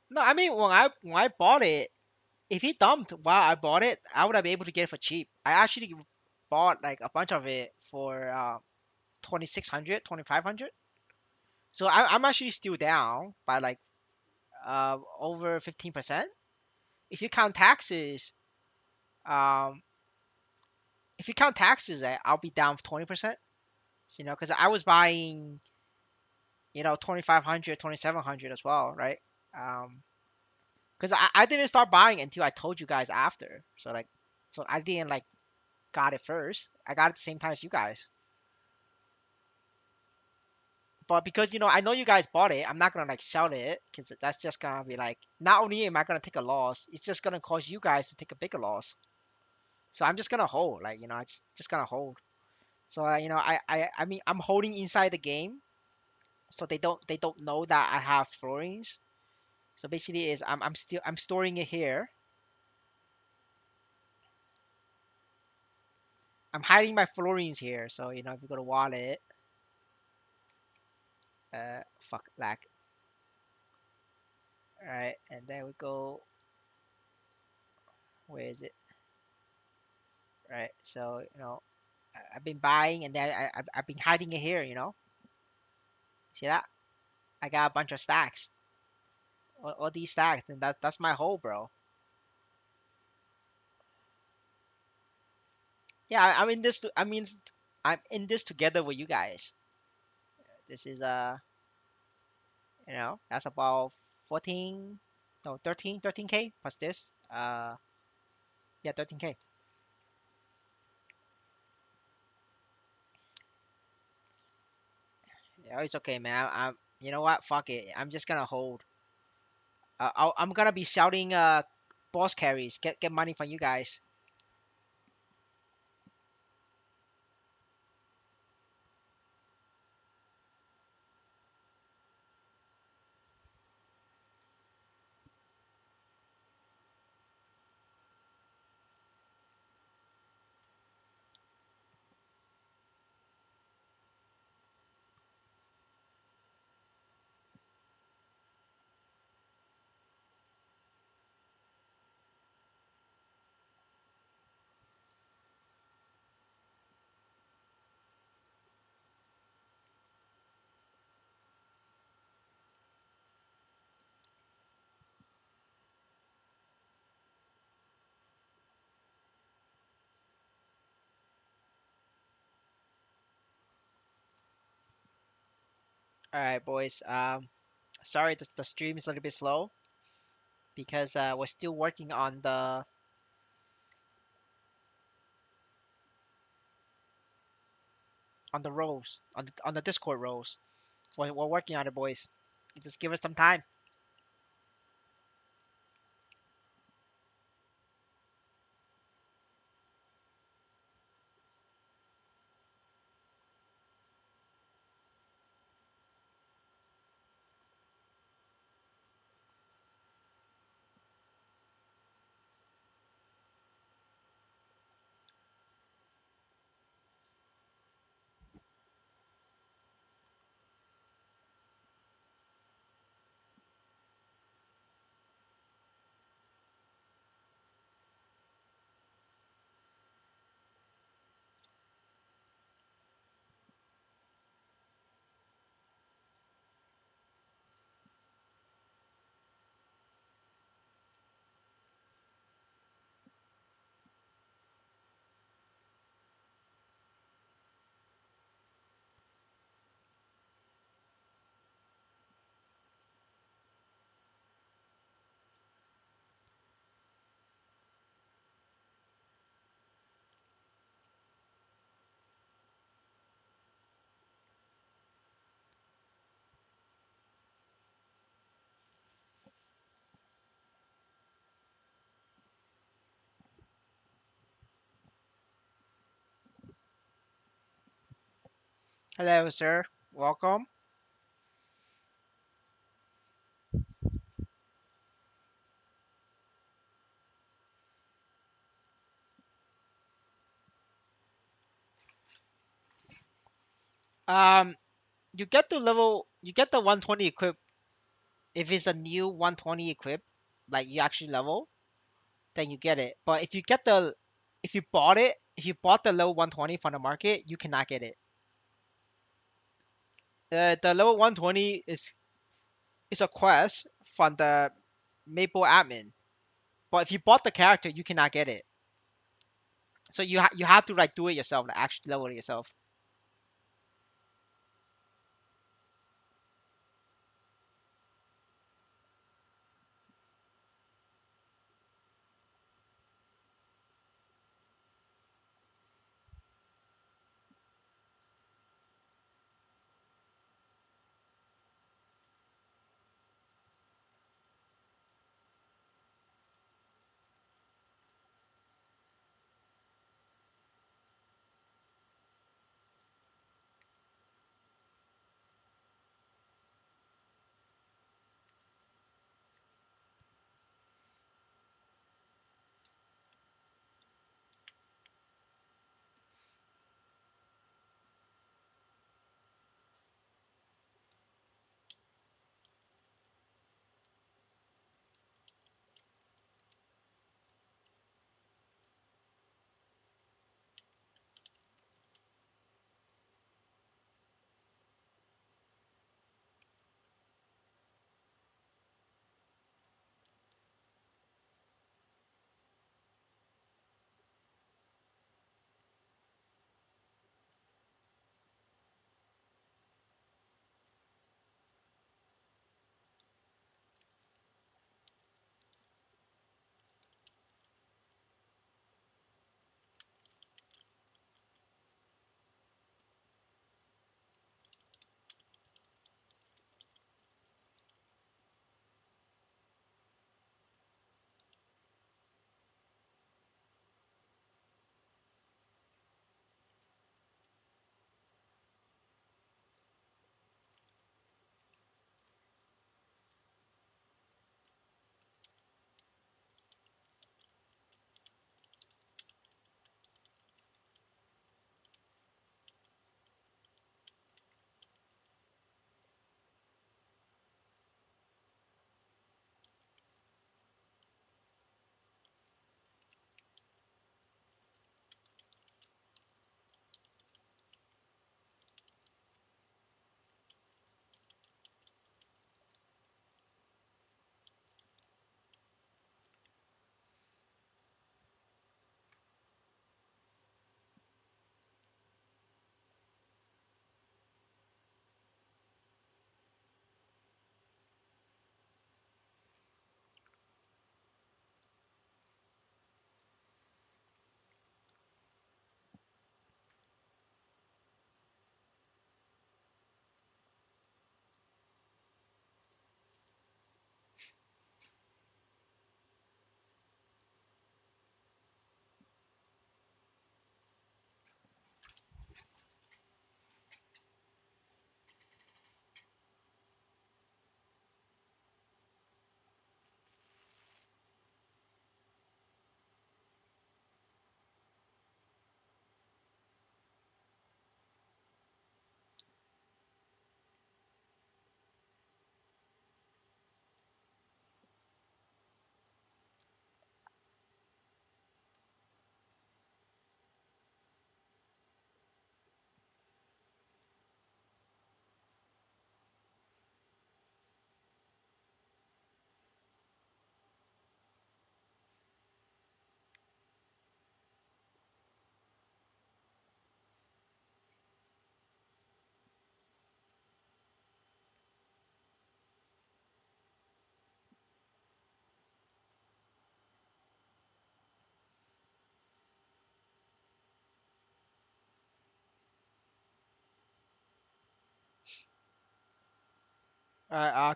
Speaker 1: No, I mean when I bought it, if he dumped while I bought it, I would have been able to get it for cheap. I actually bought like a bunch of it for 2,600, 2,500. So I'm actually still down by like over 15%. If you count taxes, um, if you count taxes, I'll be down 20%. Because I was buying, 2,500, 2,700 as well, right? Um, because I didn't start buying until I told you guys after. So I didn't like got it first. I got it at the same time as you guys. But because I know you guys bought it, I'm not gonna like sell it because that's just gonna be like not only am I gonna take a loss, it's just gonna cause you guys to take a bigger loss. So I'm just gonna hold, like it's just gonna hold. So I mean I'm holding inside the game, so they don't know that I have florins. So basically is I'm storing it here. I'm hiding my florines here. So you know, if you go to wallet, fuck lag. All right, and then we go. Where is it? Right. So you know, I've been buying, and then I've been hiding it here. You know, see that? I got a bunch of stacks. All these stacks, and that's my hole, bro. Yeah, I'm in this. I mean, I'm in this together with you guys. This is you know, that's about 14, no, 13k plus this. Yeah, 13k. Yeah, it's okay, man. You know what? Fuck it. I'm just gonna hold. I'm gonna be shouting boss carries. Get money from you guys. All right, boys. Sorry, the stream is a little bit slow because we're still working on the roles on the Discord roles. We're working on it, boys. Just give us some time. Hello, sir. Welcome. Um, you get the 120 equip if it's a new 120 equip, like you actually level, then you get it. But if you bought the level 120 from the market, you cannot get it. The level 120 is a quest from the Maple admin. But if you bought the character, you cannot get it. So you have to like do it yourself, like actually level it yourself.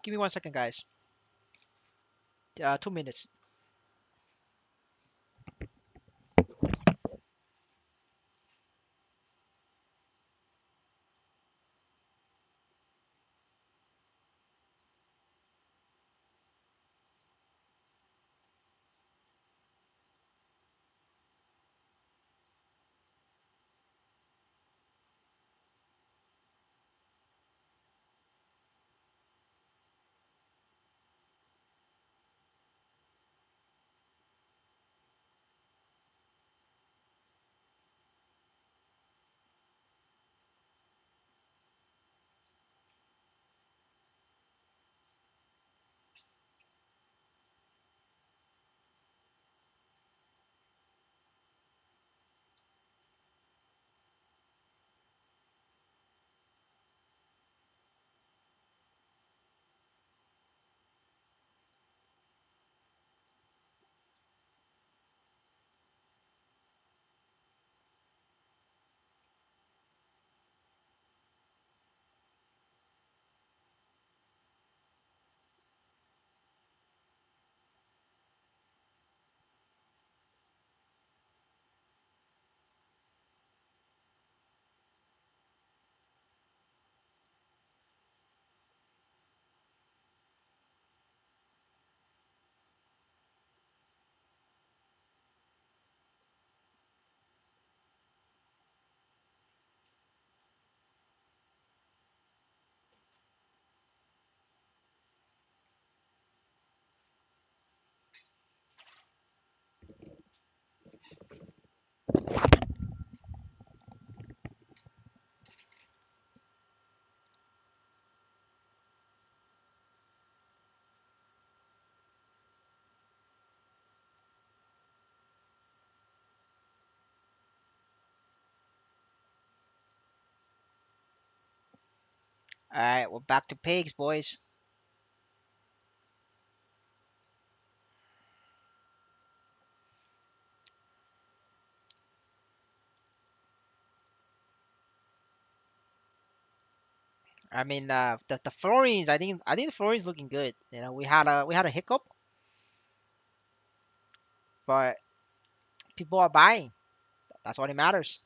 Speaker 1: Give me 1 second, guys. 2 minutes. All right, we're back to pigs, boys. I mean, the florins. I think the florins looking good. We had a hiccup, but people are buying. That's what it matters.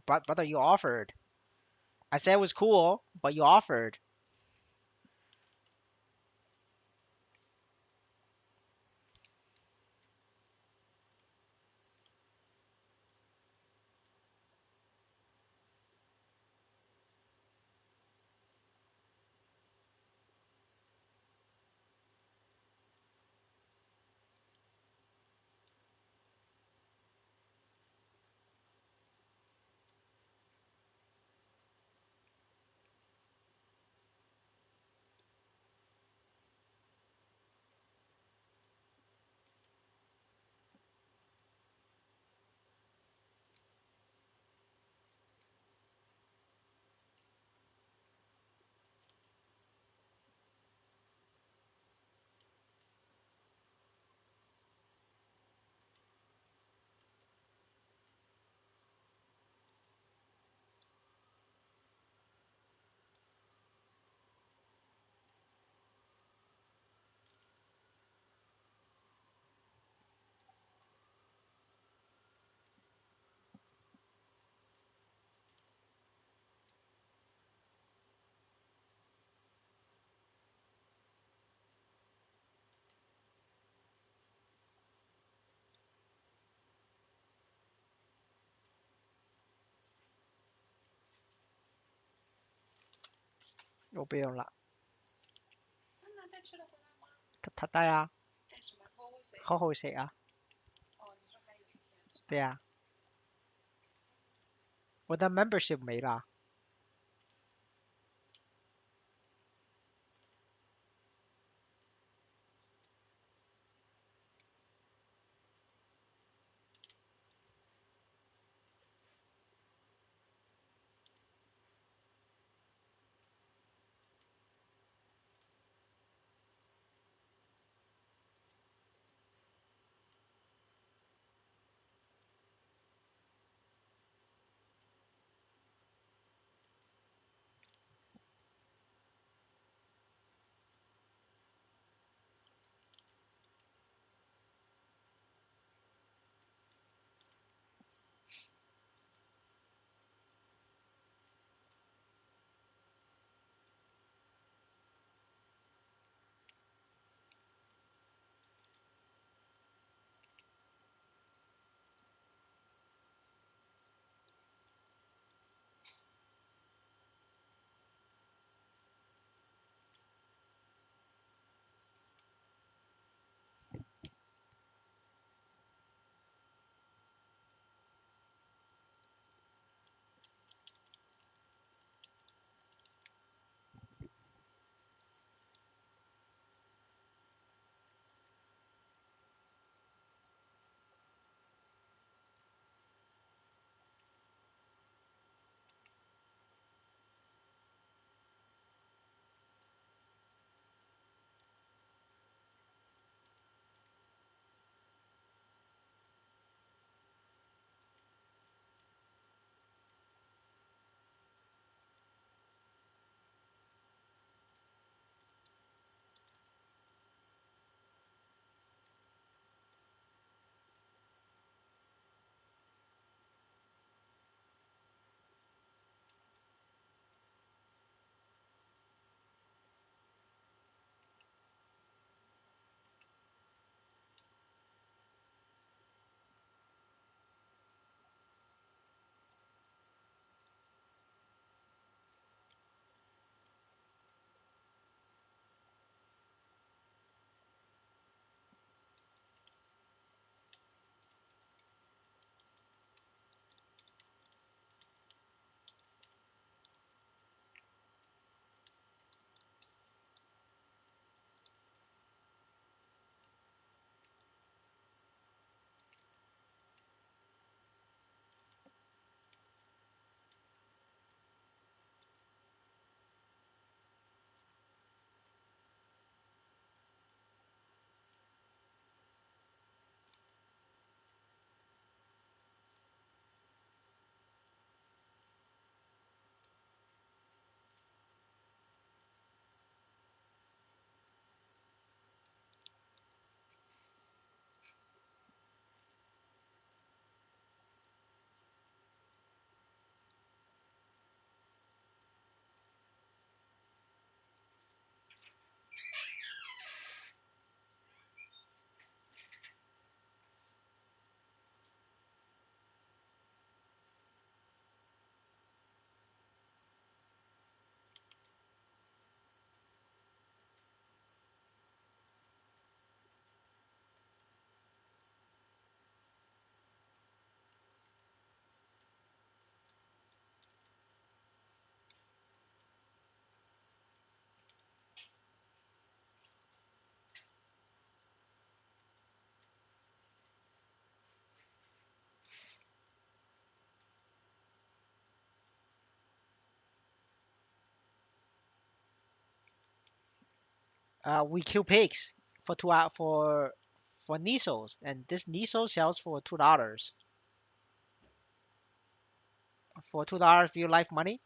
Speaker 1: But brother, you offered. I said it was cool, but you offered. 我不用了，
Speaker 2: 那拿带吃的回来吗？
Speaker 1: 他带啊，
Speaker 2: 带什么？喝会谁？
Speaker 1: 好好食啊，
Speaker 2: 哦，你说还有一天是吧？
Speaker 1: 对啊，我的 membership 没了， We kill pigs for 2 hour for Nisos, and this Niso sells for $2. For $2 real life money.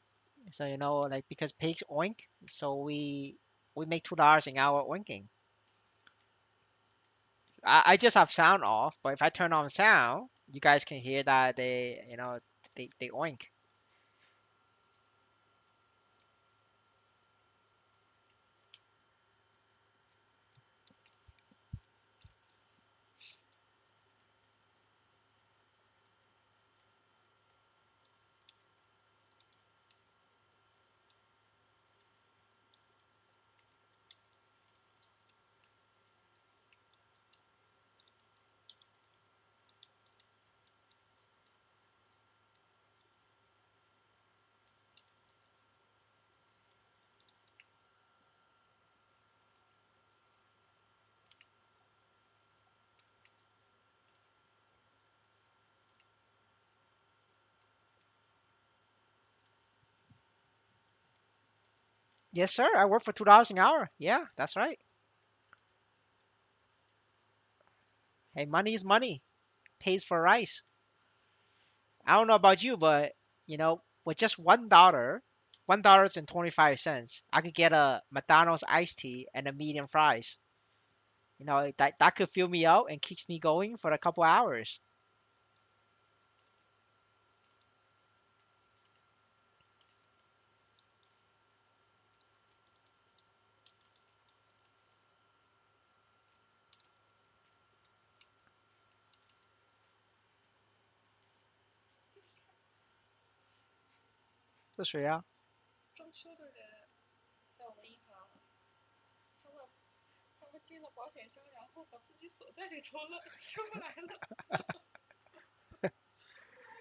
Speaker 1: So like because pigs oink, so we make $2 an hour oinking. I just have sound off, but if I turn on sound, you guys can hear that they oink. Yes, sir. I work for $2 an hour. Yeah, that's right. Hey, money is money. Pays for rice. I don't know about you, but with just $1.25, I could get a McDonald's iced tea and a medium fries. That could fill me out and keeps me going for a couple hours. 是谁啊？
Speaker 2: 装修的人在我们银行，他们进了保险箱，然后把自己锁在里头了，出不来了。然后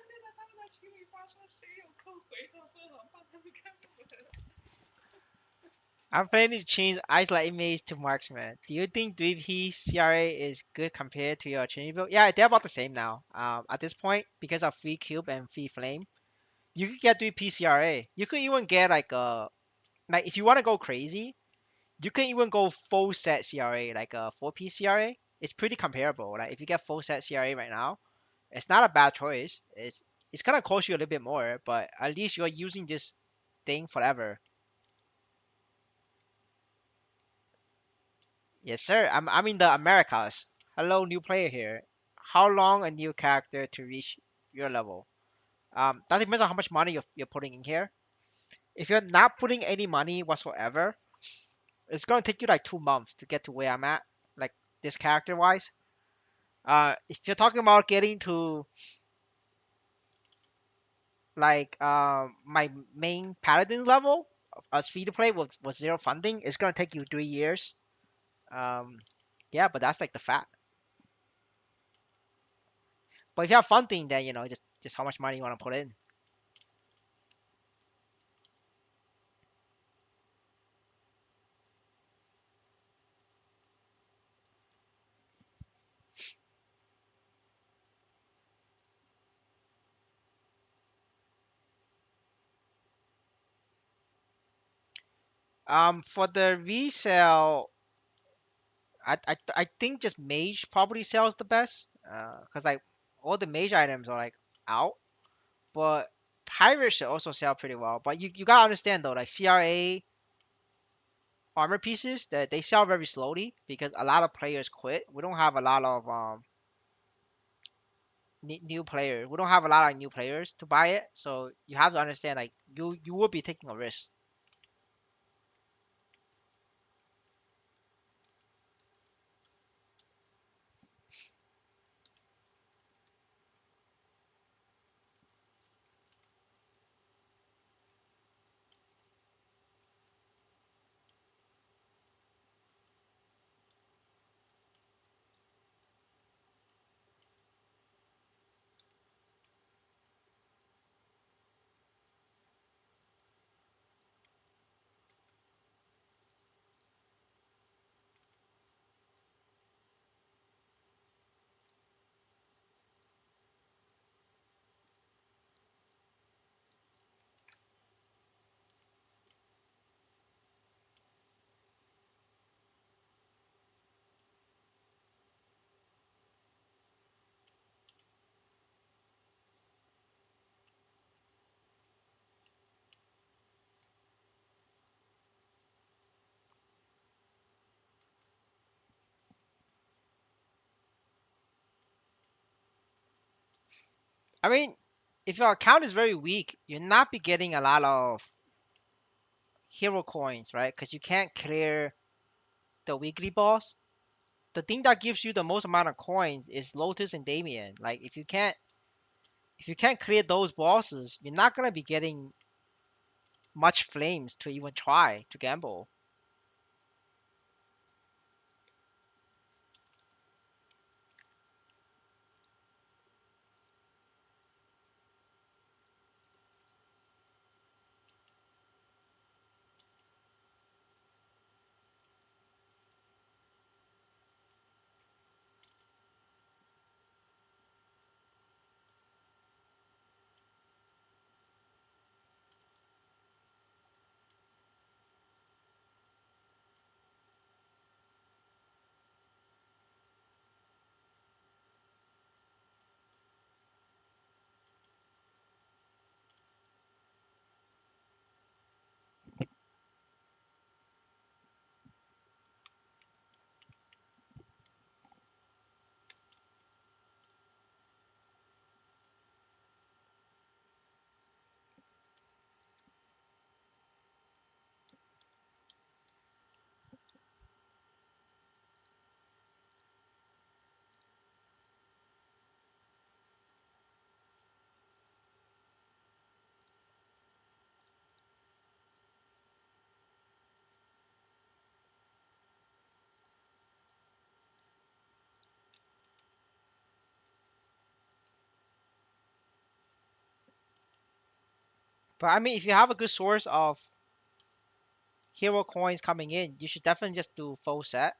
Speaker 2: 现在他们在群里发说谁有空回头分行帮他们开门。
Speaker 1: I'm planning to change isolate image to marksman. Do you think 3P CRA is good compared to your training build? Yeah, they're about the same now. At this point, because of free cube and free flame, you could get 3P CRA. You could even get like if you want to go crazy, you can even go full set CRA, like a 4P CRA. It's pretty comparable. Like if you get full set CRA right now, it's not a bad choice. It's gonna cost you a little bit more, but at least you're using this thing forever. Yes, sir. I'm in the Americas. Hello, new player here. How long a new character to reach your level? That depends on how much money you're putting in here. If you're not putting any money whatsoever, it's gonna take you like 2 months to get to where I'm at, like this character wise. If you're talking about getting to like my main paladin level as free to play with zero funding, it's gonna take you 3 years. Um, yeah, but that's like the fact. But if you have funding, then just how much money you want to put in. For the resale, I think just mage probably sells the best. Cause like all the mage items are like out, but pirate should also sell pretty well. But you gotta understand though, like CRA armor pieces that they sell very slowly because a lot of players quit. We don't have a lot of new players. We don't have a lot of new players to buy it, so you have to understand like you will be taking a risk. I mean, if your account is very weak, you're not be getting a lot of hero coins, right? Because you can't clear the weekly boss. The thing that gives you the most amount of coins is Lotus and Damien. Like if you can't clear those bosses, you're not gonna be getting much flames to even try to gamble. But I mean, if you have a good source of hero coins coming in, you should definitely just do full set.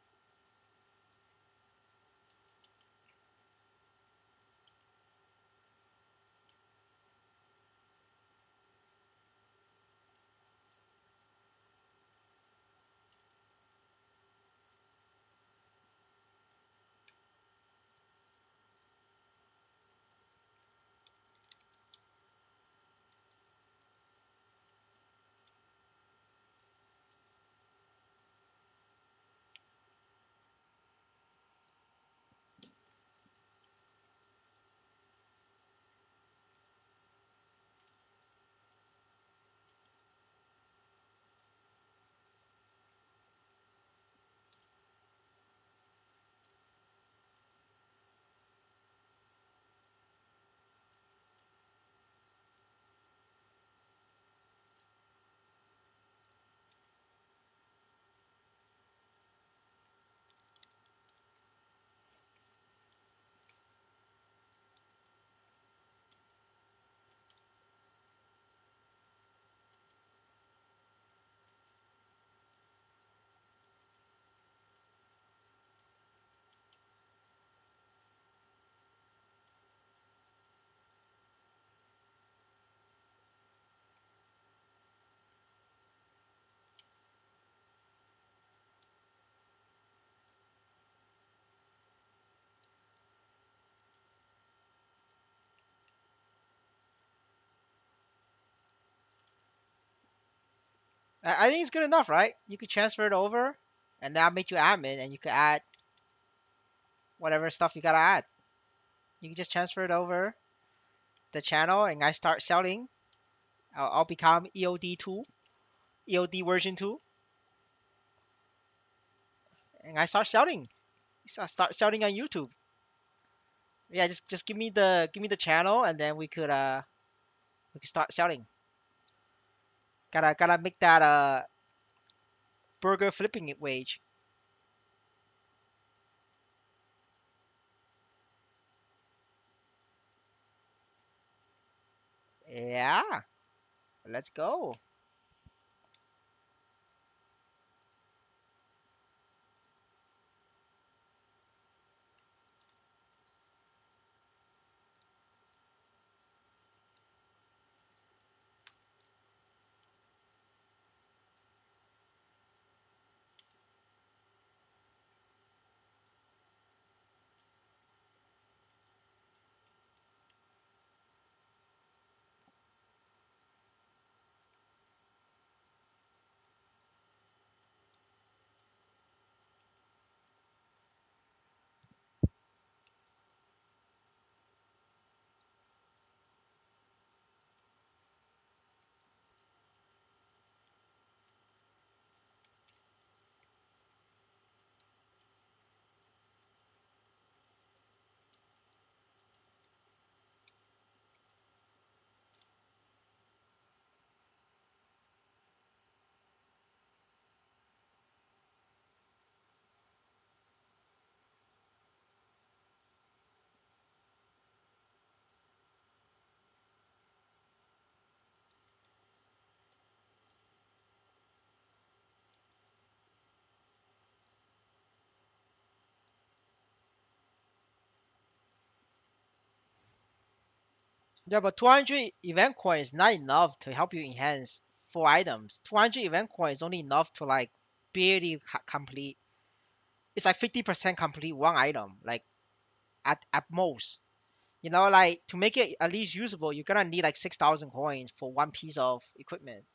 Speaker 1: I think it's good enough, right? You could transfer it over, and that'll make you admin, and you could add whatever stuff you gotta add. You can just transfer it over the channel, and I start selling. I'll become EOD 2, EOD version 2, and I start selling. So I start selling on YouTube. Yeah, just give me the channel, and then we could start selling. Gotta make that burger flipping wage. Yeah, let's go.
Speaker 3: Yeah, but 200 event coin is not enough to help you enhance 4 items. 200 event coin is only enough to like barely complete. It's like 50% complete one item, like at most. You know, like to make it at least usable, you're gonna need like 6,000 coins for one piece of equipment.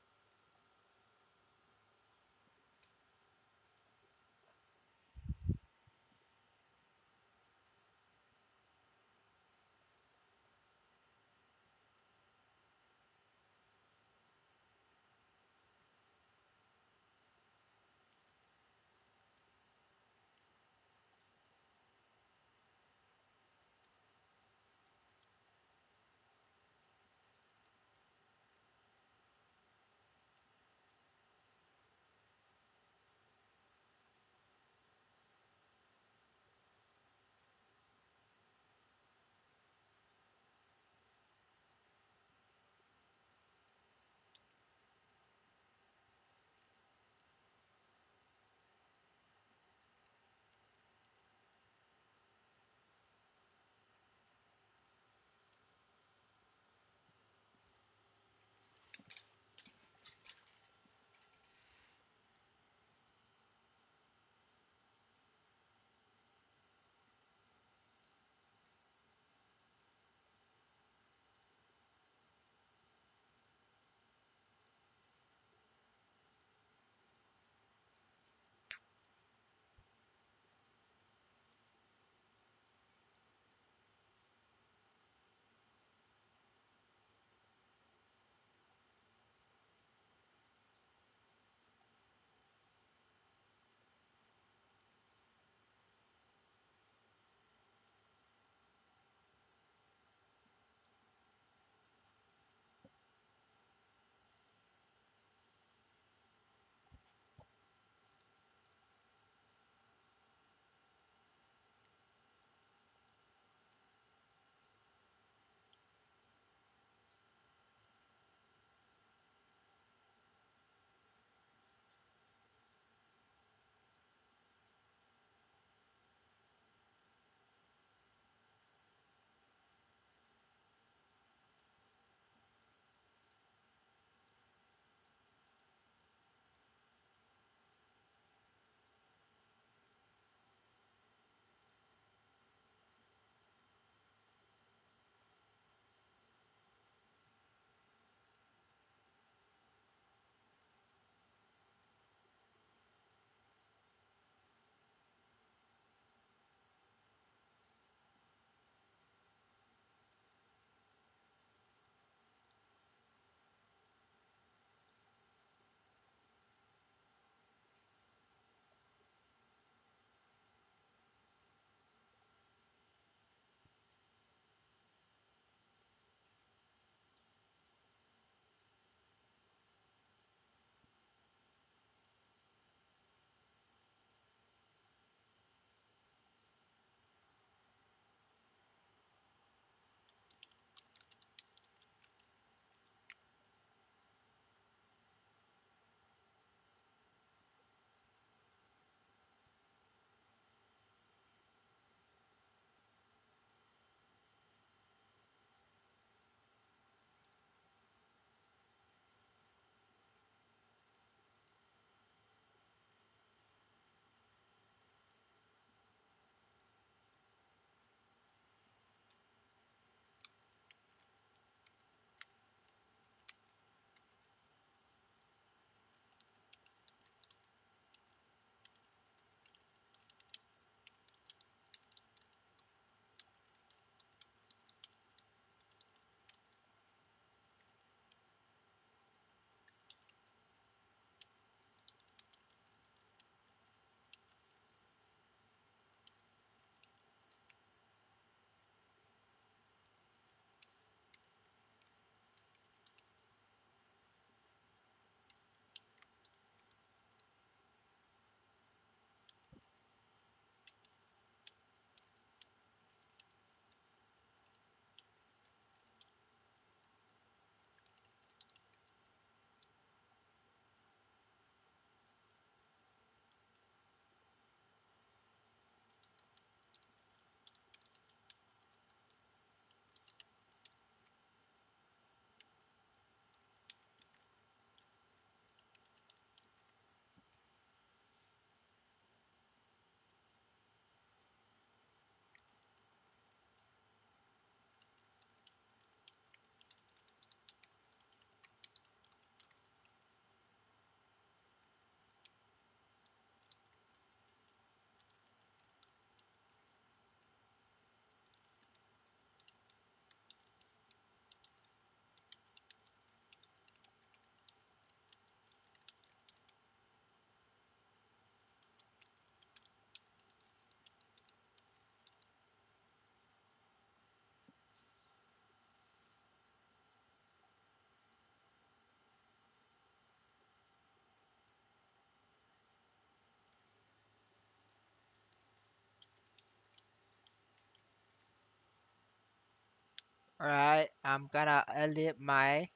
Speaker 3: Alright, I'm gonna edit my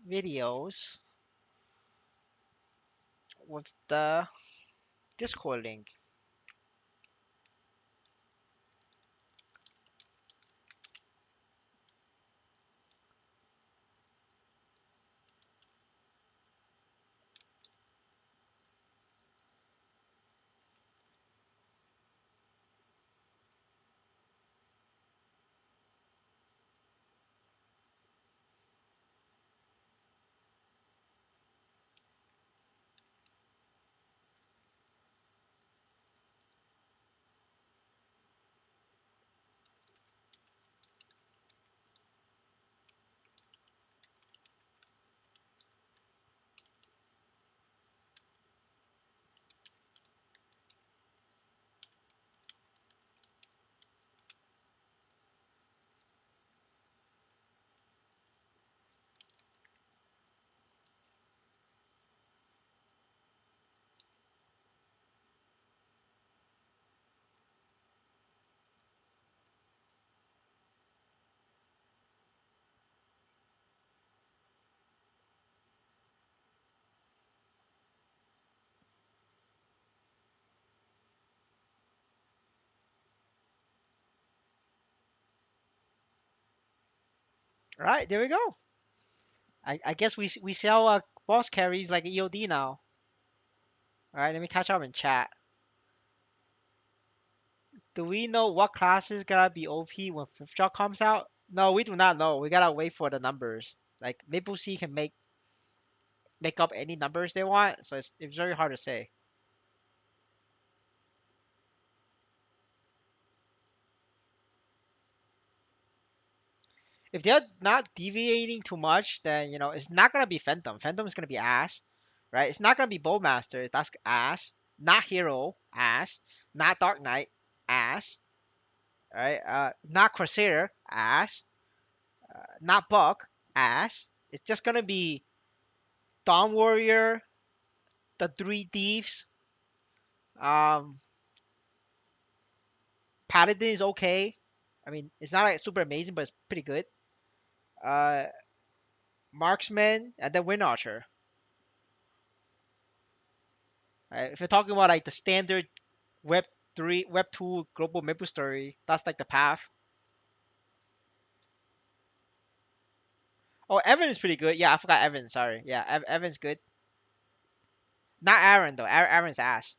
Speaker 3: videos with the Discord link. Alright, there we go. I guess we sell boss carries like EOD now. Alright, let me catch up in chat. Do we know what class is gonna be OP when fifth job comes out? No, we do not know. We gotta wait for the numbers. Like Maple C can make up any numbers they want, so it's very hard to say. If they're not deviating too much, then it's not gonna be Phantom. Phantom is gonna be ass, right? It's not gonna be Bowmaster. That's ass. Not Hero, ass. Not Dark Knight, ass. Right? Not Corsair, ass. Not Buck, ass. It's just gonna be Dawn Warrior, the Three Thieves. Um, Paladin is okay. I mean, it's not like super amazing, but it's pretty good. Uh, Marksman and then Wind Archer. If you're talking about like the standard Web 3, Web 2 global maple story, that's like the path. Oh, Evan is pretty good. Yeah, I forgot Evan. Sorry. Yeah, Evan's good. Not Aaron though. Aaron's ass.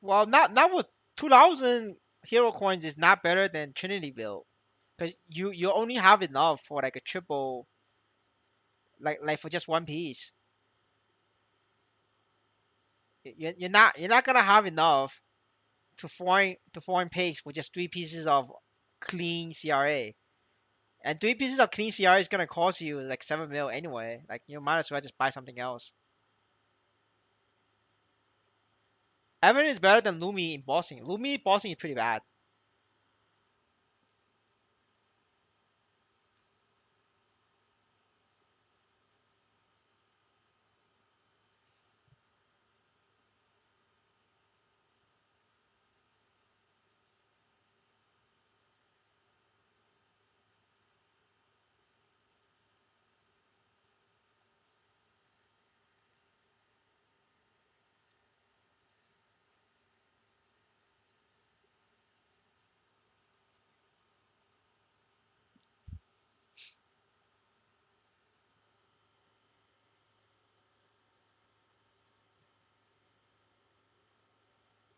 Speaker 3: Well, not with 2,000 hero coins is not better than Trinity build because you only have enough for like a triple, like for just one piece. You're not gonna have enough to foreign pigs with just three pieces of clean CRA. And three pieces of clean CRA is gonna cost you like 7 mil anyway. Like you might as well just buy something else. Evan is better than Lumi in bossing. Lumi bossing is pretty bad.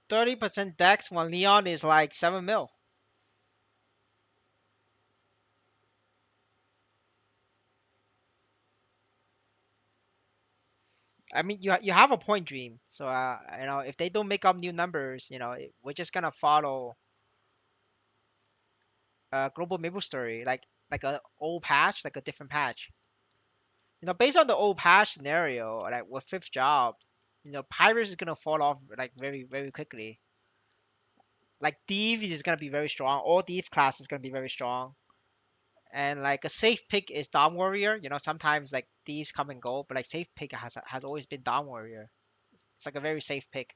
Speaker 3: 30% dex when Leon is like 7 mil. I mean, you have a point, Dream. So if they don't make up new numbers, we're just gonna follow global Maple story, like a old patch, like a different patch. Based on the old patch scenario, like with fifth job, Pirates is gonna fall off like very very quickly. Like Thief is gonna be very strong. All Thief class is gonna be very strong. And like a safe pick is Dawn Warrior. You know, sometimes like thieves come and go, but like safe pick has always been Dawn Warrior. It's like a very safe pick.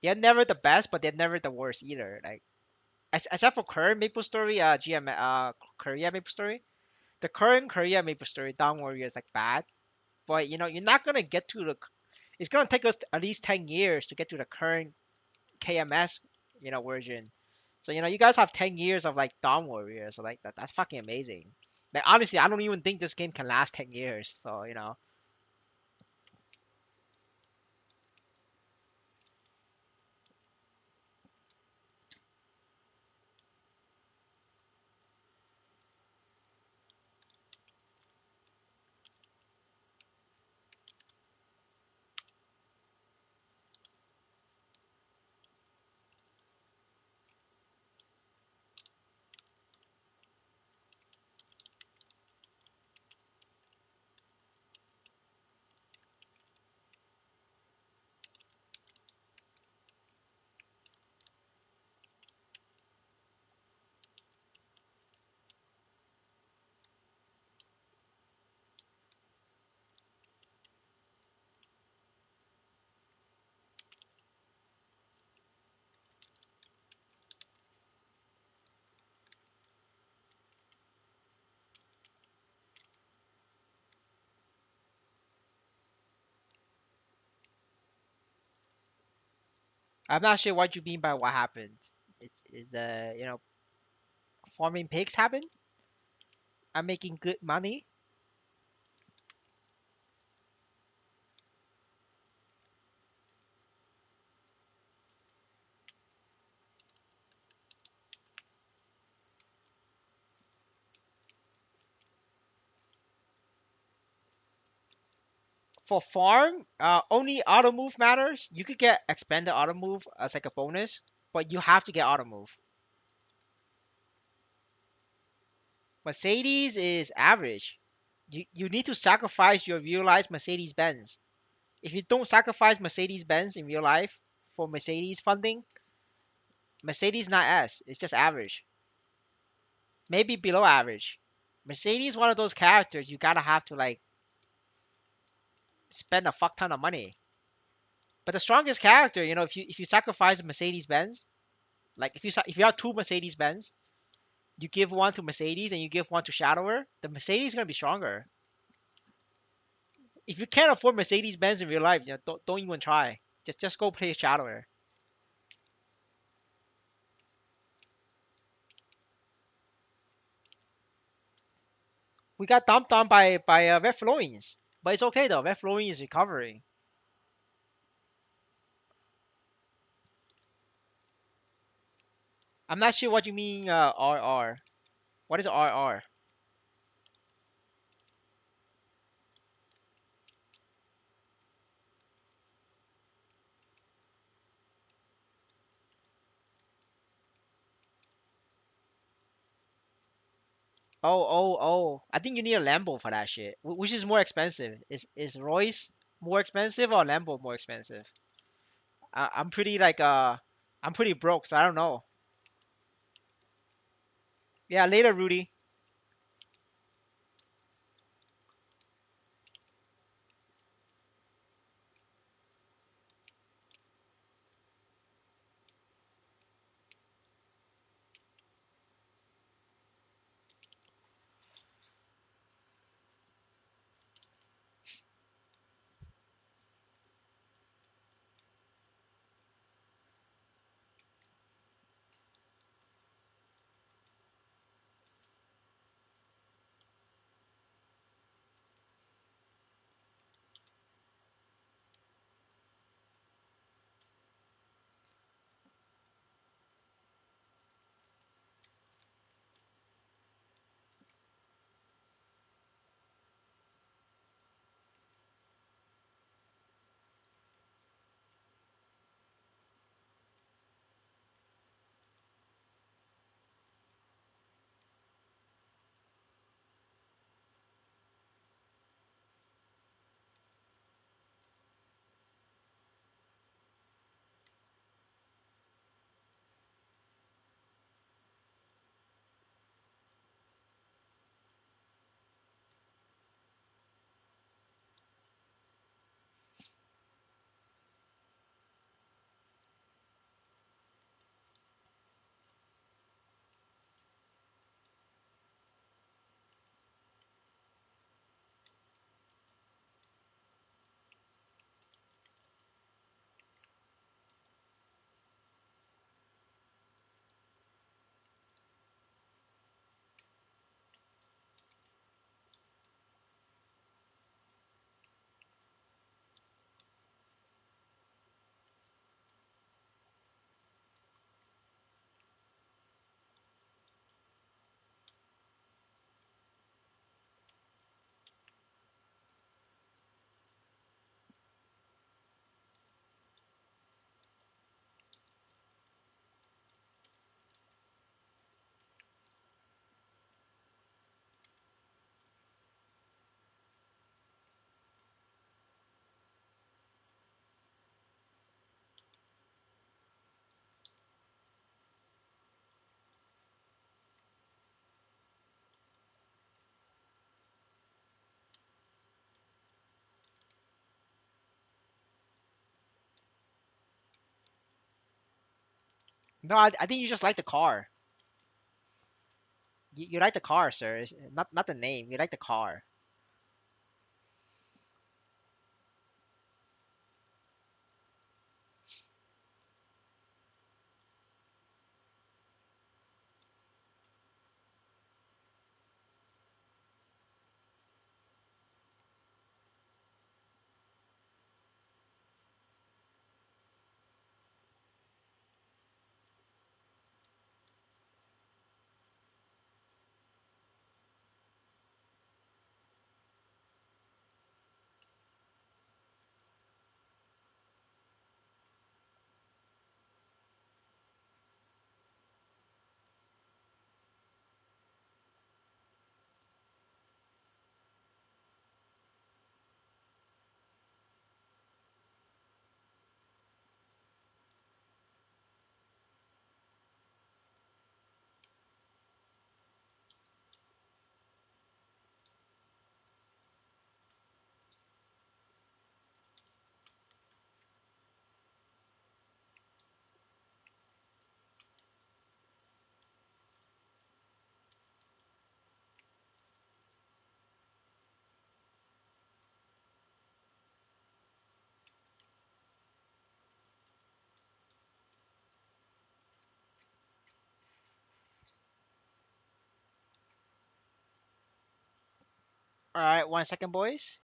Speaker 3: They're never the best, but they're never the worst either. Like except for current Maple Story, GM, Korea Maple Story. The current Korea Maple Story Dawn Warrior is like bad, but you know you're not gonna get to the. It's gonna take us at least 10 years to get to the current KMS, version. So you guys have 10 years of like Dawn Warrior, so like that's fucking amazing. Like honestly, I don't even think this game can last 10 years. So I'm not sure what you mean by what happened. Is the farming pigs happen? I'm making good money. For farm, only auto move matters. You could get expanded auto move as like a bonus, but you have to get auto move. Mercedes is average. You need to sacrifice your real life Mercedes Benz. If you don't sacrifice Mercedes Benz in real life for Mercedes funding, Mercedes not S. It's just average. Maybe below average. Mercedes one of those characters you gotta have to like spend a fuck ton of money. But the strongest character, if you sacrifice Mercedes Benz, like if you have two Mercedes Benz, you give one to Mercedes and you give one to Shadower, the Mercedes is gonna be stronger. If you can't afford Mercedes Benz in real life, don't even try. Just go play Shadower. We got dumped on by Red Florins, but it's okay though. Red Florin is recovering. I'm not sure what you mean, RR. What is RR? Oh. I think you need a Lambo for that shit. Which is more expensive? Is Royce more expensive or Lambo more expensive? I'm pretty like I'm pretty broke, so I don't know. Yeah, later, Rudy. No, I think you just like the car. You like the car, sir. Not the name. You like the car. All right, 1 second, boys.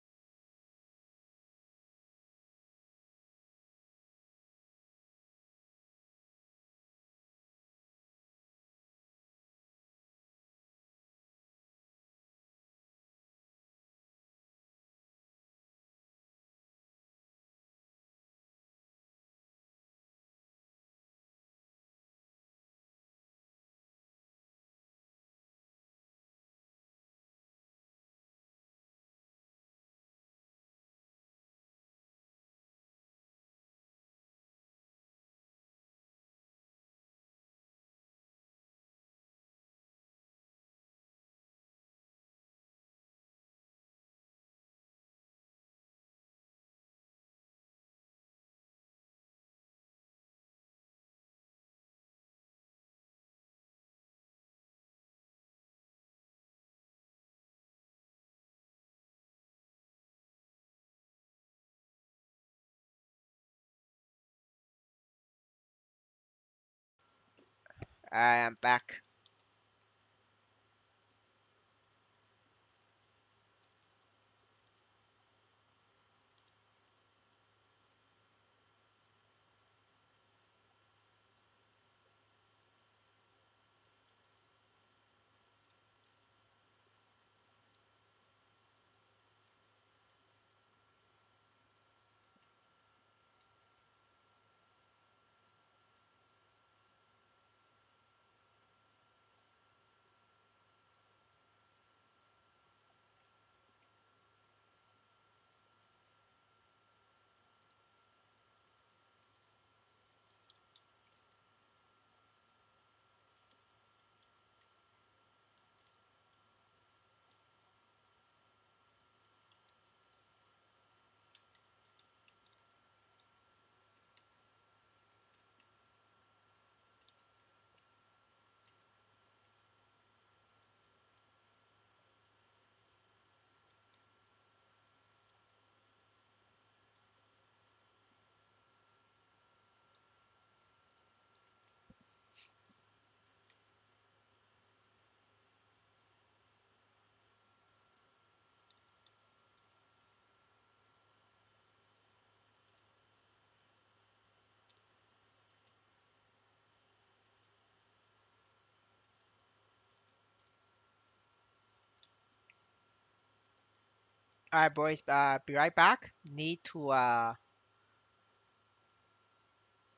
Speaker 3: I am back. All right, boys. Be right back. Need to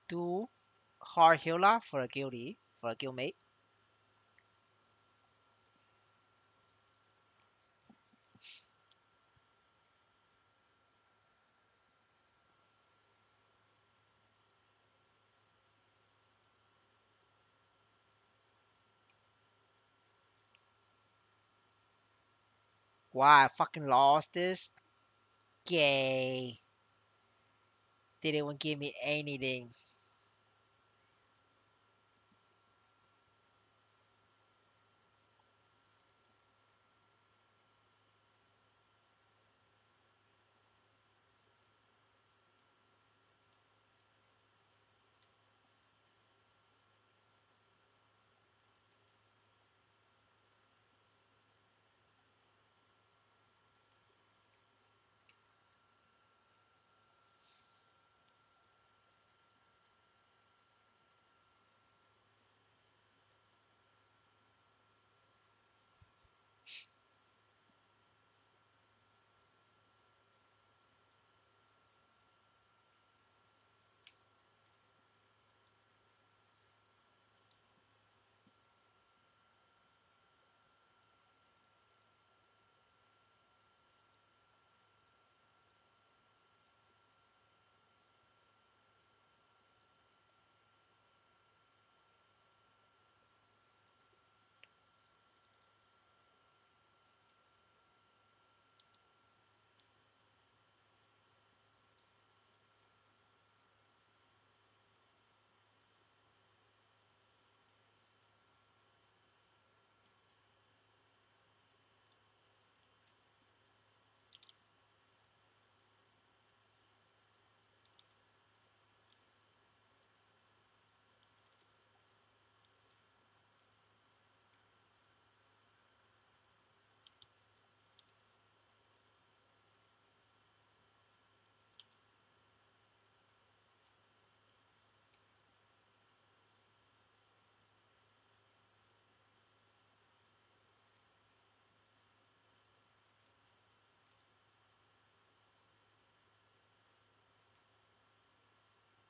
Speaker 3: do hard healer for a guildie for a guildmate. Wow, I fucking lost this. Yay! Didn't even give me anything.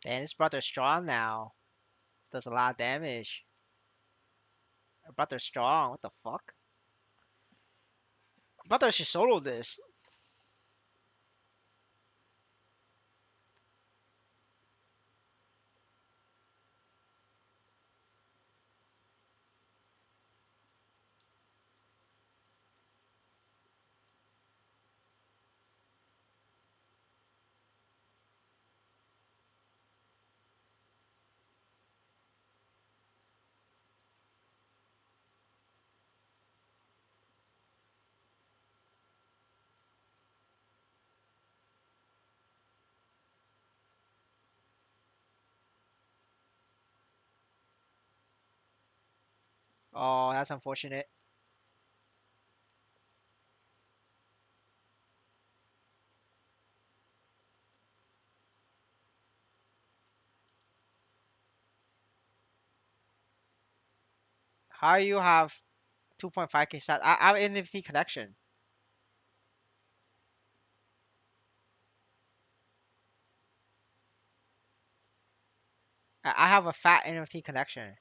Speaker 3: And this brother's strong now. Does a lot of damage. Brother's strong. What the fuck? Brother should solo this. Oh, that's unfortunate. How you have 2.5k stats? I have NFT connection. I have a fat NFT connection.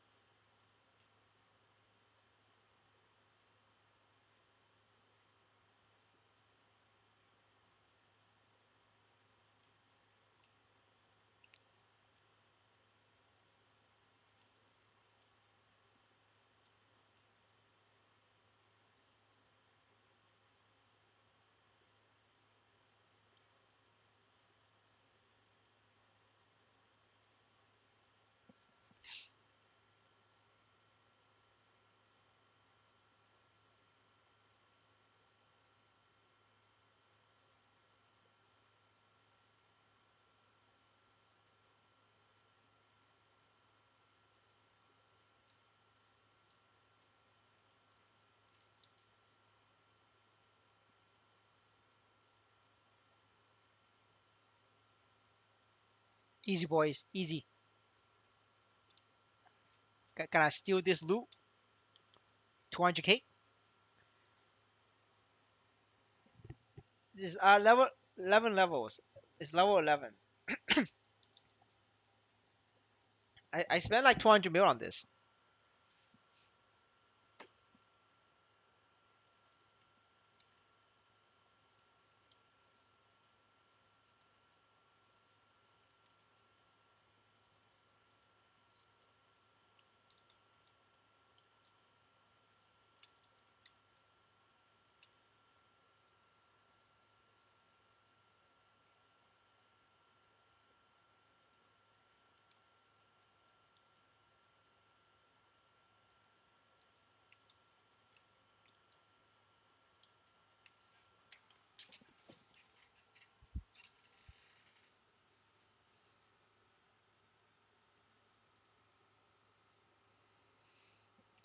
Speaker 3: Easy boys, easy. Can I steal this loot? 200k. This level 11 levels. It's level 11. I spent like 200 mil on this.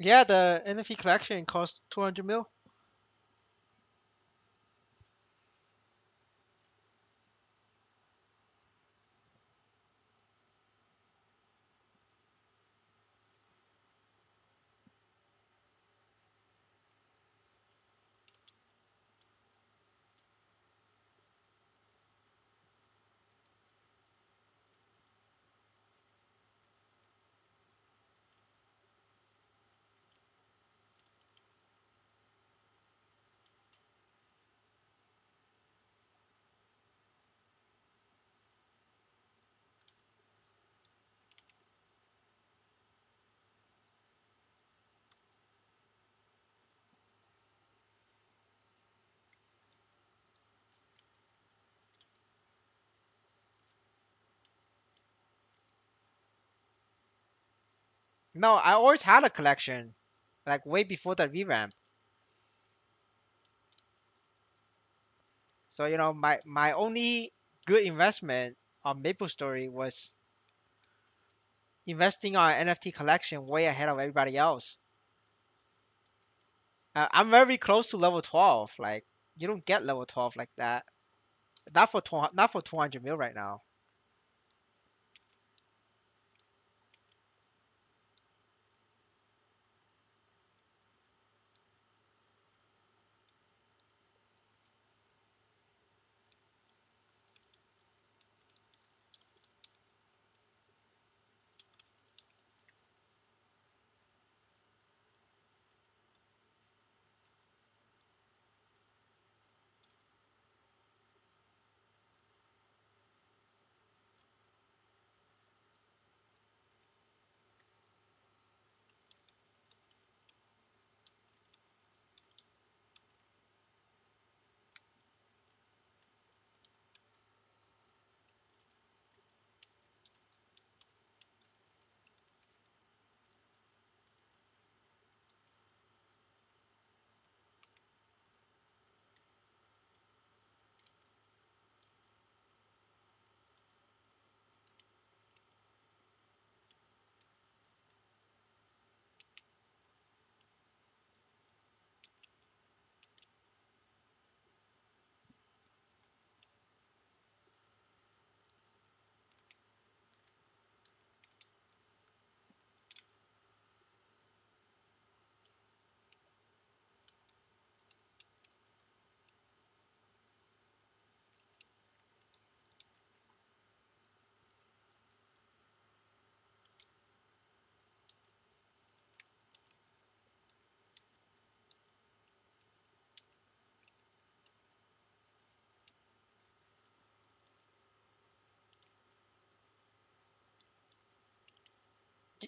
Speaker 3: Yeah, the NFT collection costs 200 mil. No, I always had a collection, like way before the revamp. So my only good investment on MapleStory was investing on NFT collection way ahead of everybody else. I'm very close to level 12. Like you don't get level 12 like that. Not for 200 mil right now.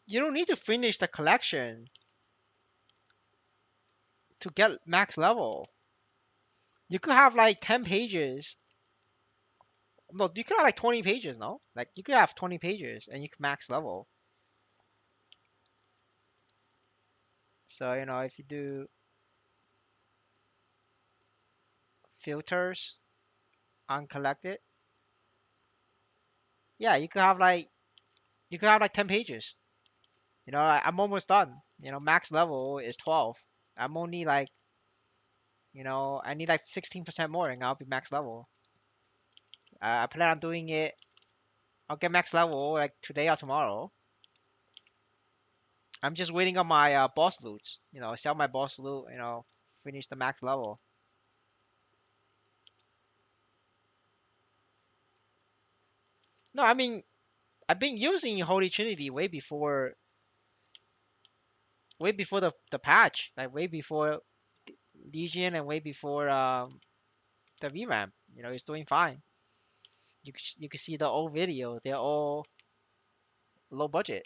Speaker 3: You don't need to finish the collection to get max level. You could have like 10 pages. No, you could have like 20 pages, no? Like you could have 20 pages and you can max level. So, if you do filters, uncollected, yeah, you could have like 10 pages. I'm almost done. Max level is 12. I'm only like, I need like 16% more and I'll be max level. I plan on doing it. I'll get max level like today or tomorrow. I'm just waiting on my boss loot. Sell my boss loot. Finish the max level. No, I mean I've been using Holy Trinity way before the patch, like way before Legion and way before the revamp. It's doing fine. You can see the old videos. They're all low budget.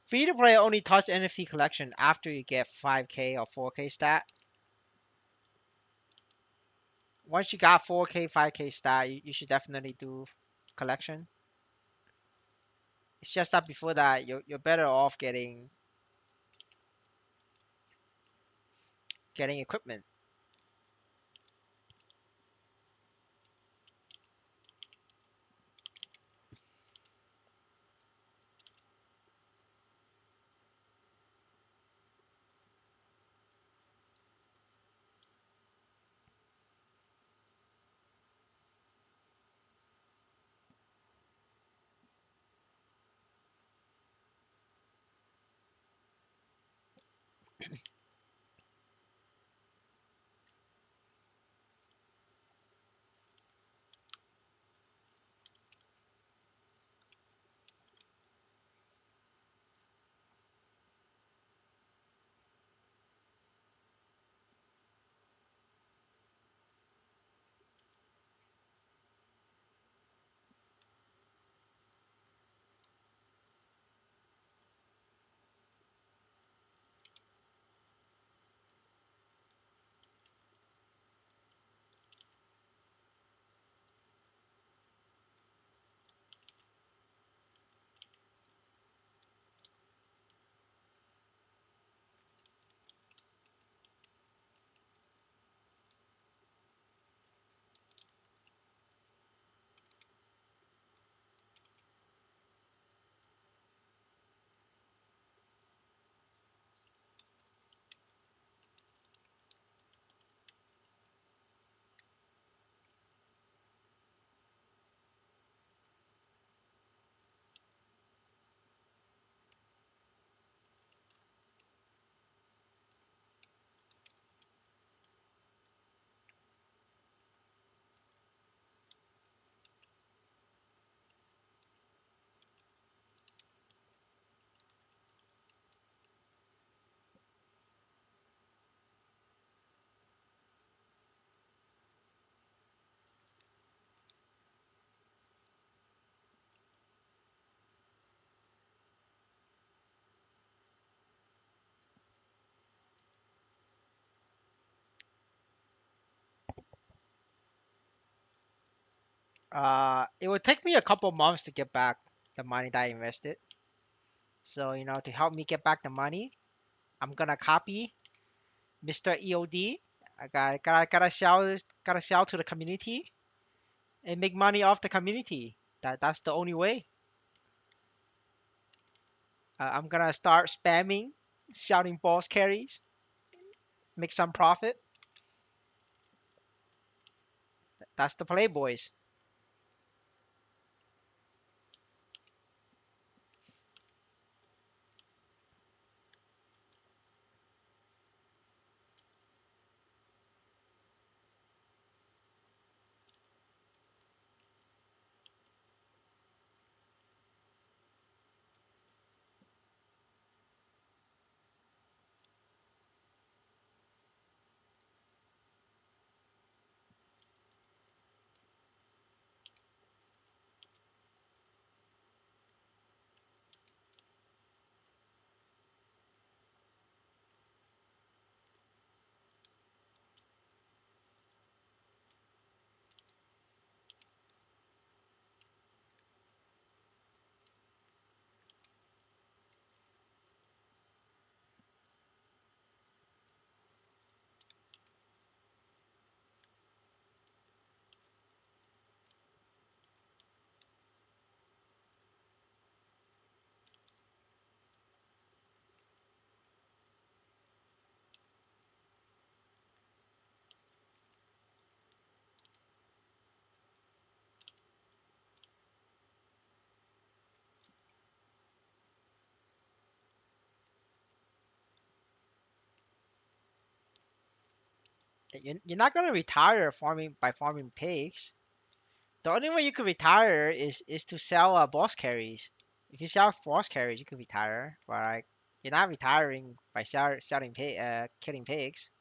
Speaker 3: Free to play only touch NFT collection after you get 5K or 4K stat. Once you got 4K, 5K stat, you should definitely do collection. It's just that before that, you're better off getting equipment. It would take me a couple months to get back the money that I invested. So, to help me get back the money, I'm gonna copy Mr. EOD. I gotta sell to the community and make money off the community. That's the only way. I'm gonna start spamming, selling boss carries, make some profit. That's the play, boys. You're not gonna retire farming by farming pigs. The only way you could retire is to sell boss carries. If you sell boss carries, you could retire. But like, you're not retiring by selling killing pigs.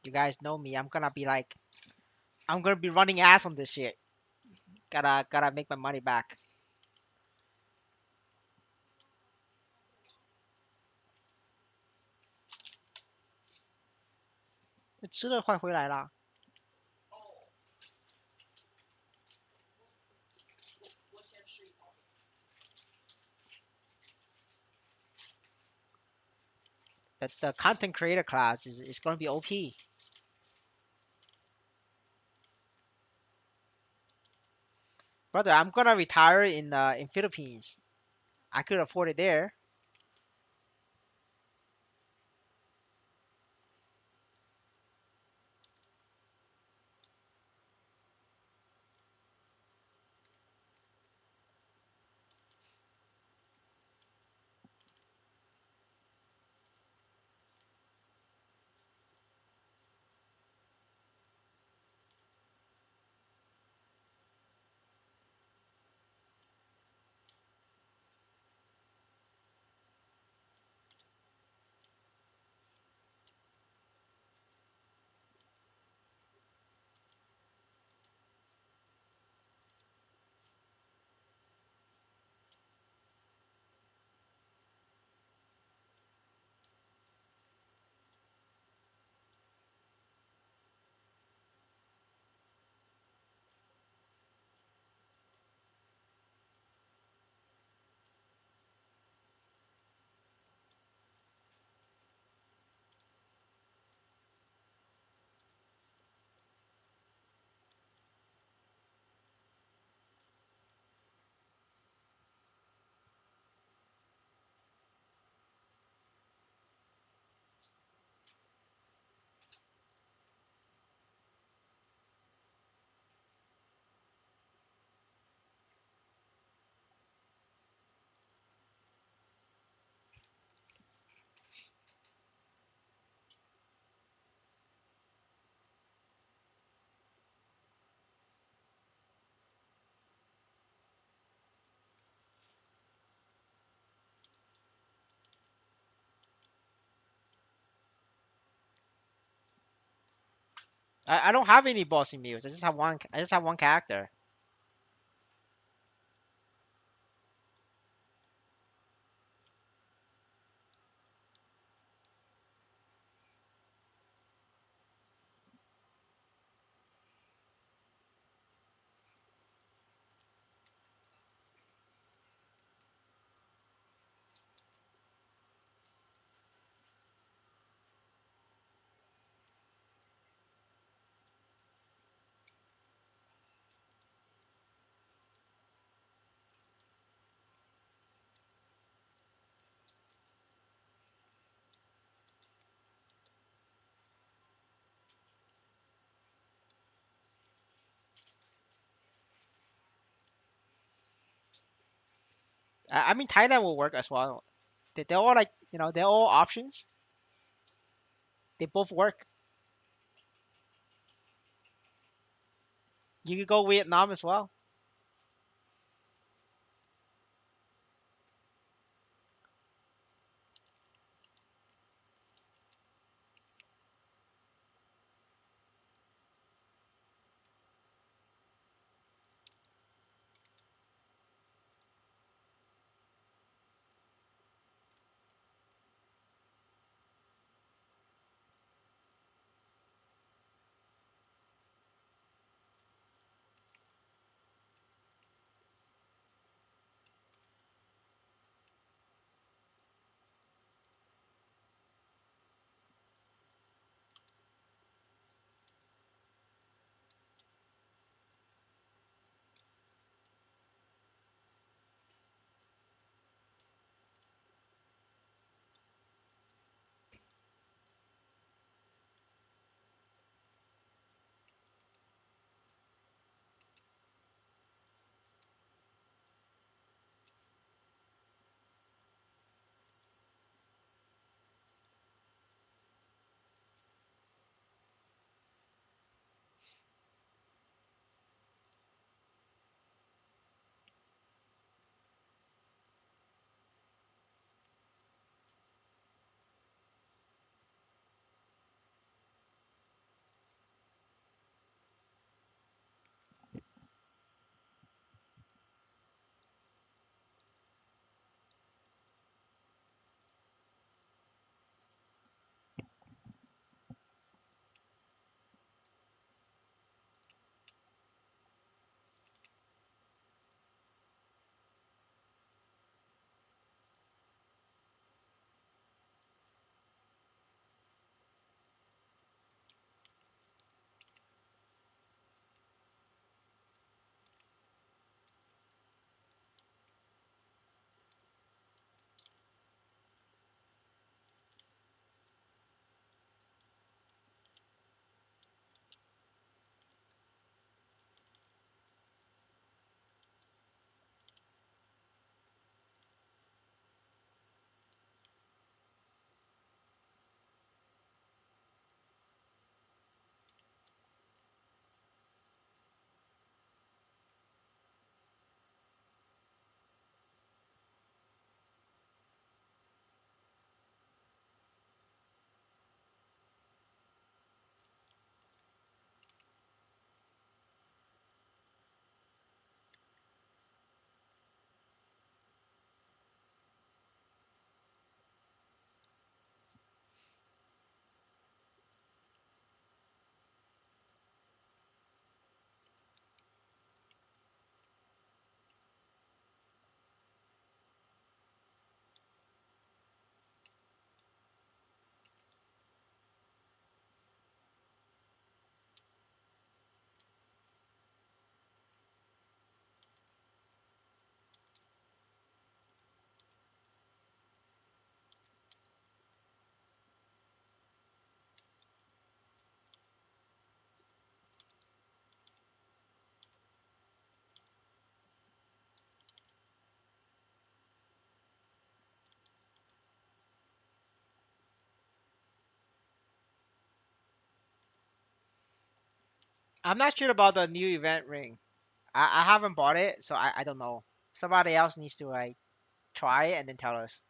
Speaker 3: You guys know me. I'm gonna be running ass on this shit. Gotta make my money back. 吃了换回来啦。
Speaker 2: 哦，我先吃一口。
Speaker 3: The content creator class is gonna be OP. Brother, I'm gonna retire in Philippines. I could afford it there. I don't have any bossy meals. I just have one. I just have one character. I mean Thailand will work as well. They're all like they're all options. They both work. You could go Vietnam as well. I'm not sure about the new event ring. I haven't bought it, so I don't know. Somebody else needs to like try it and then tell us.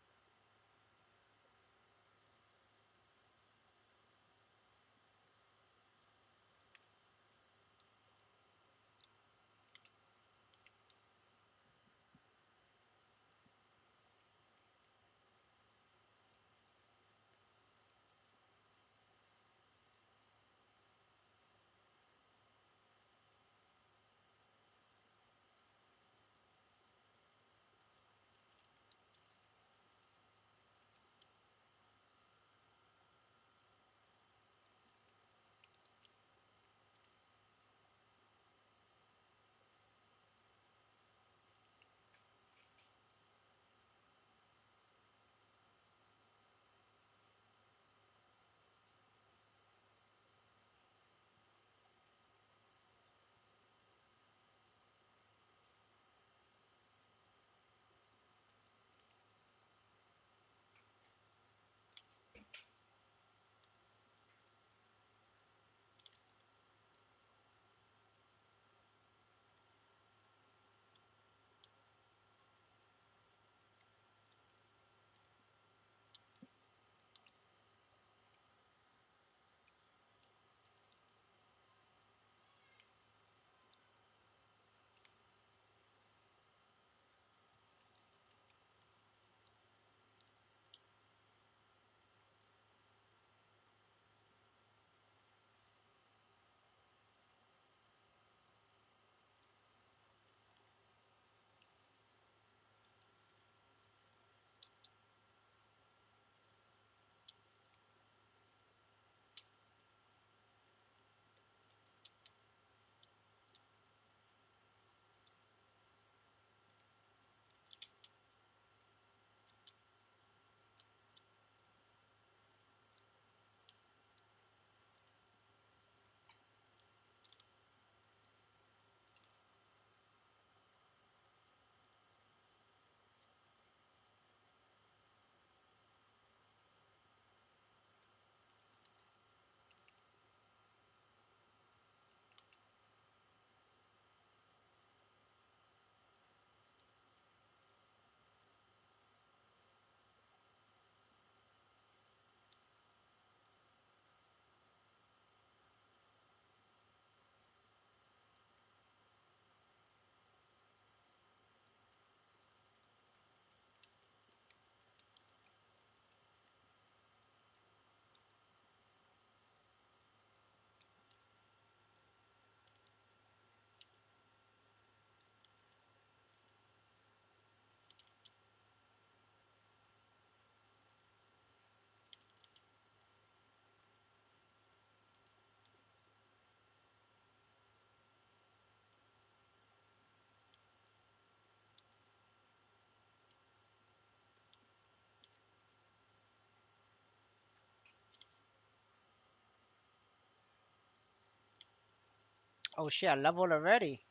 Speaker 3: Oh shit, I leveled already.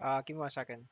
Speaker 3: Give me 1 second.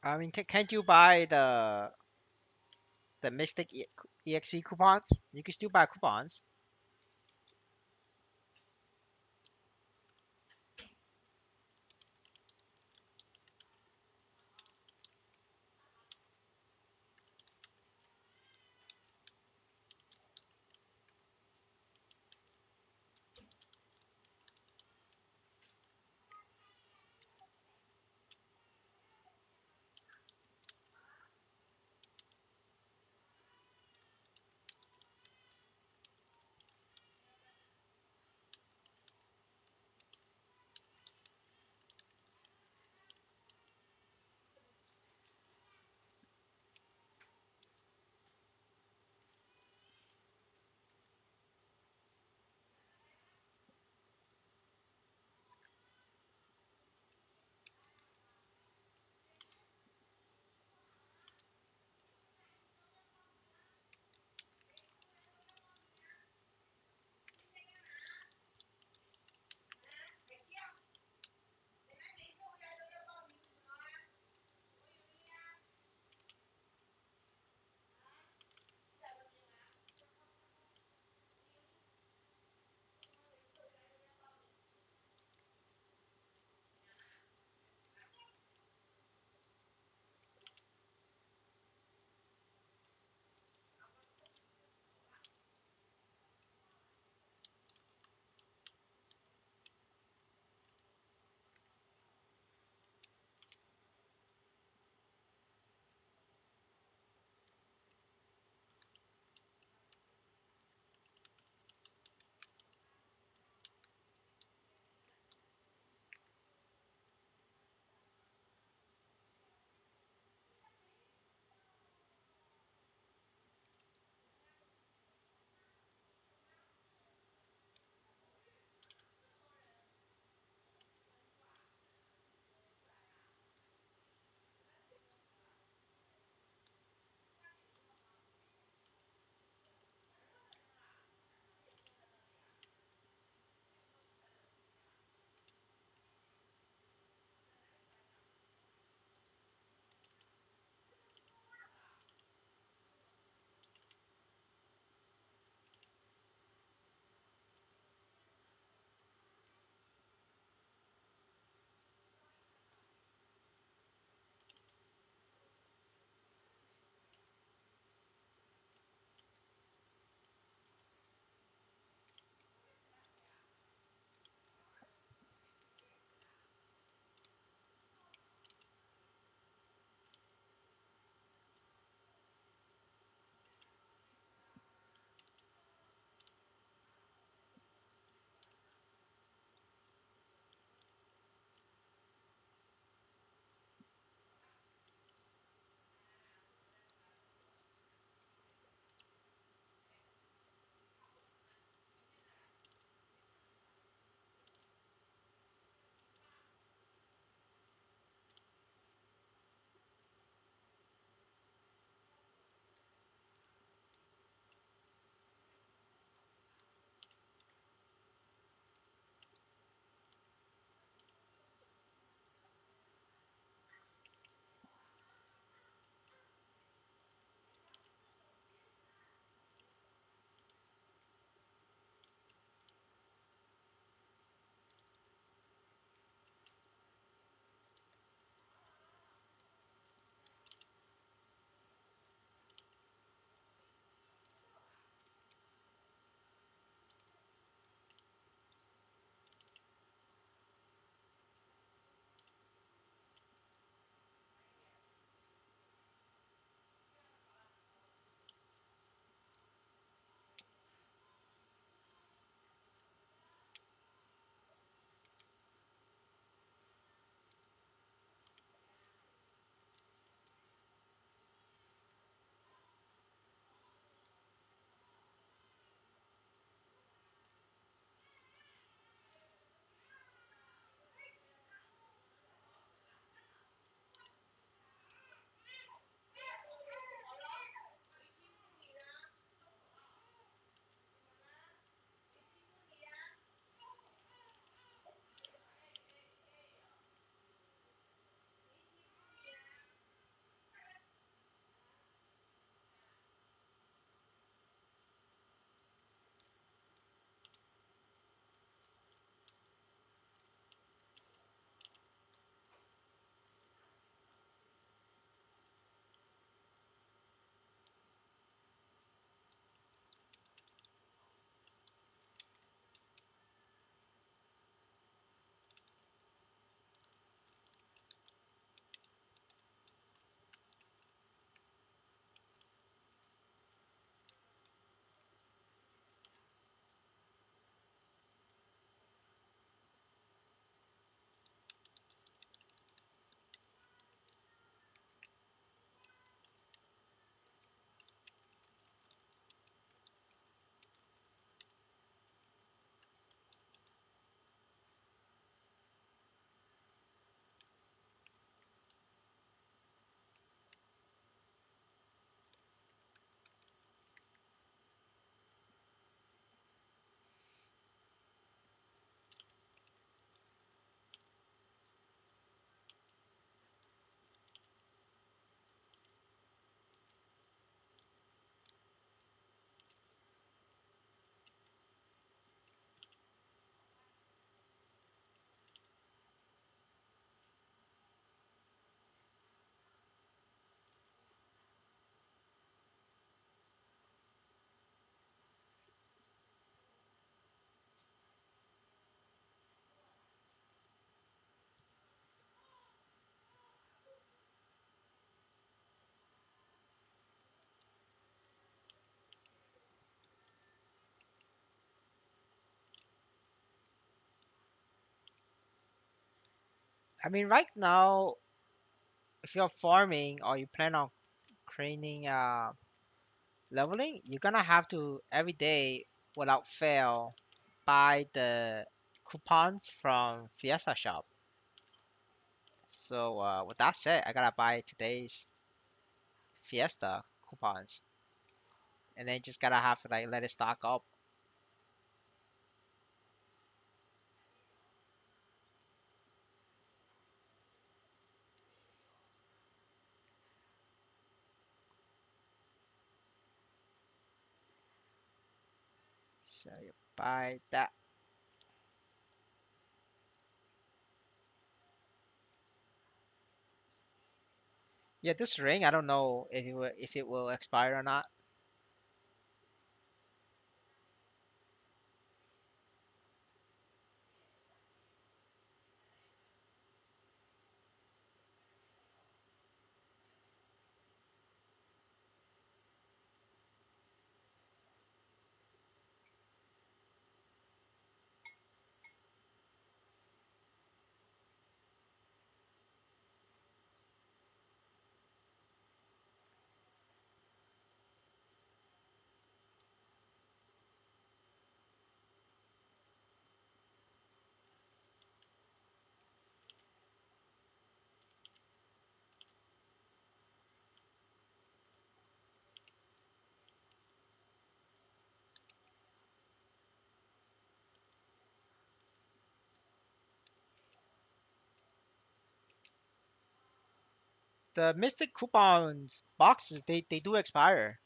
Speaker 3: I mean, can't you buy the Mystic EXP coupons? You can still buy coupons. I mean, right now, if you're farming or you plan on creating leveling, you're gonna have to every day without fail buy the coupons from Fiesta shop. So with that said, I gotta buy today's Fiesta coupons, and then just gotta have to like let it stock up. So you buy that. Yeah, this ring, I don't know if it will expire or not. The Mystic coupons boxes, they do expire.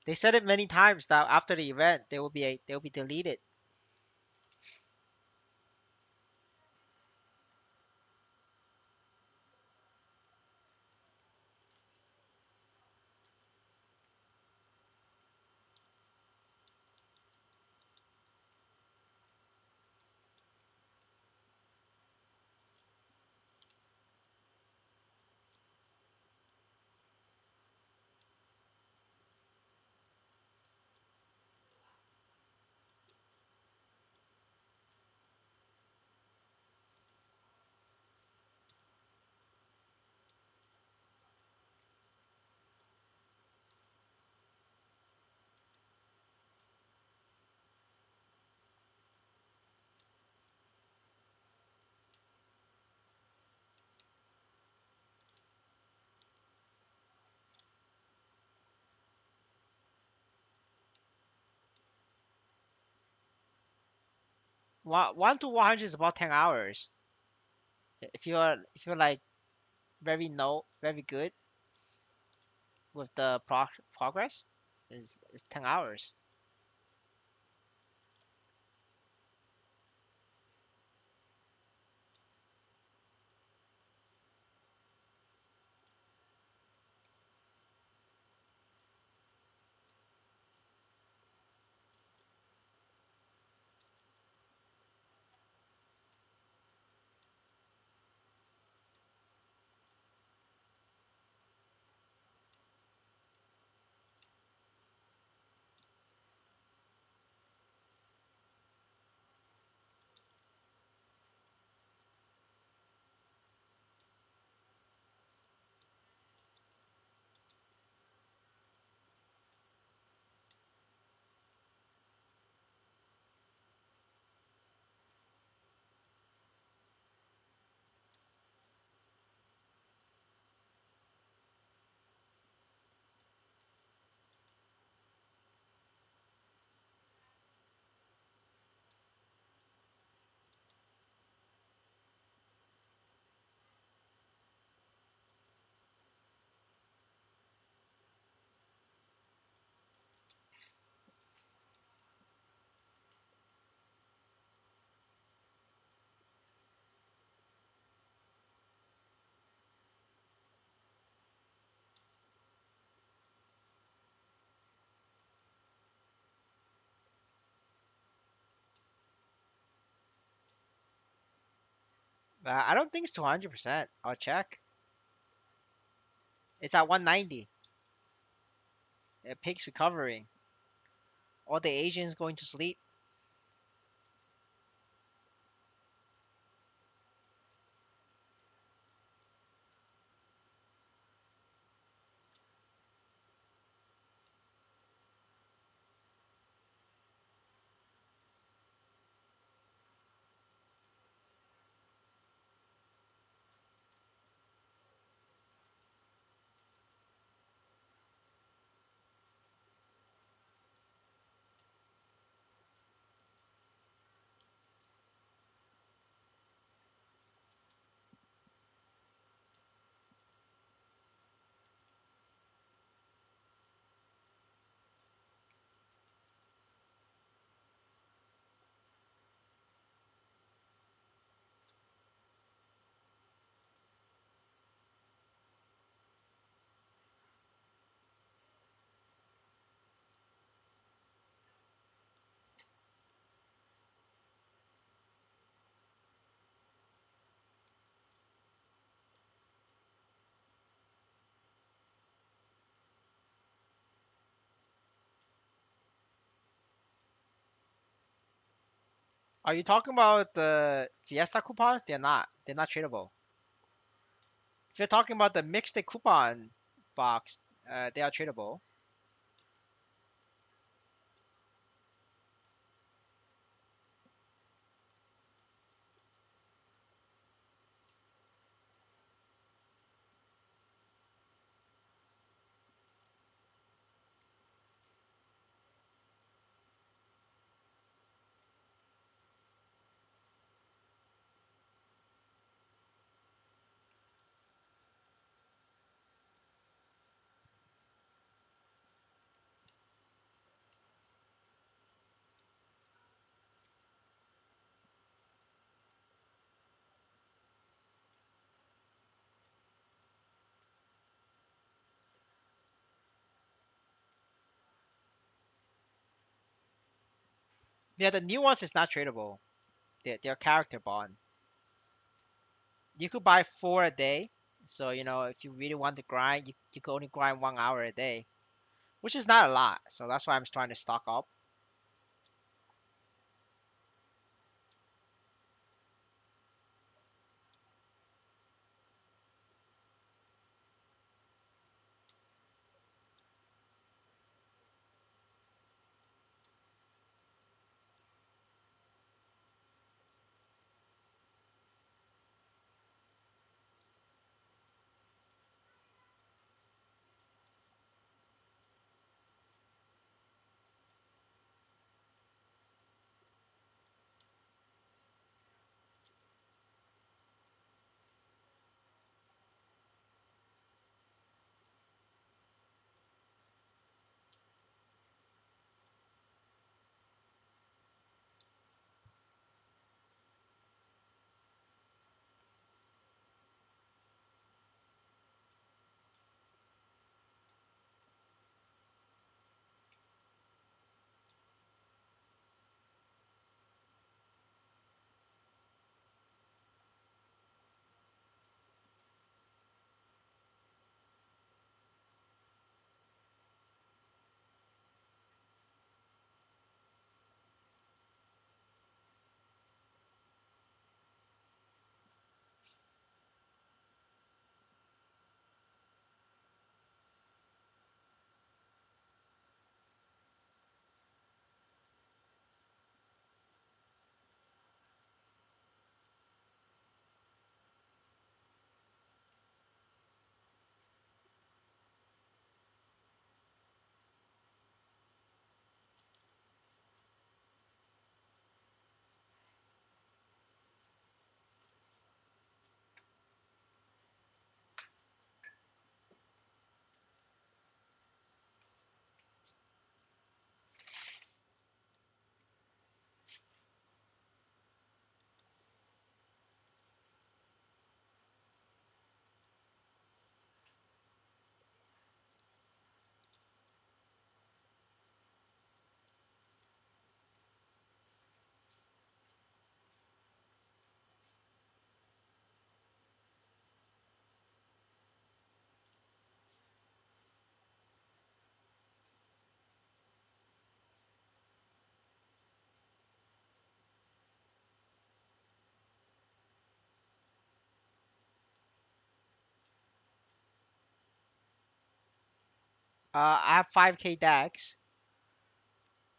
Speaker 3: They said it many times that after the event they will be deleted. 1 to 100 is about 10 hours. If you're like very good with the progress, is 10 hours. I don't think it's 200%. I'll check. It's at 190. Pigs recovering. All the Asians going to sleep. Are you talking about the Fiesta coupons? They're not. They're not tradable. If you're talking about the mixed coupon box, they are tradable. Yeah, the new ones is not tradable. They're character bond. You could buy four a day. So if you really want to grind, you could only grind 1 hour a day, which is not a lot. So that's why I'm trying to stock up. I have 5K decks,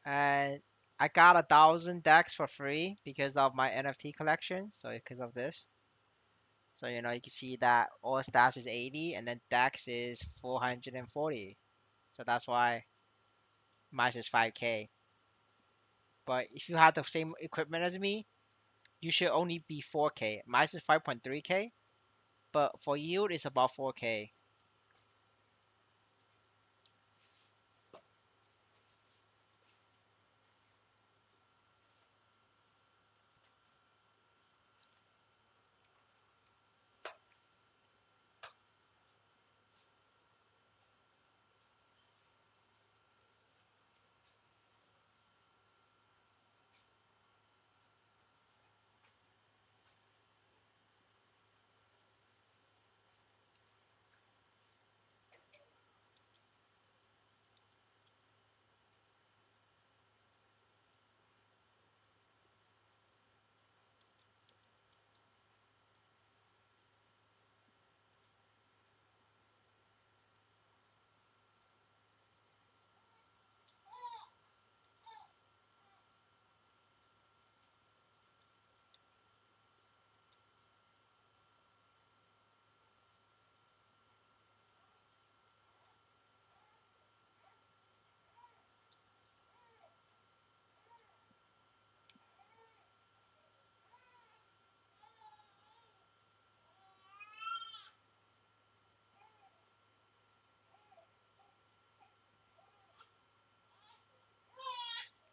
Speaker 3: and I got 1,000 decks for free because of my NFT collection. So because of this, so you can see that all stats is 80, and then decks is 440. So that's why mine is 5K. But if you have the same equipment as me, you should only be 4K. Mine is 5.3K, but for yield it's about 4K.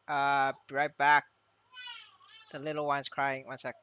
Speaker 3: Be right back. The little one's crying. One sec.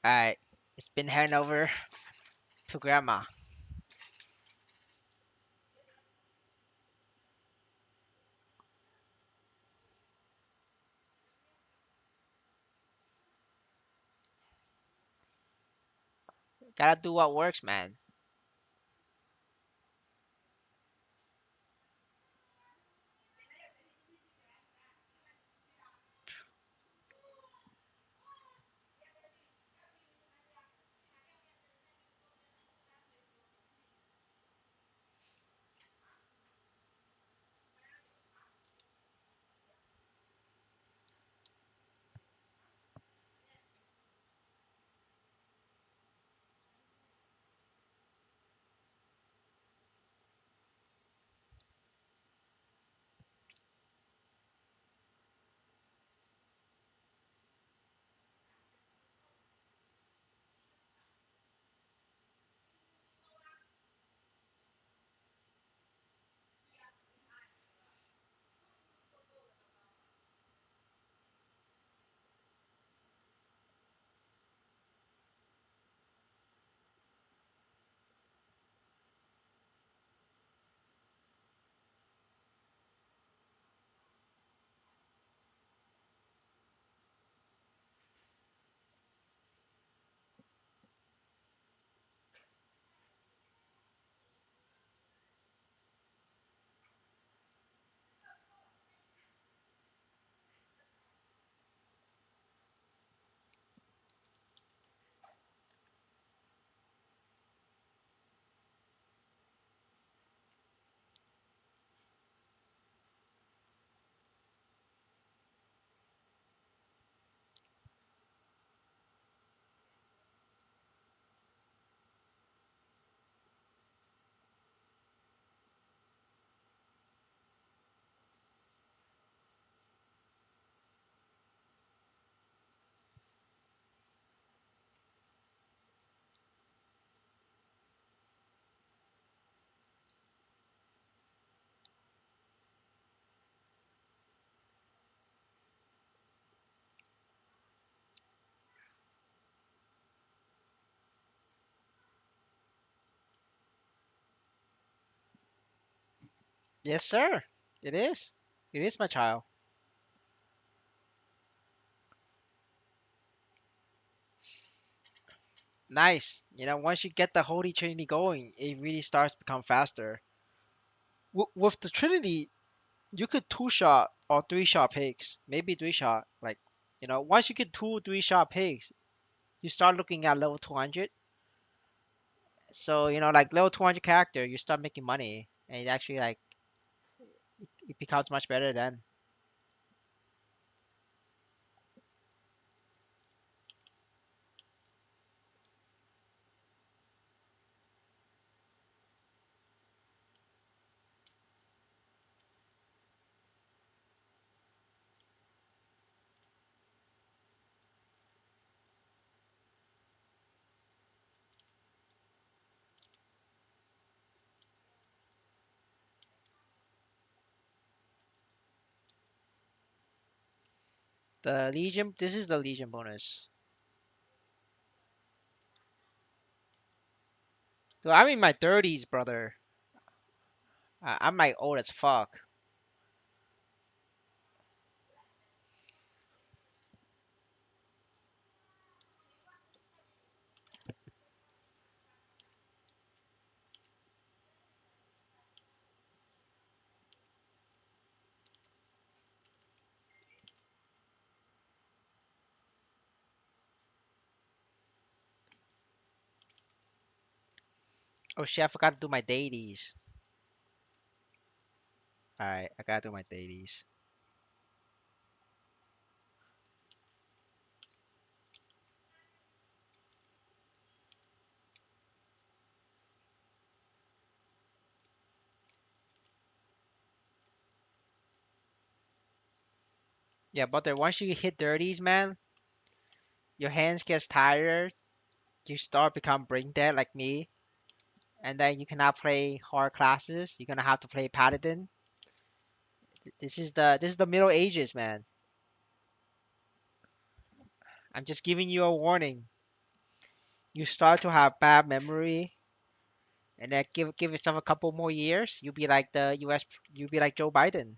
Speaker 3: Alright. It's been handed over to grandma. Gotta do what works, man. Yes, sir. It is. It is my child. Nice. Once you get the Holy Trinity going, it really starts to become faster. With the Trinity, you could two shot or three shot pigs, maybe three shot. Like, once you get two, three shot pigs, you start looking at level 200. So like level 200 character, you start making money, and it actually like it becomes much better then. The Legion, this is the Legion bonus. So I'm in my 30s, brother. I'm like old as fuck. Oh shit, I forgot to do my dailies. Alright, I gotta do my dailies. Yeah, but then once you hit 30s, man, your hands gets tired. You start become brain dead like me, and then you cannot play hard classes. You're gonna have to play paladin. This is the Middle Ages, man. I'm just giving you a warning. You start to have bad memory, and then give yourself a couple more years. You'll be like the U.S. You'll be like Joe Biden.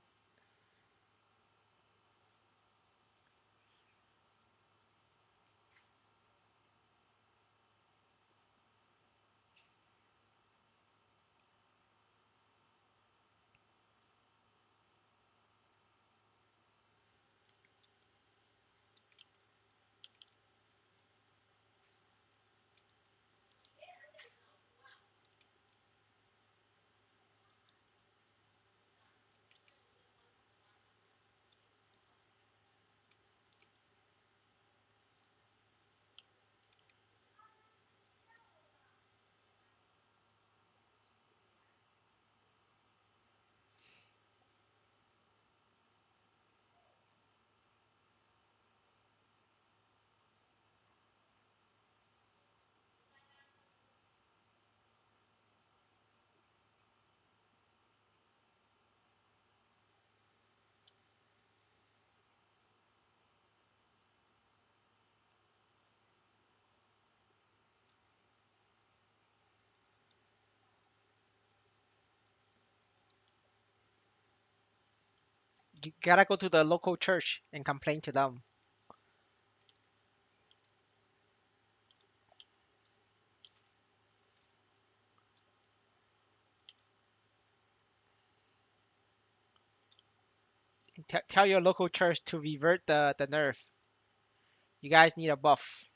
Speaker 3: You gotta go to the local church and complain to them. Tell your local church to revert the nerf. You guys need a buff.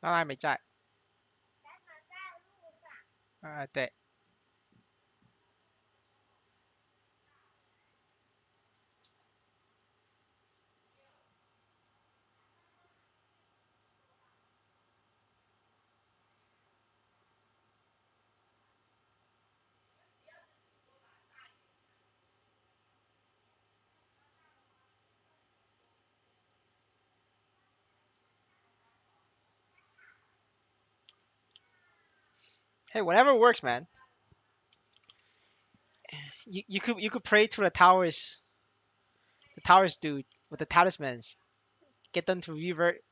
Speaker 3: 当然没在。对。Hey, whatever works, man. You could pray to the towers dude with the talismans. Get them to revert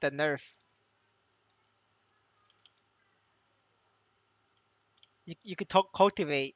Speaker 3: the nerf. You could cultivate.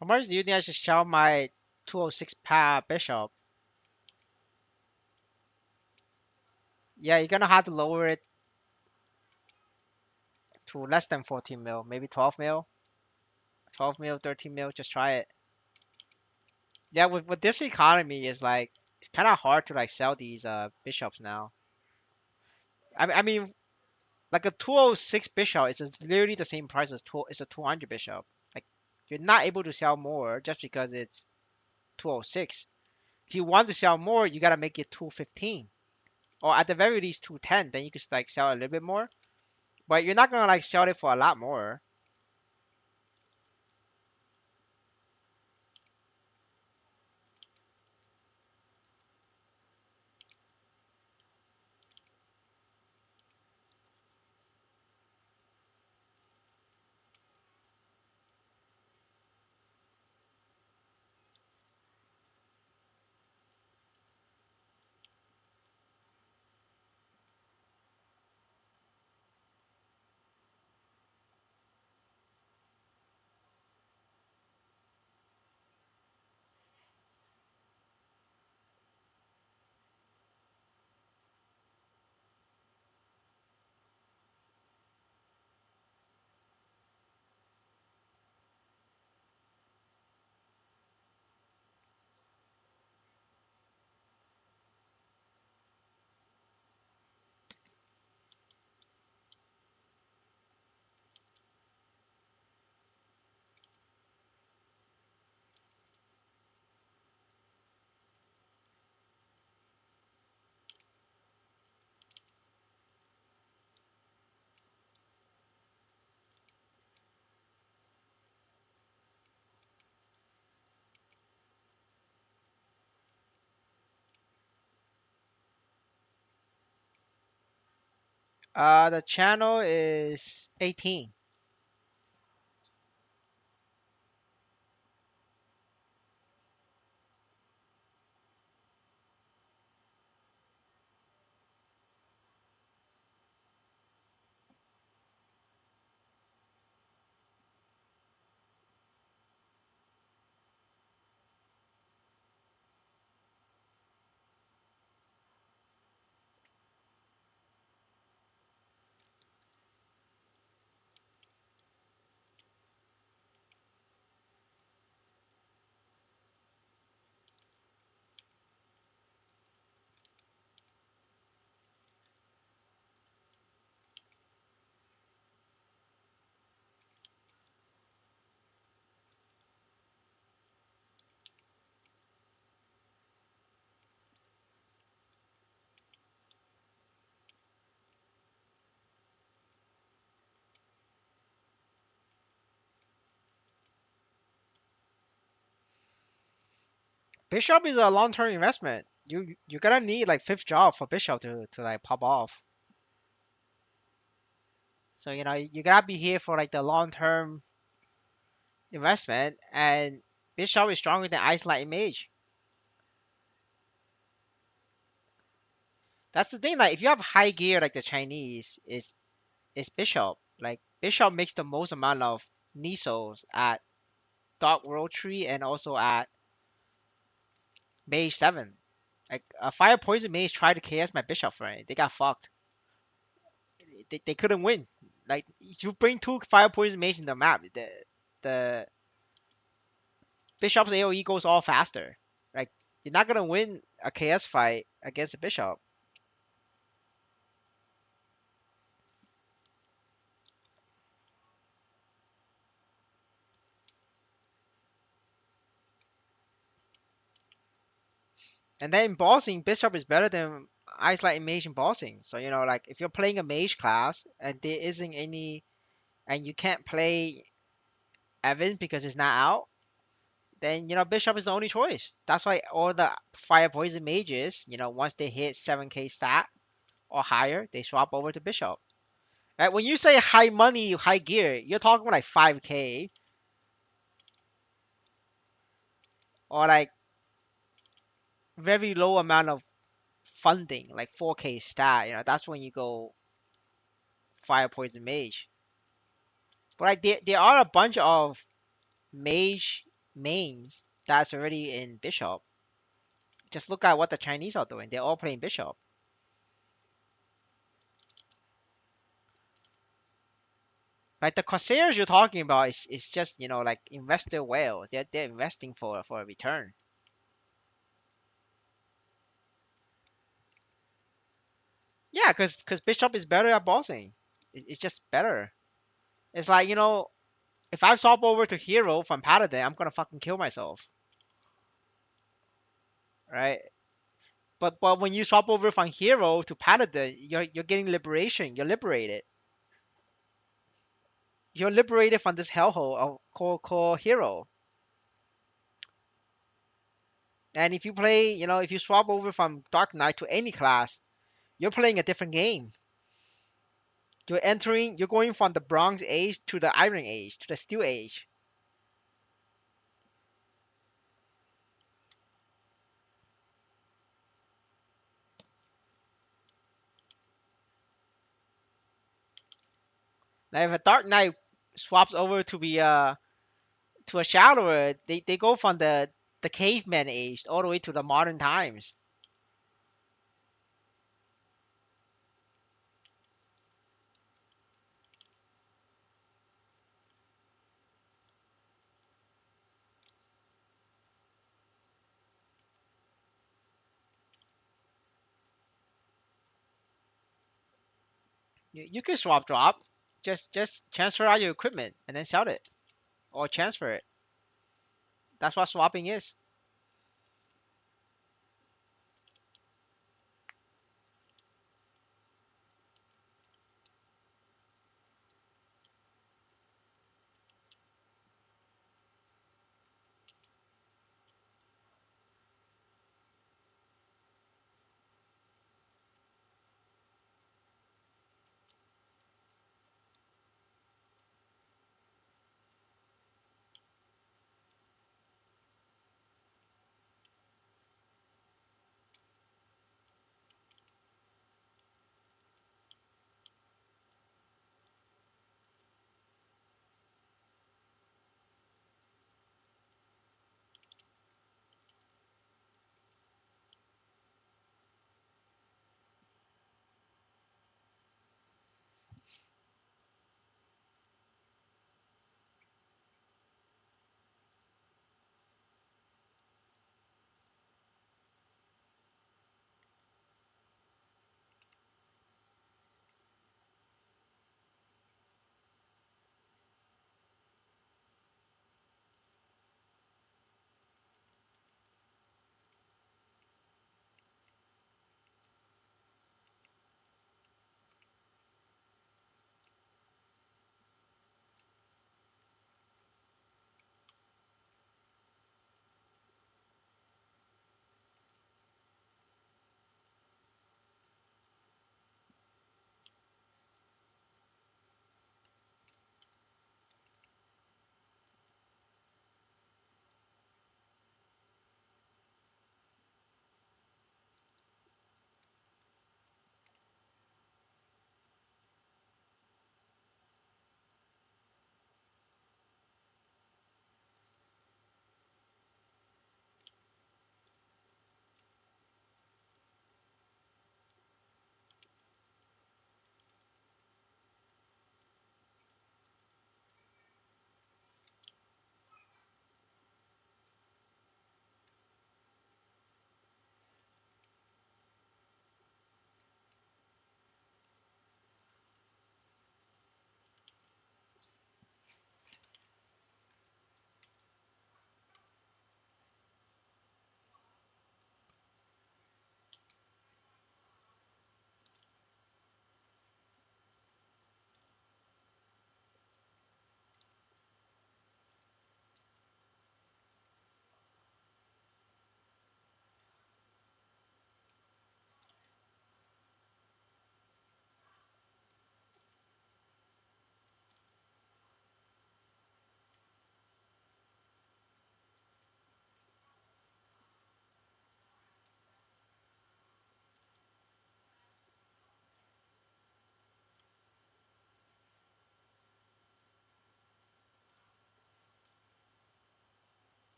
Speaker 3: How much do you think I should shout my 206 bishop? Yeah, you're gonna have to lower it to less than 14 mil, maybe 12 mil, 12 mil, 13 mil. Just try it. Yeah, with this economy, is like it's kind of hard to like sell these bishops now. I mean, like a 206 bishop is literally the same price as it's a 200 bishop. Like you're not able to sell more just because it's 206. If you want to sell more, you gotta make it 215 or at the very least 210. Then you can like sell a little bit more, but you're not gonna like sell it for a lot more. The channel is 18. Bishop is a long-term investment. You're gonna need like fifth job for bishop to like pop off. So you know you gotta be here for like the long term investment, and bishop is stronger than isolate mage. That's the thing. Like if you have high gear like the Chinese, is bishop. Like bishop makes the most amount of Nisos at Dark World Tree and also at Mage 7. Like a Fire Poison Mage tried to KS my bishop for it. They got fucked. They couldn't win. Like if you bring two Fire Poison Mage in the map, the bishop's AoE goes all faster. Like you're not gonna win a KS fight against a bishop. And then in bossing, bishop is better than Ice Light Mage in bossing. So like if you're playing a mage class and there isn't any, and you can't play Evan because it's not out, then bishop is the only choice. That's why all the fire poison mages, once they hit 7k stat or higher, they swap over to bishop. Right? When you say high money, high gear, you're talking about like 5k or like very low amount of funding, like 4k stat. That's when you go fire poison mage. But like there are a bunch of mage mains that's already in bishop. Just look at what the Chinese are doing. They're all playing bishop. Like the corsairs you're talking about is just like investor whales. They're investing for a return. Yeah, because bishop is better at bossing. It's just better. It's like if I swap over to hero from paladin, I'm gonna fucking kill myself, right? But when you swap over from hero to paladin, you're getting liberation. You're liberated. You're liberated from this hellhole of called hero. And if you play, if you swap over from Dark Knight to any class, you're playing a different game. You're going from the Bronze Age to the Iron Age to the Steel Age. Now, if a Dark Knight swaps over to be to a Shadower, they go from the caveman age all the way to the modern times. You can swap drop, just transfer out your equipment and then sell it or transfer it. That's what swapping is.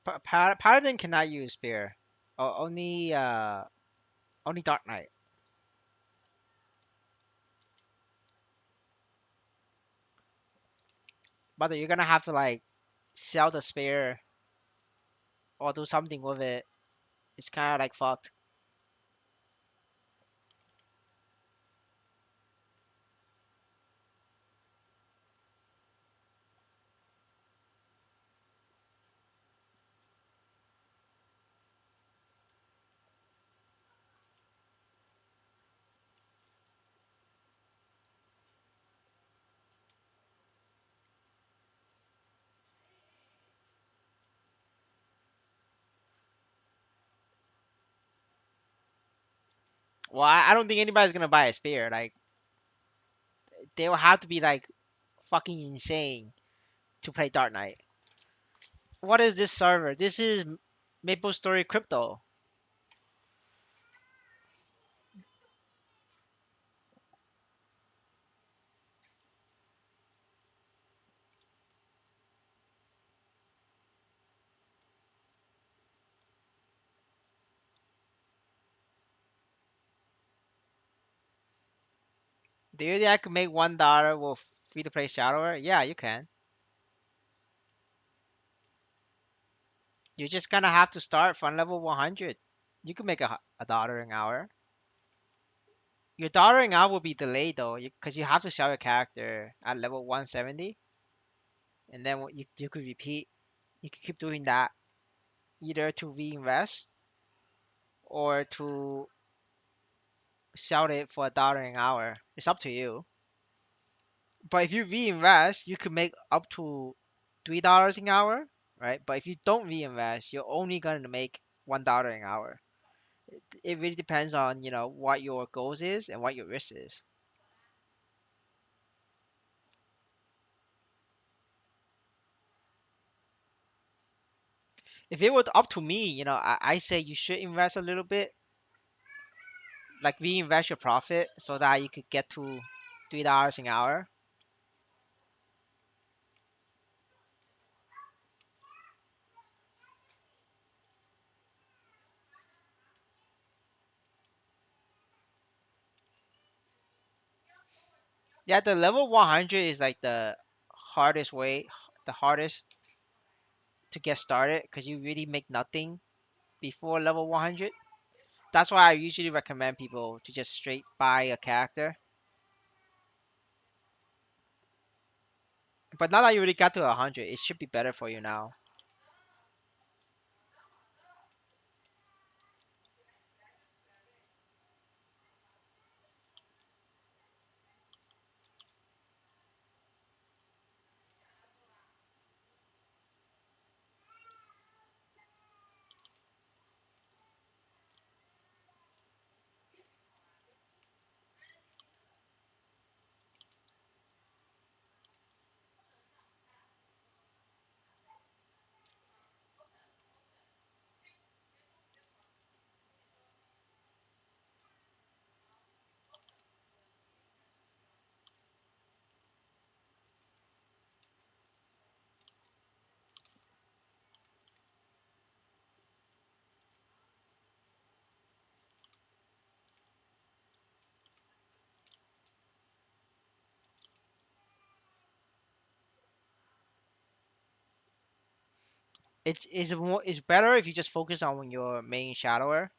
Speaker 3: Paladin cannot use spear. Only Dark Knight. But you're gonna have to like sell the spear or do something with it. It's kind of like fucked. Well, I don't think anybody's gonna buy a spear. Like they will have to be like fucking insane to play Dark Knight. What is this server? This is MapleStory Crypto. Do you think I could make $1 with free to play Shadower? Yeah, you can. You're just gonna have to start from level 100. You can make a dollar an hour. Your dollar an hour will be delayed though, because you have to sell your character at level 170, and then you could repeat. You could keep doing that either to reinvest or to sell it for $1 an hour. It's up to you. But if you reinvest, you could make up to $3 an hour, right? But if you don't reinvest, you're only gonna make $1 an hour. It really depends on what your goals is and what your risk is. If it were up to me, I say you should invest a little bit, like reinvest your profit so that you could get to $3 an hour. Yeah, the level 100 is like the hardest to get started because you really make nothing before level 100. That's why I usually recommend people to just straight buy a character. But now that you already got to 100, it should be better for you now. It's better if you just focus on your main shadower.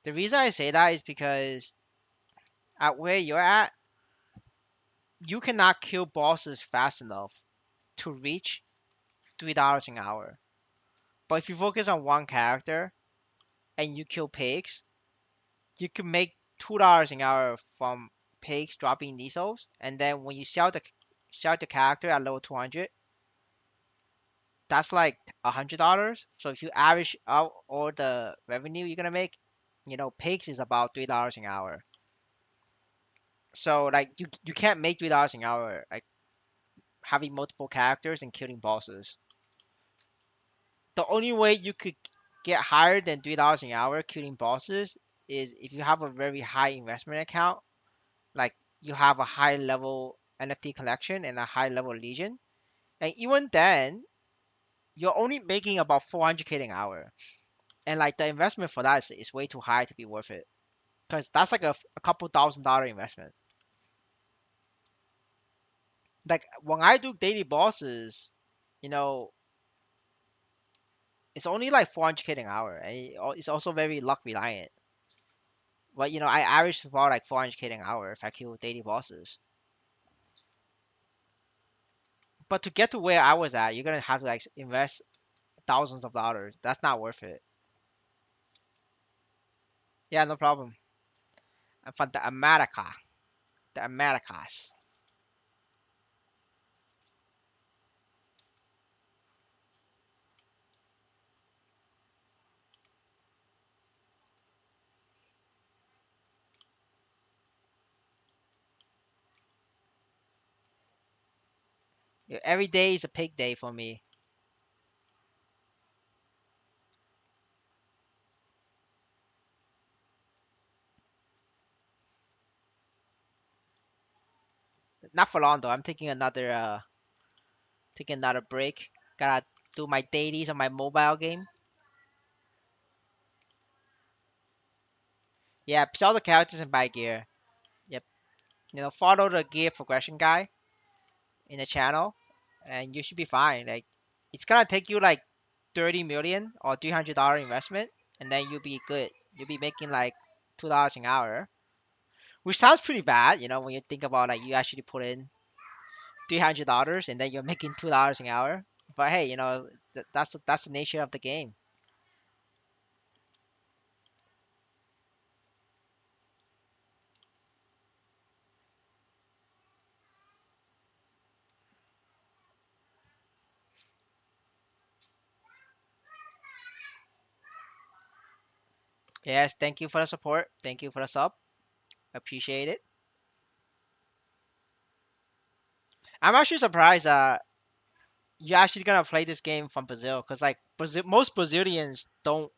Speaker 3: The reason I say that is because at where you're at, you cannot kill bosses fast enough to reach $3 an hour. But if you focus on one character and you kill pigs, you can make $2 an hour from pigs dropping needles, and then when you sell the character at level 200, that's like $100. So if you average out all the revenue you're gonna make, pigs is about $3 an hour. So like you can't make $3 an hour like having multiple characters and killing bosses. The only way you could get higher than $3 an hour killing bosses is if you have a very high investment account, like you have a high level NFT collection and a high level legion. And even then, you're only making about 400k an hour, and like the investment for that is way too high to be worth it. Because that's like a couple $1,000 investment. Like when I do daily bosses, you know, it's only like 400k an hour, and it's also very luck reliant. But I average about like 400k an hour if I kill daily bosses. But to get to where I was at, you're gonna have to like invest thousands of dollars. That's not worth it. Yeah, no problem. I'm from the America, the Americas. Yeah, every day is a pig day for me. Not for long though. I'm taking another break. Gotta do my dailies on my mobile game. Yeah, pick all the characters and buy gear. Yep. Follow the gear progression guy in the channel, and you should be fine. Like, it's gonna take you like 30 million or $300 investment, and then you'll be good. You'll be making like $2 an hour, which sounds pretty bad, when you think about like you actually put in $300 and then you're making $2 an hour. But hey, that's the nature of the game. Yes, thank you for the support. Thank you for the sub. Appreciate it. I'm actually surprised you're actually gonna play this game from Brazil, because like most Brazilians don't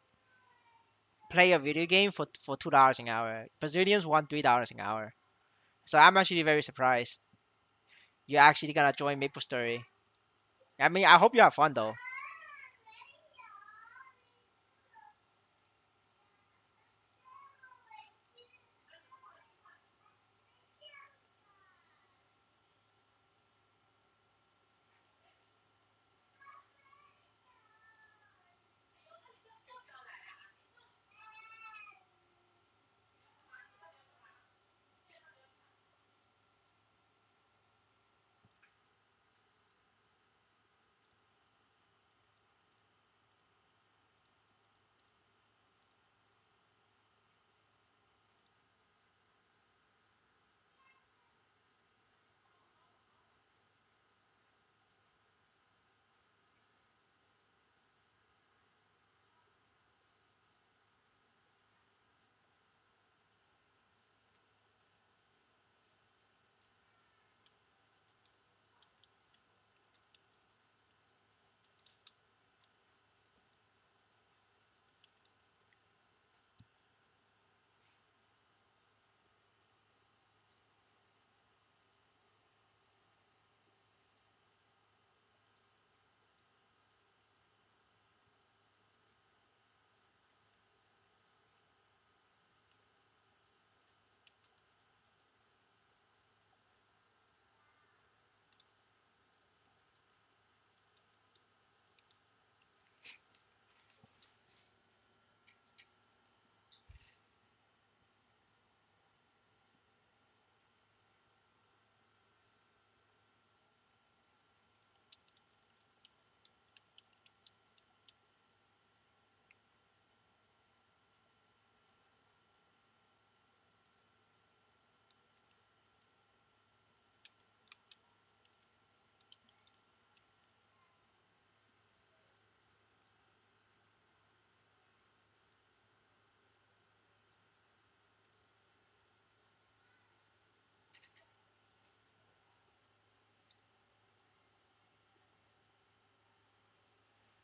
Speaker 3: play a video game for $2 an hour. Brazilians want $3 an hour. So I'm actually very surprised you're actually gonna join MapleStory. I mean, I hope you have fun though.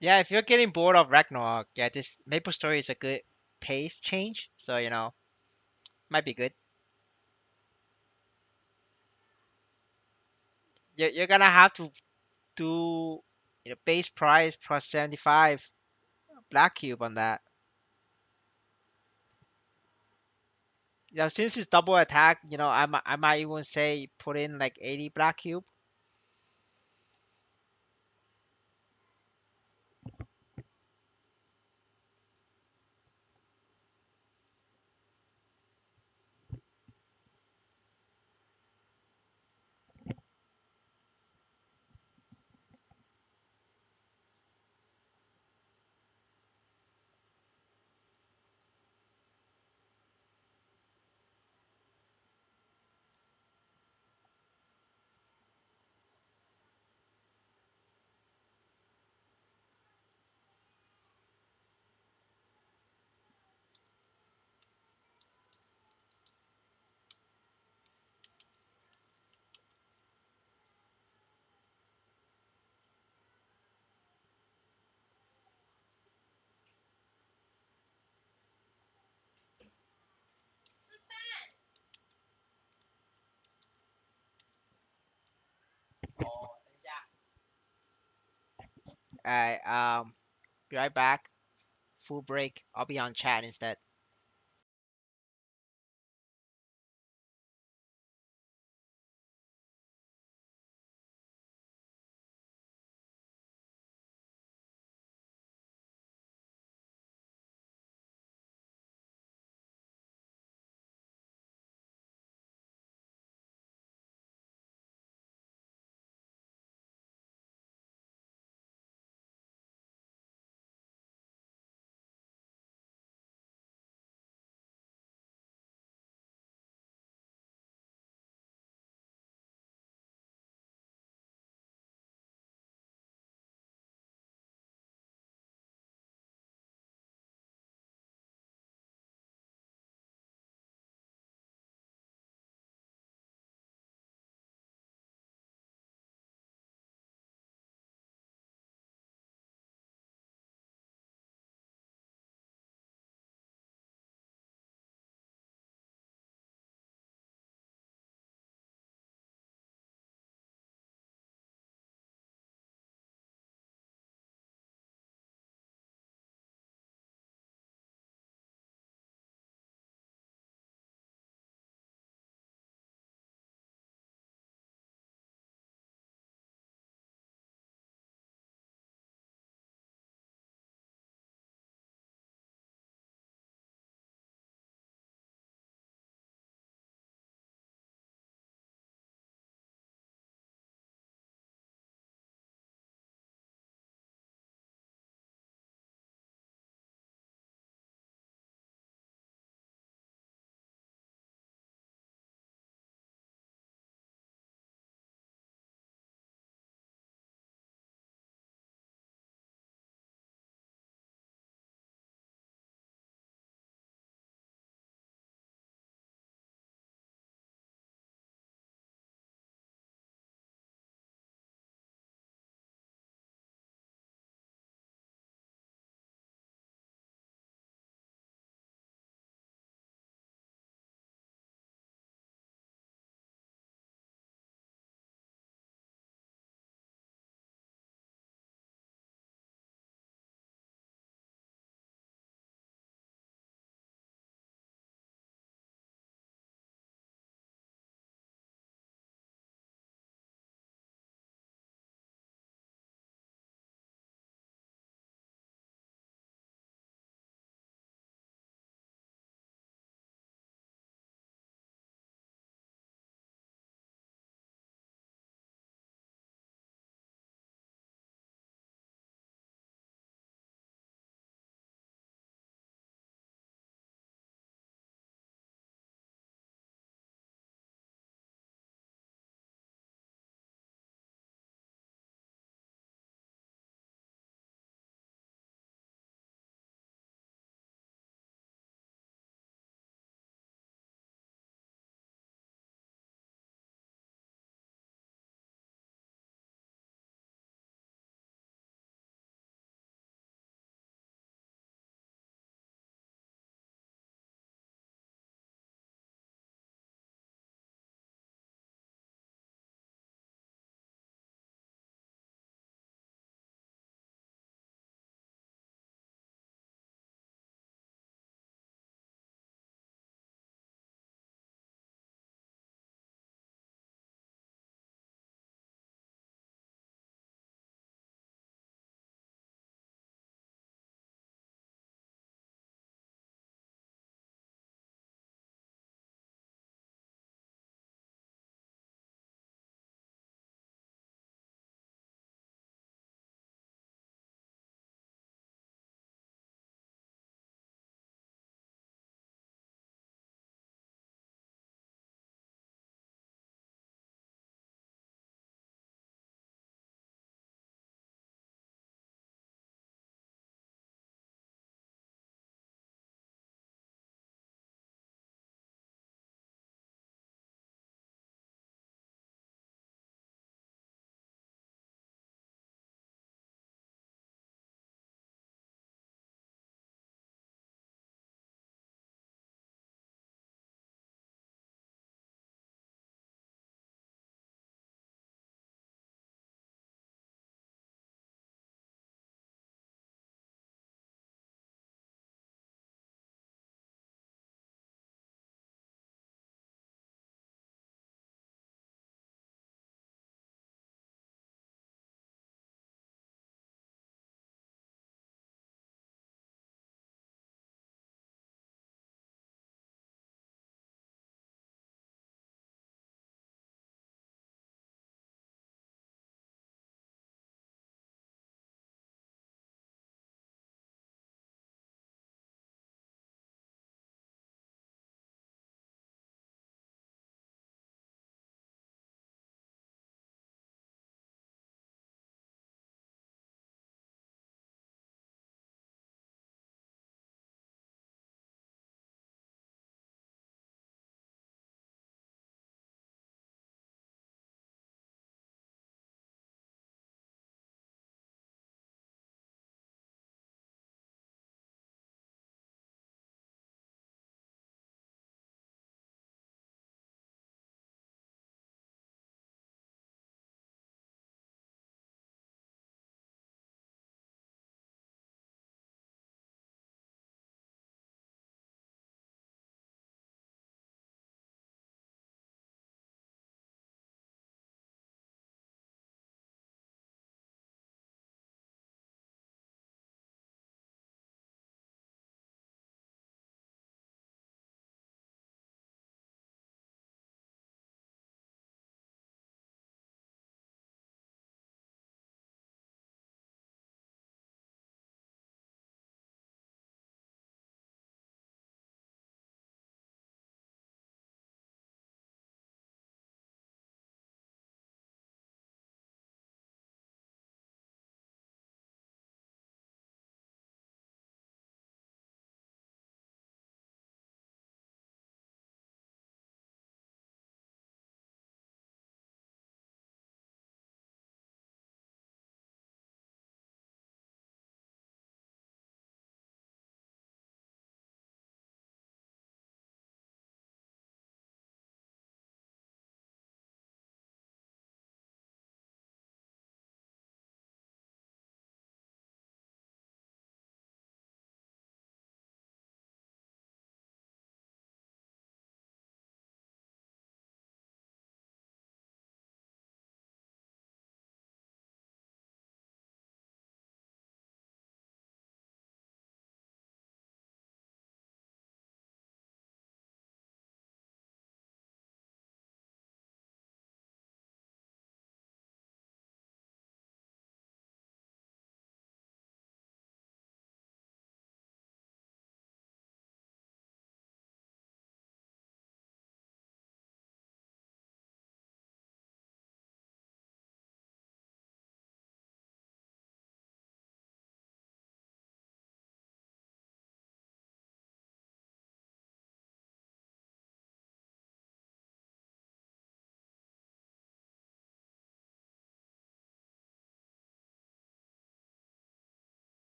Speaker 3: Yeah, if you're getting bored of Ragnarok, yeah, this MapleStory is a good pace change. So might be good. You're gonna have to do. Base price plus 75 black cube on that. Since it's double attack, I might even say put in like 80 black cube. Alright, be right back. Full break. I'll be on chat instead.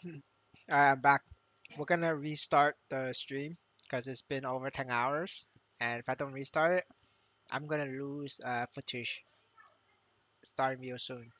Speaker 3: Alright, I'm back. We're gonna restart the stream because it's been over 10 hours, and if I don't restart it, I'm gonna lose footage starting real soon.